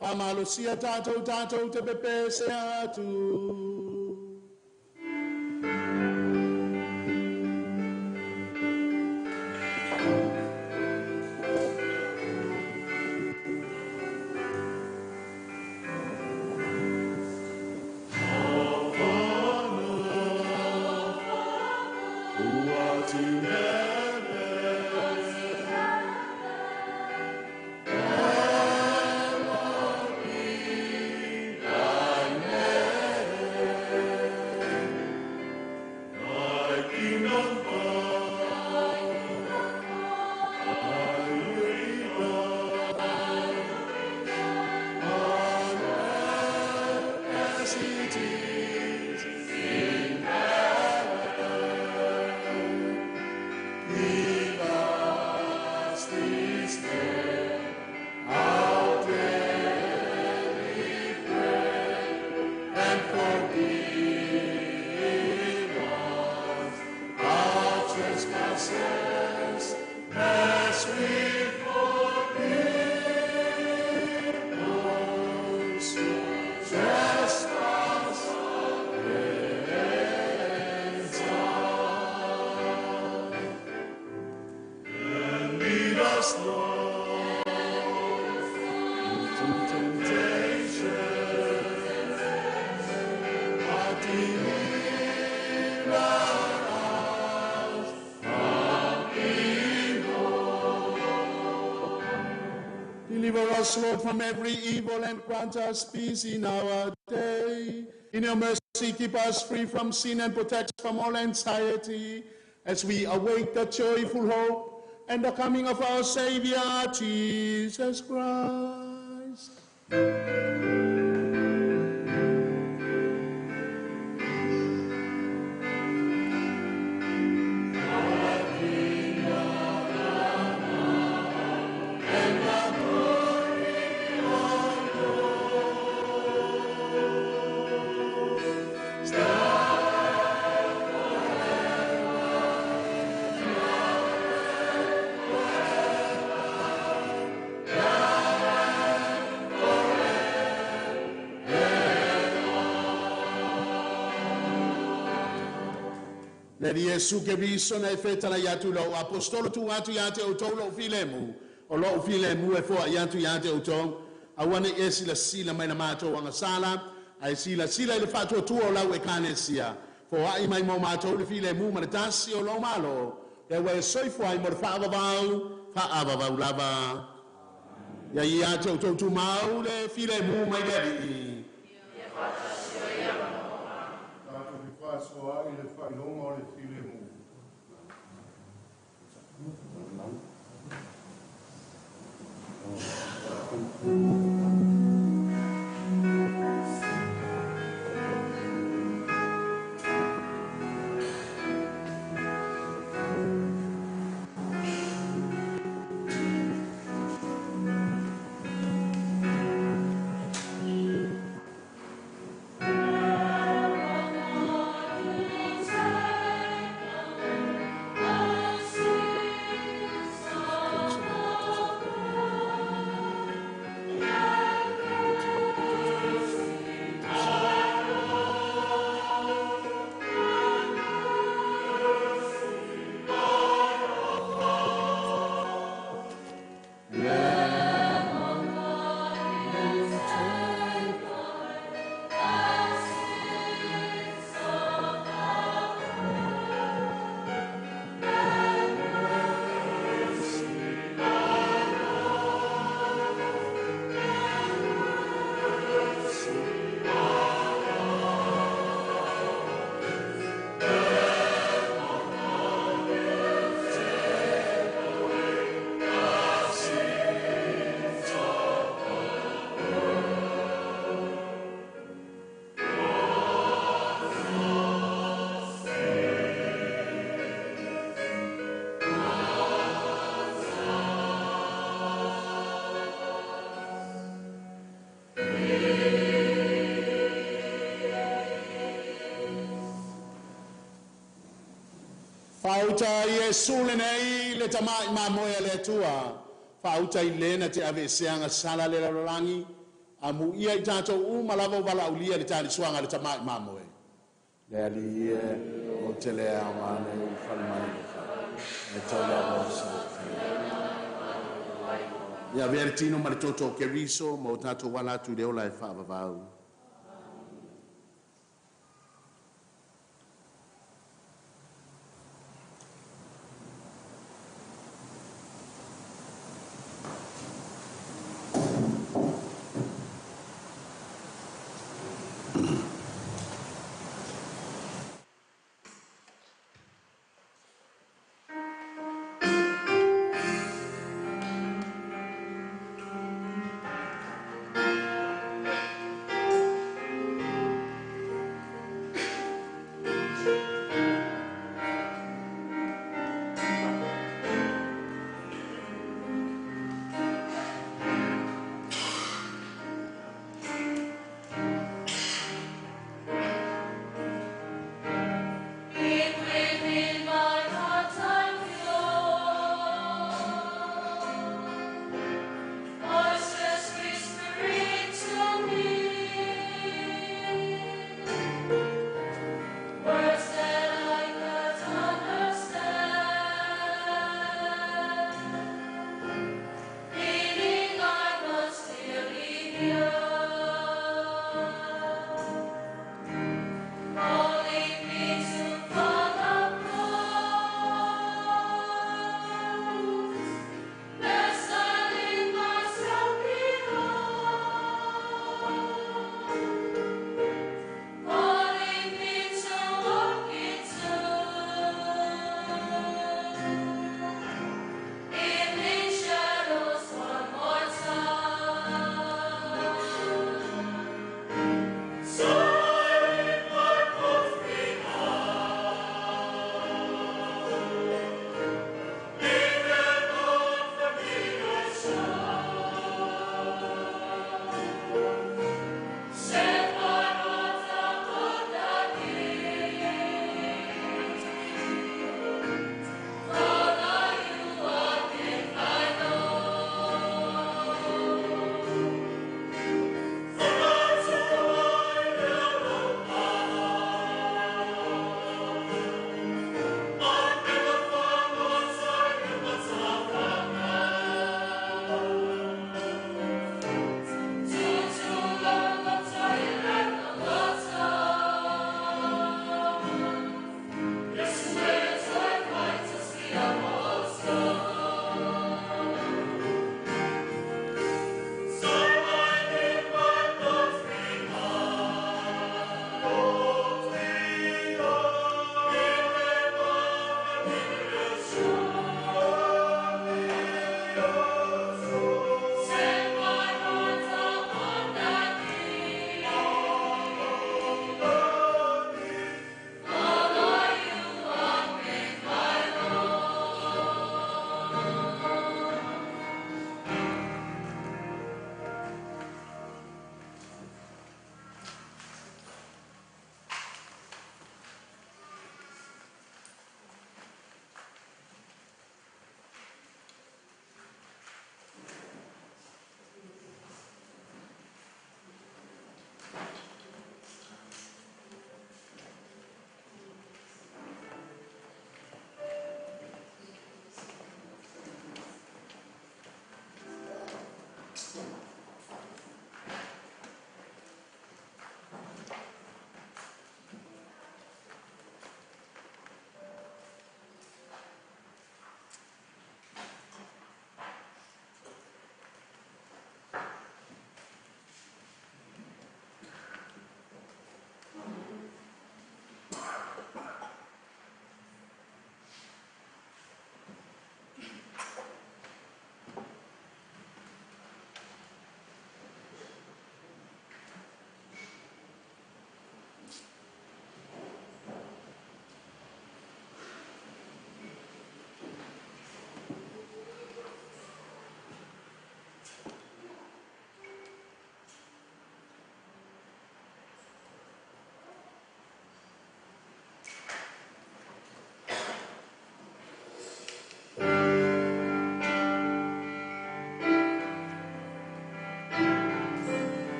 whamalosia tātou te pepe se atu. Deliver us, Lord, from every evil and grant us peace in our day. In your mercy, keep us free from sin and protect us from all anxiety as we await the joyful hope and the coming of our Savior, Jesus Christ. Le Yesu ke viso na feta na yatu lo apostolo tu atu yate o tolo filemu o lo filemu e fo yatu yate o to awana esila sila mai na mato wanga sala ai sila ile fatu tu o la we kanesia fo ai mai mo mato le filemu ma tasi o lo malo e we soifo ai mo fa ava lava ya yate o to tu mau le filemu mai le so ai le whailonga o le while mu. Fauta Yesu le nei le tamai mamoe le tua. Fauta i lena te ave seanga sala le rangi. Amu ia i tato malava wala ulia le tali suanga le tamai mamoe. Le ali o te le amane u falmai. E tola rosa. Ia vertino ma le toto ke riso mo tato wala tu le ola e whaavavau.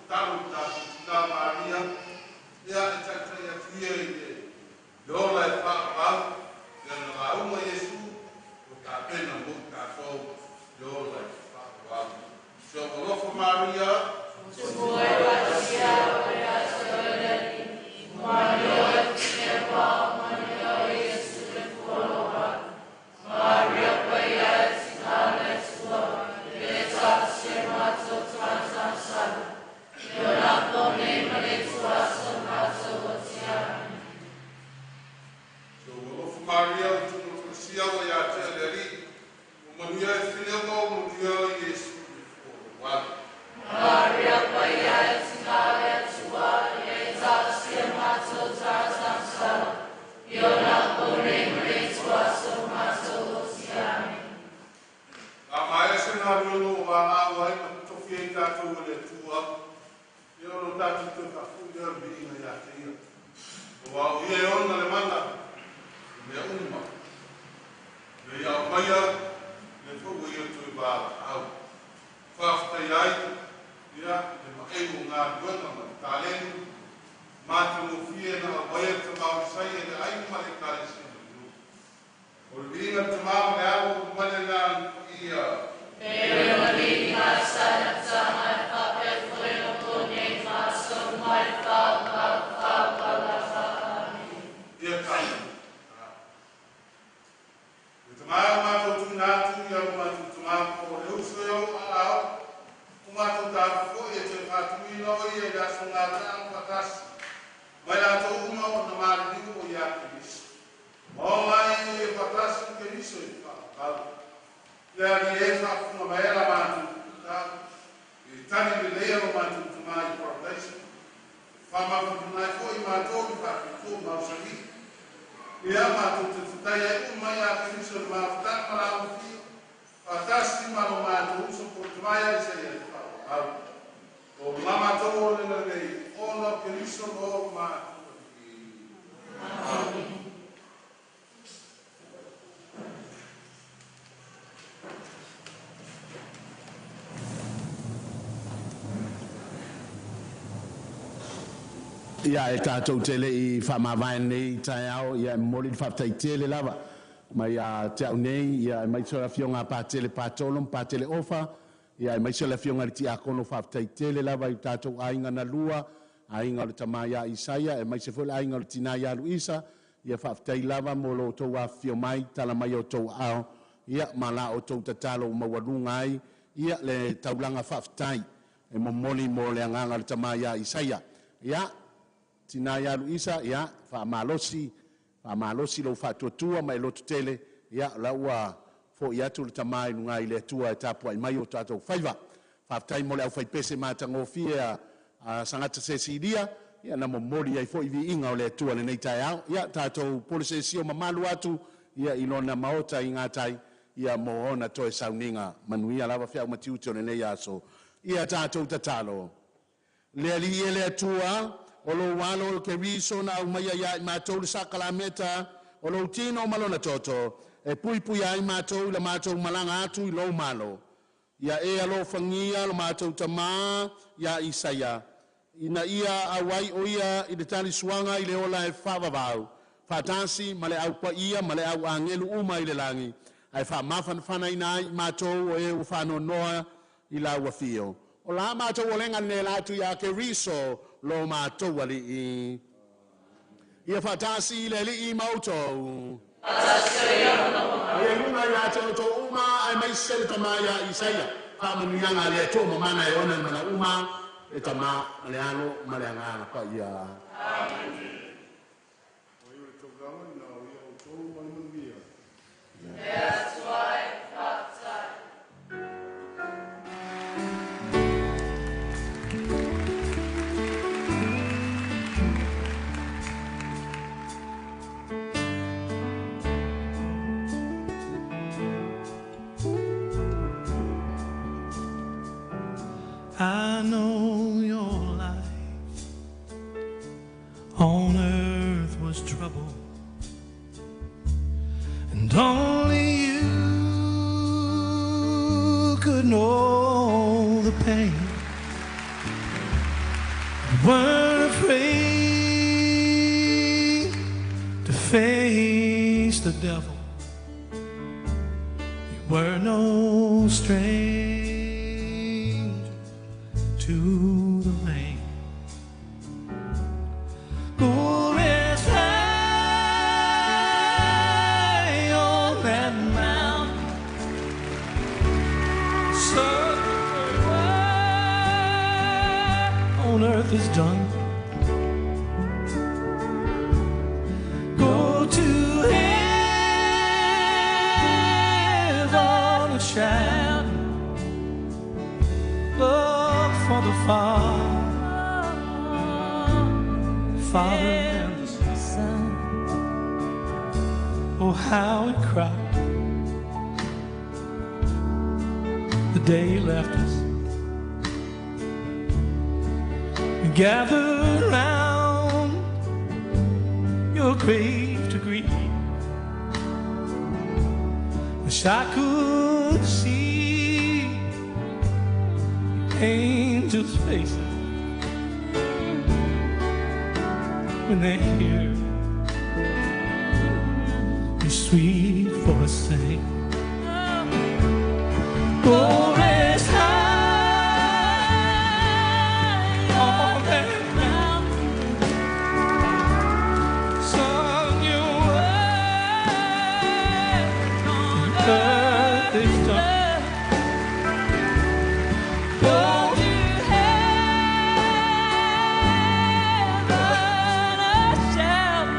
talu tātou tina Maria, ia e tatai atuia i te leola e whakawau, ia na maunga Iesu, o tā pena mo tātou leola e whakawau. So, Alofa Maria, Maria, tu no fusia o ia te aleri, o manuia e whinia mo mo dia o Iesu o wale. Maria, paia e tingale atua, e tasia mato tasamsala, e o na pone mre tua so mato osiane. A mai se na runo o wala o ai na tofia i tātou o le tua, e o no tātou te kafuia bi na ia te ia. O wau ia e ona le mana, me uma. Me ia maia, me fugu ia tui wala au. Whaftai ai, ia, te maeu ngā duena ma tālenu, mātu no fie na awaia te mausai e le aima le kare sinu. O le vinga te mau le au mane nā ia. Pero na vinga sana tama e pape fueno kone maso mai pau la whaani. Ia tālenu. Mau mātou tu nātu, ia mātou tu mātou o reuso e au alao, o mātou tāwhako e te whātui no i e raso ngā tāng patasi, mai rātou uma o na māriniu o ia kiriso. Mō mai o i e patasi kiriso i whakau. Ia ni e whakunga mai era mātou tāng, i tani me lea o mātou tu mai paradise. Whamaka tu nai ko i mātou i whakiko mausari. Ia mātou te tutai e umai a kiriso ni mātou marau fio, whatasi maro mātou uso po te mai a se e whakau. O lama tō o nena nei, ona kiriso o mātou i. Amen. Ia e tātou tele I whamawai nei tai au, ia e mori whaptai tele lava. Mai a te au nei, ia e maisora fionga pātele pātolom, pātele ofa, ia e maisora fionga riti a kono whaptai tele lava I tātou ainga na lua, ainga o tamaya Isaia, e maise fole ainga o tinaya Luisa, ia whaptai lava mo lo tau a fio mai, tala mai o tau ao, ia mala o tau tatalo mawarunga ai, ia le taulanga whaptai, e momoli mo le anganga o tamaya Isaia. Ia, Tinaya Luisa, ia, whaamalosi lo whatuatua mai lotu tele, ia, laua fo i atu le tamai nunga I le atua e tapua I mai o tātou whaiva. Whaftai mole au whaipese mātango fia a sangata se siria, ia na momori ai fo I vi inga o le atua le nei tai au, ia, tātou polise sio mamalu atu, ia ilona maota I ngātai, ia mo ona toe sauninga, manuia lava whiau matiuti o le nei aso, ia tātou tatalo. Le ali e le atua, o lo walo ke riso na umaya ya mātou le sakalameta, o lo tino malona toto, e pui ai mātou le mātou malanga atu I lo malo. Ia e alo fangia lo mātou tamā, ia Isaia. Ina ia awai o ia I le tali suanga I le ola e whawawau. Whatasi, male au pa ia, male au angelu uma I le langi. Ai whamawhanwhana ina I mātou o e u whano noa I la wafio. O la mātou o lenga ne latu ia ke riso, lo mātou ali I. Ia whatasi I le li I mautou. Ia luna ia te o tō uma, ai mai sele tamaya Isaia. Whamanuianga le tō mamana e ona mana uma, e tama le ano, ma le angana pa ia. That's why I know your life on earth was trouble, and only you could know the pain. weren't afraid to face the devil. You were no stranger to the rain. Glorious high on that mountain, on earth is done. Go to heaven and shout, love for the Father and the Son. Oh, how it cried the day he left us. Gathered round your grave to grieve. Wish I could see the angels' faces when they hear your sweet voice sing. Glorious high on that mountain, Son, you work on earth is done. Go to heaven and shout,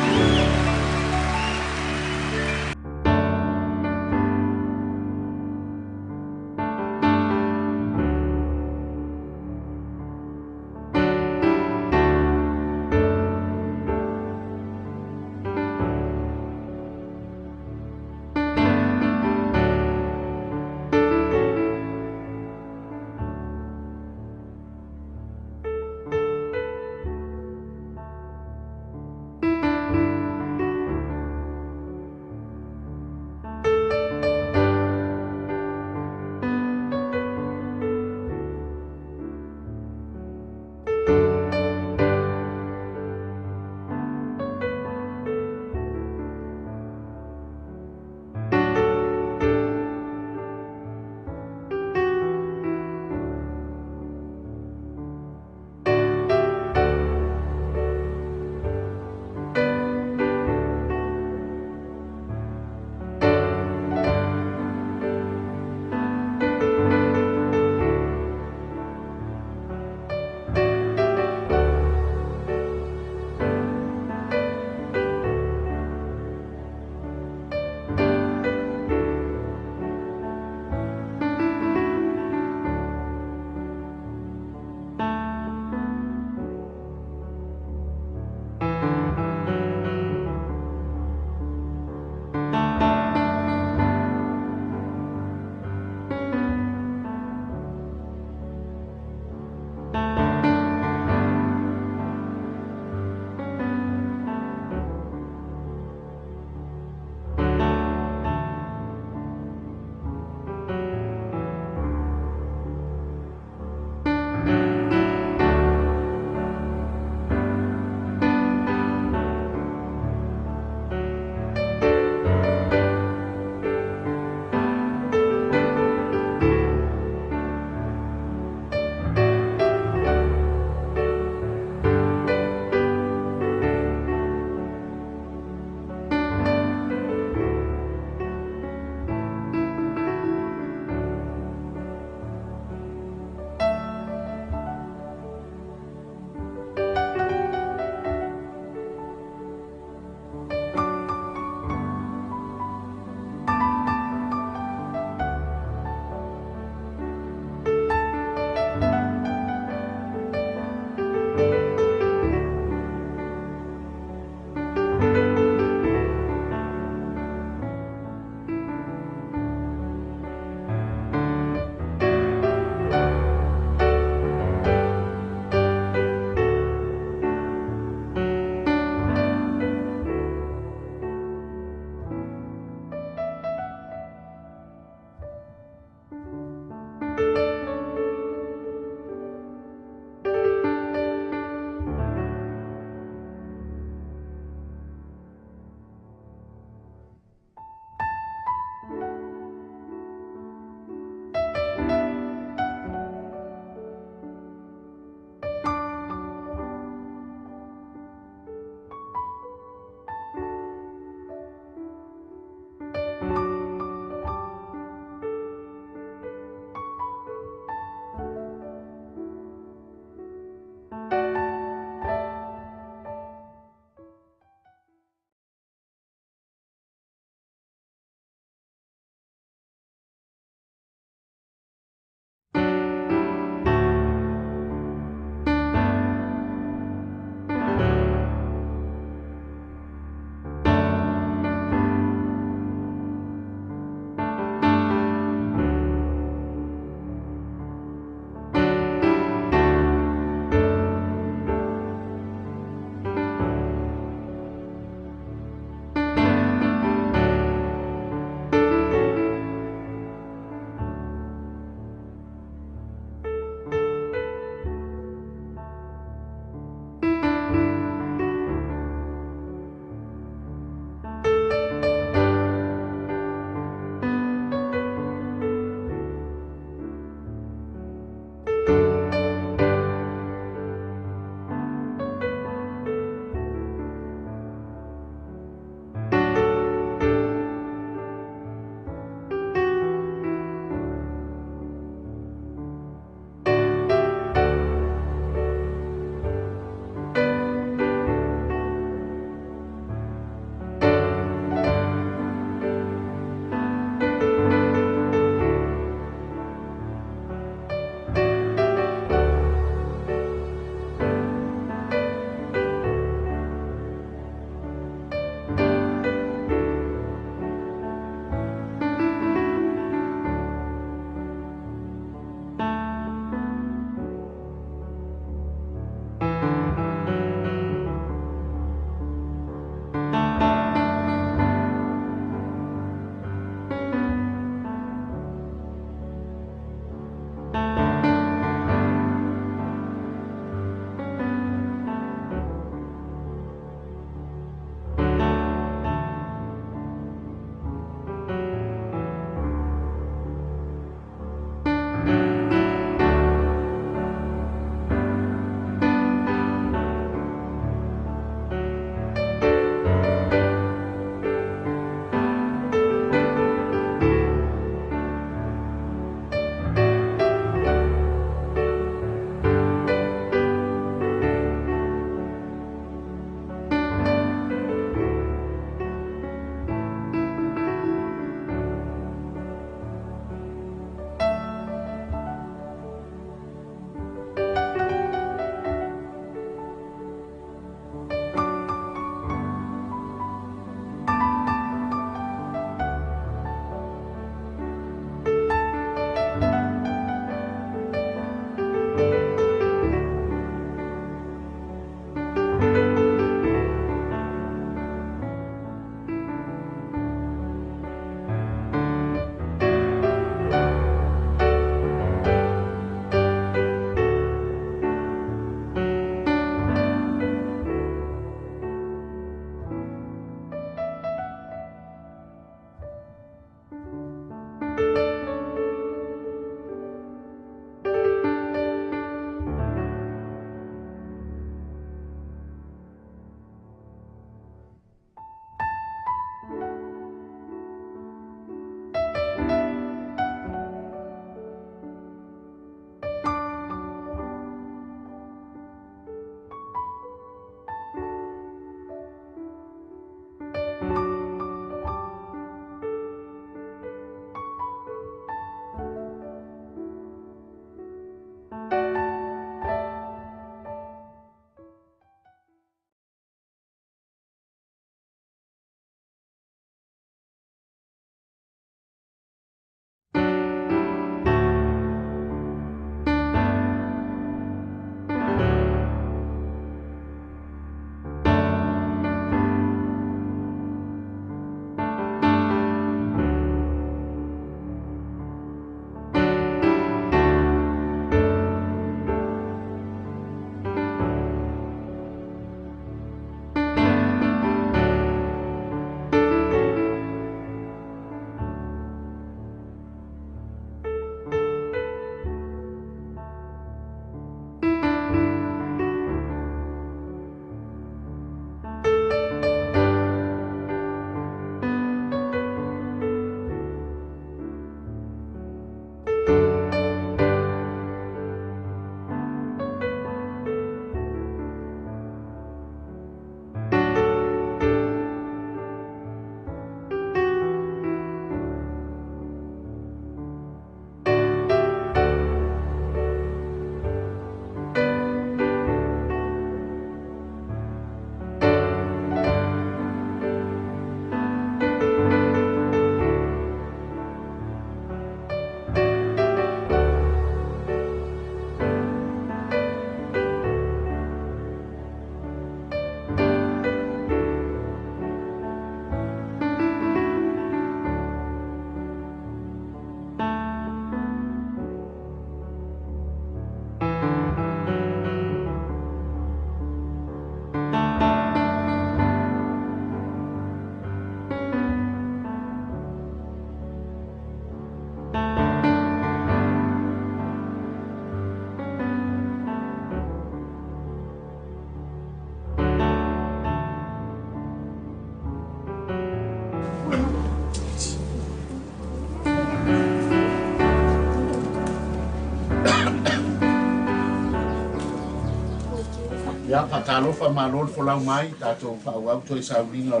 Ia patalo fa malol fo lau mai tatou fa au toi sa winga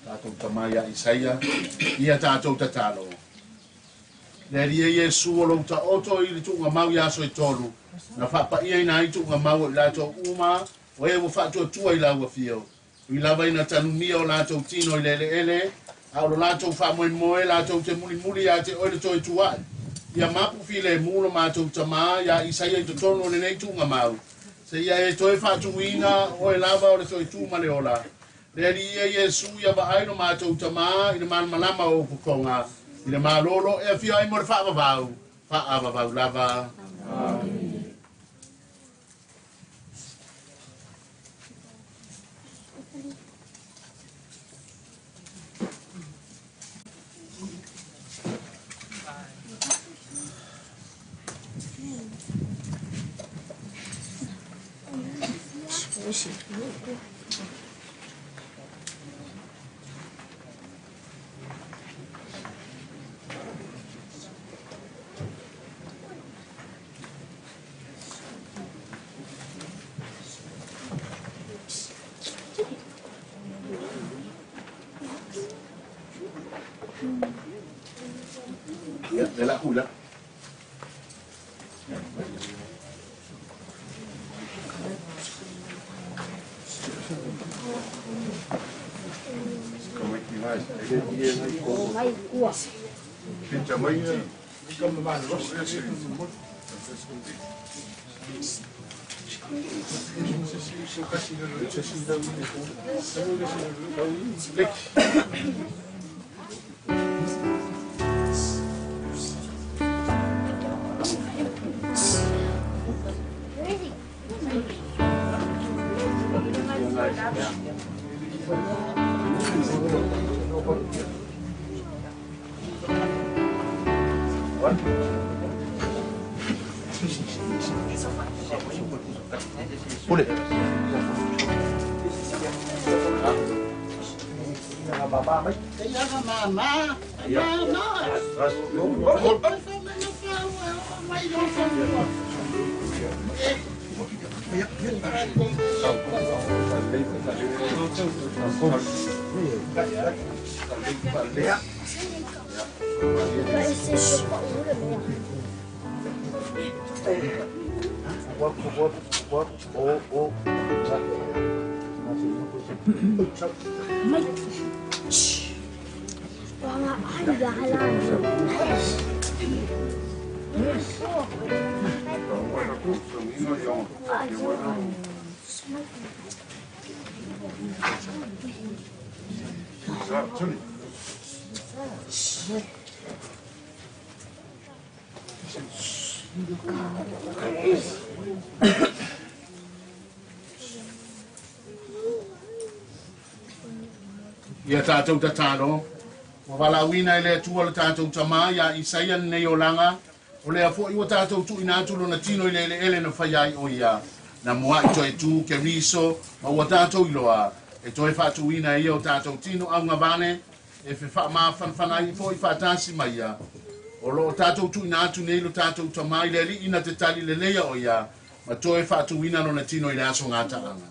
tatou tamaya Isaia ia tatou tatalo. Le ria Yesu o lo ta oto i tu nga mau ya so tolu na fa pa ia ina i tu nga mau la to uma o e wo fa to tu i la wo fio. I la vai na tanu mio la to tino le ele a lo la to fa mo mo la to te muli ya te o le to tu ai. Ia mapu file mulo ma to tama ya Isaia to tono le nei tu nga mau. Se ia e toi fa tu inga o e lava o le so tu ma le ola. Le ria Yesu ia ba ai no ma to tama ina man malama o kukonga. Ina ma lolo e fia ai mo le fa vavau lava. Ya, de la hula. Como é que vai? Pinta muito. Como mais você? Boleh. Bapa mai. Kaya ka mama. Mama. Ia tātou tatalo. Wa wala wina ile tua le tātou tama ya Isaia nei o langa. O lea fo iwa tātou tu ina atu na tino ile ele na whaiai o ia. Na mua i toi tu ke riso. Ma ua tātou iloa. E toi whatu wina ia o tātou tino au ngavane. E fe wha maa whanwhanai fo i whatasi mai ia. O lo tātou tu ina atu nei lo tātou tama ile li ina te tali le leia o ia. Ma toi whatu wina no na tino ile aso ngata anga.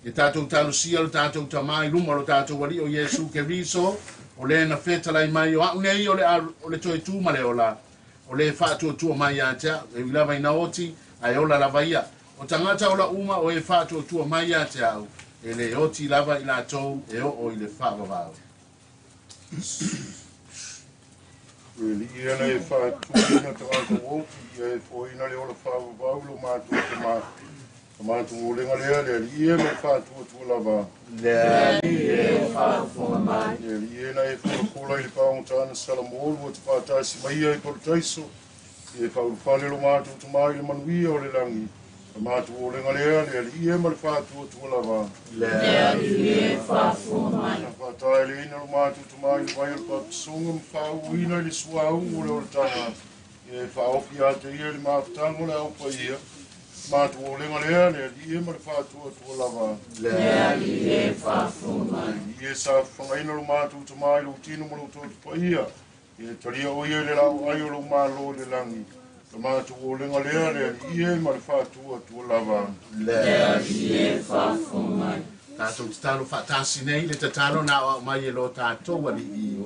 E tātou talo sia lo tātou tamai luma lo tātou wali o Yesu ke riso o le na fetalai mai o au nei o le toi tū male o la o le whātua tua mai a tea e wilawa ina oti ai o la lava ia o tangata o la uma o e whātua tua mai a tea au e le oti lava i la tau e o i le whāwawao. Really, ia nei whātua ina te ata woki e fo ina le o le whāwawao lo mātua te maa Matu ulenga le ie me fatu tu lava. Le ie fatu mai. Le ie na e fula i pa un tana salamol wo te pata si mai ai por taiso. E fa un fale lo matu tu mai le manui o le langi. Matu ulenga le ie me fatu tu lava. Le ie fatu mai. Pata le ina lo matu tu mai vai pa sungum fa uina le suau o le tana. E fa ofia te ie le mafutango le au pa ia. Matu o lenga le ie ma le whātua tua lava. Le ie whātua mai. Ie sa whangaina lo matu tu mai lo tino mo lo tōtu pa ia. E taria o ia le lau ai o lo malo le langi. Tomato olenga lea le ie ma le whātua tua lava. Lea ie whawhongai. Tātou te talo whaatasi nei le te talo na o mai e lo tātou ali i.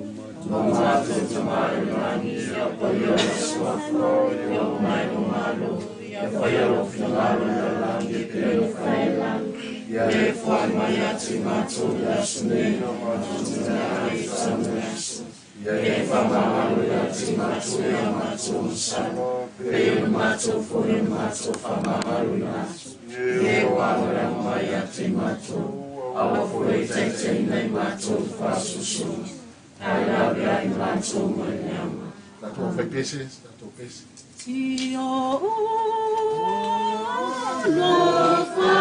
O mātou te mai rangi, ia pai o suafo, ia mai o malo, ia pai o whingalo ia rangi, pere o whailangi. Ia e whai mai ati mātou ia sunei, o mātou te nai whanu asu. Ia e whamahalo ia ati mātou ia mātou nsano, pere o mātou fōre mātou whamahalo ia atu. Ia e wahora mai ati mātou, awa fōre teitei nei mātou whasusu. I love you, I love you, Mariama. Tātou whai pese, tātou pese. Tio lofa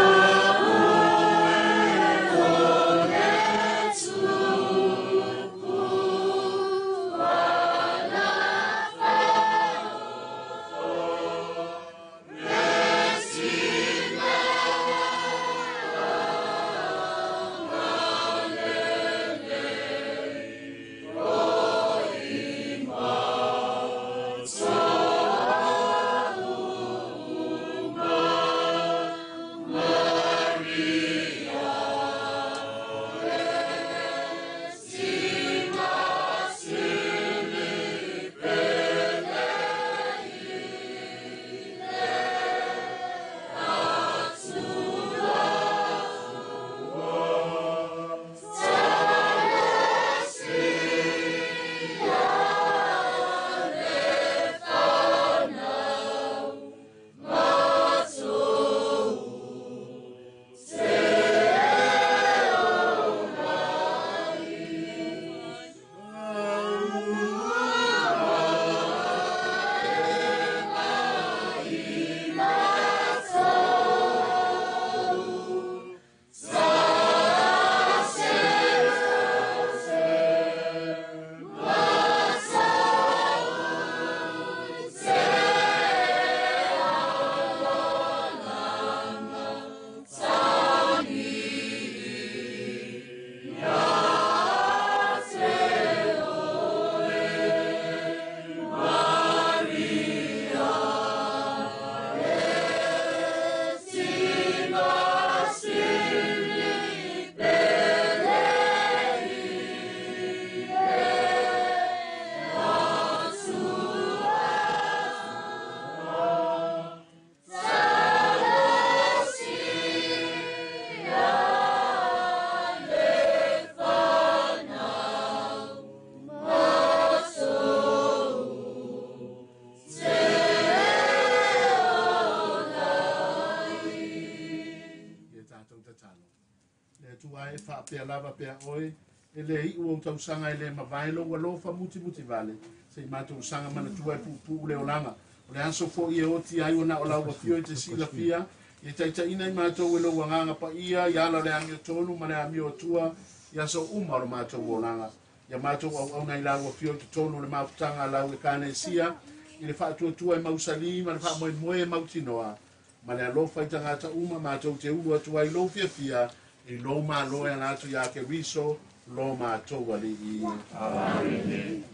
Pea lava pea oe, e le i ua utau sanga e le mawai lo walofa muti vale, se i mātou sanga mana tua e pupu le olanga. O le anso fo i e oti ai wana o lau wafio i te sila fia, i taita ina i mātou e lo wanganga pa ia, i ala le angi o tonu, ma le ami o tua, i aso uma o mātou olanga. Ia mātou au nei lau wafio i te tonu le mautanga lau le kane sia, i le whaatua tua e mausali, ma le wha moe moe e mautinoa, ma le alofa i tangata uma mātou te ulu atua i lo fia fia, i lo ma lo e natu ya ke riso lo ma to wali i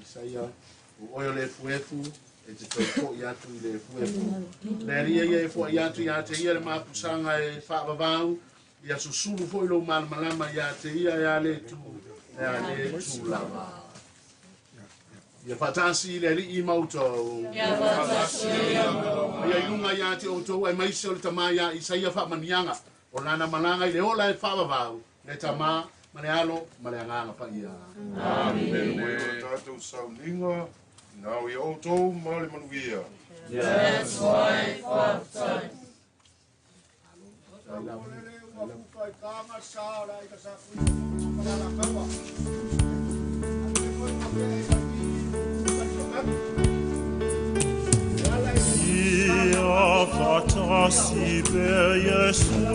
Isaia o oyo le fuefu e te toko i atu i le fuefu le ria i e fo i atu ya te ia le ma pusanga e whaavavau i asu sulu fo i lo ma malama ya te ia ya le tu lava ia fatasi le ri i mauto ia iunga ya te o to e maise o le tamaya Isaia wha manianga o lana malanga i le ola e whaavavau, le tama, ma le alo, ma le anganga pa ia. Amen. Me o tātou sauninga, nau i autou, ma le manuia. That's why for time. Ia fatasi be Jesu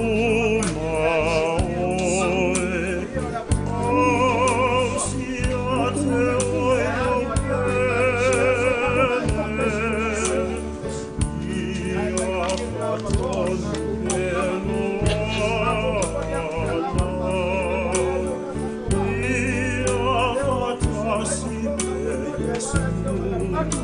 maoe, o sia te oe o pene. Ia fatasi be Luana, ia fatasi be Jesu maoe.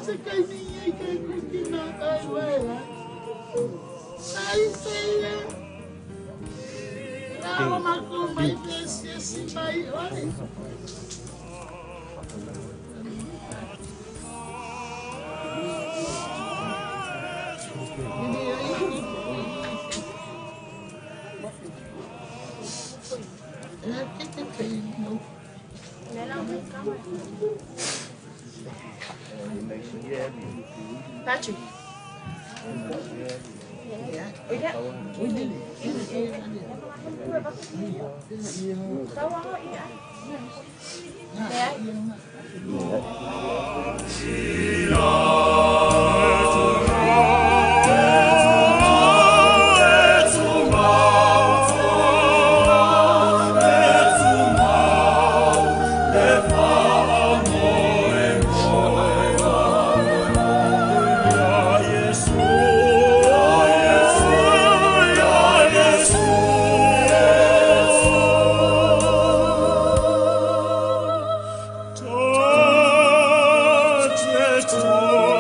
se kai ni ai kai kutina ai wea. Sai sei. Bravo Marco, mai che si mai oi. Patrick. Touch it,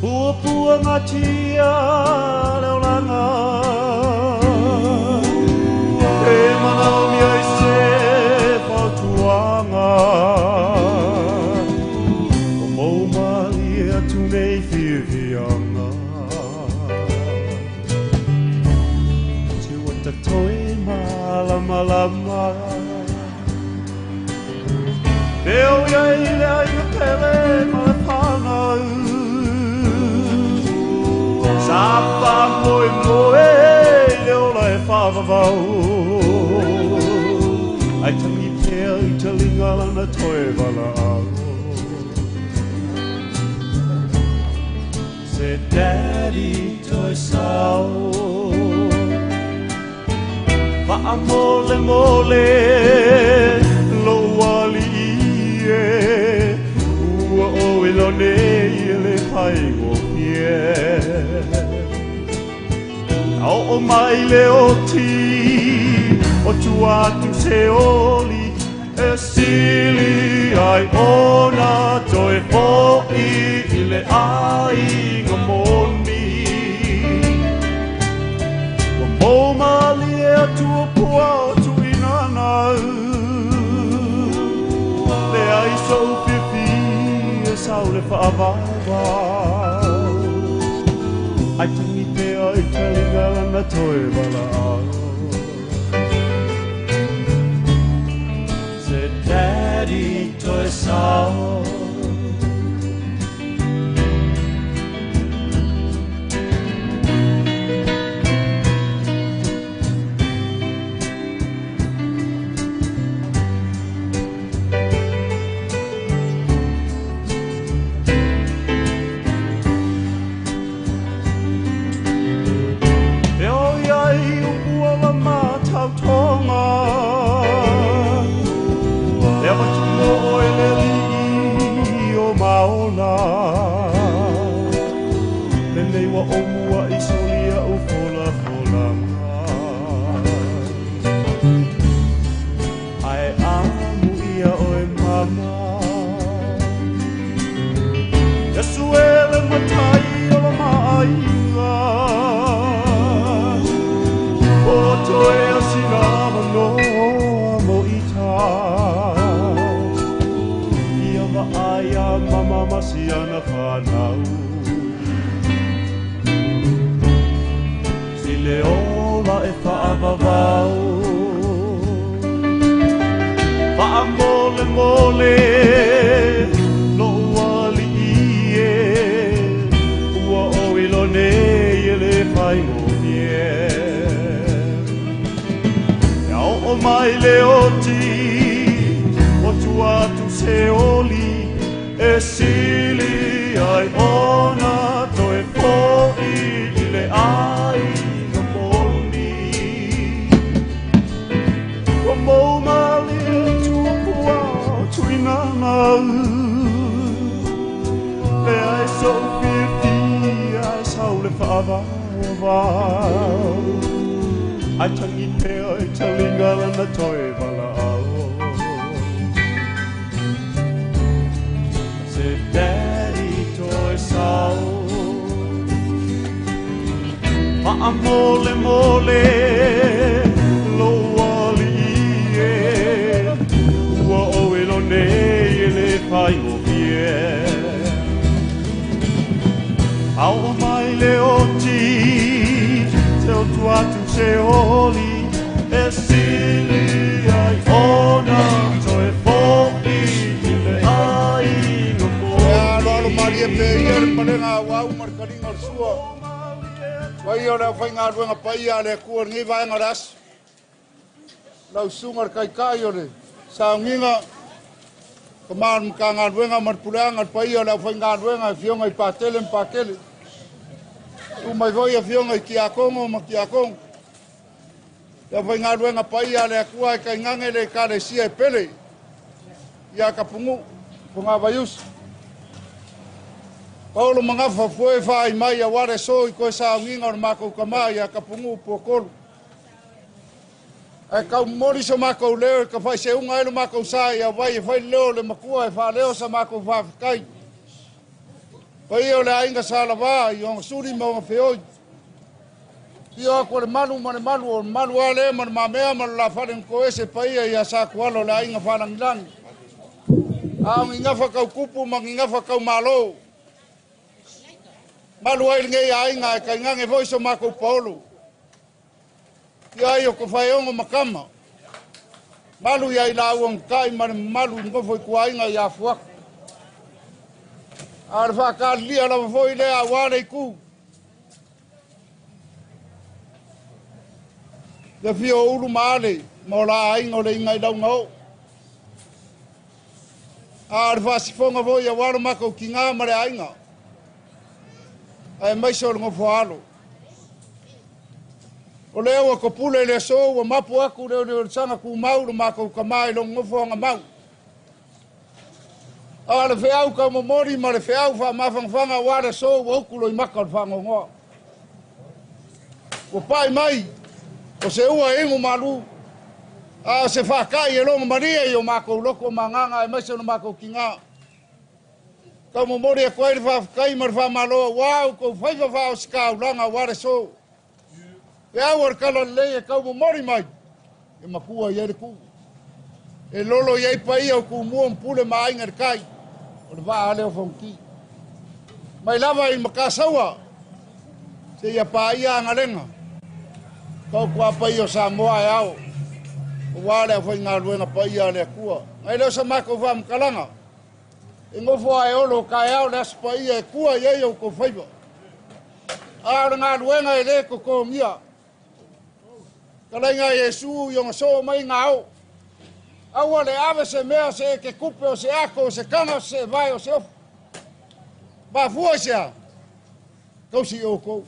Pua ngatia leo langa e manau mi ai se patuanga o mau mali atu nei whiwhianga te wata toi malama lama Leo iai lea i pele ma le panau Sapa moe moe leo lai whawawau Ai tangi pēr i te lingala na toe wala au Se daddy toi sao Wa mole mole lo wali e Ua o ilone i le pai o pie Au o mai le o ti O tu atu se oli E sili ai ona toi ho i le ai ngamoni O mo mali e atu o pua o tu inanau Le ai so pipi e sau le whaavavau Ai tangi pea i te lingala na toe wala au Se daddy toe sao Lau sungar kai kai ole. Sa nginga kaman ka ngadwenga marpulanga pai ole foi ngadwenga fionga i patele pakele. Tu mai voi a fionga i kiakongo ma kiakong. Ya foi ngadwenga pai ale kua kai ngangele kare sia pele. Ya kapungu punga Vaiusu. Paulo mangafa foi fai mai a ware so i ko sa nginga mako kama ya kapungu Puatolo. E kau mori sa mako leo, ka fai se unga elu mako sa ia vai e fai leo le makua e fa leo sa mako fa kai. Pai o le ainga salava i o suri mo feoi. Pio ko le malu o malu ale man mamea man la faren ko ese pai ia sa kualo le ainga falangilang. A nginga fa kau kupu manginga fa kau malo. Malu ai ngai ainga ka ngange foi so mako Paulo. Ia io ko fai ongo makama. Malu ia ila uang kai man malu ngo foi kuainga ia fuak. Arfa ka lia la foi le awale ku. Le fio ulu male mo la ainga le ngai dau ngau. Arfa si fonga foi ia walo mako kinga mare ainga. Ai mai so ngo foalo. O leo ko pule le so o mapu aku le sanga ku mau le mako ka mai lo ngo fonga mau. Ale feau ka mo mori ma le feau fa mafanga wa le so o ku lo maka fanga ngo. O pai mai o se ua e mo malu. A se fa kai e lo maria yo mako loko manganga e mai so no mako kinga. Ka mo mori e koe fa kai mar fa malo wow ko fai fa o ska langa wa le so. E awar kala le e ka mo mori mai. E makua ia le ku. E lolo ia pai o ku mo pule mai ngar kai. O le va ale o fonki. Mai lava i makasawa. Se ia pa ia ngalenga. Kau kua pai o Samoa e au. O wale a whainga ruenga pai ia le kua. Ngai leo sa mako wha mkalanga. E ngofo ai olo kai au le aspa ia e kua ia o ko whaiva. Aare ngā ruenga e le ko mia. Kalainga Yesu i onga so mai ngā au. Aua le ave se mea se ke kupe o se ako o se kanga se vai o se ofu. Ba fua se a. Kausi o kou.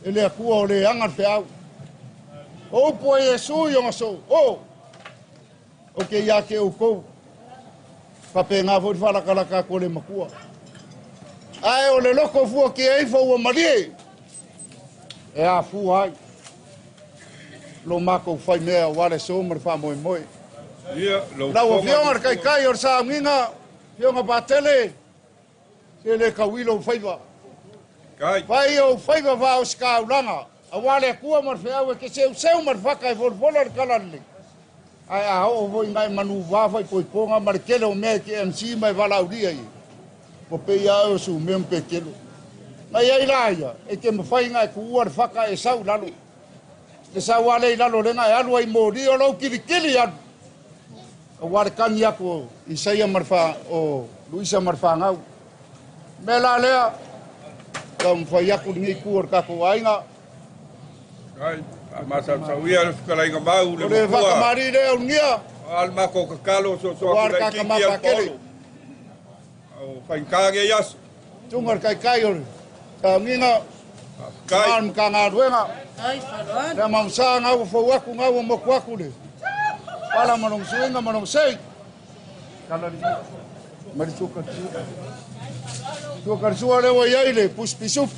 E le akua o le angar pe au. O upo e Yesu i onga so. O ke ia ke o kou. Pape ngā fwoi whalakalaka ko le makua. Ai o le loko fua ke eifo ua marie. E a fua ai. Lo mako fai mea wale so mar fa moe moe. La o fionga kai or sa nginga. Fionga patele. Se le kawilo faiva. Kai. Fai o faiva va o ska ulanga. A wale kua mar fea ke seu mar faka e volvolar kalale. Ai a o voi ngai manu va fai koi ponga mar kele o me ke MC mai vala udia i. Po pe ia o su me pe kelo. Mai ai laia e ke me fai ngai kuar faka e sau lalo. Le sa wale lalo le ngai alu ai mori o lo kili atu. A wale kani ako Isaia marfa o Luisa marfa ngau. Me la lea kam fai aku ngi kuar kako ainga. Ai, masa sauia le fukalainga mau le makua. Le whakamari leo ngia. Al mako kakalo so a kiki al polo. O whainkage ias. Tungar kai ori. Ka nginga. Kai. Maan ka ngā ruenga. Ai, wharoan. Rea mamsa ngau whauaku ngau o mokuaku le. Pala manong suinga manong sei. Kalari. Mari tukar sua. Tukar sua lewa iaile, puspisup.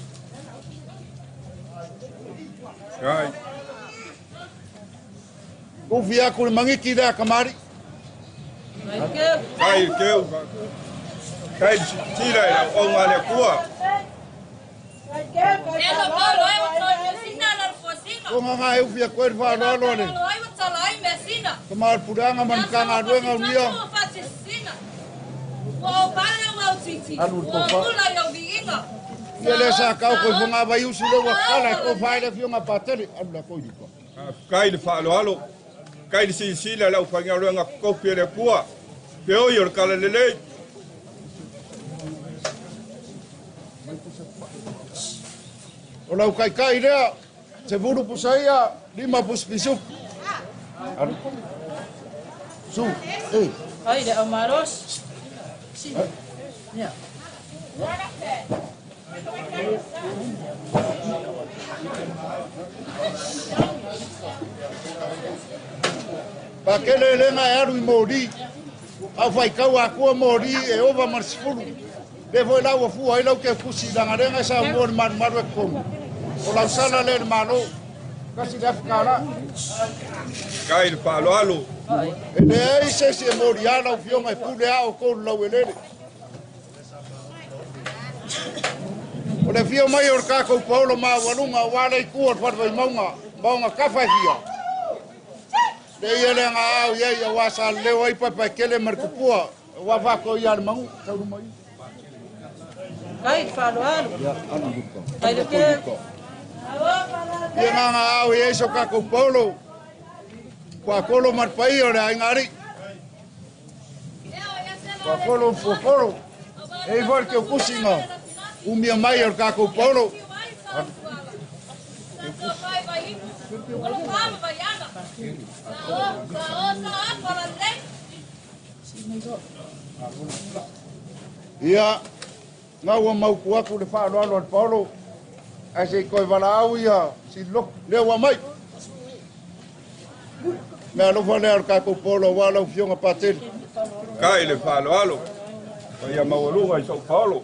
Kai. Ufi aku le mangiki rea kamari. Kai keu. Kai tira o ngale kua. Ko nga ufi aku e whaaloalo le. Kamar puranga man ka ngā ruenga unia. Alu tofa. Ia le sa kau koe whunga Vaiusu lewa kala ko whaere fionga patele. Alu la koi diko. Kai le whaaloalo. Kai le sisila lau whainga ruenga kopi le kua. Peo i or kala lelei. O lau kai rea. Se vuru pusaia 5 puspisu. Su, Ai, de amaros. Ja. Pakele lena e aru i mori. Au fai kau a kua mori e ova marsifuru. Le foi lau a fua i lau ke kusi dangarenga sa mori maru e komu. O lau sala le malo. Kasi le afkara. Kai le paloalo. E le ei se mori ala o fionga e pule a o kou lau e lele. O le fia mai o kako Paulo ma walunga wale kuor fatwai maunga kafai fia. Le ia le nga au ia wasa leo ai papa kele markupua wa vako ia mangu tau mai. Kai whāroaro. Kai reke. Ia nga au ia so kako Paulo. Kwa kolo marpai o le aingari. Kwa kolo. Ei vor ke kusinga. Umia mai o kako Paulo. Ia nga wa mau kuaku le whaaloalo al Paulo. Ase koe wala au ia si lok lea wa mai. Mea lofa lea kako Paulo wala u fionga pateri. Kai le whaaloalo. Ia mawalunga i Sao Paulo.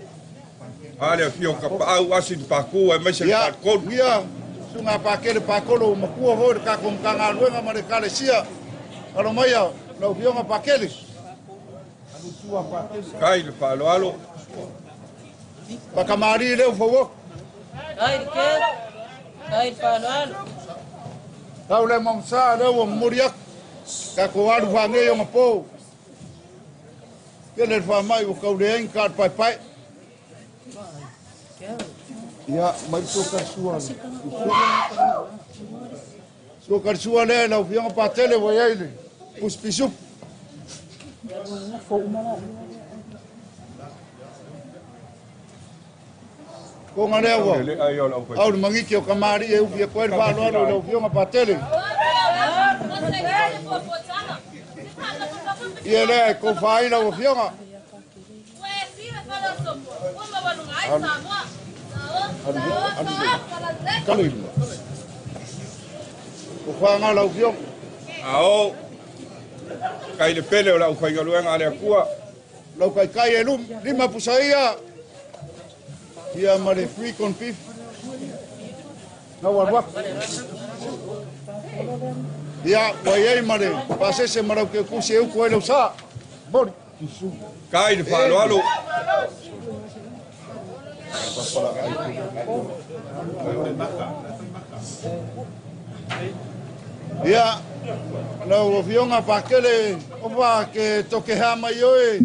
Ale fio ka au asin paku e mese ka kon. Ia sunga pakele pakolo makua ho ka kom kanga luenga mare kale sia. Alo mai au no fio nga pakele. Anu tua pakele. Kai le whaaloalo. Pakamari leo fo. Kai reke. Kai whaaloalo. Tau le mamsa leo muriak. Ka ko alu fange yo ngapo. Kele fa mai o kau le en pai pai. Ya, mai so karsua. So karsua le la fianga patele wo yele. Puspisu. Ko ngale wo. Au mangiki o kamari e ufia ko el valo lo fianga patele. Ele ko faina wo fianga. Kalil. O whanga lau fiong. Ao. Kai le pele o lau whaingaluenga ale akua. Lau kai e lum, lima pusaia. Ia mare free con beef. Nau arwak. Ia, wai ei mare, pasese marau ke kusi eu koe lau sa. Bori. Kai le whaaloalo. Ia, no fionga pakele ofa ke toke hama yoe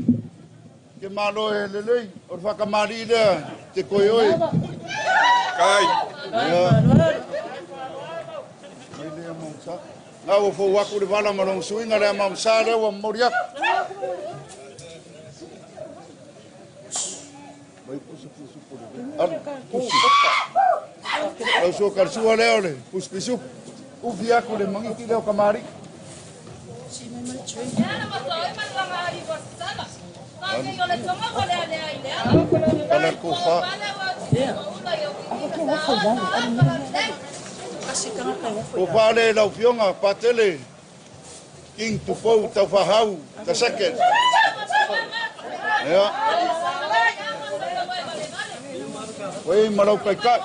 ke malo e lelei o whakamari lea te koe oe. Kai. Nga o fo waku le wala malong suinga lea mamsa lea wa moriak. Au so karsua leo le, puspisu. Ufi aku le mangiki leo kamari. Kana kufa. Kufa le lau fionga patele. King tupou tau whahau, ta seke. Ea. Wei malau kai kai.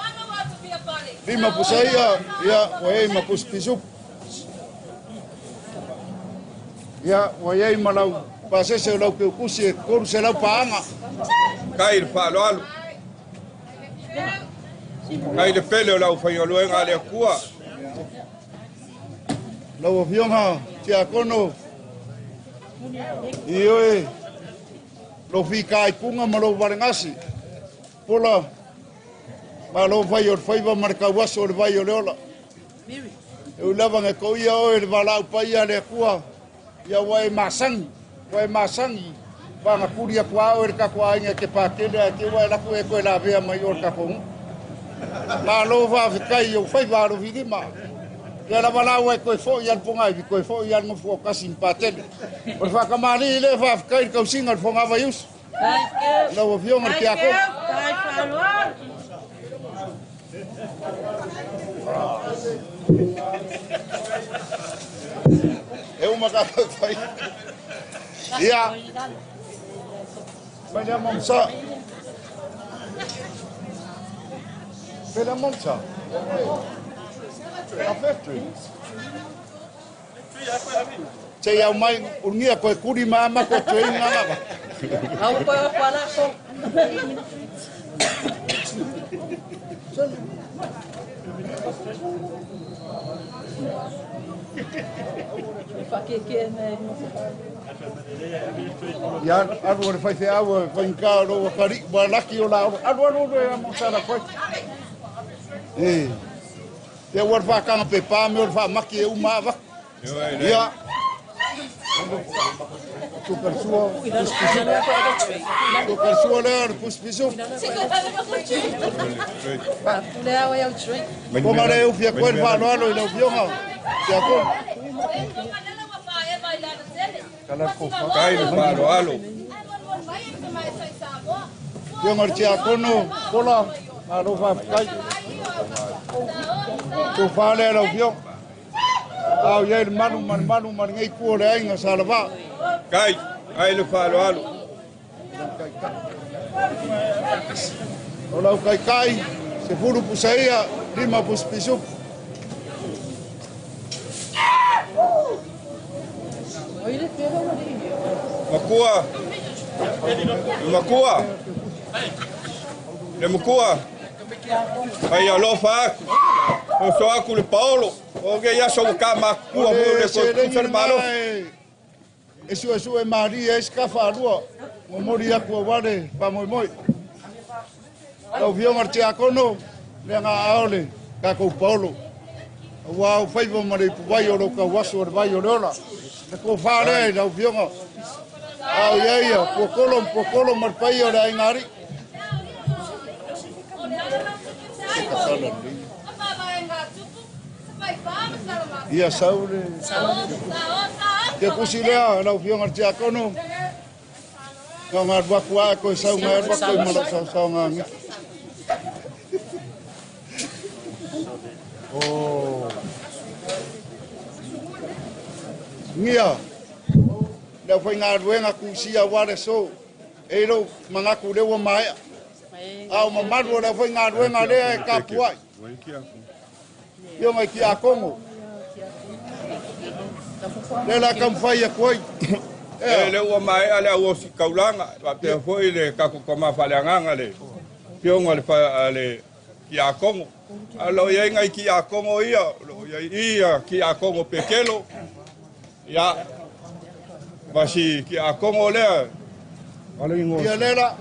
Lima pusaia, ia, wei mapuspisu. Ia, wei malau pasese lau ke kusi, koru se lau paanga. Kai le whaaloalo. Kai le pele o lau whaingaluenga ale akua. Lau fionga, tia kono. Ioe, lo fika ai kunga malo varengasi. Pola, ma lo vai o faiva marca waso le vai o leola. Eu lava nge ko ia o le vala pa ia le kua. Ia wai masang, va na kuria kwa o ka kwa nge ke patele ke wai la ku e ko la vea mai o ka ko. Ma lo va kai o faiva ro vidima. Ia la vala wai ko fo ia ponga vi ko fo ia no fo ka sim patele. Por fa kamali le va kai ka singa fo nga Vaiusu. La o fiong ke ako. Eu magato fai. Ia. Vai mamsa. Pela mamsa. A factory. Sei au mai unia ko kuri mama ko train nga. Au ko pala ko. Ya, anu le fai te au, fai ngā roa kari, wa laki o la, anu le mo sara fai. Te war whakanga pe pā, me or whamaki e umava. Ia. Tukarsua, puspisu. Tukarsua lea, puspisu. Konga le ufia koe whanoano i lau pionga. Te ako. Kai le whanoano. Pionga te akono, kola, aro whakai. Ko whale lau pionga. Au ye manu man ngai ku le ainga salava. Kai le whanoano. O lau kai, se furu pusaia, lima puspisu. Makua. Le makua. Ai alofa. O so aku le Paulo. O que ya so ka makua mo le ko malo. Esu e Maria escafa rua. Mo mori aku wale pa moi. O vio marche akono le nga aole ka ko Paulo. Wa fai bo mari vai o ka waso vai o lola. Le ko fare la vio nga. Au ia pokolo mar pai o la ngari. Ia saule. Te kusilea la vio marche akono. Nga wakua ko sau nga wakua mala sau nga. Oh. Ngia. Da foi ngā ruenga kusia ware so. Eiro mangaku lewa mai. Au mamadu da foi ngā ruenga lea e kapuai. Yo mai ki a Kongo. Lela kam fai a koi. Lewa mai ale o si kaulanga. Wa te foi le kakukoma faleanganga le. Pionga le ki a Kongo. Alo ia ngai ki a Kongo ia. Ia ki a Kongo pekelo. Ia. Basi ki a Kongo lea. Ia lela.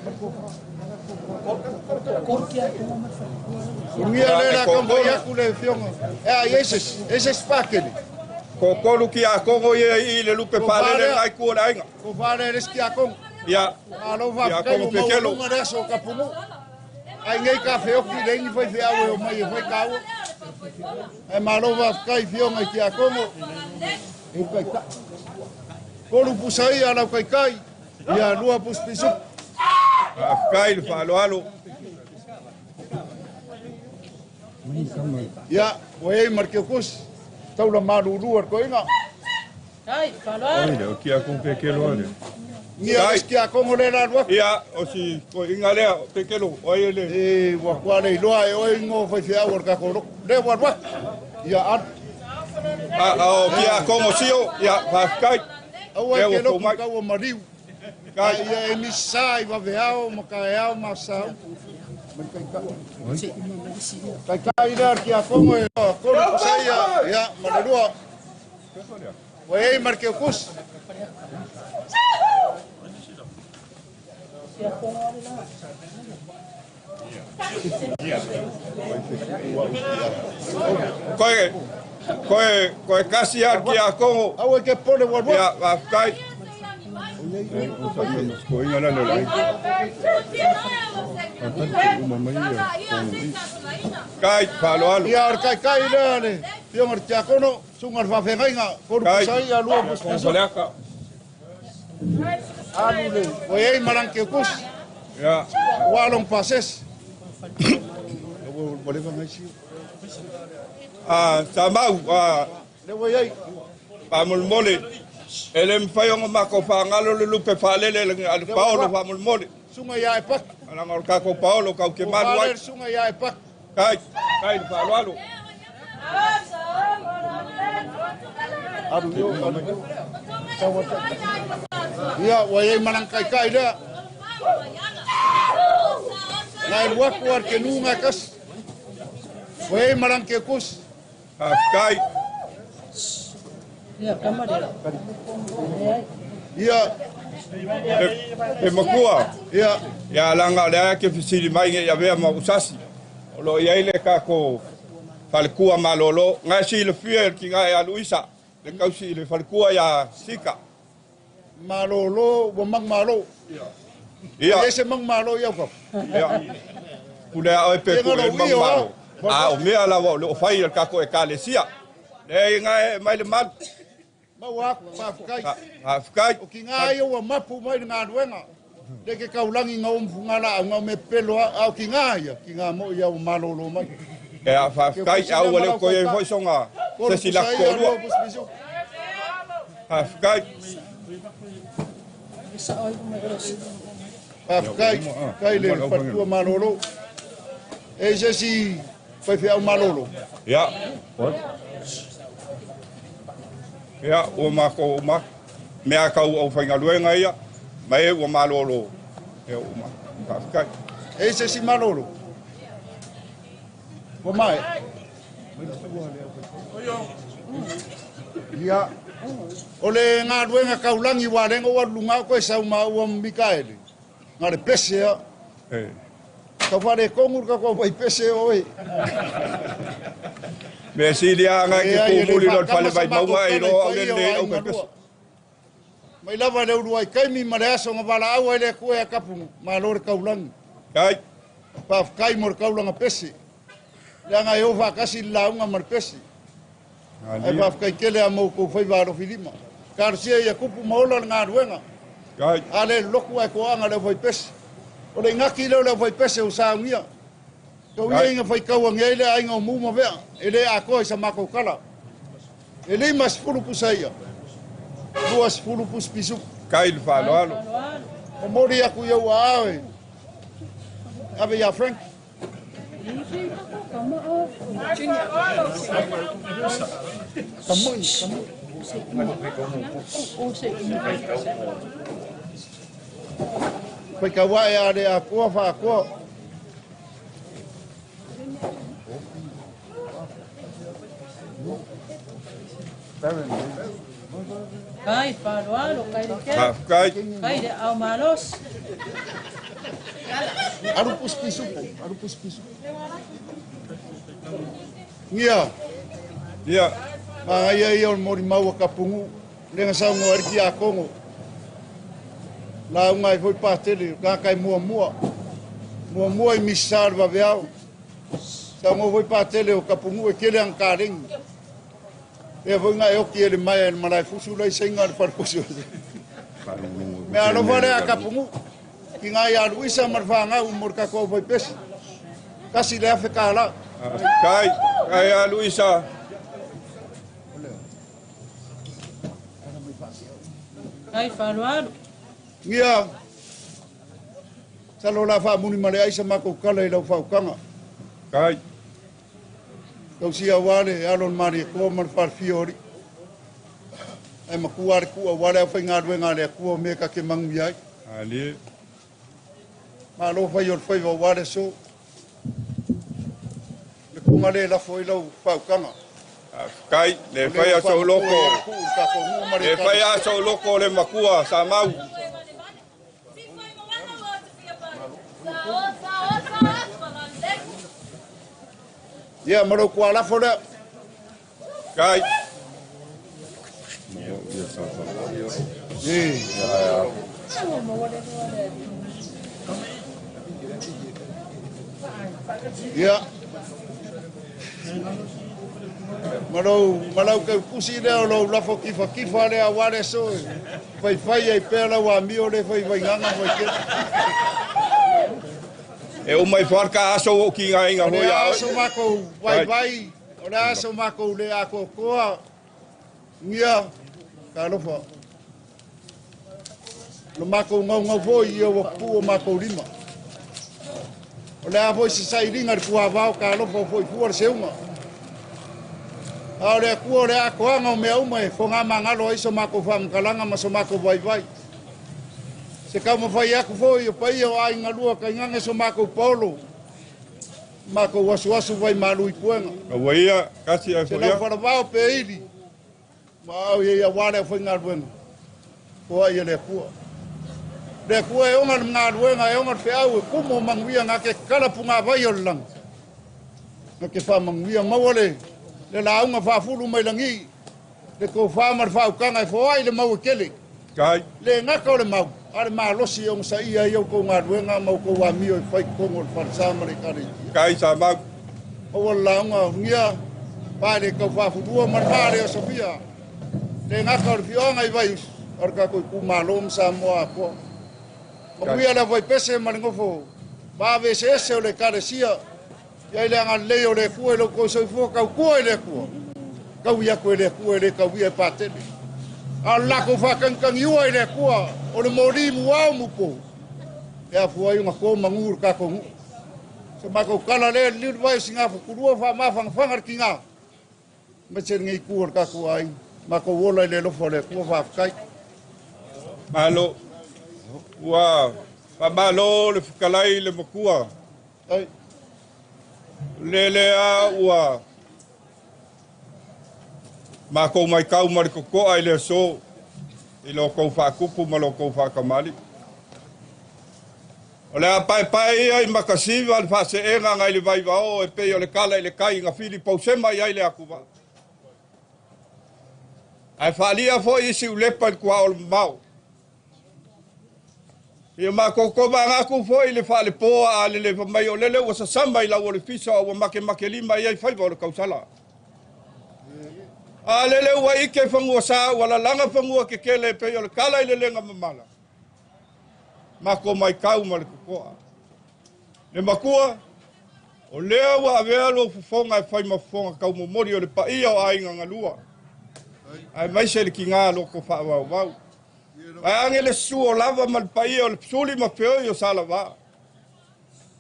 Ia lela kambo ia kule fionga. Ese spakeli. Kokolu ki a Kongo ia i le lupe pale le ai ku la inga. Ko vale res ki a Kongo. Ia. Alo va Kongo pekelo. Reso kapunu. Ai ngai ka feo ki le ni foi feo o mai foi kawo. E malo va kai fionga ki a Kongo. E kai ka. Kolu pusai ala kai. Ia lua puspisu. Kai le falo. Ya, oe marke kus. Tau la maruru ko inga. Kai falo. Ai, ki a Kongo pekelo ale. Ia ki a Kongo le la lua. Ia, o si ko inga le pekelo oe le. E wa kwa le loa e oe ngo foi feo ka ko. Le wa lua. Ia at. O ki a Kongo sio, ia va kai. Au ai ke lo ka o mariu. Kai e mi sai va veao mo kaeao ma sao. Kai dar ki a Kongo e ko sai ya marua. Oe marke kus. Koe kasi ar ki a Kongo. Au e ke pole wa lua. Ia va kai. Ko inga la le. Kai palo alu. Ia kai le. Pio marche akono sungar va fenga ko sai a lua pus. Soleka. Alu le. Oe maranke kus. Ia. Walong pases. Boleh va ngai. Samau, le voi ai. Pamul mole. Ele mfai ngo mako fangalo le lupe falele al Paulo pamul mole. Sunga ya e pak. Ana ngor ka ko Paulo ka ke mal wai. Sunga ya e pak. Kai palo alu. Aru yo. Ia, voi ai manang kai le. Ngai waku ar ke nunga kas. Wei marang ke kus. Kai. Ia, kamare. Ia. E makua. Ia. Ia langa lea ke fisiri mai nge ia vea ma usasi. Olo ia ile ka ko falkua malolo. Ngai si le fia ki ngai aluisa. Le kausi le falkua ya sika. Malolo, wamang malo. Ia. Ese mang malo ia ko. Ia. Pule au pe ko le mang malo. O mea la o fai el kako e kalesia. Le ngai mai le mal. Mawak pafkai. Pafkai. O ki ngai o mapu mai ngā ruenga. De ke kaulangi ngā umfungala ngā me pelo au ki ngā mo ia o malolo mai. E a pafkai au wale ko e foi songa. Se si la ko. Pafkai. Pafkai. Kai le patua malolo. E se si fai fia o malolo. Ja. Ja, o mako o mak. Mea kau au whainga luenga ia. Mai o malolo. E o mak. Pafkai. E se si malolo. O mai. Ia. O le ngā ruenga kaulangi warenga o lunga koe sau ma ua Mikaele. Ngā re pese a. Ka whare kongur ka kua vai pese oi. Me si lia ngai ki pūmuli lor whale vai maunga e roa au le le au kai pese. Mai lava le uruai kaimi ma le aso ngā wala au ele kua e kapu ma lore kaulangi. Kai. Paf kai mor kaulanga pese. Le ngai o whakasi launga mar pese. Ai paf kai kele a mou kou whai waro whirima. Karsia ia kupu maola ngā ruenga. Kai. Ale loku ai koanga le vai pese. O le ngaki leo le vai pese o saungia. Kau ia inga whai kaua ngeile a inga o muma vea. E le a koe sa mako kala. E le mas fulu pusaia. Luas fulu pus pisu. Kai le whalo alo. O mori aku iau a awe. Ave ia Frank. Kamui. Pai ka wae are a koa wha koa. Kai, wharoaro, kai re ke. Kai. Kai re au malos. Arupus pisu. Arupus pisu. Ia. Ia. Ma ia ia o mori maua kapungu. Lenga sau ngā ariki a Kongo. La unga i foi pātele, ka kai mua mua. Mua mua i misar va veao. Sa ngā foi pātele o kapungu e kele ang kārengi. E foi ngā eoki ele mai e marai fusu lai senga le parpusu. Me alo vare a kapungu. Ki ngā i aruisa marwhanga u mor kako foi pesi. Kasi le afe kāla. Kai. Kai a Luisa. Kai, wharoaro. Ia. Salo la wha muni mare aisa mako kala i lau whaukanga. Kai. Tau sia wale, alon mari e kua man wharfiori. E makuare kua wale au whai ngā ruenga le kua meka ke mangu iai. Ali. Ma lo whai or whai wa wale so. Le kunga le lafo i lau whaukanga. Kai, le whai a sau loko. Le whai a sau loko le makua sa mau. Ia, maro kua lafo le. Kai. Ia. Marau ke kusi leo lo lafo kifa le a wale so. Fai ai pela wa mi o le fai nganga fai ke. E o mai wharka aso o ki ngā inga hoi au. Aso mako vai. O le aso mako le a koa. Ngia. Ka lofa. Lo mako ngau voi i o pu o mako lima. O le a voi se sai ringa le kua vau ka lofa foi fuar seunga. A le kua le a koanga o mea umai. Fo ngā mangalo iso mako whamkalanga ma so mako vai. Se kau mawhai aku fo i pai o ai ngalua kai ngange so mako polo. Mako wasu vai malu i puenga. Waia kasi ai se lau wharawao pe ili. Mau ia wale foi ngā ruenga. Koa ia le kua. Le kua e onga ngā ruenga e onga te au e kumo manguia ngā ke kalapunga vai o lang. Ngā ke wha manguia mawale. Le launga whafuru mai langi. Le ko whamar whaukanga e whaai le mau e kele. Kai. Le ngaka o le mau. Are mā losi o sa ia iau ko ngā ruenga mau ko wa mio i whai kongo le wharisama le kare. Kai sa mau. O launga ngia. Pare kau whafurua marmare o Sofia. Le ngaka o le fionga i Vaiusu. Arka koe ku malom sa moa ko. O kuia la vai pese malingofo. Ba ve se o le karesia. Ia le anga le o le kua lo ko so fo ka kua le kua. Ka ia ko le kua le ka ia patele. Alla ko fa kan iua le kua o le mori mua mu ko. Ya fu ai nga ko mangur ka ko. Se ma ko kala le li vai singa fu kurua fa ma fa fa kinga. Me chen ngi ku ka ko ai. Ma ko wola le lo fo le kua fa kai. Malo. Wa malo le fikalai le makua. Ai. Le a ua. Ma ko mai kau mari ko ai le so. I lo ko fa kupu ma lo ko fa kamali. O le a pai ai makasiva al fa se enga ngai le vai vao e pe o le kala i le kai nga fili pau sema ai le akuva. Ai fa lia fo i si ulepa kua o mau. Ia ma koko ma ngaku fo i le fa le po a le mai o lele o sa samba i la o le fisa o make lima i ai fai o le kausala. A lele ua ike fangua sa wala langa fangua ke kele pe o le kala i le lenga mamala. Ma ko mai kau ma le kokoa. Le makua o lea ua avea lo fufonga e fai mafonga kau momori o le paia o ainga ngalua. Ai mai se le ki ngā loko wha wau. Ai ange le su o lava mal pai o le suli ma feo i o sala wa.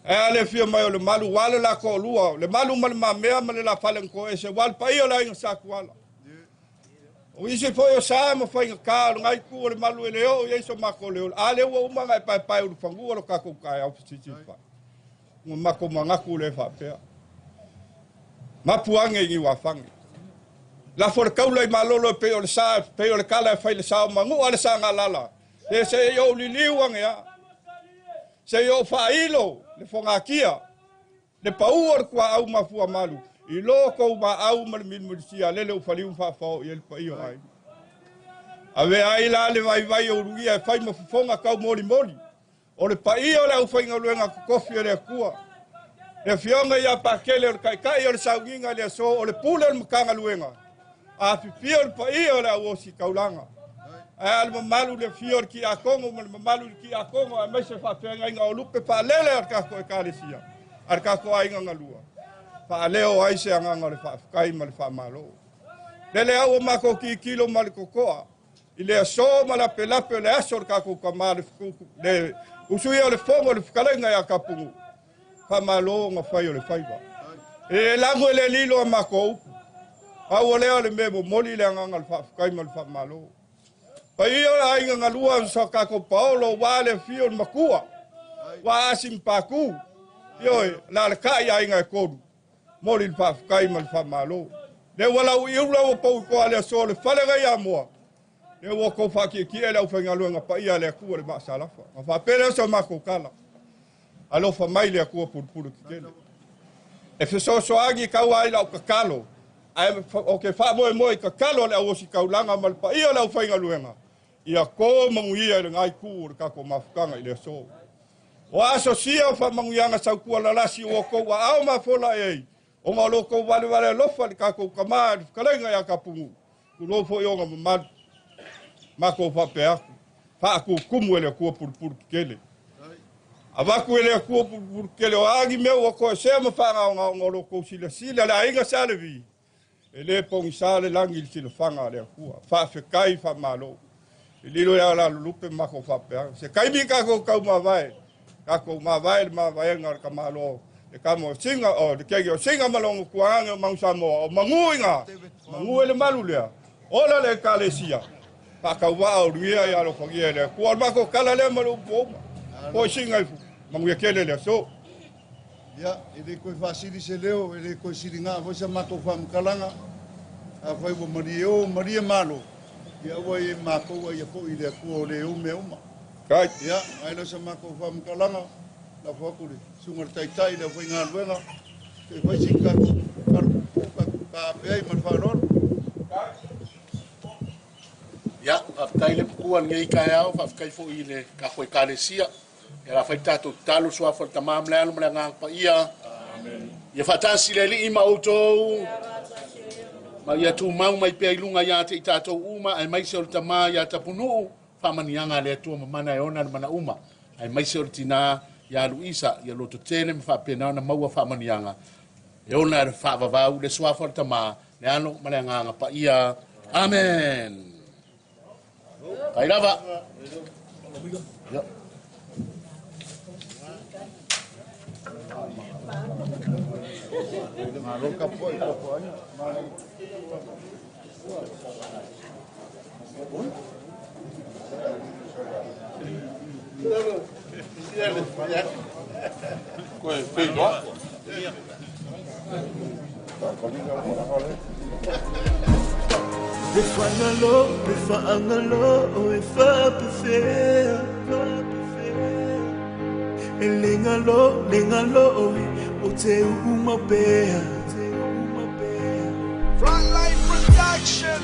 Ai ale fia mai o le malu wale la ko lua. Le malu mal ma mea ma le la falen ko e se wal pai o la inga sa kuala. O isi foi o sa ma fai ka ngai ku o le malu e leo i so ma ko leo. Ale ua uma ngai pai o le fangu o le kako kai au fiti fa. Ngo mako mangaku le fa pea. Ma puange i wa fangi. La for kaula I malolo pe o le sa pe o le kala fai le sa mangu ale sa ngalala. Le se yo liliu anga. Se yo failo le fonga kia. Le pauor kwa au mafua malu. I loko ma au mal min mulsia le le fali un fa fo i el paio ai. Ave ai la le vai o rugia fai ma fonga kau moli. O le paio le au fai ngaluenga kofi le kua. Le fionga ia pakele o kai o le sauginga le so o le pule o mkanga luenga. A fior pa io la wosi kaulanga. Al malu le fior ki a Kongo, malu ki a Kongo, a mai se fa fenga nga o lupe pa lele ar ka ko e kalesia. Ar ka ko ai nga lua. Pa leo ai se nga le fa kai mal fa malo. Lele au ma ko ki kilo mal kokoa. Ile so mala pelape le asor ka ko kamal le usuia le fongo le kalenga ya kapungu. Fa malo nga fai le faiba. E lango le lilo ma ko. Au leo le memo moli le ngal fa kai mal fa malo. Pa io ai ngalua so ka ko Paulo wale fio makua. Wa simpaku. Yo la le kai ai ngai ko. Moli fa kai mal fa malo. Le wala u la po ko ale so le fale ga ya mo. Le wo ko fa ki ele u fa ngalua nga pa ia le ku le ma sala fa. Fa pele so ma ko kala. Alo fa mai le ku pur ki kele. E fe so agi ka wa ila ka kalo. Ai okay fa mo ka kalo le o si kaulanga mal pa ia la fa ngaluenga ia ko manguia le ngai ku ka ko mafukanga ile so o aso sia fa manguia nga sa ku la lasi o ko wa au ma fola e o ma lo ko vale lo fa ka ko kama kalenga ya kapungu ku lo fo yo ma ko fa pe fa ku kumu ele ku pur kele ava ku ele ku pur kele o agi me o ko se ma fa nga lo ko sila la inga salvi ele pong sale langi si le fanga le kua fa fe kai fa malo ele lo ya la lupe ma ko fa pe se kai bi ka ko ma vai ngar ka malo e ka mo singa o de ke yo singa malo ku anga mang sa mo manguinga mangu ele malu le ola le kalesia Pakauwa o ria ya lo fangia le. Ko ma ko kala le ma lo po. Ko singa mangu kele le so. Ya, ele ko fasili se leo, ele ko siringa vo sa mato fam kalanga. A foi bo Maria malo. Ya wai mako wa ya po ile ko le o me uma. Kai. Ya, ai lo sa mako fam kalanga. La fokuri. Sungar tai tai le foi ngal wenga. Ke foi singa ka pe man faror. Ya, aftai le kuan ngai kai au, afkai fo ile ka koe kalesia. Ya la faita to talo so afo tamam le alu mlanga pa ia. Amen. Ya fatasi le li ma auto. Ma ya tu mau mai pe ilunga ya te tato uma ai mai se tama ya tapunu'u famanianga le tu mana ona mana uma. Ai mai se tina ya Luisa ya loto tele me fa pena na mau famanianga. E ona fa va le so afo tama le alu mlanga pa ia. Amen. Kai lava. Ya. Maroka poi pokoknya. Koe, pei doa. Frontline Production.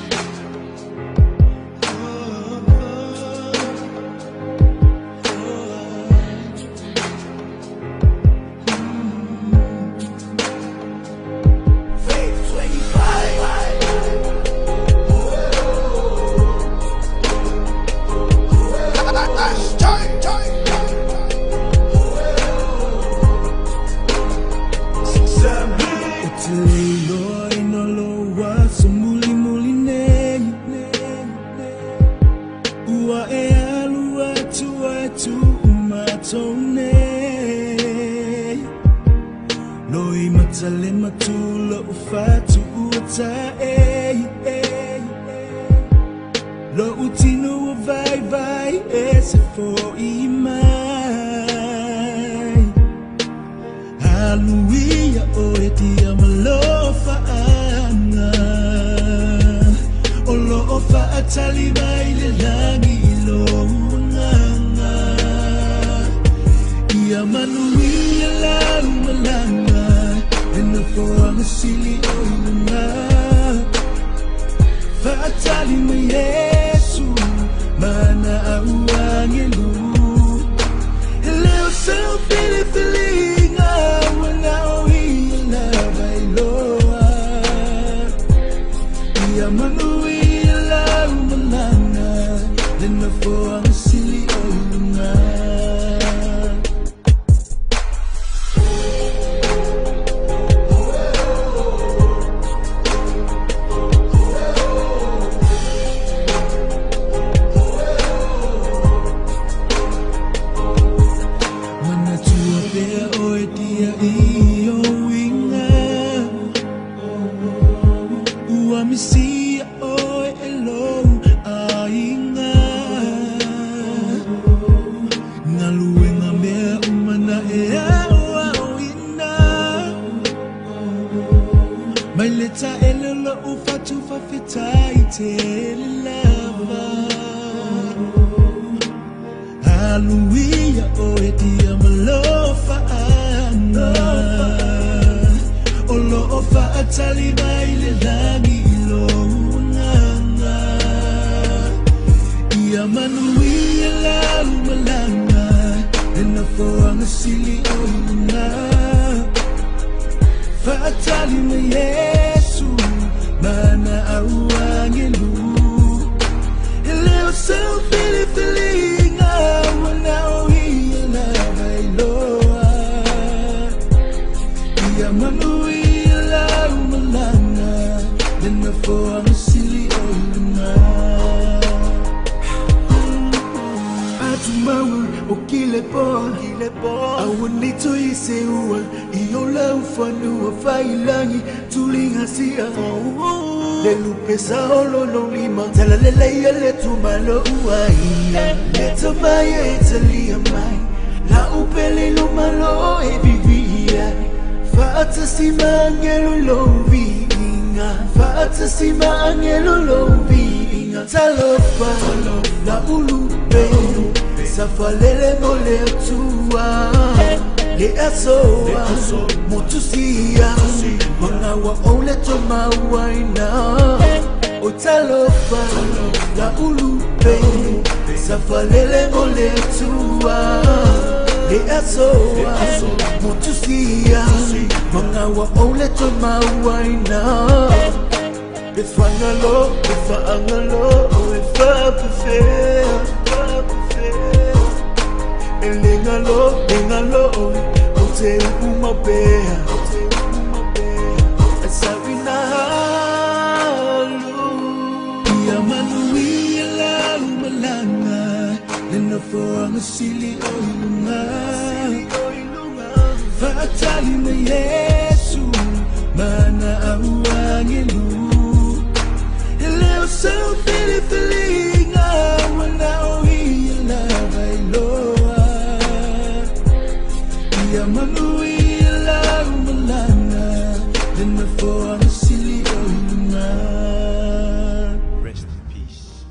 Le lupe sa olo no lima tala le leia le tu malo uai le tu mai e tali mai la upe le lo malo e vivia fata si mangelo lo vinga fata si mangelo lo vinga talopa la ulupe sa falele mo le tua le asoa motusia mga wa ole to mawaina o talopa la ulupe sa falele mo le tua le asoa motusia mga wa ole to mawaina befangalo befangalo befangalo Elengalo, engalo, ote umapea, asawina halu. Yamanu ila umalanga, nenafo ang sili oilunga. Fatali na Yesu, mana awang ilu. Eleo sa pili-pilinga, wana oila bailo. Manuila umalanga then before I'm silly oilunga. Rest in peace.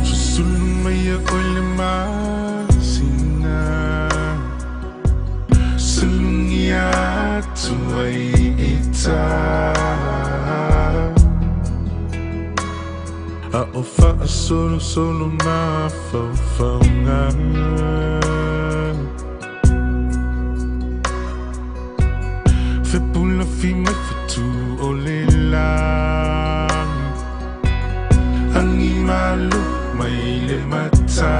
Susulumaya oilema Tuai ita a ofa solo na fauna fe pula fi mai fitu olela angi malu mai le mata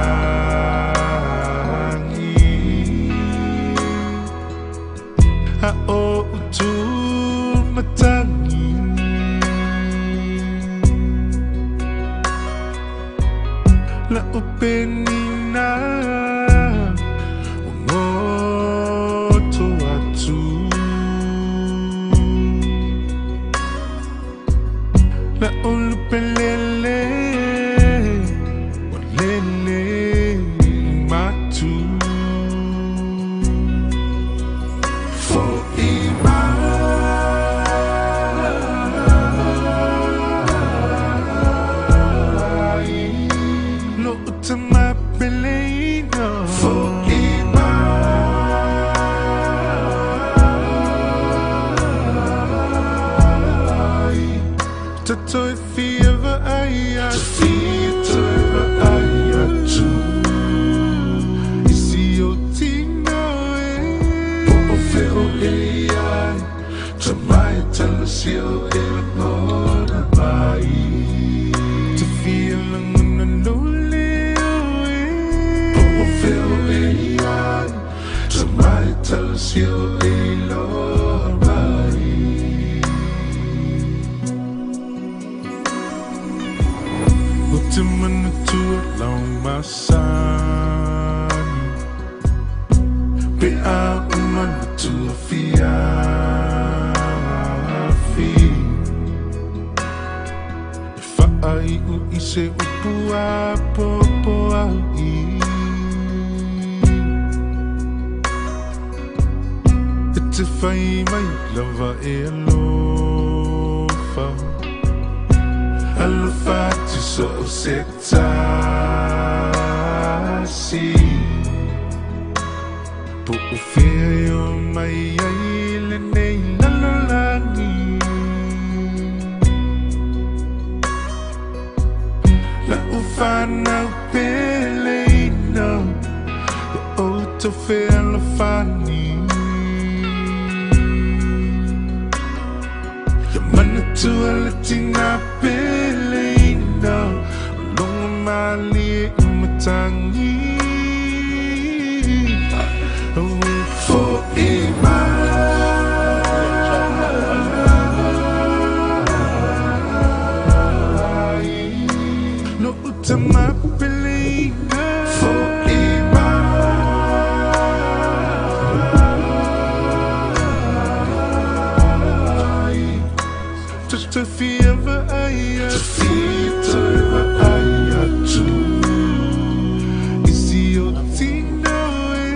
o tu matangi la openina ngoto atu la olupelele walele matu Tafieva aya Tafita aya tu Isi o tino e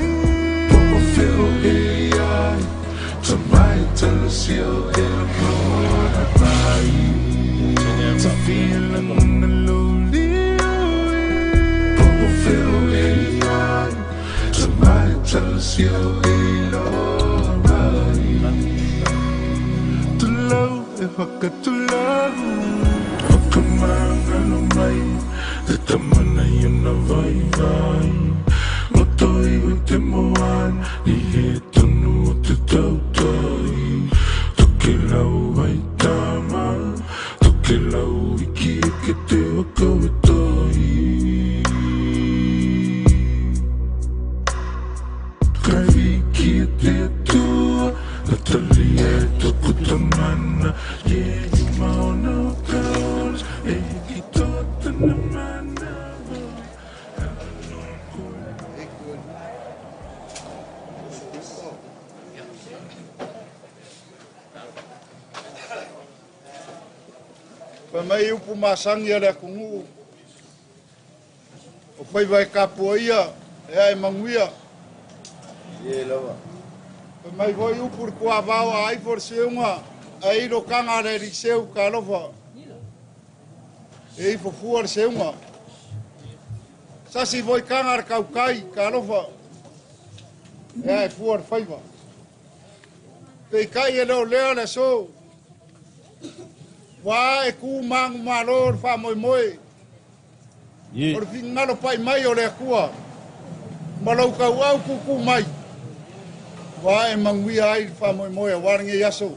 Pomo feo e ai Tamai talusio e Mora bai Tafila na lolio e Pomo feo e ai Tamai talusio e Lora bai Tulau e whakatulau Whakamanga no mai Te tamana i ana vai vai Matoi o te moan I he tonu o te tautoi Toke lau ai tama Toke lau i ki e ke te wakau e toi Kai ki e te atua La tali e toku tamana Ye i maona o kaola E ki tota na mana Pa mai upu masangi ale kungu. O pai vai kapua ia, e ai manguia. Ie lawa. Pa mai vai upu kua vau ai for seunga, ai ro kanga re ri seu kalofa. E fo fuar seunga. Sasi voi kanga ar kaukai kalofa. E ai fuar faiva. Pe kai e leo le so. Wa e ku mangu malor fa moi moi. Or fi ngalo pai mai o le kua. Malau ka wau ku mai. Wa e mangui ai fa moi moi wa nge yaso.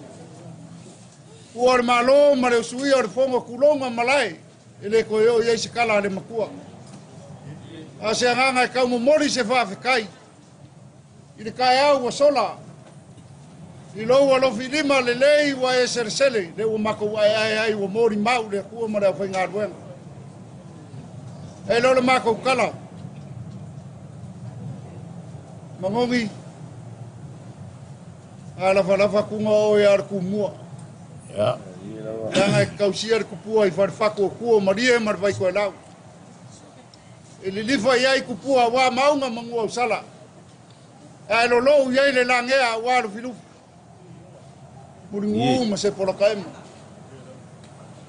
Or malo mare sui or fongo kulonga malai. Ele ko yo ye sikala le makua. Ase nganga ka mo mori se fa kai. Ile kai au sola. I lo wa lo filima le lei wa e sersele le o mako wa ai o mori mau le ku mo le fa ngadwen e lo le mako kala mangomi ala fa ku ngo ya ku mo ya nga kausier ku pu ai fa ku ku marie mar vai ko lau ele li fa ai ku pu wa mau nga mangu sala e lo ye le langea wa lo filu Muringu ma se pola kai.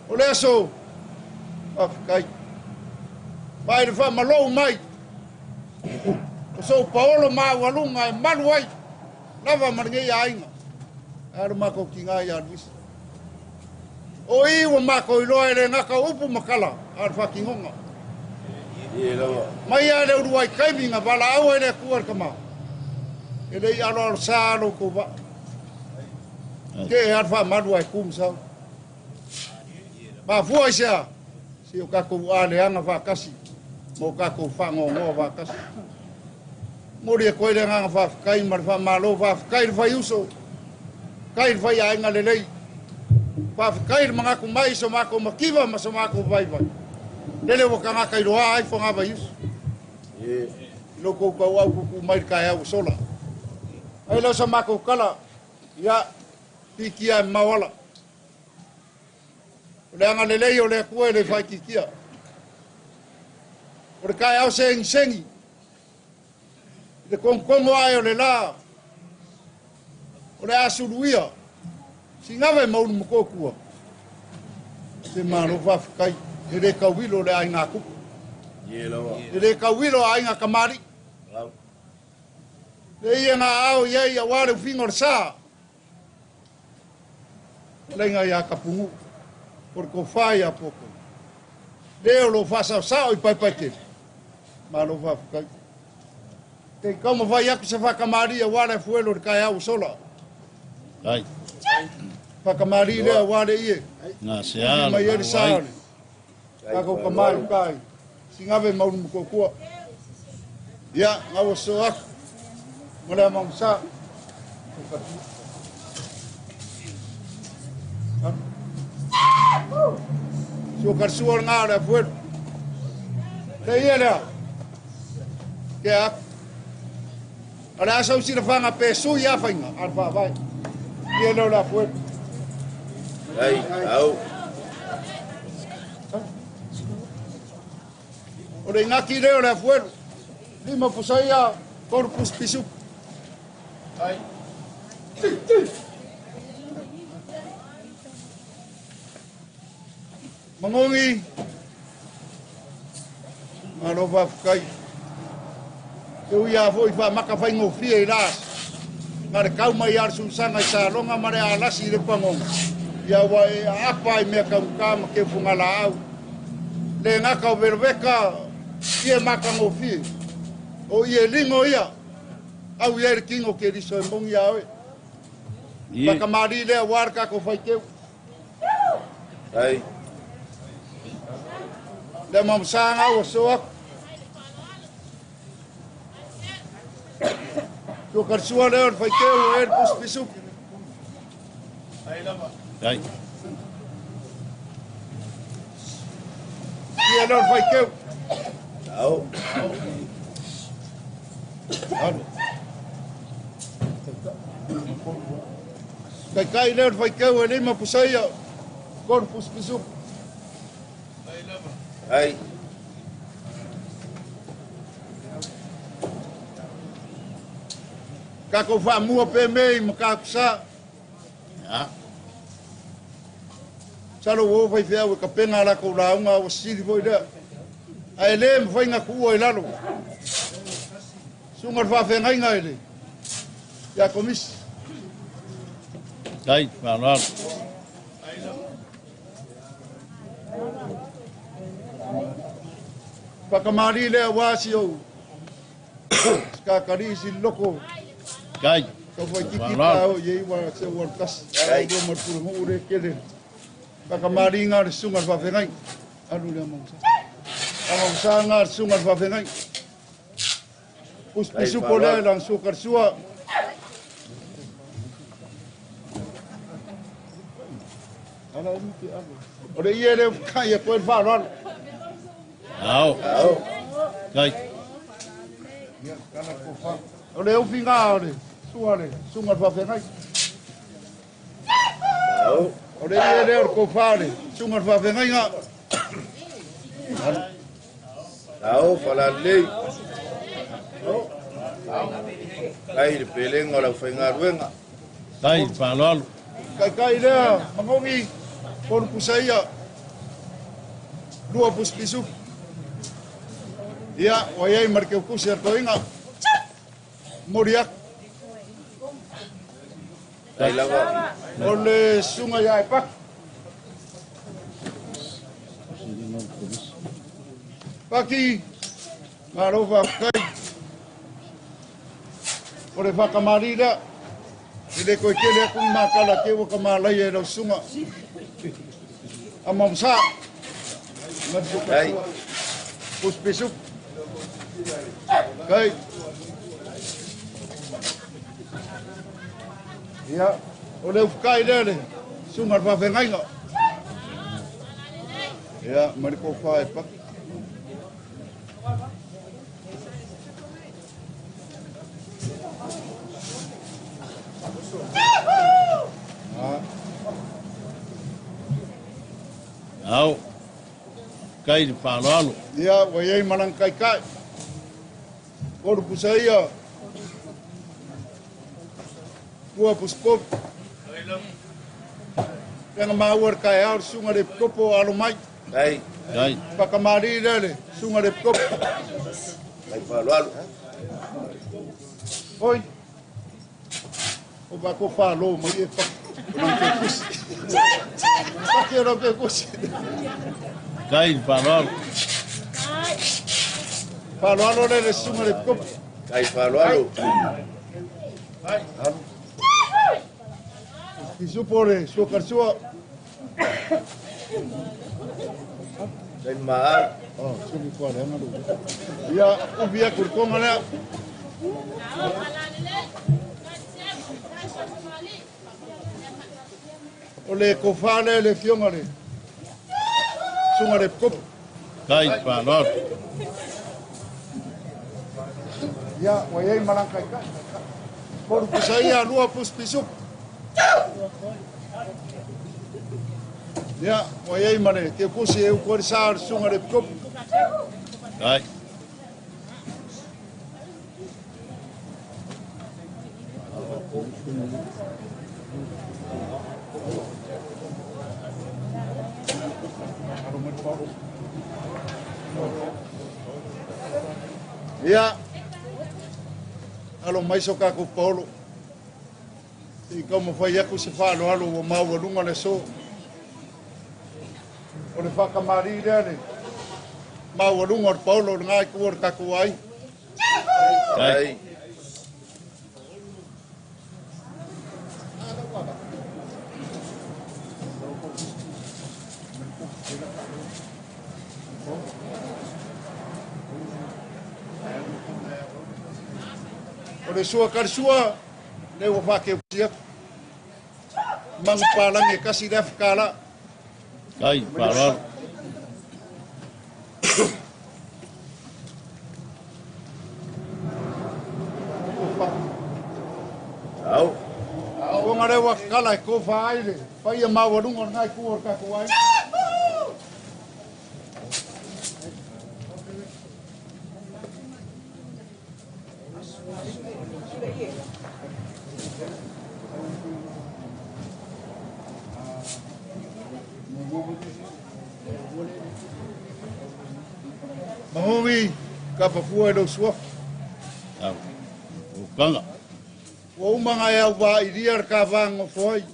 O le so. Kai. Vai fa malo mai. O so Paolo ma walunga manuai. Lava marnge ya inga. Ar ma ko kinga ya dis. O I wa ma ko lo ele nga ka upu makala ar fa kingonga. Ye lawa. Mai ya le ruai kai minga bala au ele kuar kama. Ele ya lo sa lo ko ba. Ke arfa madu ai kum sa. Ba foi sa. Si o kako ale anga va kasi. Mo kako fango ngo va kasi. Mori ko ile anga va kai mar va malo va kai Vaiusu. Kai vai ai nga lelei. Va kai manga ku mai so mako makiva ma so mako vai vai. Lele o kanga kai roa ai fonga Vaiusu. Ye. Lo ko ka wa ku mai kai au sola. Ai lo so mako kala. Ya Pikia mawala. Le anga le lei o le kua le fai kikia. O le kai au sengi. Le kongongo ai o le la. O le asuruia. Singawe maunu mokokua. Se maro wafikai. E le kauwilo le ai ngā kupu. E le kauwilo ai ngā kamari. Le ia ngā au iei a wale ufingo le saa. Lenga ya kapungu por ko fai a pouco leo lo fasa sao i pai te ma lo va kai te como vai a que se fa camaria wala fuelo kai au sola ai fa camaria le wala ie na se ala mai ele sao ka ko kamari kai singave mau ko ko ya ngao so ak mala mau sa Su carsuor ngara fuer. Te ia. Ke a. Ala sa usi na fanga pesu ia fainga. Alfa vai. Ia no la fuer. Ai, au. O le ngaki leo le afuero. Lima pusaia corpus pisuk. Ai. Mangongi. Marova kai. Eu ia foi fa maka fai ngofia i ras. Mare kau mai ar susanga i sa longa mare alasi le pangong. Ia wa apa i mea kau kama ke fungala au. Le ngaka o verveka ia maka ngofia. O ia lingo ia. Au ia kingo ke riso e mongi au e. Maka mari le warka ko fai keu. Ai. Le mamsanga o soak. Tu karsua leo fai keu e pus pisuk. Ai lama. Ai. Ia leo fai keu. Au. Kai leo fai keu e lima pusaia. Corpus pisuk. Ai. Kako fa mua pe mei makakusa. Ya. Salo wo fai fea we kapenga la ko launga o siri foi da. Ai le mo fai nga ku o lalo. Sungar fa fe ngai ngai le. Ya komis. Ai, malor. Pakamari le wasio. Ska karisi loko. Kai. Ko foi kiki pa o ye wa se wa kas. Ai do mo pu mo ure kele. Pakamari ngar sungar fa fe ngai. Alu le mo sa. Amo sa ngar sungar fa fe ngai. Us pisu pole lang sukar sua. Ala miki alu. Ore ye le kai ko fa ron. Au. Au. Kai. Ole eu finga ole. Suare, sungar fa fe ngai. Au. Ore ye le ko fa le. Sungar fa fe ngai nga. Au, fala lei. Ai, le peleng ola whainga ruenga. Kai, malor. Kai lea, mangongi, por pusaia. Lua pus pisu. Ia, waiai marke ukusi artoinga. Moriak. Kai lava. Ole sunga ya epak. Paki, marova kai. Ore whakamari rea. Ile koe kele aku makala ke waka malai e rau sunga. A mamsa. Kai. Pus pisuk. Kai. Ia. Ole ufukai lele. Sunga rwa whengainga. Ia. Mariko whae pak. Au. Kai di palolo. Ia, waiai manang kai kai. Koru pusaia. Tua puspop. Yang mawar kai aur sunga de kopo alumai. Kai. Kai. Pakamari lele. Sunga de kopo. Kai palo. Oi. O bako falo, mai e pak. Pakero ke kusi. Kai, palolo. Palo le sunga de kopo. Kai palo. Ai. Kisupore, sukar sua. Kai maa. Oh, sumi kuala ngadu. Ia, ubia kurkonga le. Ole kofale le fionga le. Sunga de kopo. Kai, palolo. Ia, waiai manang kai kai. Por pusaia lua pus pisuk. Ya, mo ye mane, ke kusi e ko sa sunga de kop. Ai. Ya. Alo mai so ka ko Paulo. I como foi aku se falo alo o mau lunga le so. O le whaka mari reane. Mau lunga o Paulo ngai ku or kaku ai. Ai. O le sua karsua le o whake usia. Mang palang e kasi ref kala. Ai, palang. Au. Au ngare wa kala ko fa aile. Pa ia mau lunga ngai ku or kaku ai. Mahomi kapapua do sua. Au. O kanga. O umanga e au wa iria ka vanga foi.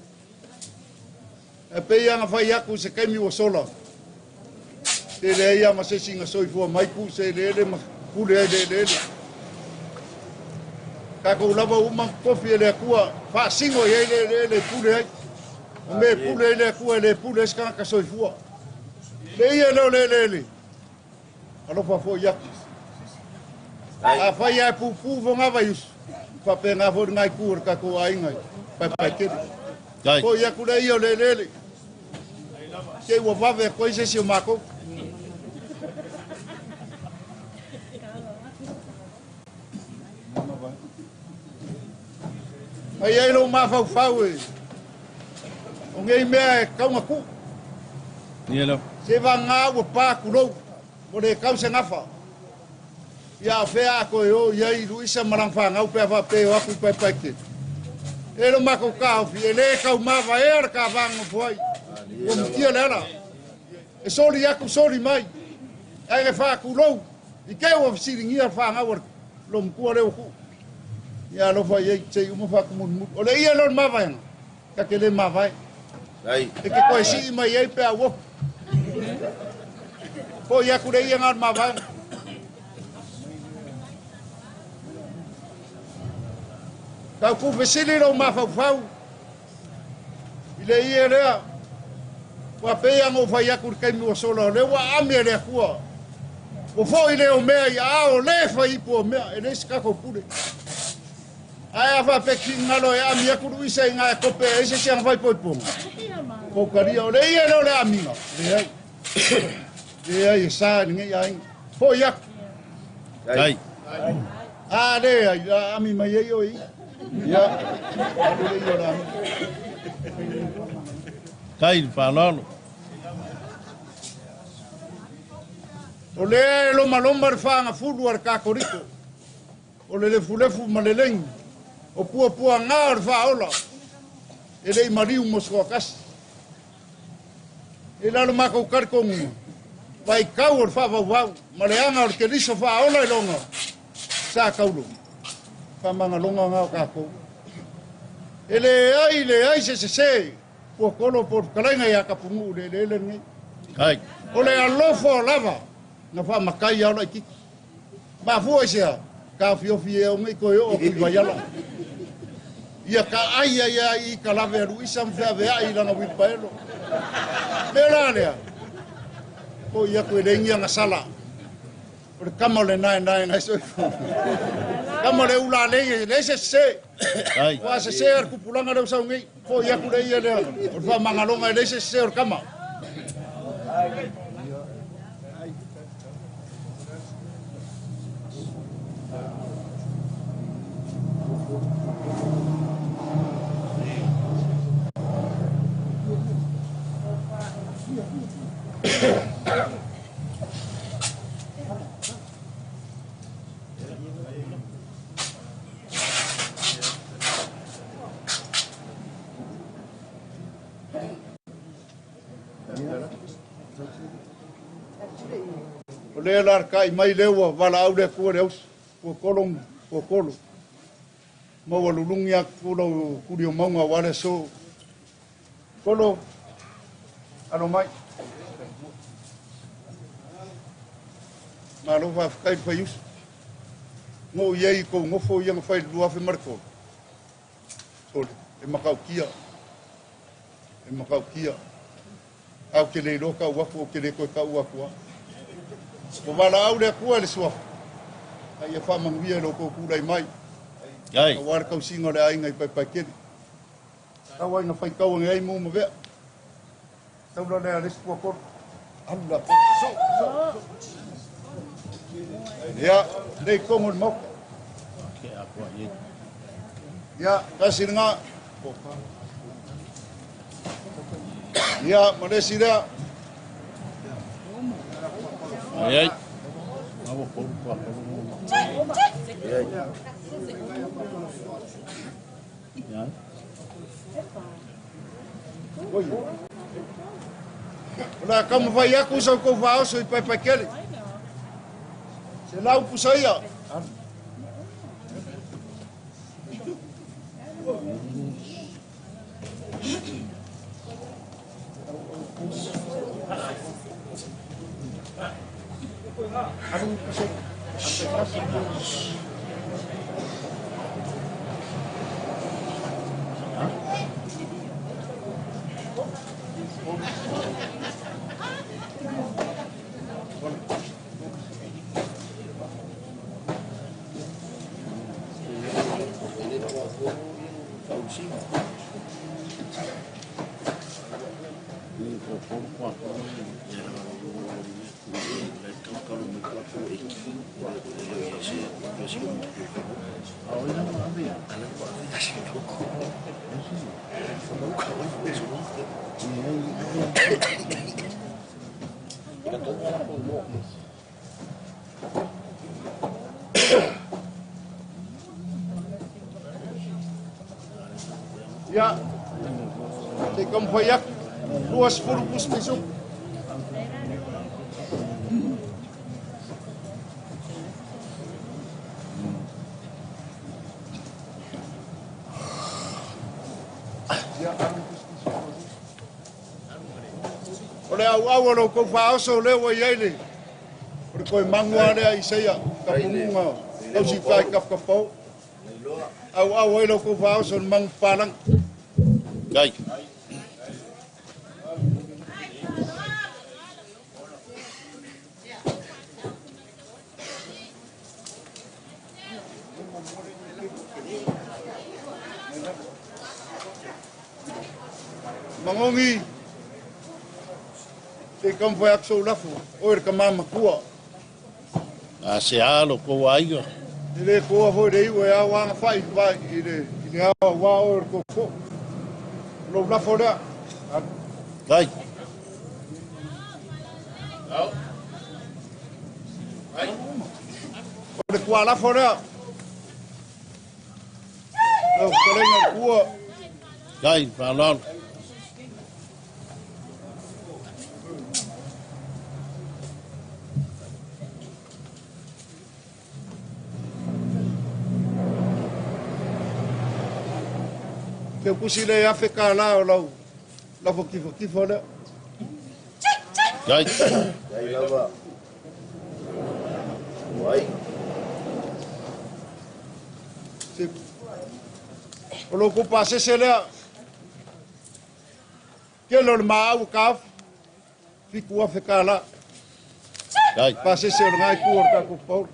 E pe ia nga fai aku se kaimi o sola. Te le ia ma se singa soifua mai ku se le ma kule ai le. Ka ko lava umang kofi le kua fa singo ye le kule ai. O me kule le kua le kule ska ka soifua. Le ia no le. Alo fa foi ia. A fai ai pu vonga Vaiusu. Fa pe nga fo ngai kur ka ko ai ngai. Pa ke. Ko ia ku le io le. Ke wo va ve ko ise si o mako. Ai lo ma fau e. O ngai me ka nga ku. Ni lo. Se va nga wo pa ku lo. Mo le ka se ngafa. Ya fe a ko yo ya i luisa marangfa nga pe va pe wa ku pe ke. E lo ma ko ka fi ele ka ma va er ka va ngo foi. O mtia lela. E soli ya ku soli mai. Ai le fa ku lo. I ke o si ngia fa nga wo lo mku le ku. Ya lo fa ye che mo fa ku mo. O le ia lo ma va. Ka ke le ma va. Ai. E ke ko si mai ye pe a wo. Ko ya ku le ia nga ma va. Ka ku vesili lo ma fau. Ile ia lea. Wa pe ia ngo fa ya ku kai mi o solo le wa ame le ku. O fo ile o mea ia o le fa i po mea e le ska ko pule. Ai fa pe ki ngalo e ami ku ru isa nga ko pe ese se nga vai po po. Ko karia o le ia lo le ami nga. Le ai sa ni ai. Fo ya. Ai. Ah le ami mai yo i. Ya. Kai palalo. O le lo malomba fa nga fulu ar ka koriko. O le fulefu maleleng. O pua nga fa ola. E le mariu mosco kas. E la lo mako karkong. Vai kau or fa va maleanga or ke riso fa ola longa. Sa kaulo. Fa manga longa nga ka ko. Ele ai se. Po kolo por kalenga ya ka pungu le ni. Kai. Ole alofo lava. Na fa makai ya ki. Ba fo sia. Ka fio o ngai ko yo ki va ya la. Ia ka ai i ka lave ru isam fa ve ai la na wi paelo. Melania. Ko ia ko le ngia sala. Por kamole nai ngai so. Kamole ula le se. Ai. Wa se ar kupulanga le usau ngai. Ko ia ku le ia le. Por fa mangalonga le se or kama. O le lar kai mai lewa wala au le kua le aus. Kua kolong, kua kolo. Maua lulungi a kulo kuri o maunga wale so. Kolo, ano mai. Malo va kai Vaiusu. Ngo iei ko ngofo ianga fai lua fe marko. Sole, e makau kia. E makau kia. Au ke le roka wafu o ke le koe ka uakua. Ko wala au le kua le suafu. Ai e whamanguia lo ko kurai mai. Ai. Ka wara kau singa le ainga i pai kere. Tau ai na whai kau ang ei mō mawea. Tau la le alis kua koro. Alla. Ya, nei kongon mo. Ya, kasi nga. Ya, malesi rea. Ai ai. Ola kama vai aku sa ko vao so i pai kele. Se lau pusaia. Ya, te kampoyak, luas purpus besok. Ole au lo ko fa so le wa yele. Por ko mangwa le ai seia, ka punga. Au si fa ka po. Au lo ko fa so mang palang. Gai. Mangongi. Te kam foi ak so lafu. O ka mama kua. A se alo ko aiga. Ile ko foi dei o ya wa fai vai ile wa o ko ko. Lo lafu da. Gai. Au. Ai. O ko la fora. O ko le kua. Gai, palol. Ke kusile ya feka la o lau. La fo kifo da. Gai. Gai lava. Wai. O lo ko pase se le. Ke lo ma au kaf. Fiku a feka la. Gai. Pase se o ngai ku o ka ku pau.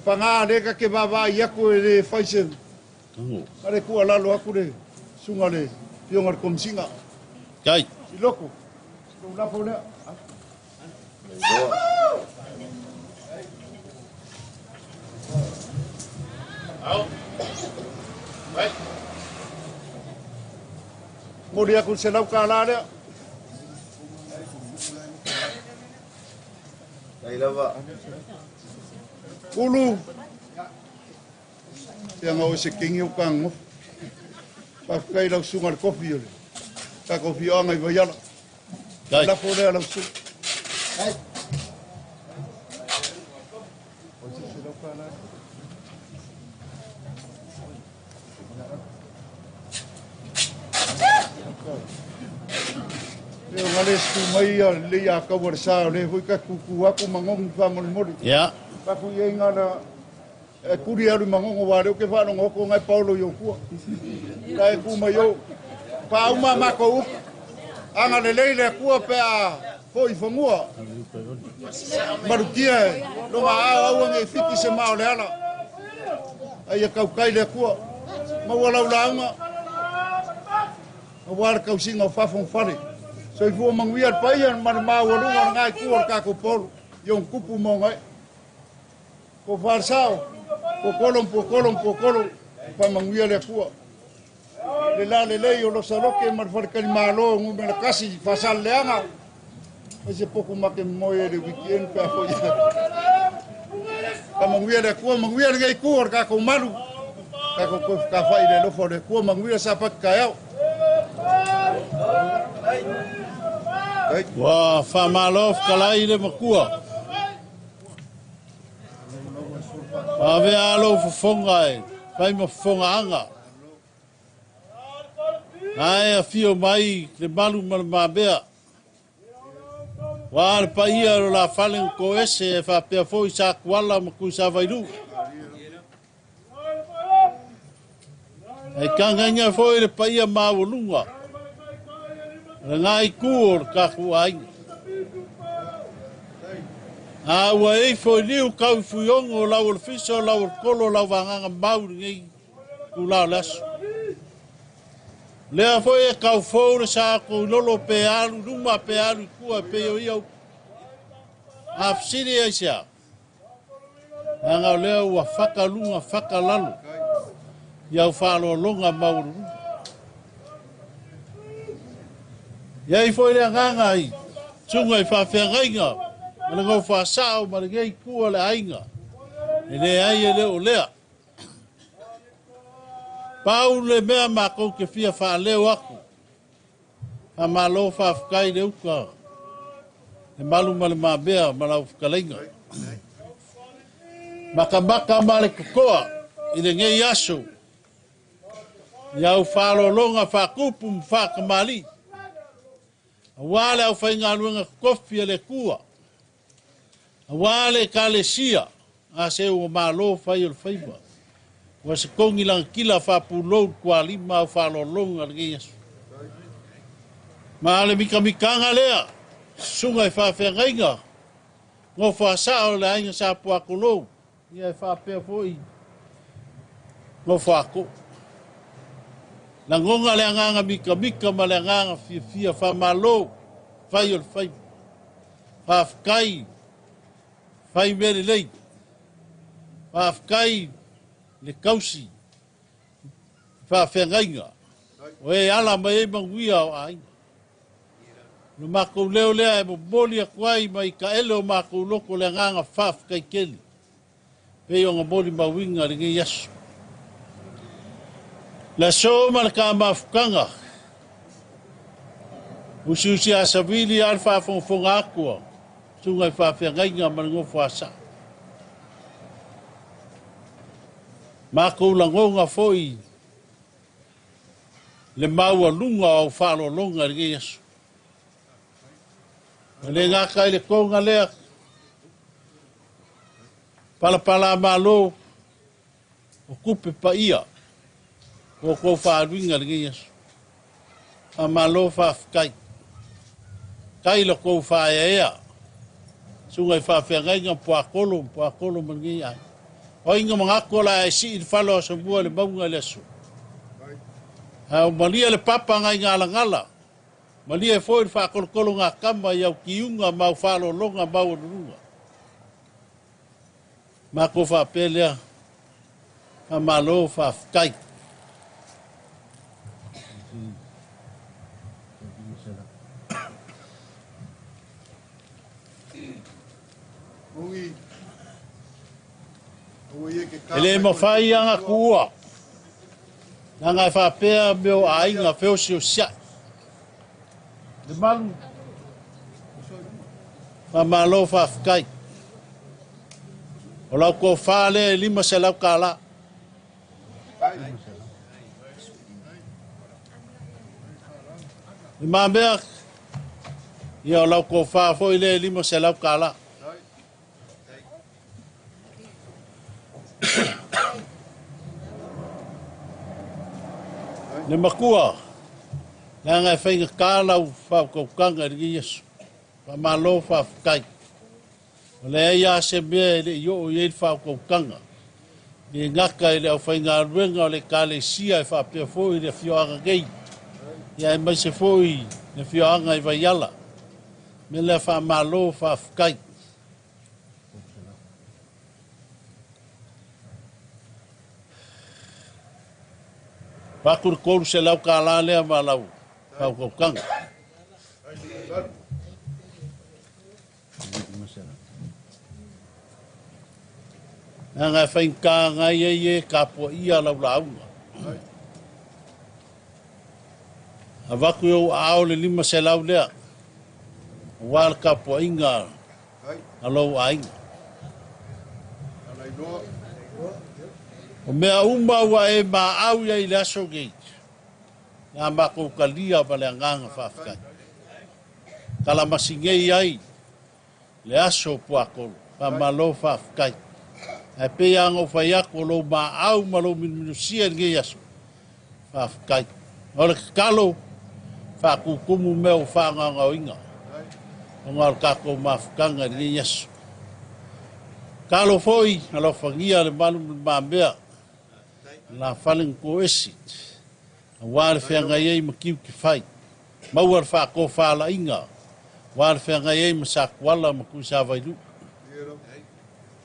Panga de ka ke baba ia ko le faise. Ale ku ala lo aku de sunga le piongar komsinga. Gai. Si loko. Ko la fo le. Au. Vai. Mori aku se lau ka la le. Gai lava. Ulu. Yang au se kingi o kango. Pa kai lau sungar kofi ole. Ka ko fio ngai vai ala. La fo le ala su. Le ngale stu mai le ya ka war sa le hui ka kuku aku mangong fa mo mo. Ya. Pa fu ye ngana e kuri alu mangong wa le ke fa no ko ngai Paulo yo ku. Kai ku mai yo. Pa uma ma ko anga le le ku pe a foi fongua. Marukia no ma a nge fiki se ma le ala. Ai ka kai le ku. Ma wala ulanga. Awar ka usinga fa fon fare. So if you among we are paying Marmawalu and I cool Kakopol, young Kupu Mongai, for Farsao, for Colum, Pamang we are a poor. The Lale or Saloke, Marfakal Malo, Mumakasi, Fasal Leana, as a Pokumak and Moya the weekend. Among we are a poor, we are a poor Kakomaru, Kakop Kafai, for the poor Manguia Sapat Kayao. Wah, famalof kalai le makua. Ave alo fongai, pai mo fonga anga. Ai a fio mai le malu malmabea. Wah, le pai alo la falen ko ese fa pe foi sa kwala maku sa vairu. Ai kanganya foi le pai ma volunga. Ngai kur ka kuai. A wai fo liu ka fuong o la ul fiso la ul kolo la vanga mau ngai ku la las. Le fo e ka fo sa ko lolo pe alu numa pe alu ku pe yo. Afsiri asia. Anga le wa faka lunga faka lalu. Ya fa lo longa mau. Ia foi le nganga ai. Tunga fa fenga. Mana go fa sao mana gei ku le ainga. Ele ai le o le. Pau le mea ma ko ke fia fa le aku. A malo fa kai le uka. E malu mal ma bea mala ukalenga. Maka male kokoa. Ile ngei aso. Ia fa lo longa fa kupu fa kamali. Wale au whainga anuanga kofi le kua. Wale ka le sia. A se o malo whai o le whaiba. Wa se kongi lang kila whapulou kua lima au whalolonga le geasu. Ma le mikanga lea. Sunga i whawhengainga. Ngo whasao le ainga sa puakolou. Ia i whapea foi. Ngo whako. Na ngonga le anganga mika ma le anganga fia whamalo, whai o le whai. Whafkai, whai mere lei. Whafkai le kausi. Whawhengainga. O e ala mai e manguia o ainga. No mako leo lea e mo moli a kwai mai ka ele o mako loko le anganga whafkai keli. Pei o nga moli mawinga le nge yasu. La so malaka mafukanga. Ususi asavili alfa fonga akua. Tunga fa fengainga mango fasa. Mako langonga foi. Le maua lunga o falo longa le yesu. Le ngaka le konga le. Pala malo. O kupe pa ia. O ko fa ringa le yesu. A malo fa kai. Kai lo ko fa ia. Sungai fa fengainga Puatolo mangi ai. O inga mga kola e si falo sa bua le maunga le su. Ha malia le papa ngai ngala. Malia foi fa kolkolo nga kamba ya kiunga mau falo longa mau runga. Ma ko fa pelea. A malo fa kai. Ele mo fai anga kua. Nanga fa pea meu ainga feo si o sia. Le malu. Famalo fafkai. O lau ko fale lima se lau kala. Ima mea ia o lau ko fa fo ile lima se lau kala. Le makua. Nga ngai whainga kālau whau kaukanga ringi Yesu. Whamalo whawkai. O le ia se mea le i o i whau kaukanga. Ni ngaka i le au whainga ruenga o le kāle sia e whapea fōi le whioanga gei. Ia e mai se fōi le whioanga i vaiala. Me le whamalo whawkai. Pakuru koru se lau kāla lea ma lau. Pau kaukanga. Nga whainka ngai e ka po ia lau launga. A waku au ao le lima se lau lea. Wal ka po inga alo ainga. O mea uma wa e ma au ia i le aso geit. Nga mako kalia pa le anganga whawhkai. Kala masingei ai le aso puakolo. Pa malo whawhkai. E pe anga whai ako lo ma au ma lo minusia ngei aso. Whawhkai. O le kalo whakukumu meo whanganga o inga. O ngā kako mawhkanga ngei aso. Kalo foi alo whangia le manu ma mea. La falling ko esit. Wāre whianga iei ma kiu ki whai. Mauar whako whala inga. Wāre whianga iei ma sakuala ma kui sa vairu.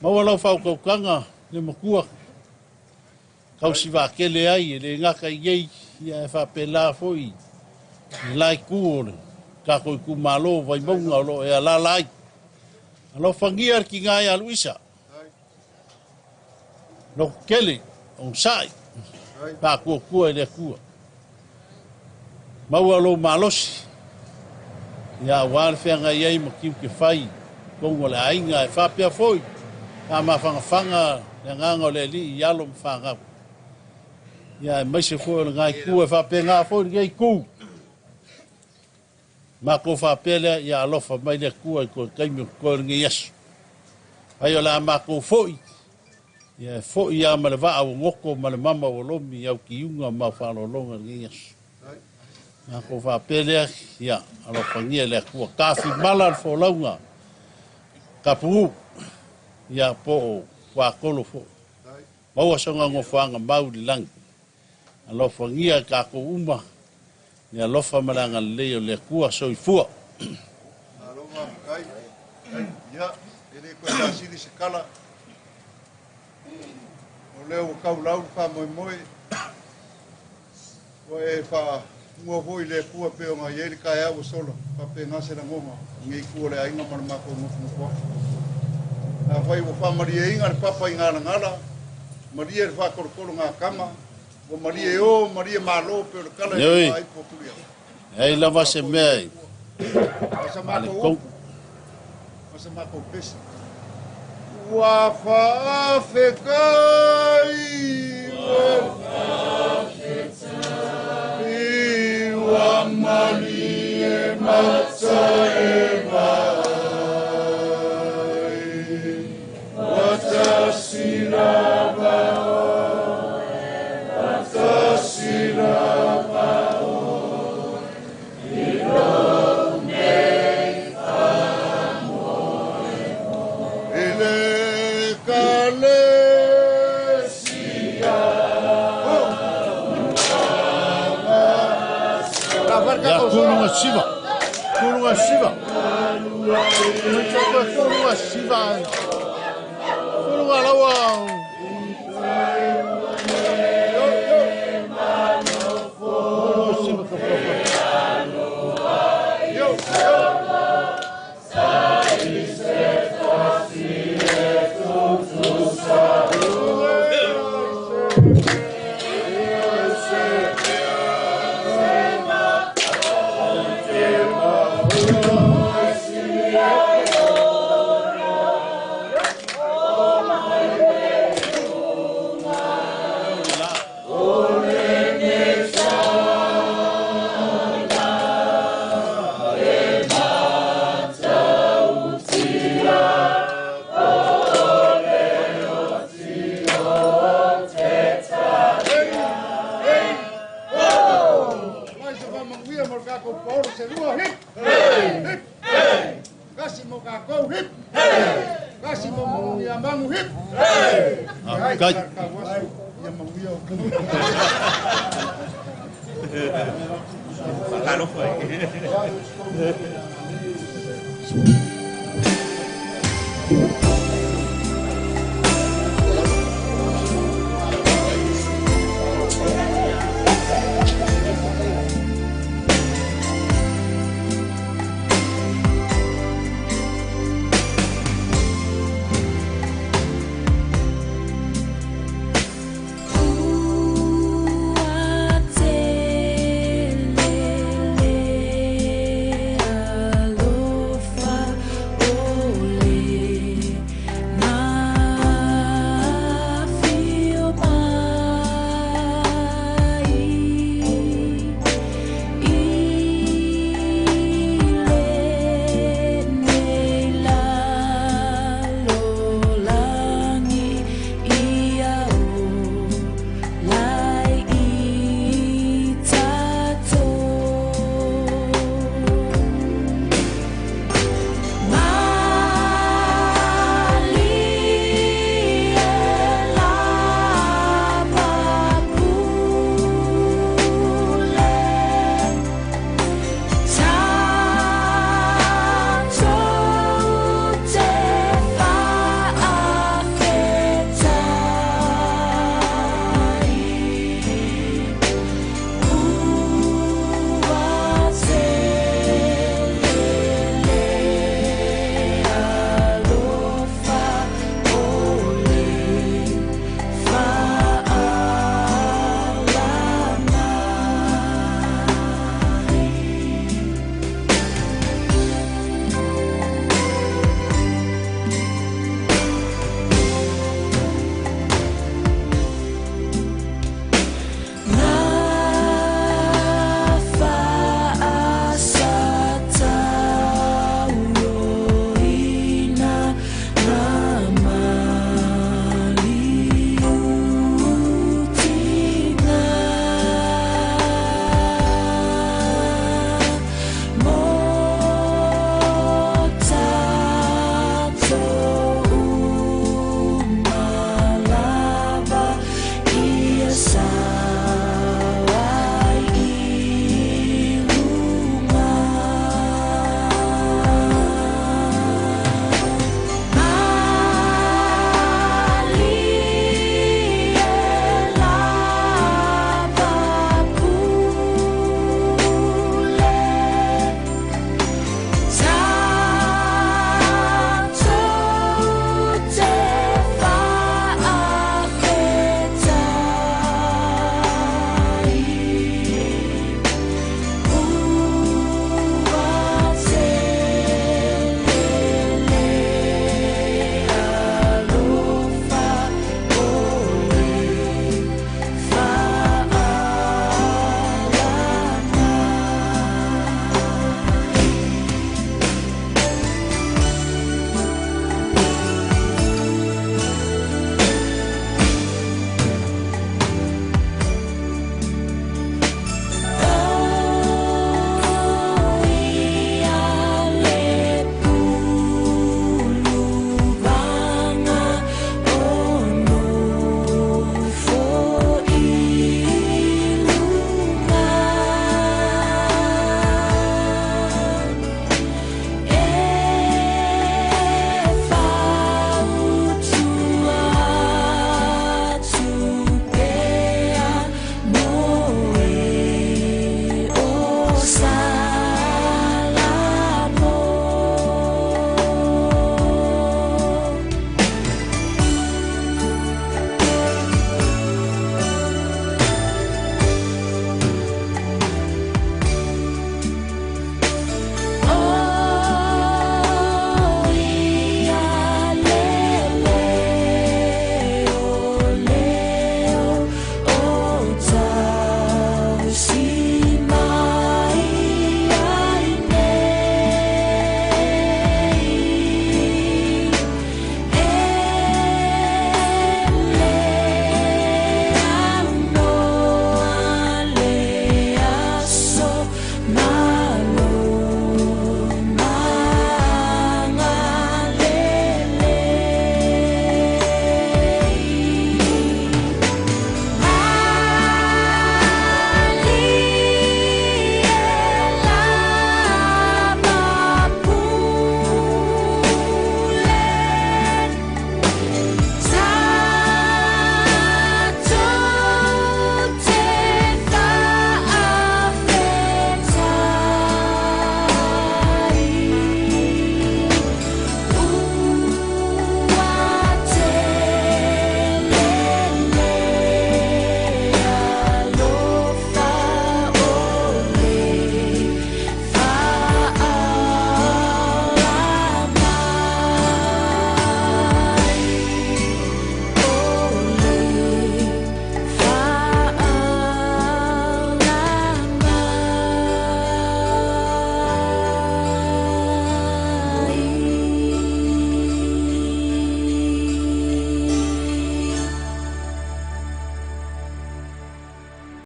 Mauar lau whaukaukanga le makua. Kausi wākele ai le ngaka iei ia e whapela foi. I lai kuore. Kako i ku malo vai maunga o lo e ala lai. Alo whangia ki ngai alu isa. No kele. On sai. Pa kua e le kua. Maua lo malosi. Ia wāre whianga iei ma kiu ke whai. Kongo le ainga e whapea foi. Pa ma whanga le nganga o le li i alo ma whangau. Ia e maise foi o le ngai kua e whapea ngā foi ngei ku. Ma ko whapea lea ia alofa mai le kua i koe kaimi o koe ngei asu. Ai o la ma ko foi. Ia fo ia ma le vaa o ngoko ma le mama o lomi au ki unga ma whalolonga ngi asu. Nga ko whapelea, ia, alo whangia lea kua kafi malar fo launga. Ka puu, ia po o wakolo fo. Maua songa ngo whanga mauri langi. Alo whangia ka ko uma, ia lofa maranga leo lea kua soi fua. Aloha, kai, ia, ere koe la siri se kala. O leo kau lau wha moi moi. O e wha mua hoi le kua pe o ngā ieri kai awa sola. Wha pe ngase na ngoma. Ngei kua le ainga mana mako ngofu ngofu. Nā whai o wha maria inga le papa i ngāna ngala. Maria le wha korokoro ngā kama. O maria e o, maria malo pe o le kala e ngā ipo kulia. Hei lava se mea. Masa mako o. Masa mako pesi. Wa whawhekai, wa mari e mata e vai, wa tasirava o, wa tasirava o, i ronei whamoe mo. Ele Ya kulunga shiva. Kulunga shiva. Kulunga shiva. Kulunga lawa. Yeah. ia mo ka ko por se lua hip. Hip. Kasi mo ka ko hip. Kasi mo mo ia mangu hip. Ai ka wasu ia mo ia. Kalau